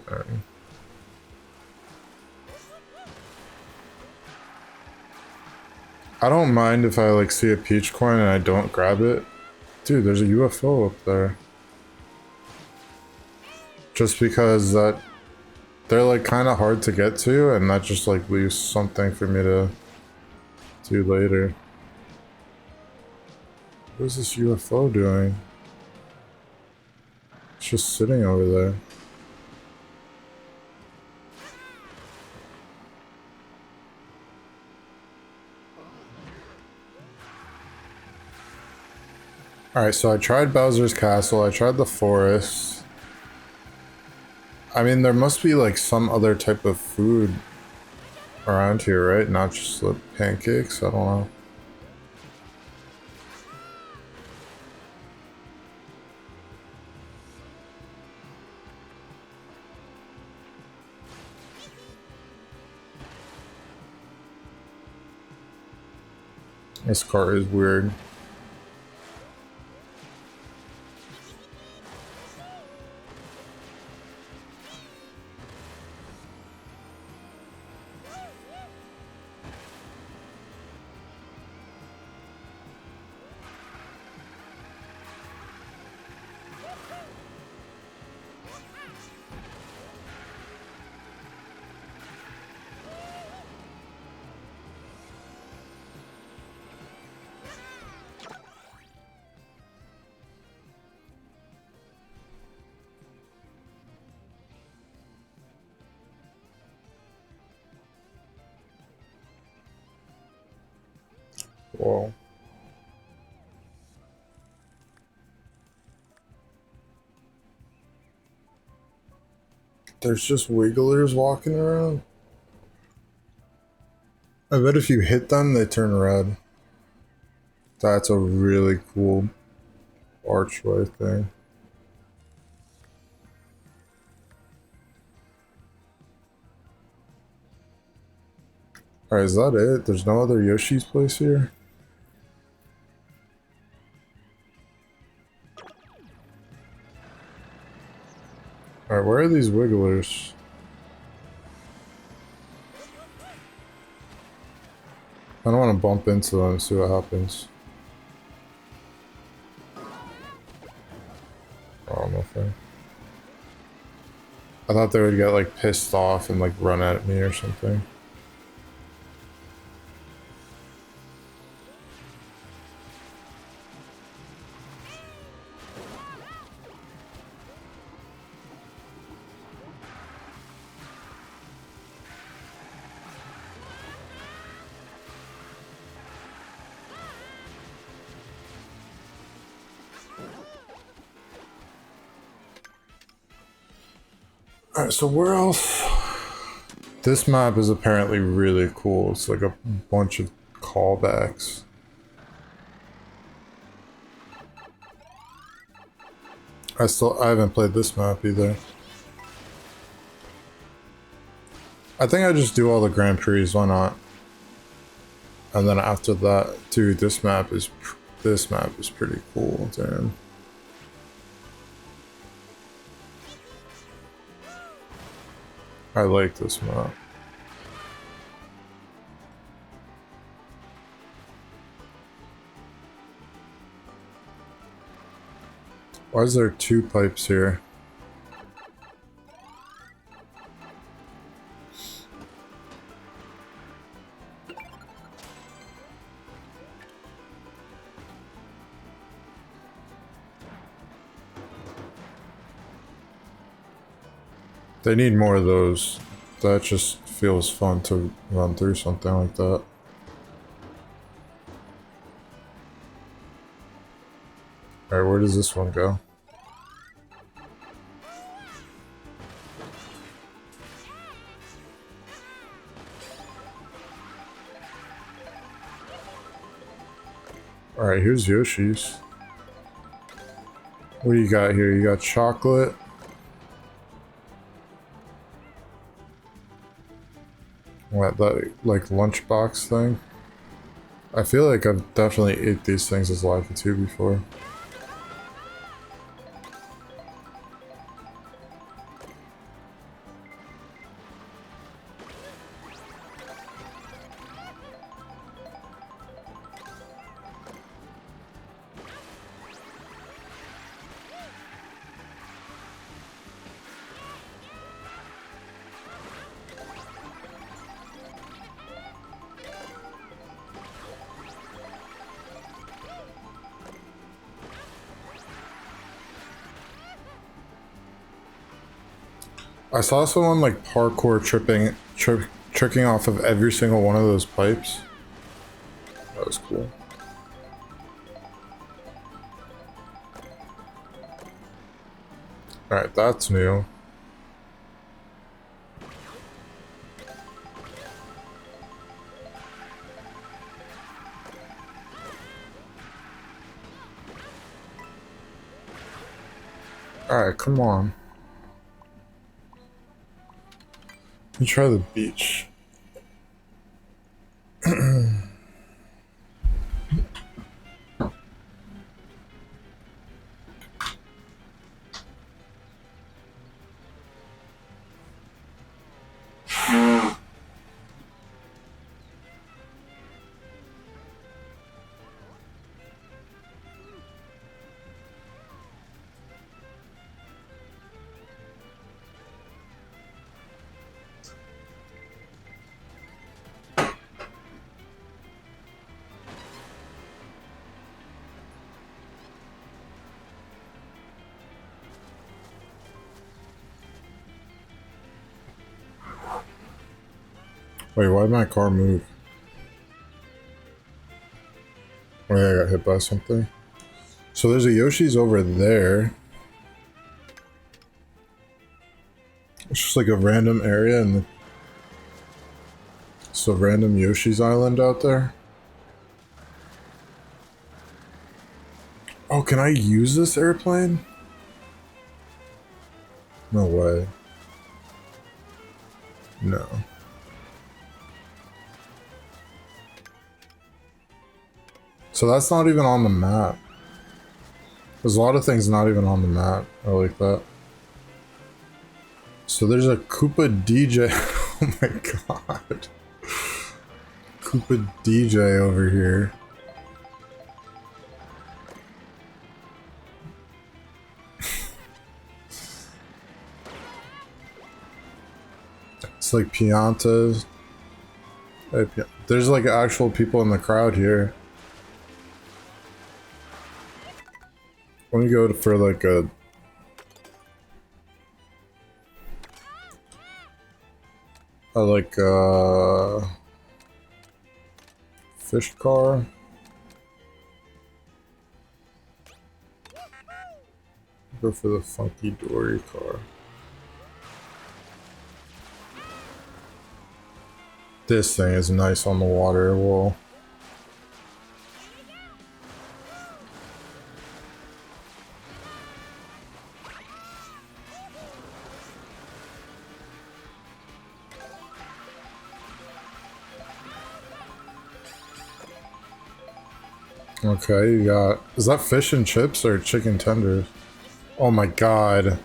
Sorry. I don't mind if I like see a peach coin and I don't grab it. Dude, there's a UFO up there. Just because that they're like kind of hard to get to and that just like leaves something for me to do later. What is this UFO doing? It's just sitting over there. Alright, so I tried Bowser's Castle, I tried the forest. I mean, there must be like some other type of food around here, right? Not just the pancakes, I don't know. This car is weird. Whoa. There's just wigglers walking around. I bet if you hit them, they turn red. That's a really cool archway thing. Alright, is that it? There's no other Yoshi's place here? Alright, where are these wigglers? I don't want to bump into them and see what happens. Oh, nothing. I thought they would get like pissed off and like run at me or something. Alright, so where else? This map is apparently really cool. It's like a bunch of callbacks. I haven't played this map either. I think I just do all the Grand Prix, why not? And then after that, dude, this map is pretty cool, damn. I like this map. Why is there 2 pipes here? They need more of those. That just feels fun to run through something like that. Alright, where does this one go? Alright, here's Yoshi's. What do you got here? You got chocolate. What, that like lunchbox thing? I feel like I've definitely ate these things as Life 2 before. I saw someone like parkour tricking off of every single one of those pipes. That was cool. Alright, that's new. Alright, come on. Let me try the beach. Wait, why'd my car move? Oh yeah, I got hit by something. So there's a Yoshi's over there. It's just like a random area, and it's a random Yoshi's Island out there. Oh, can I use this airplane? No way. No. So that's not even on the map. There's a lot of things not even on the map. I like that. So there's a Koopa DJ. Oh my god. Koopa DJ over here. It's like Piantas. Hey, there's like actual people in the crowd here. Let me go for like a... fish car. Go for the funky dory car. This thing is nice on the water wall. Okay, you got... Is that fish and chips or chicken tenders? Oh my god.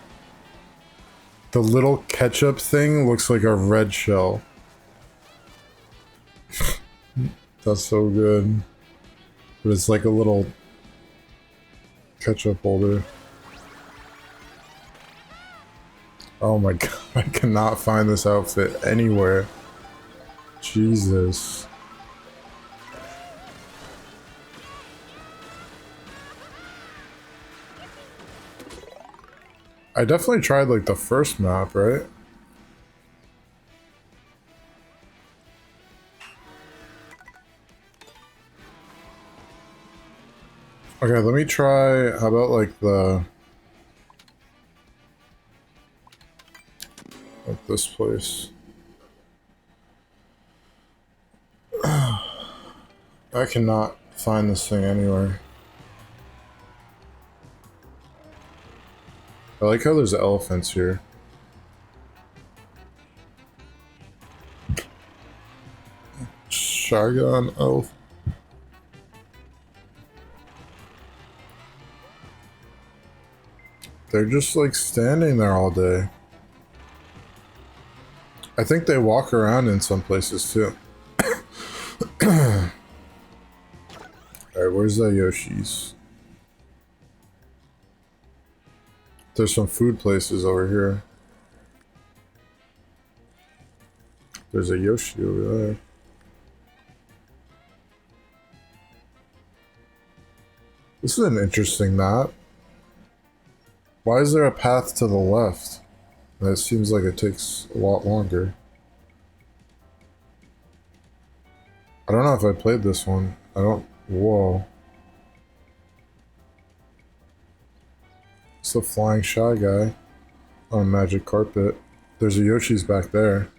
The little ketchup thing looks like a red shell. That's so good. But it's like a little ketchup holder. Oh my god, I cannot find this outfit anywhere. Jesus. I definitely tried like the first map, right? Okay, let me try, how about like this place. I cannot find this thing anywhere. I like how there's elephants here. Shotgun elf. They're just like standing there all day. I think they walk around in some places too. Alright, where's that Yoshi's? There's some food places over here. There's a Yoshi over there. This is an interesting map. Why is there a path to the left? That seems like it takes a lot longer. I don't know if I played this one. I don't... Whoa. It's the flying shy guy on a magic carpet. There's a Yoshi's back there.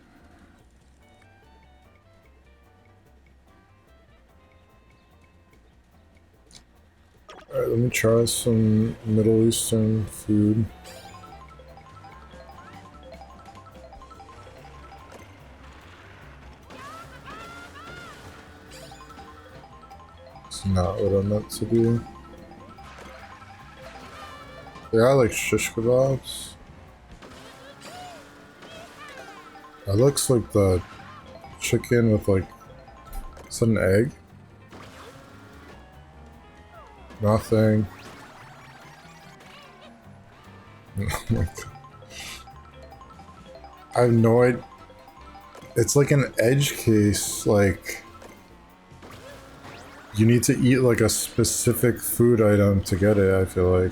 Alright, let me try some Middle Eastern food. It's not what I meant to do. Yeah, I like shish kebabs. That looks like the chicken with like... Is that an egg? Nothing. Oh my god. I have no idea. It's like an edge case, like... You need to eat like a specific food item to get it, I feel like.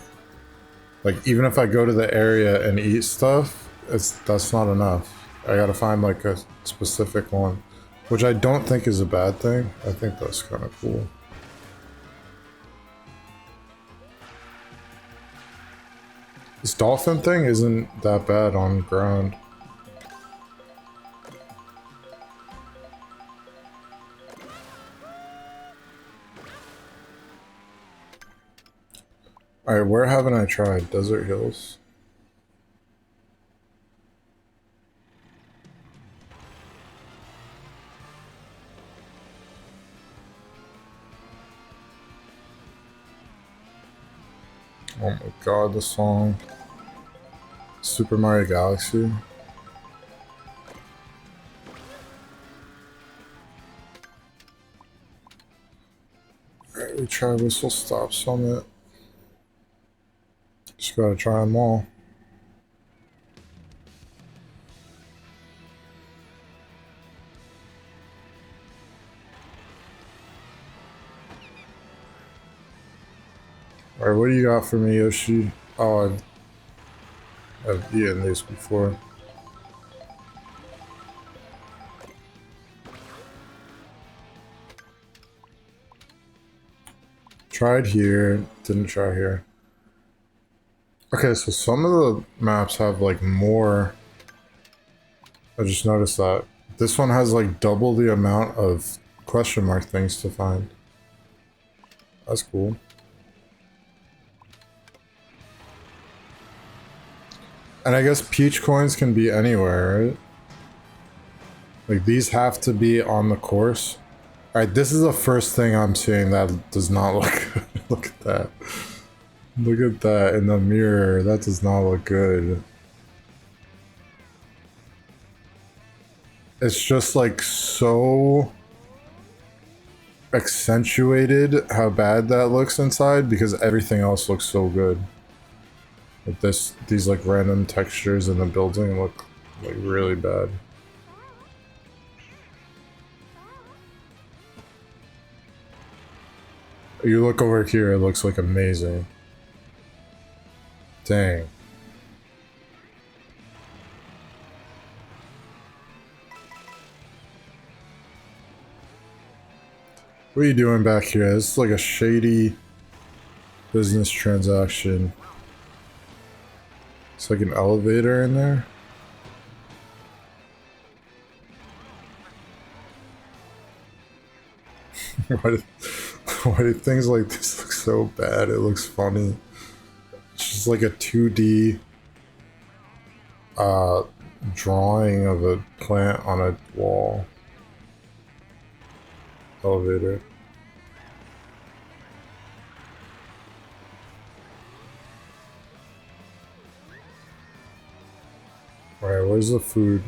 Like, even if I go to the area and eat stuff, that's not enough. I gotta find like a specific one. Which I don't think is a bad thing. I think that's kind of cool. This dolphin thing isn't that bad on ground. Alright, where haven't I tried? Desert Hills? Oh my god, the song. Super Mario Galaxy. Alright, we try Whistle Stop Summit. Just gotta try them all. Alright, what do you got for me, Yoshi? Oh, I've eaten this before. Tried here, didn't try here. Okay, so some of the maps have like more. I just noticed that. This one has like double the amount of question mark things to find. That's cool. And I guess peach coins can be anywhere, right? Like these have to be on the course. Alright, this is the first thing I'm seeing that does not look good. Look at that. Look at that in the mirror. That does not look good. It's just like so accentuated how bad that looks inside because everything else looks so good. Like these like random textures in the building look like really bad. You look over here, it looks like amazing. Dang. What are you doing back here? This is like a shady business transaction. It's like an elevator in there. Why do things like this look so bad? It looks funny. It's just like a 2D drawing of a plant on a wall. Elevator. Alright, where's the food?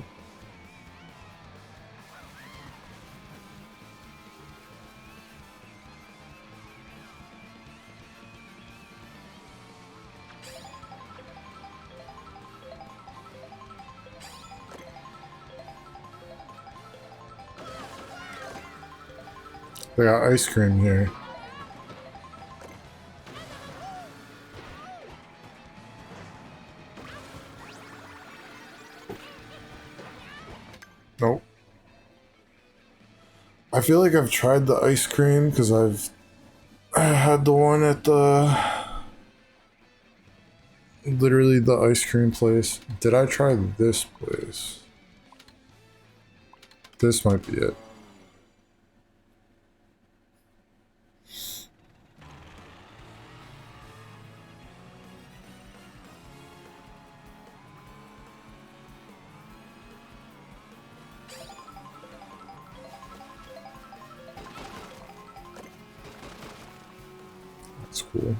They got ice cream here. Nope. I feel like I've tried the ice cream because I had the one at literally the ice cream place. Did I try this place? This might be it. That's cool.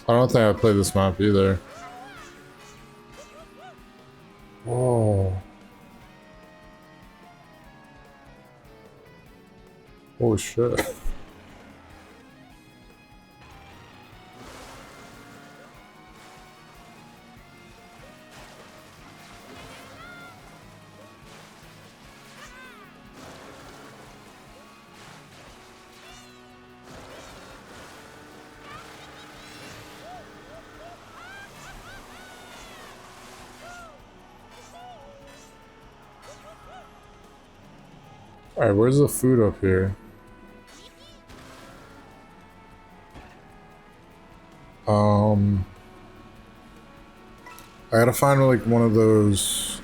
I don't think I played this map either. Whoa. Oh shit. Alright, where's the food up here? I gotta find like one of those.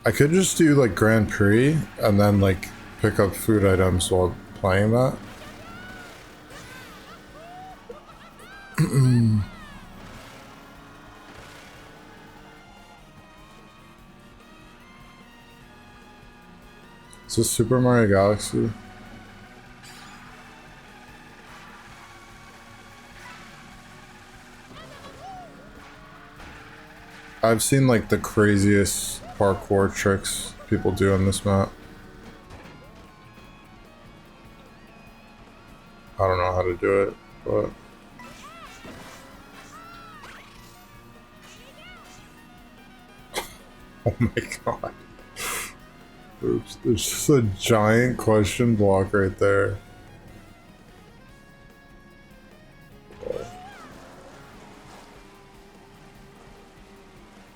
I could just do like Grand Prix and then like pick up food items while playing that. Is this Super Mario Galaxy? I've seen like the craziest parkour tricks people do on this map. I don't know how to do it, but oh my god. Oops, there's just a giant question block right there.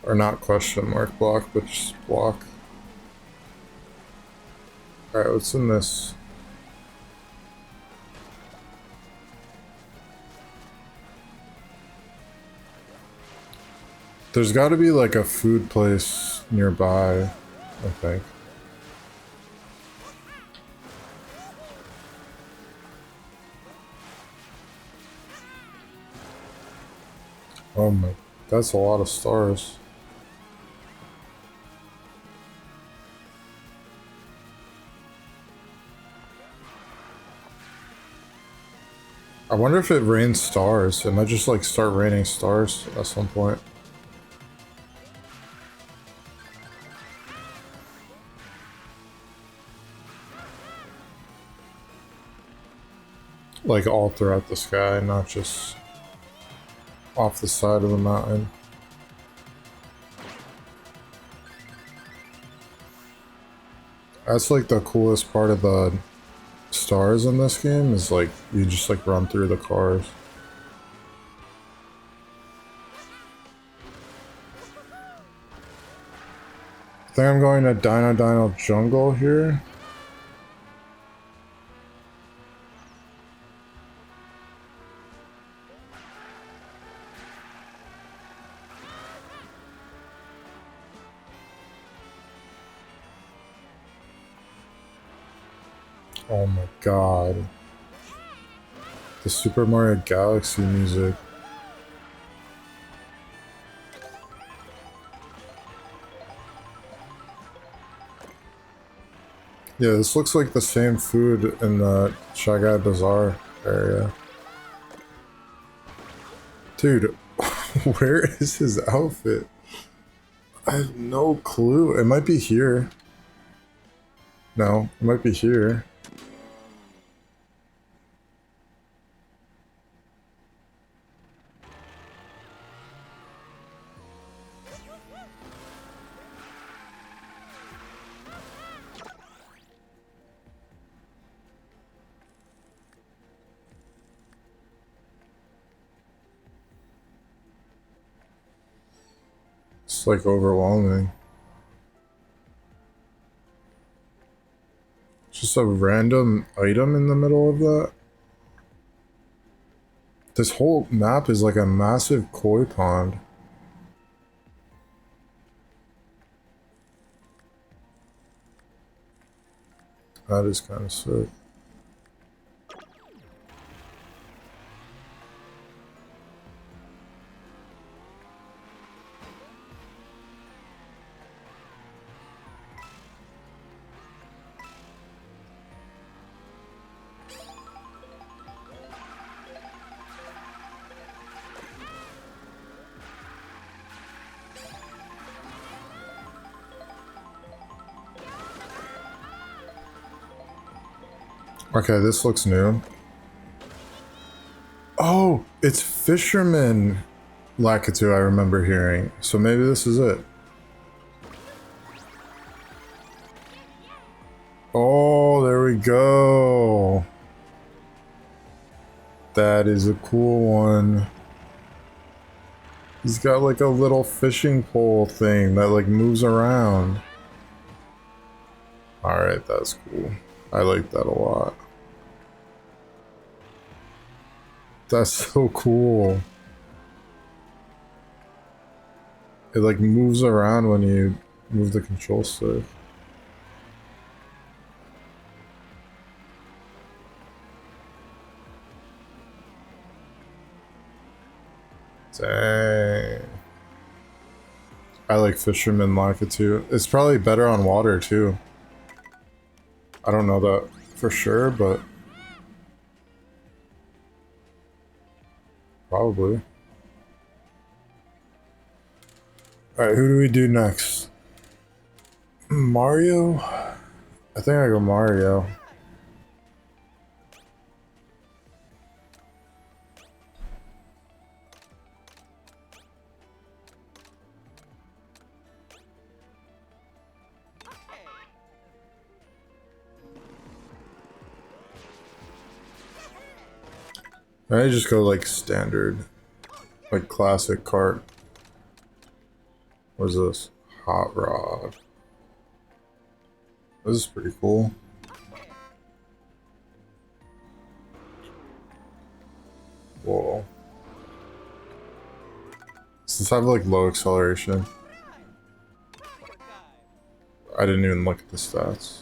Or not question mark block, but just block. Alright, what's in this? There's gotta be like a food place nearby, I think. Oh my, that's a lot of stars. I wonder if it rains stars. It might just like start raining stars at some point. Like all throughout the sky, not just off the side of the mountain. That's like the coolest part of the stars in this game is like you just like run through the cars. I think I'm going to Dino Jungle here. Oh my god. The Super Mario Galaxy music. Yeah, this looks like the same food in the Shagai Bazaar area. Dude, where is his outfit? I have no clue. It might be here. No, it might be here. It's like overwhelming. Just a random item in the middle of that. This whole map is like a massive koi pond. That is kind of sick. Okay, this looks new. Oh, it's Fisherman Lakitu I remember hearing. So maybe this is it. Oh, there we go. That is a cool one. He's got like a little fishing pole thing that like moves around. Alright, that's cool. I like that a lot. That's so cool. It like moves around when you move the control stick. Dang. I like Fisherman Laka too. It's probably better on water too. I don't know that for sure, but probably. Alright, who do we do next? Mario? I think I go Mario. I just go like standard, like classic kart. What is this? Hot rod. This is pretty cool. Whoa. Does this have like low acceleration? I didn't even look at the stats.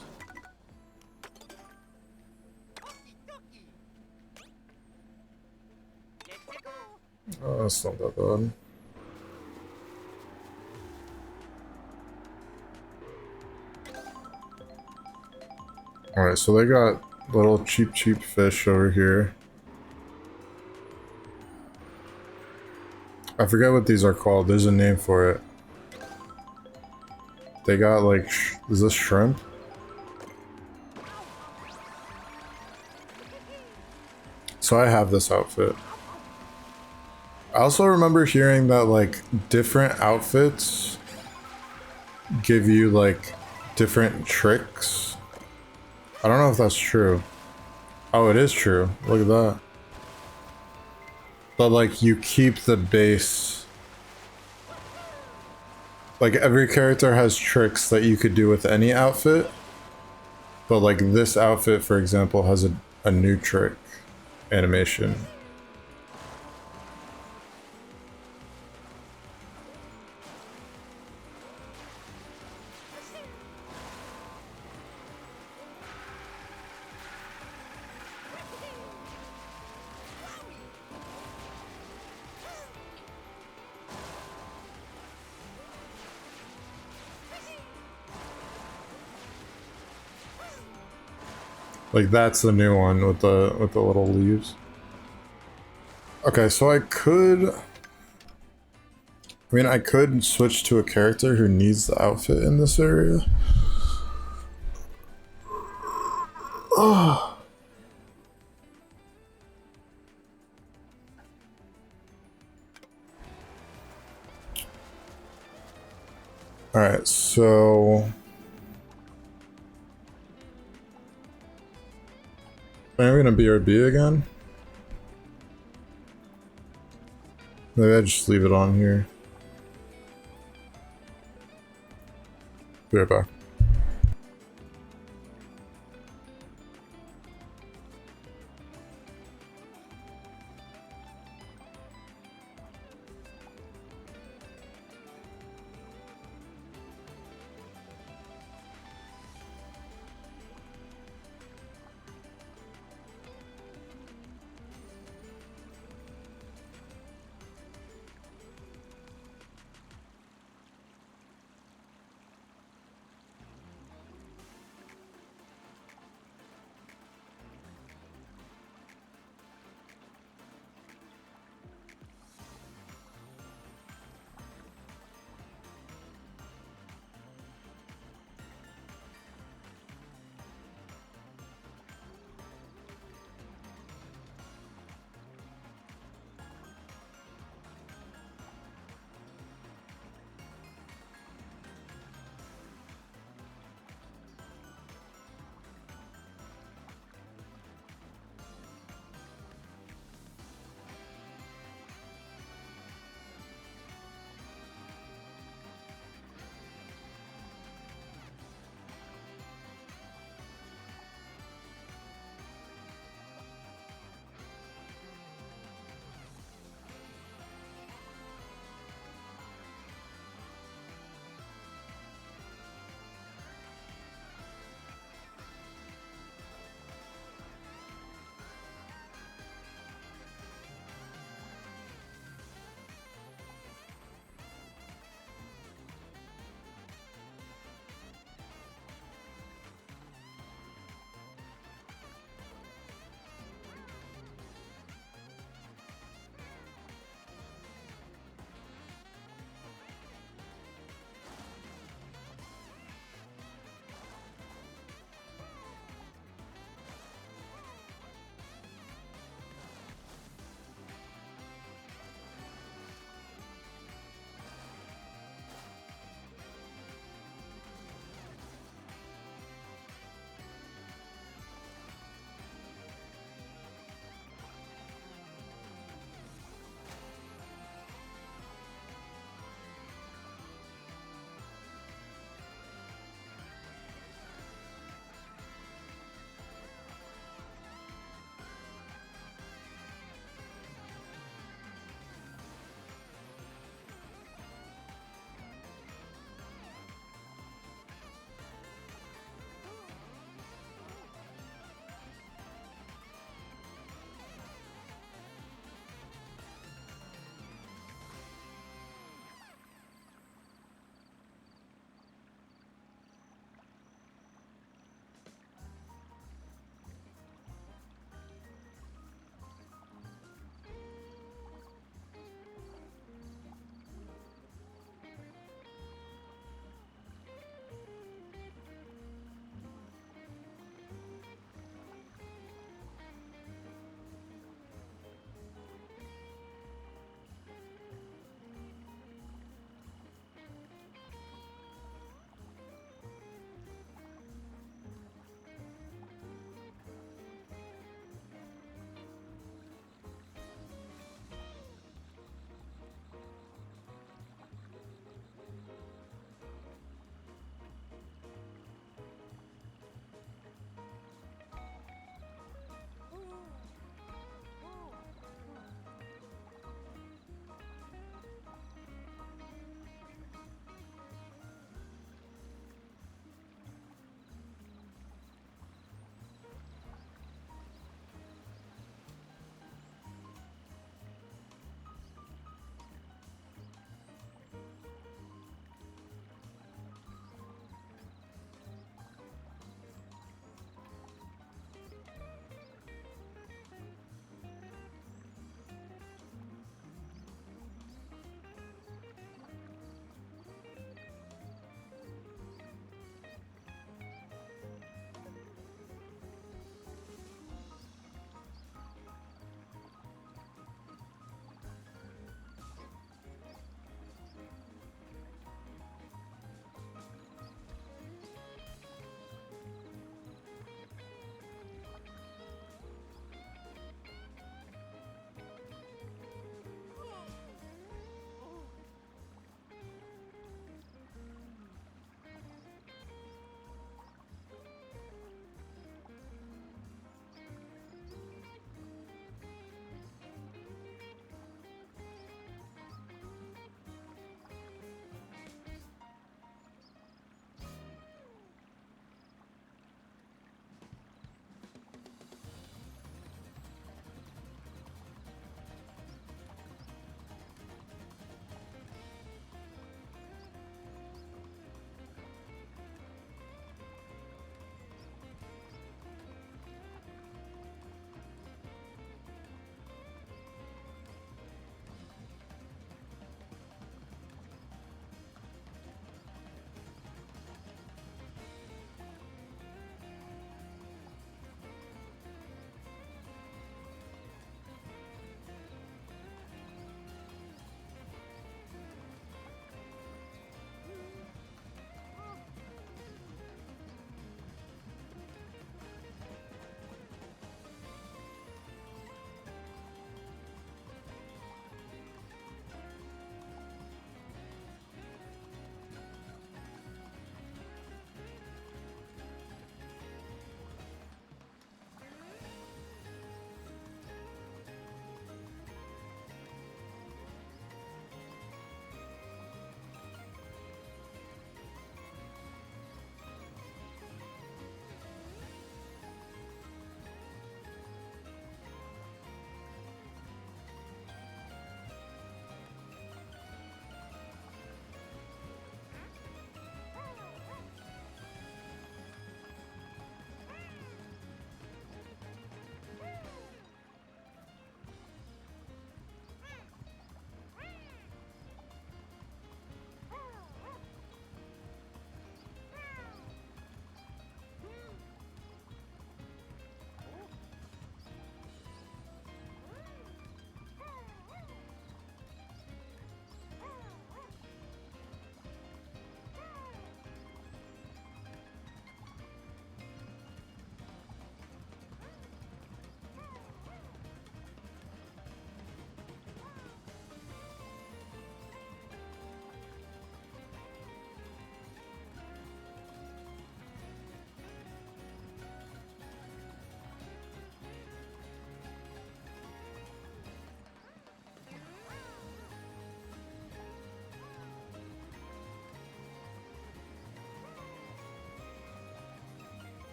Oh, that's not that bad. Alright, so they got little cheap fish over here. I forget what these are called. There's a name for it. They got like, is this shrimp? So I have this outfit. I also remember hearing that like different outfits give you like different tricks. I don't know if that's true. Oh, it is true. Look at that. But like you keep the base. Like every character has tricks that you could do with any outfit. But like this outfit, for example, has a new trick animation. Like that's the new one with the little leaves. Okay, so I could switch to a character who needs the outfit in this area. Oh. Alright, so am I gonna BRB again? Maybe I just leave it on here. Be right back.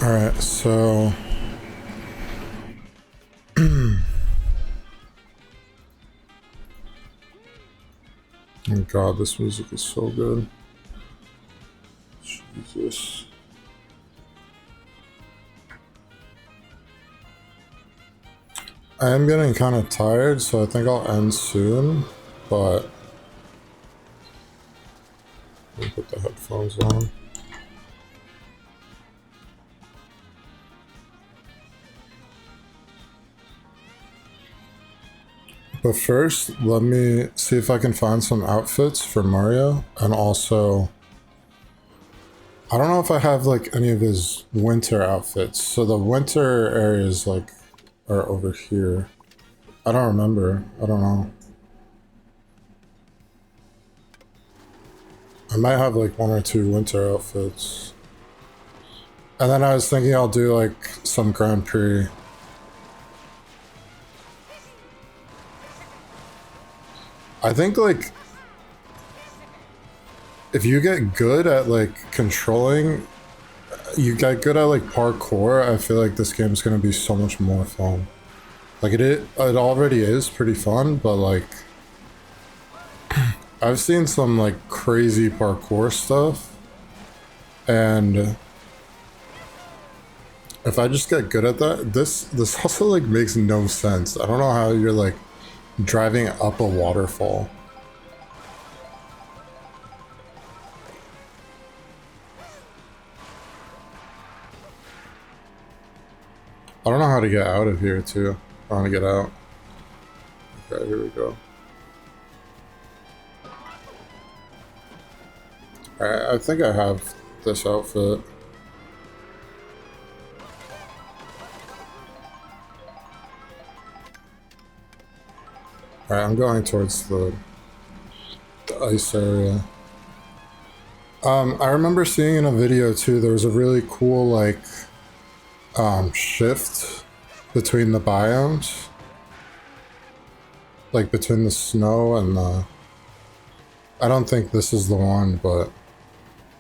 Alright, so... Oh god, this music is so good. Jesus. I am getting kind of tired, so I think I'll end soon, but... Let me put the headphones on. But first, let me see if I can find some outfits for Mario, and also... I don't know if I have like any of his winter outfits. So the winter areas like are over here. I don't remember. I don't know. I might have like 1 or 2 winter outfits. And then I was thinking I'll do like some Grand Prix. I think like if you get good at like controlling, you get good at like parkour, I feel like this game is going to be so much more fun. Like it already is pretty fun, but like I've seen some like crazy parkour stuff, and if I just get good at that, this also like makes no sense. I don't know how you're like driving up a waterfall. I don't know how to get out of here too. I want to get out. Okay, here we go. Alright, I think I have this outfit. Alright, I'm going towards the ice area. I remember seeing in a video too, there was a really cool like shift between the biomes. Like between the snow and the... I don't think this is the one, but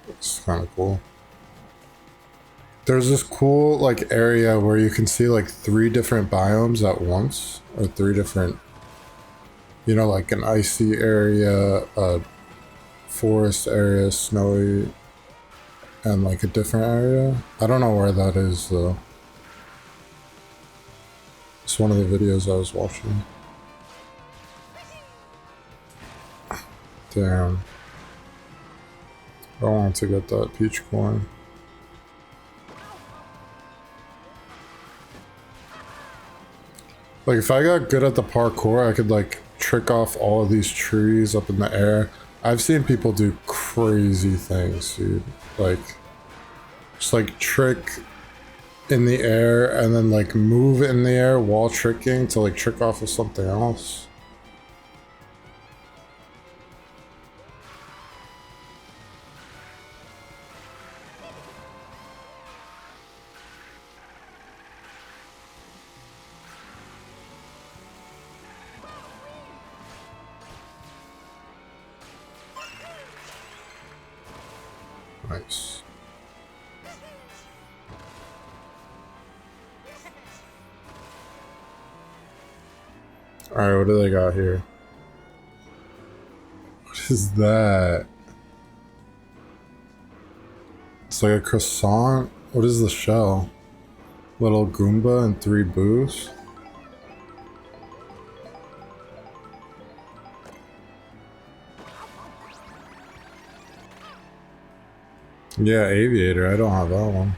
it's kind of cool. There's this cool like area where you can see like 3 different biomes at once, or 3 different, you know, like an icy area, a forest area, snowy, and like a different area. I don't know where that is though. It's one of the videos I was watching. Damn. I want to get that peach coin. Like if I got good at the parkour, I could like trick off all of these trees up in the air. I've seen people do crazy things, dude. Like just like trick in the air and then like move in the air while tricking to like trick off of something else. Nice. Alright, what do they got here? What is that? It's like a croissant? What is the shell? Little Goomba and 3 boos? Yeah, aviator. I don't have that one.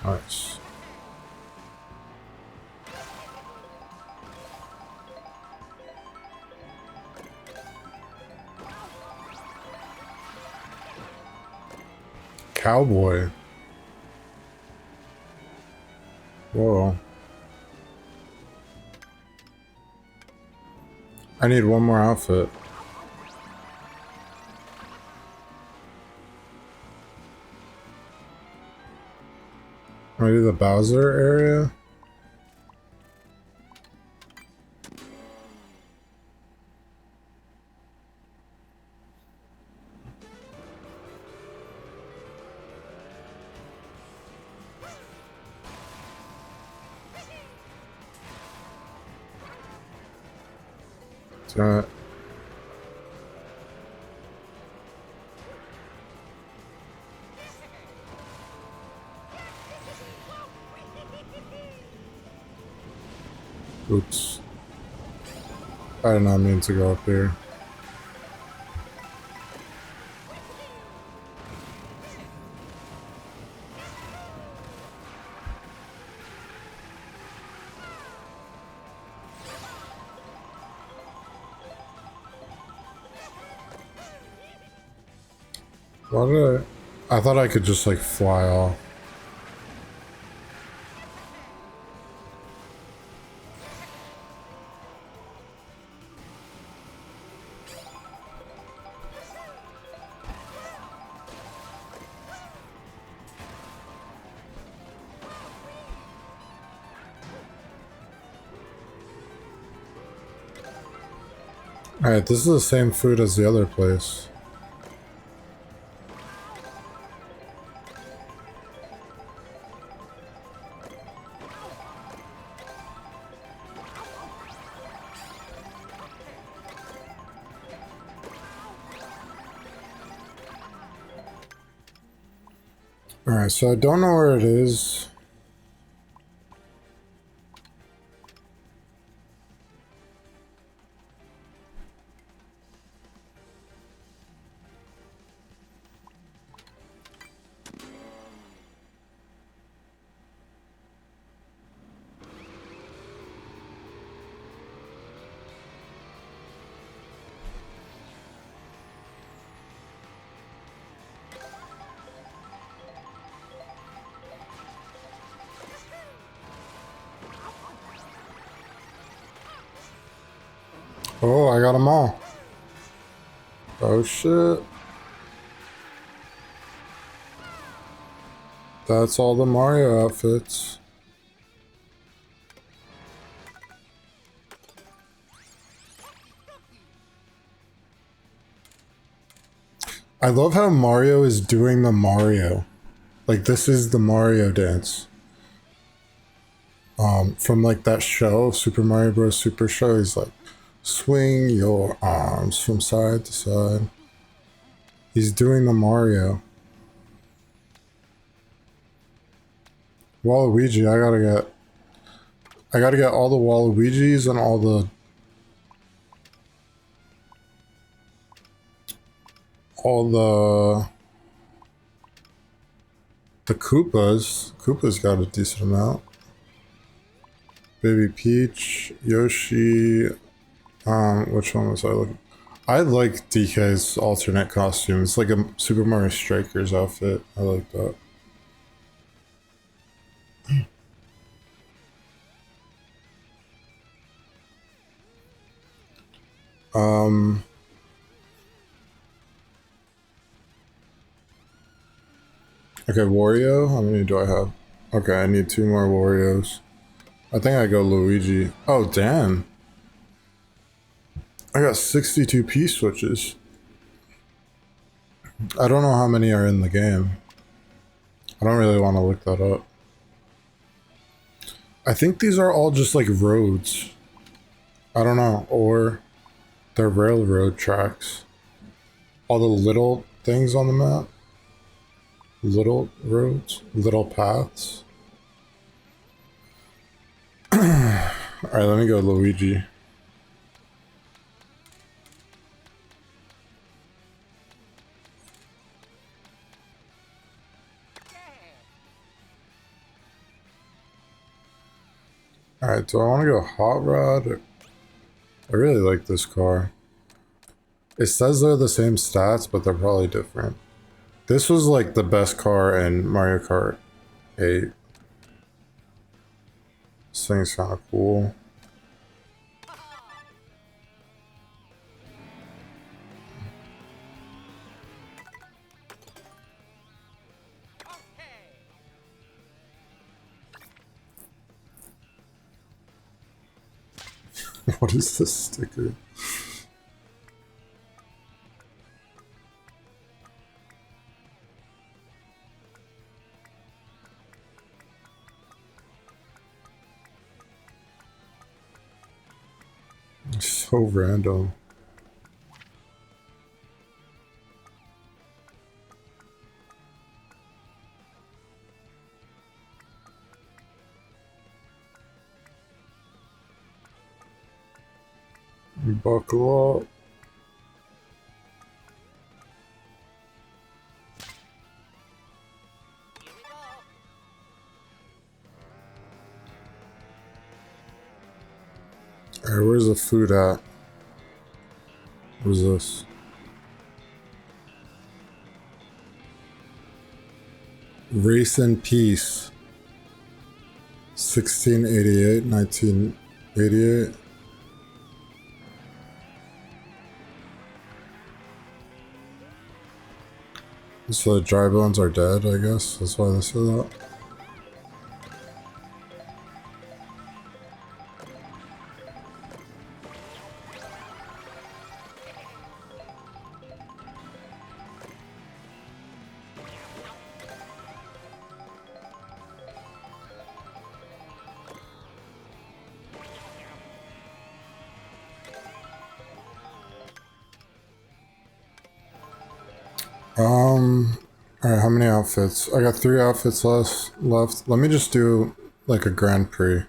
Nice. Cowboy. Whoa. I need one more outfit. Maybe the Bowser area? Damn it. Oops. I did not mean to go up here. Why did I thought I could just like fly off. Alright, this is the same food as the other place. Alright, so I don't know where it is. Oh, I got them all. Oh shit. That's all the Mario outfits. I love how Mario is doing the Mario. Like, this is the Mario dance. From like that show, Super Mario Bros. Super Show, he's like, swing your arms from side to side. He's doing the Mario. Waluigi, I gotta get all the Waluigis and all the Koopas. Koopas got a decent amount. Baby Peach, Yoshi, which one was I looking? I like DK's alternate costume. It's like a Super Mario Strikers outfit. I like that. Okay, Wario. How many do I have? Okay, I need 2 more Warios. I think I go Luigi. Oh, damn. I got 62 P-switches. I don't know how many are in the game. I don't really want to look that up. I think these are all just like roads. I don't know. Or they're railroad tracks. All the little things on the map. Little roads. Little paths. Alright, let me go Luigi. Alright, do I want to go Hot Rod? I really like this car. It says they're the same stats, but they're probably different. This was like the best car in Mario Kart 8. This thing's kind of cool. What is this sticker? So random. Buckle up. Alright, where's the food at? What is this? Race and Peace. 1688, 1988. So the dry bones are dead, I guess. That's why they said that. Alright, how many outfits? I got 3 outfits left. Let me just do like a Grand Prix.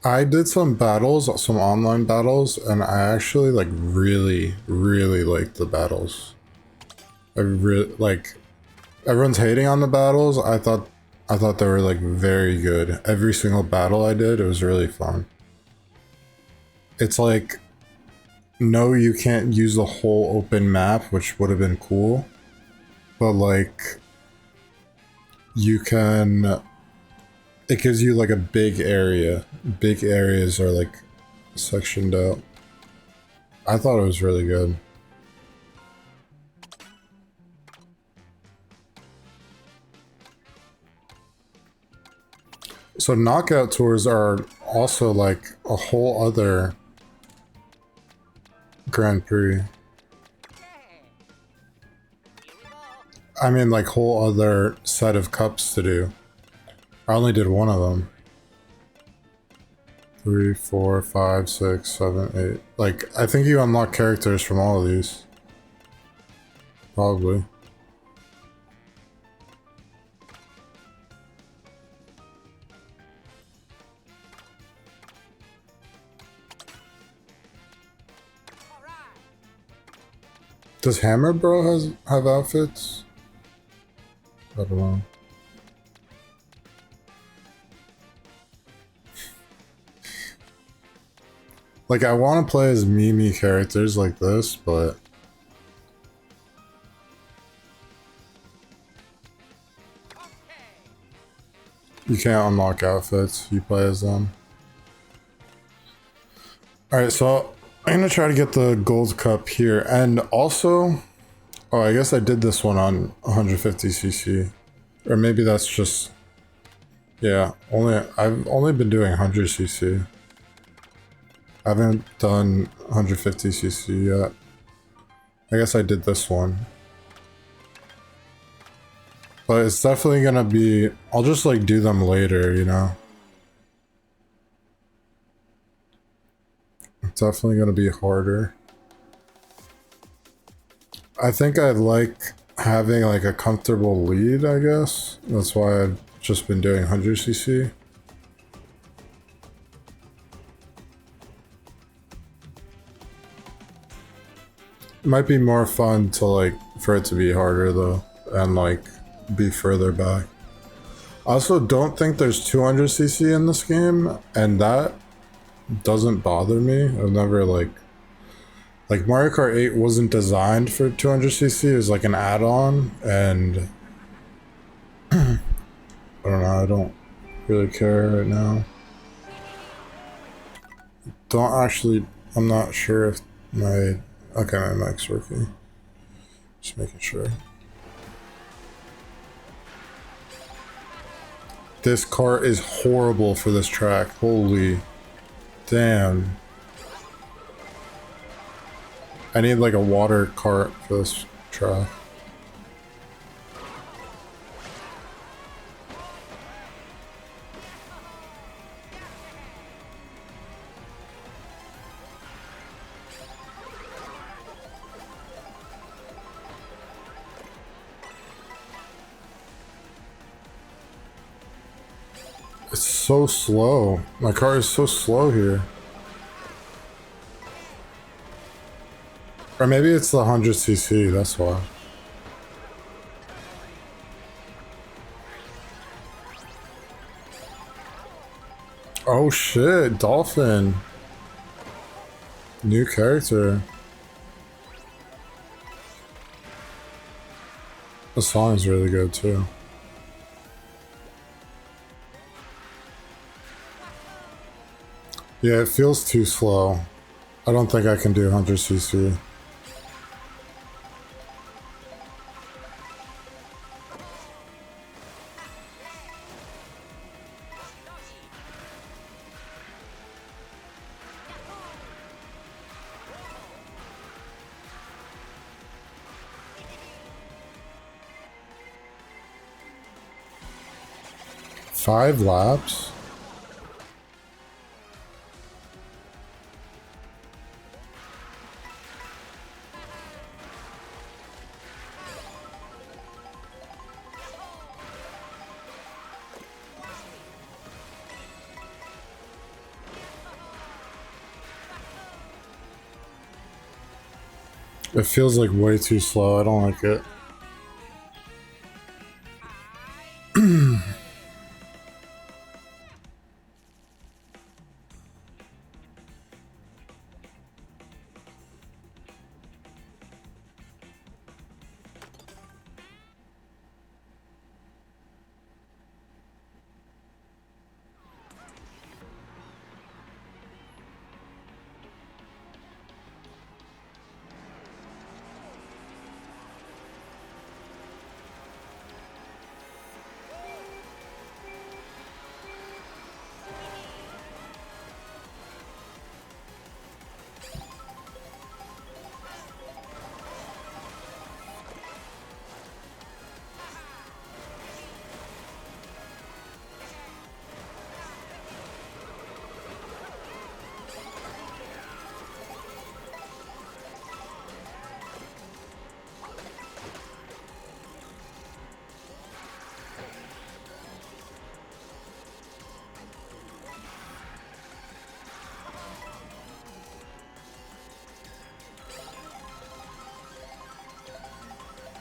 I did some battles, some online battles, and I actually like really liked the battles. I really like everyone's hating on the battles. I thought they were like very good. Every single battle I did, it was really fun. It's like no, you can't use the whole open map, which would have been cool. But like you can, it gives you like a big area. Big areas are like sectioned out. I thought it was really good. So knockout tours are also like a whole other Grand Prix. I mean like whole other set of cups to do. I only did one of them. 3, 4, 5, 6, 7, 8. Like, I think you unlock characters from all of these. Probably. Does Hammer Bro have outfits? I don't know. Like, I want to play as Mimi characters like this, but... you can't unlock outfits, you play as them. Alright, so I'm gonna try to get the gold cup here, and also... oh, I guess I did this one on 150cc. Or maybe that's just... yeah, I've only been doing 100cc. I haven't done 150cc yet. I guess I did this one. But it's definitely gonna be... I'll just like do them later, you know? It's definitely gonna be harder. I think I like having like a comfortable lead, I guess. That's why I've just been doing 100cc. It might be more fun to like for it to be harder though, and like be further back. I also don't think there's 200cc in this game, and that doesn't bother me. I've never like Mario Kart 8 wasn't designed for 200cc. It was like an add-on, and I don't know, I don't really care right now. I'm not sure if my mic's working. Just making sure. This cart is horrible for this track. Holy damn. I need like a water cart for this track. It's so slow. My car is so slow here. Or maybe it's the 100cc, that's why. Oh shit, Dolphin. New character. The song is really good too. Yeah, it feels too slow. I don't think I can do 100cc. Five laps? It feels like way too slow. I don't like it.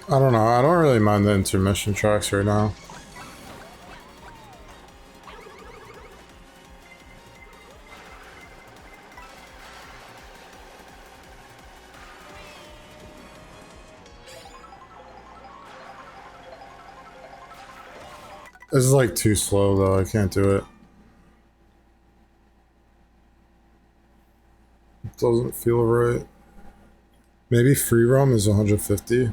I don't know. I don't really mind the intermission tracks right now. This is like too slow though. I can't do it. It doesn't feel right. Maybe free roam is 150.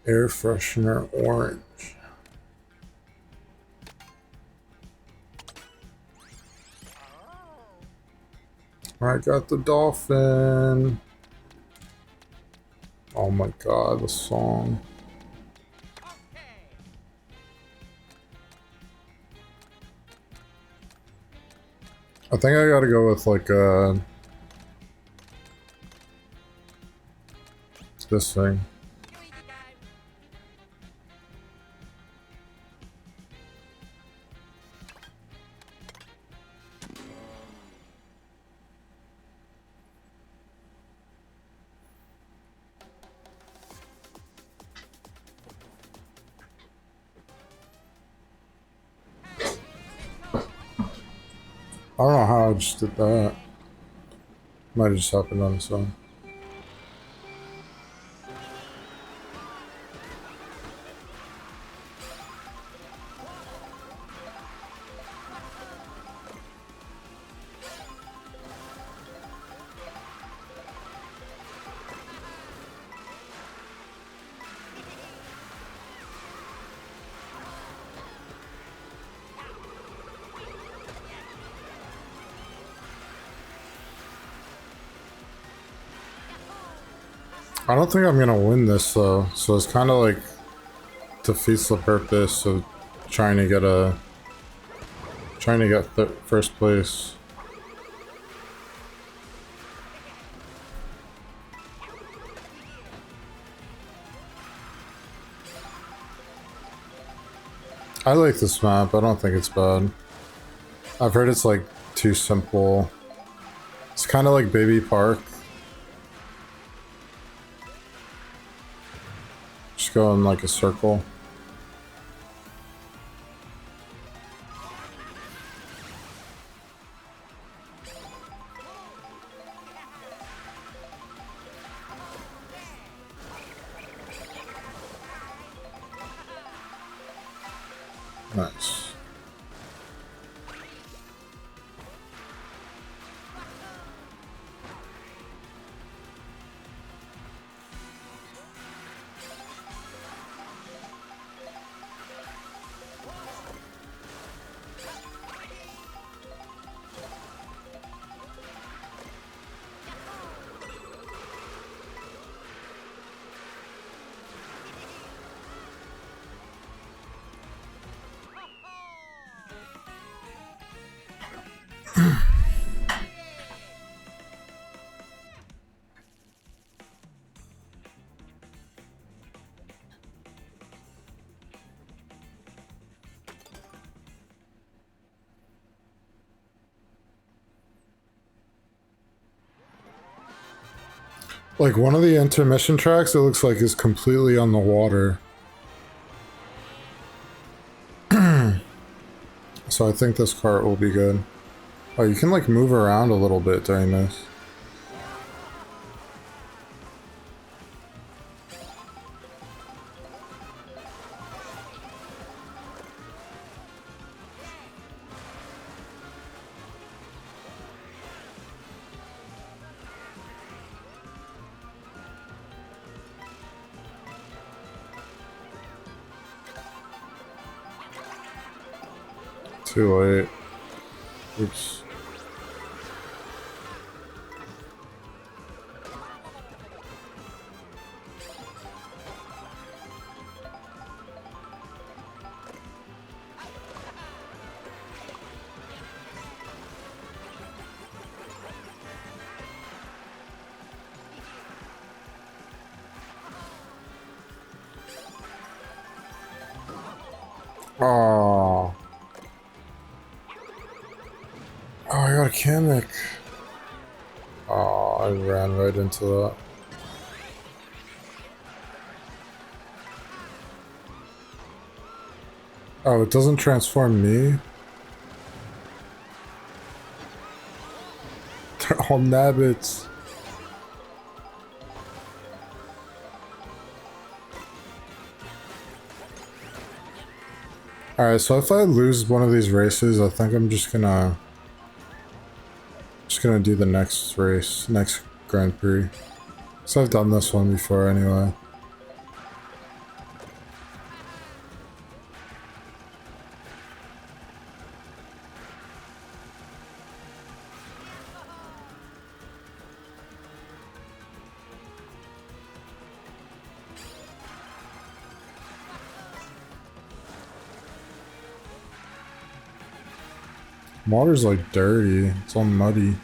Air freshener orange. I got the dolphin. Oh my god, the song. I think I gotta go with like this thing. I don't know how I just did that. Might have just happened on its own. I don't think I'm gonna win this though, so it's kind of like defeats the purpose of trying to get first place. I like this map. I don't think it's bad. I've heard it's like too simple. It's kind of like Baby Park. Just go in like a circle. Nice. Like one of the intermission tracks, it looks like is completely on the water. So I think this cart will be good. Oh, you can like move around a little bit during this. Too late. Oops. Oh. Oh, I got a Kamek. Oh, I ran right into that. Oh, it doesn't transform me? They're all nabbits. Alright, so if I lose one of these races, I think I'm just gonna do the next race, next Grand Prix. So I've done this one before anyway. Water's like dirty, it's all muddy.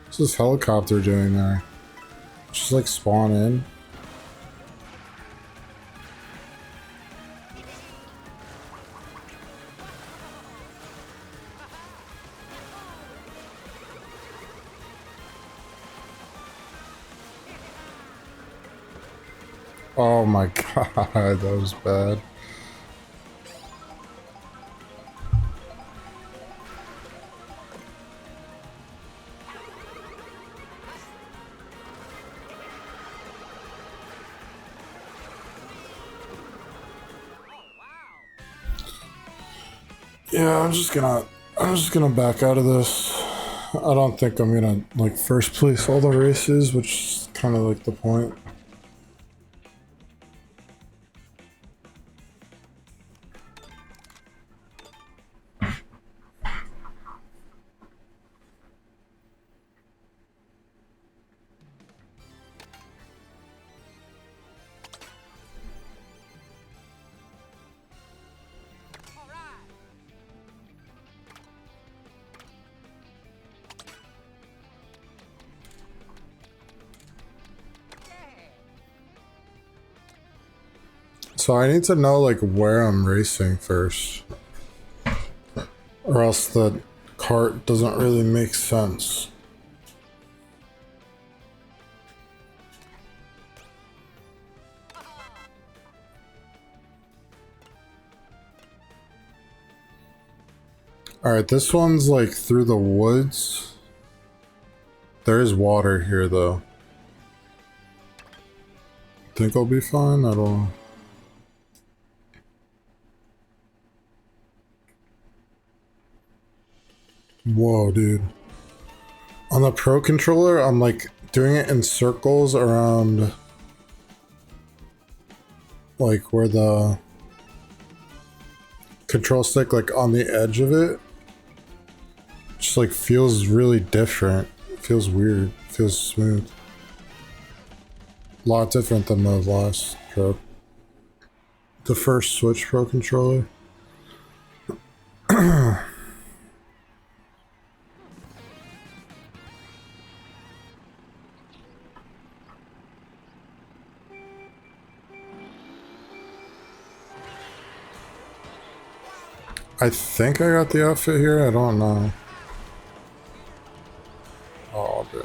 What's this helicopter doing there? Just like spawn in. Oh my god, that was bad. Yeah, I'm just gonna back out of this. I don't think I'm gonna like first place all the races, which is kind of like the point. So I need to know like where I'm racing first, or else the cart doesn't really make sense. Alright, this one's like through the woods. There is water here though. Think I'll be fine? I don't know. Whoa, dude. On the Pro Controller, I'm like doing it in circles around like where the control stick, like on the edge of it, just like feels really different. It feels weird. It feels smooth. A lot different than the last Pro. The first Switch Pro Controller. I think I got the outfit here, I don't know. Oh, damn.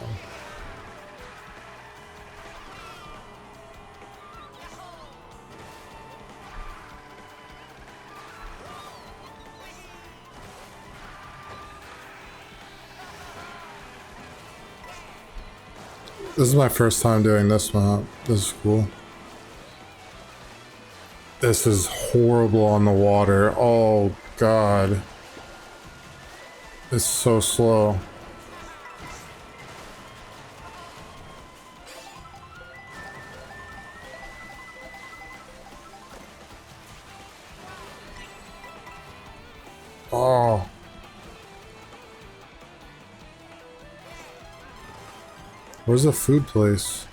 This is my first time doing this map. This is cool. This is horrible on the water. Oh, God. It's so slow. Oh. Where's the food place?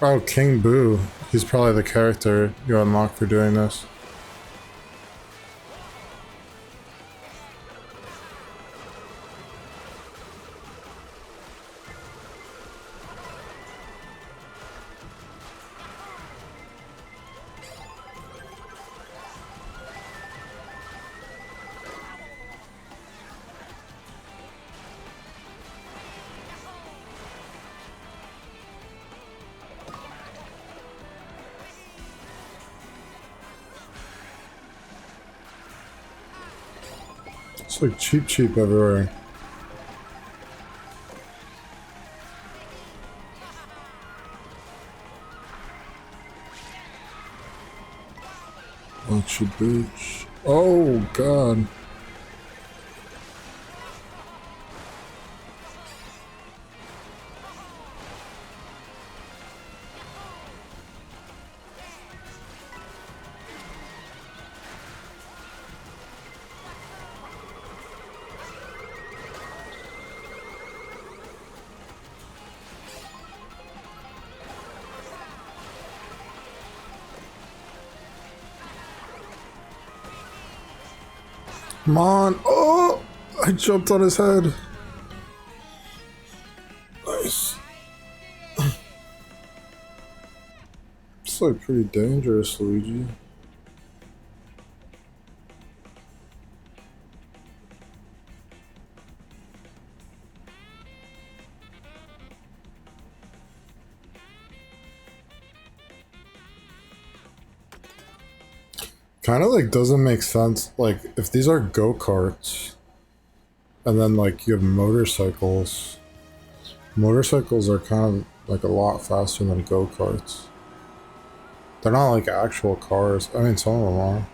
Oh, King Boo. He's probably the character you unlock for doing this. It's like cheap everywhere. Luxury Beach. Oh, God. Come on. Oh, I jumped on his head. Nice. It's like pretty dangerous, Luigi. kind of like doesn't make sense. Like if these are go-karts and then like you have motorcycles, motorcycles are kind of like a lot faster than go-karts. They're not like actual cars. I mean, some of them are.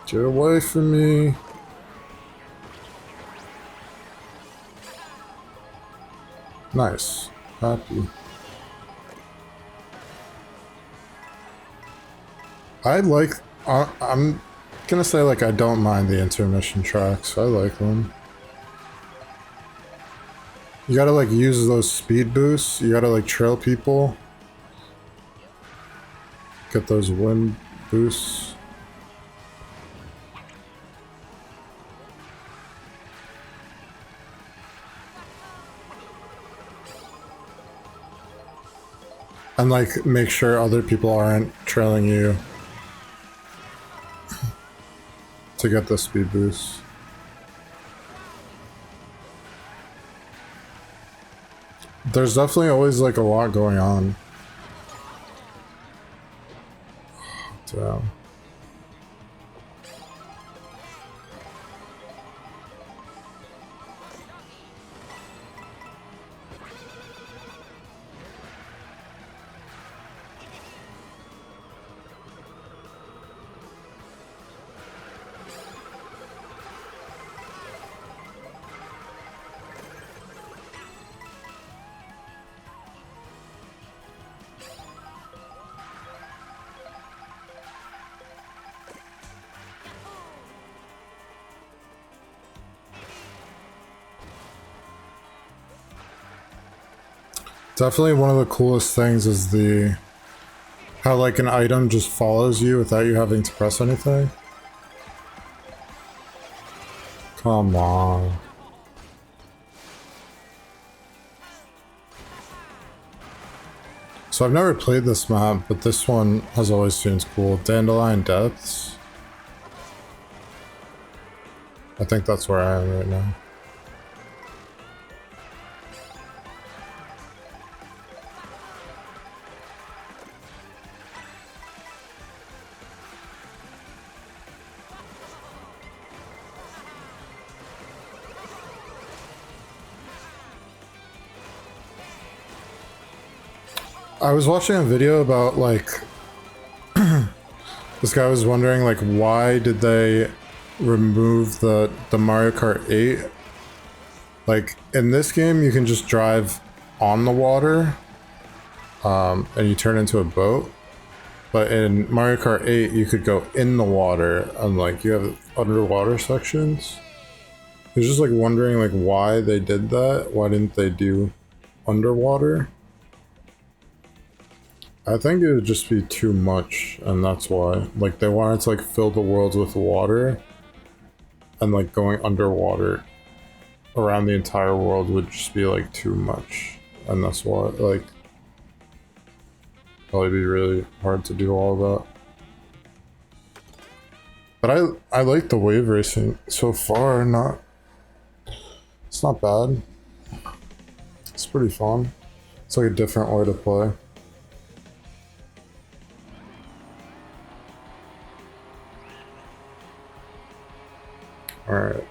Get away from me. Nice. Happy. I'm gonna say like I don't mind the intermission tracks. I like them. You gotta like use those speed boosts. You gotta like trail people. Get those wind boosts. And like make sure other people aren't trailing you to get the speed boost. There's definitely always like a lot going on. Damn. Definitely one of the coolest things is how like an item just follows you without you having to press anything. Come on. So I've never played this map, but this one has always seemed cool. Dandelion Depths. I think that's where I am right now. I was watching a video about like this guy was wondering like why did they remove the Mario Kart 8? Like in this game you can just drive on the water and you turn into a boat, but in Mario Kart 8 you could go in the water and like you have underwater sections. I was just like wondering like why they did that. Why didn't they do underwater? I think it would just be too much, and that's why. Like, they wanted to, like, fill the worlds with water, and, like, going underwater around the entire world would just be, like, too much. And that's why, like, probably be really hard to do all of that. But I like the wave racing so far. It's not bad. It's pretty fun. It's like a different way to play. Alright.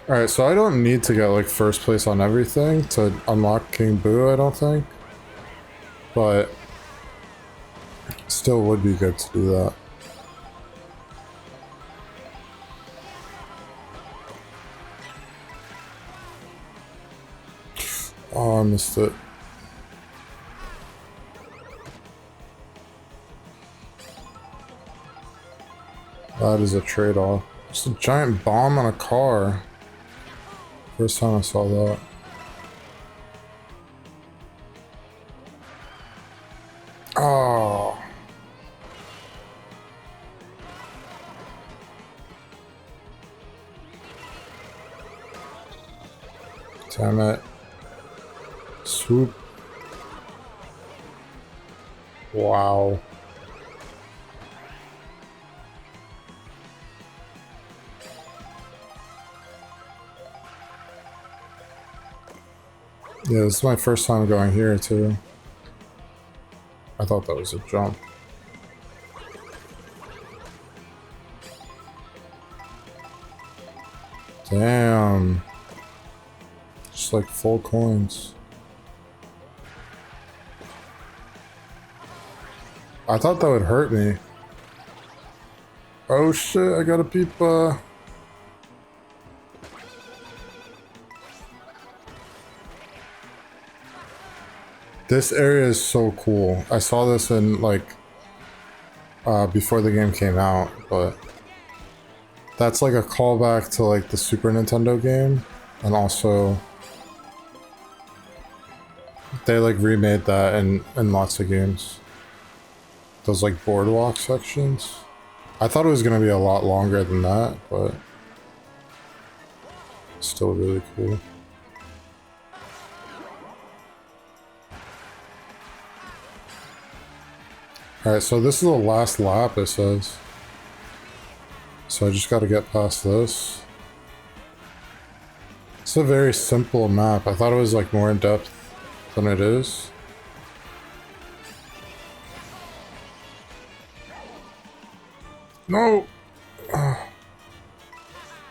Alright, so I don't need to get like first place on everything to unlock King Boo, I don't think. But still would be good to do that. Oh, I missed it. That is a trade-off. Just a giant bomb on a car. First time I saw that. Oh. Damn it. Swoop. Wow. Yeah, this is my first time going here too. I thought that was a jump. Damn. Just like full coins. I thought that would hurt me. Oh shit, I gotta peep, This area is so cool. I saw this in, like, before the game came out, but that's like a callback to, like, the Super Nintendo game, and also they, like, remade that in lots of games. Those, like, boardwalk sections. I thought it was gonna be a lot longer than that, but still really cool. Alright, so this is the last lap, it says. So I just gotta get past this. It's a very simple map. I thought it was like more in depth than it is. No! Thought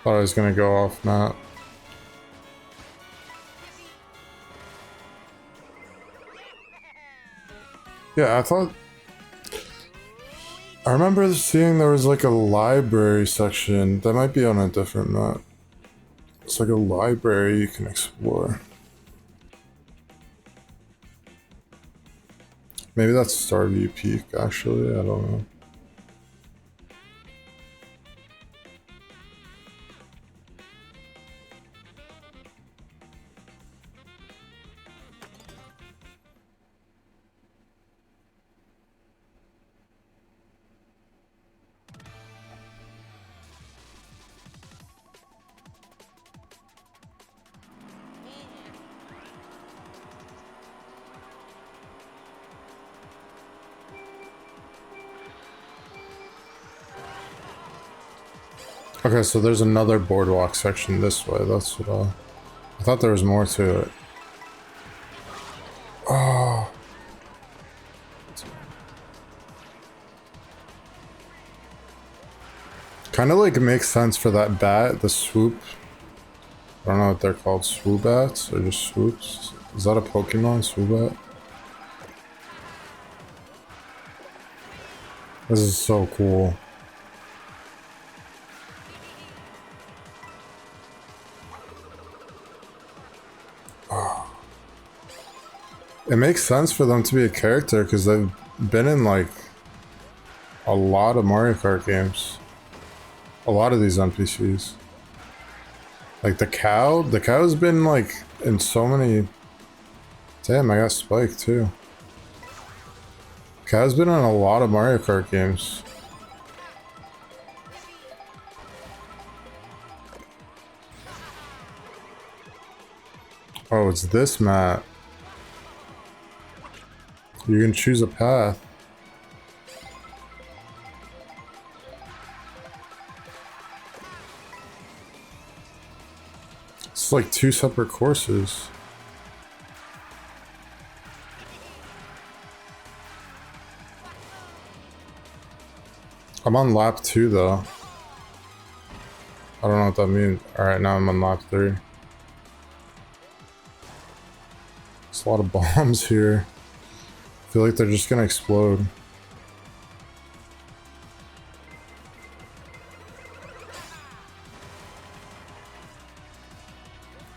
I was gonna go off map. Yeah, I remember seeing there was like a library section. That might be on a different map. It's like a library you can explore. Maybe that's Starview Peak, actually. I don't know. Okay, so there's another boardwalk section this way. That's what I thought there was more to it. Oh. Kind of like makes sense for that bat, the swoop. I don't know what they're called, swoobats or just swoops. Is that a Pokemon, swoobat? This is so cool. It makes sense for them to be a character because they've been in like a lot of Mario Kart games. A lot of these NPCs. Like the cow's been like in so many. Damn, I got Spike too. Cow's been in a lot of Mario Kart games. Oh, it's this map. You can choose a path. It's like 2 separate courses. I'm on lap 2 though. I don't know what that means. Alright, now I'm on lap 3. There's a lot of bombs here. I feel like they're just gonna explode.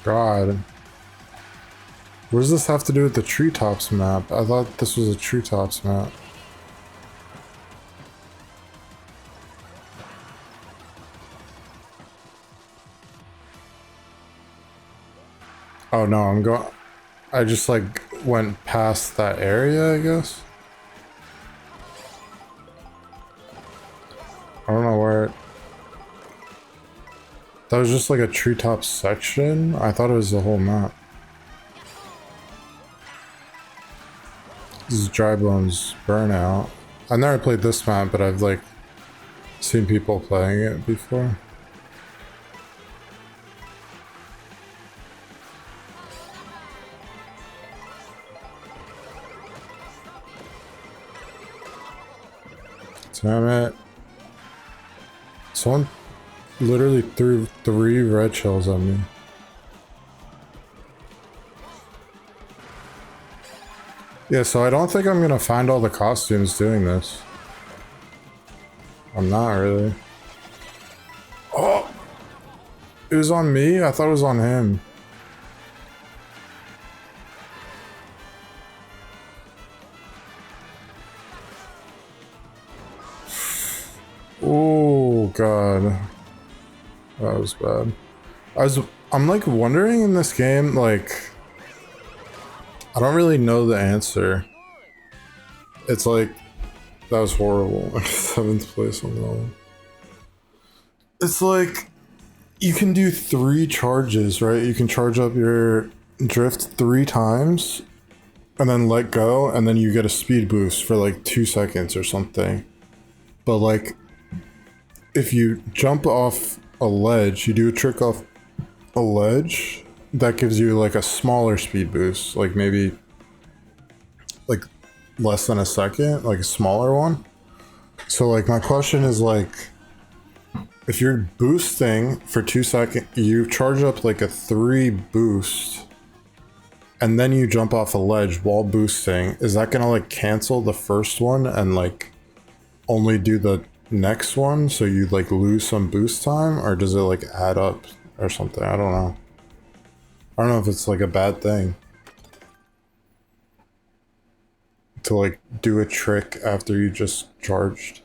God. What does this have to do with the treetops map? I thought this was a treetops map. Oh no, I'm going. I just like went past that area, I guess. I don't know where. That was just like a treetop section. I thought it was the whole map. This is Dry Bones Burnout. I've never played this map, but I've like seen people playing it before. Damn it. Someone literally threw 3 red shells at me. Yeah, so I don't think I'm gonna find all the costumes doing this. I'm not really. Oh! It was on me? I thought it was on him. Oh god. That was bad. I'm like wondering in this game, like, I don't really know the answer. It's like, that was horrible. 7th place on that one. It's like, you can do 3 charges, right? You can charge up your drift 3 times, and then let go, and then you get a speed boost for like 2 seconds or something. But like, if you jump off a ledge, you do a trick off a ledge, that gives you like a smaller speed boost, like maybe like less than a second, like a smaller one. So like my question is like, if you're boosting for 2 seconds, you charge up like a 3 boost, and then you jump off a ledge while boosting, is that gonna like cancel the first one and like only do the next one, so you like lose some boost time, or does it like add up or something? I don't know. I don't know if it's like a bad thing to like do a trick after you just charged.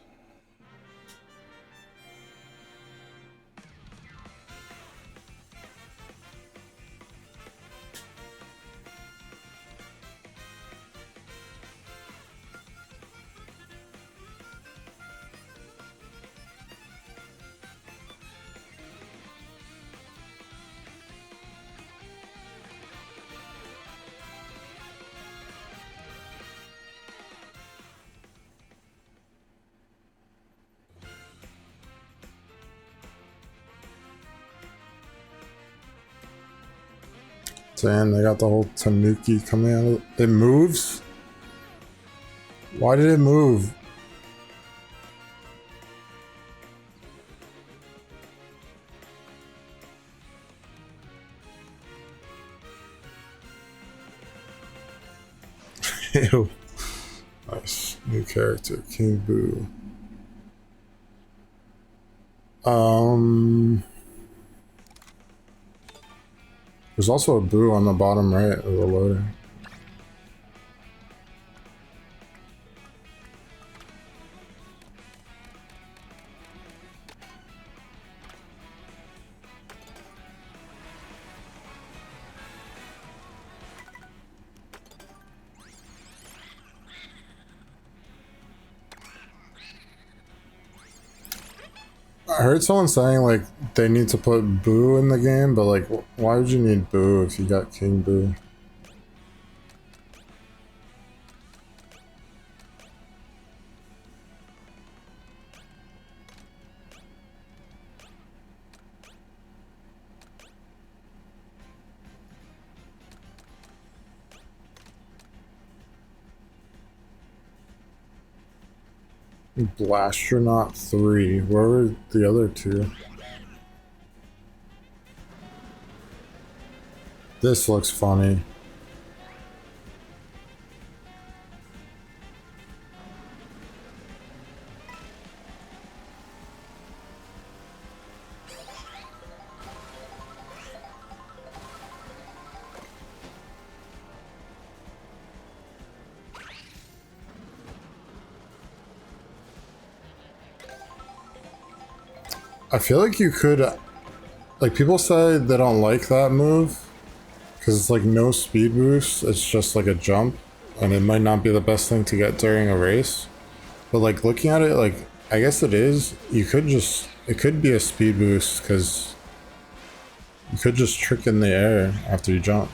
Damn, they got the whole Tanuki coming out of it. It moves? Why did it move? Ew. Nice. New character, King Boo. There's also a Boo on the bottom right of the loader. I heard someone saying like they need to put Boo in the game, but like why would you need Boo if you got King Boo? Blastronaut 3. Where were the other 2? This looks funny. I feel like you could, like, people say they don't like that move because it's like no speed boost, it's just like a jump, and it might not be the best thing to get during a race. But like looking at it, like, I guess it is. You could just, it could be a speed boost because you could just trick in the air after you jump.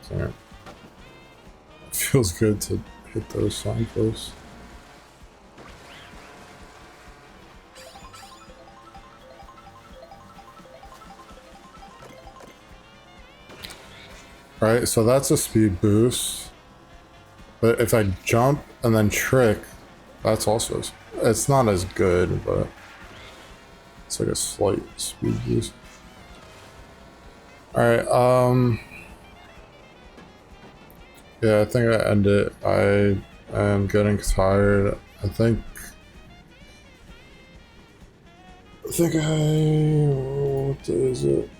So, it feels good to hit those signposts. Right, so that's a speed boost. But if I jump and then trick, that's also, it's not as good, but it's like a slight speed boost. Alright, yeah, I think I end it. I am getting tired. I think what is it?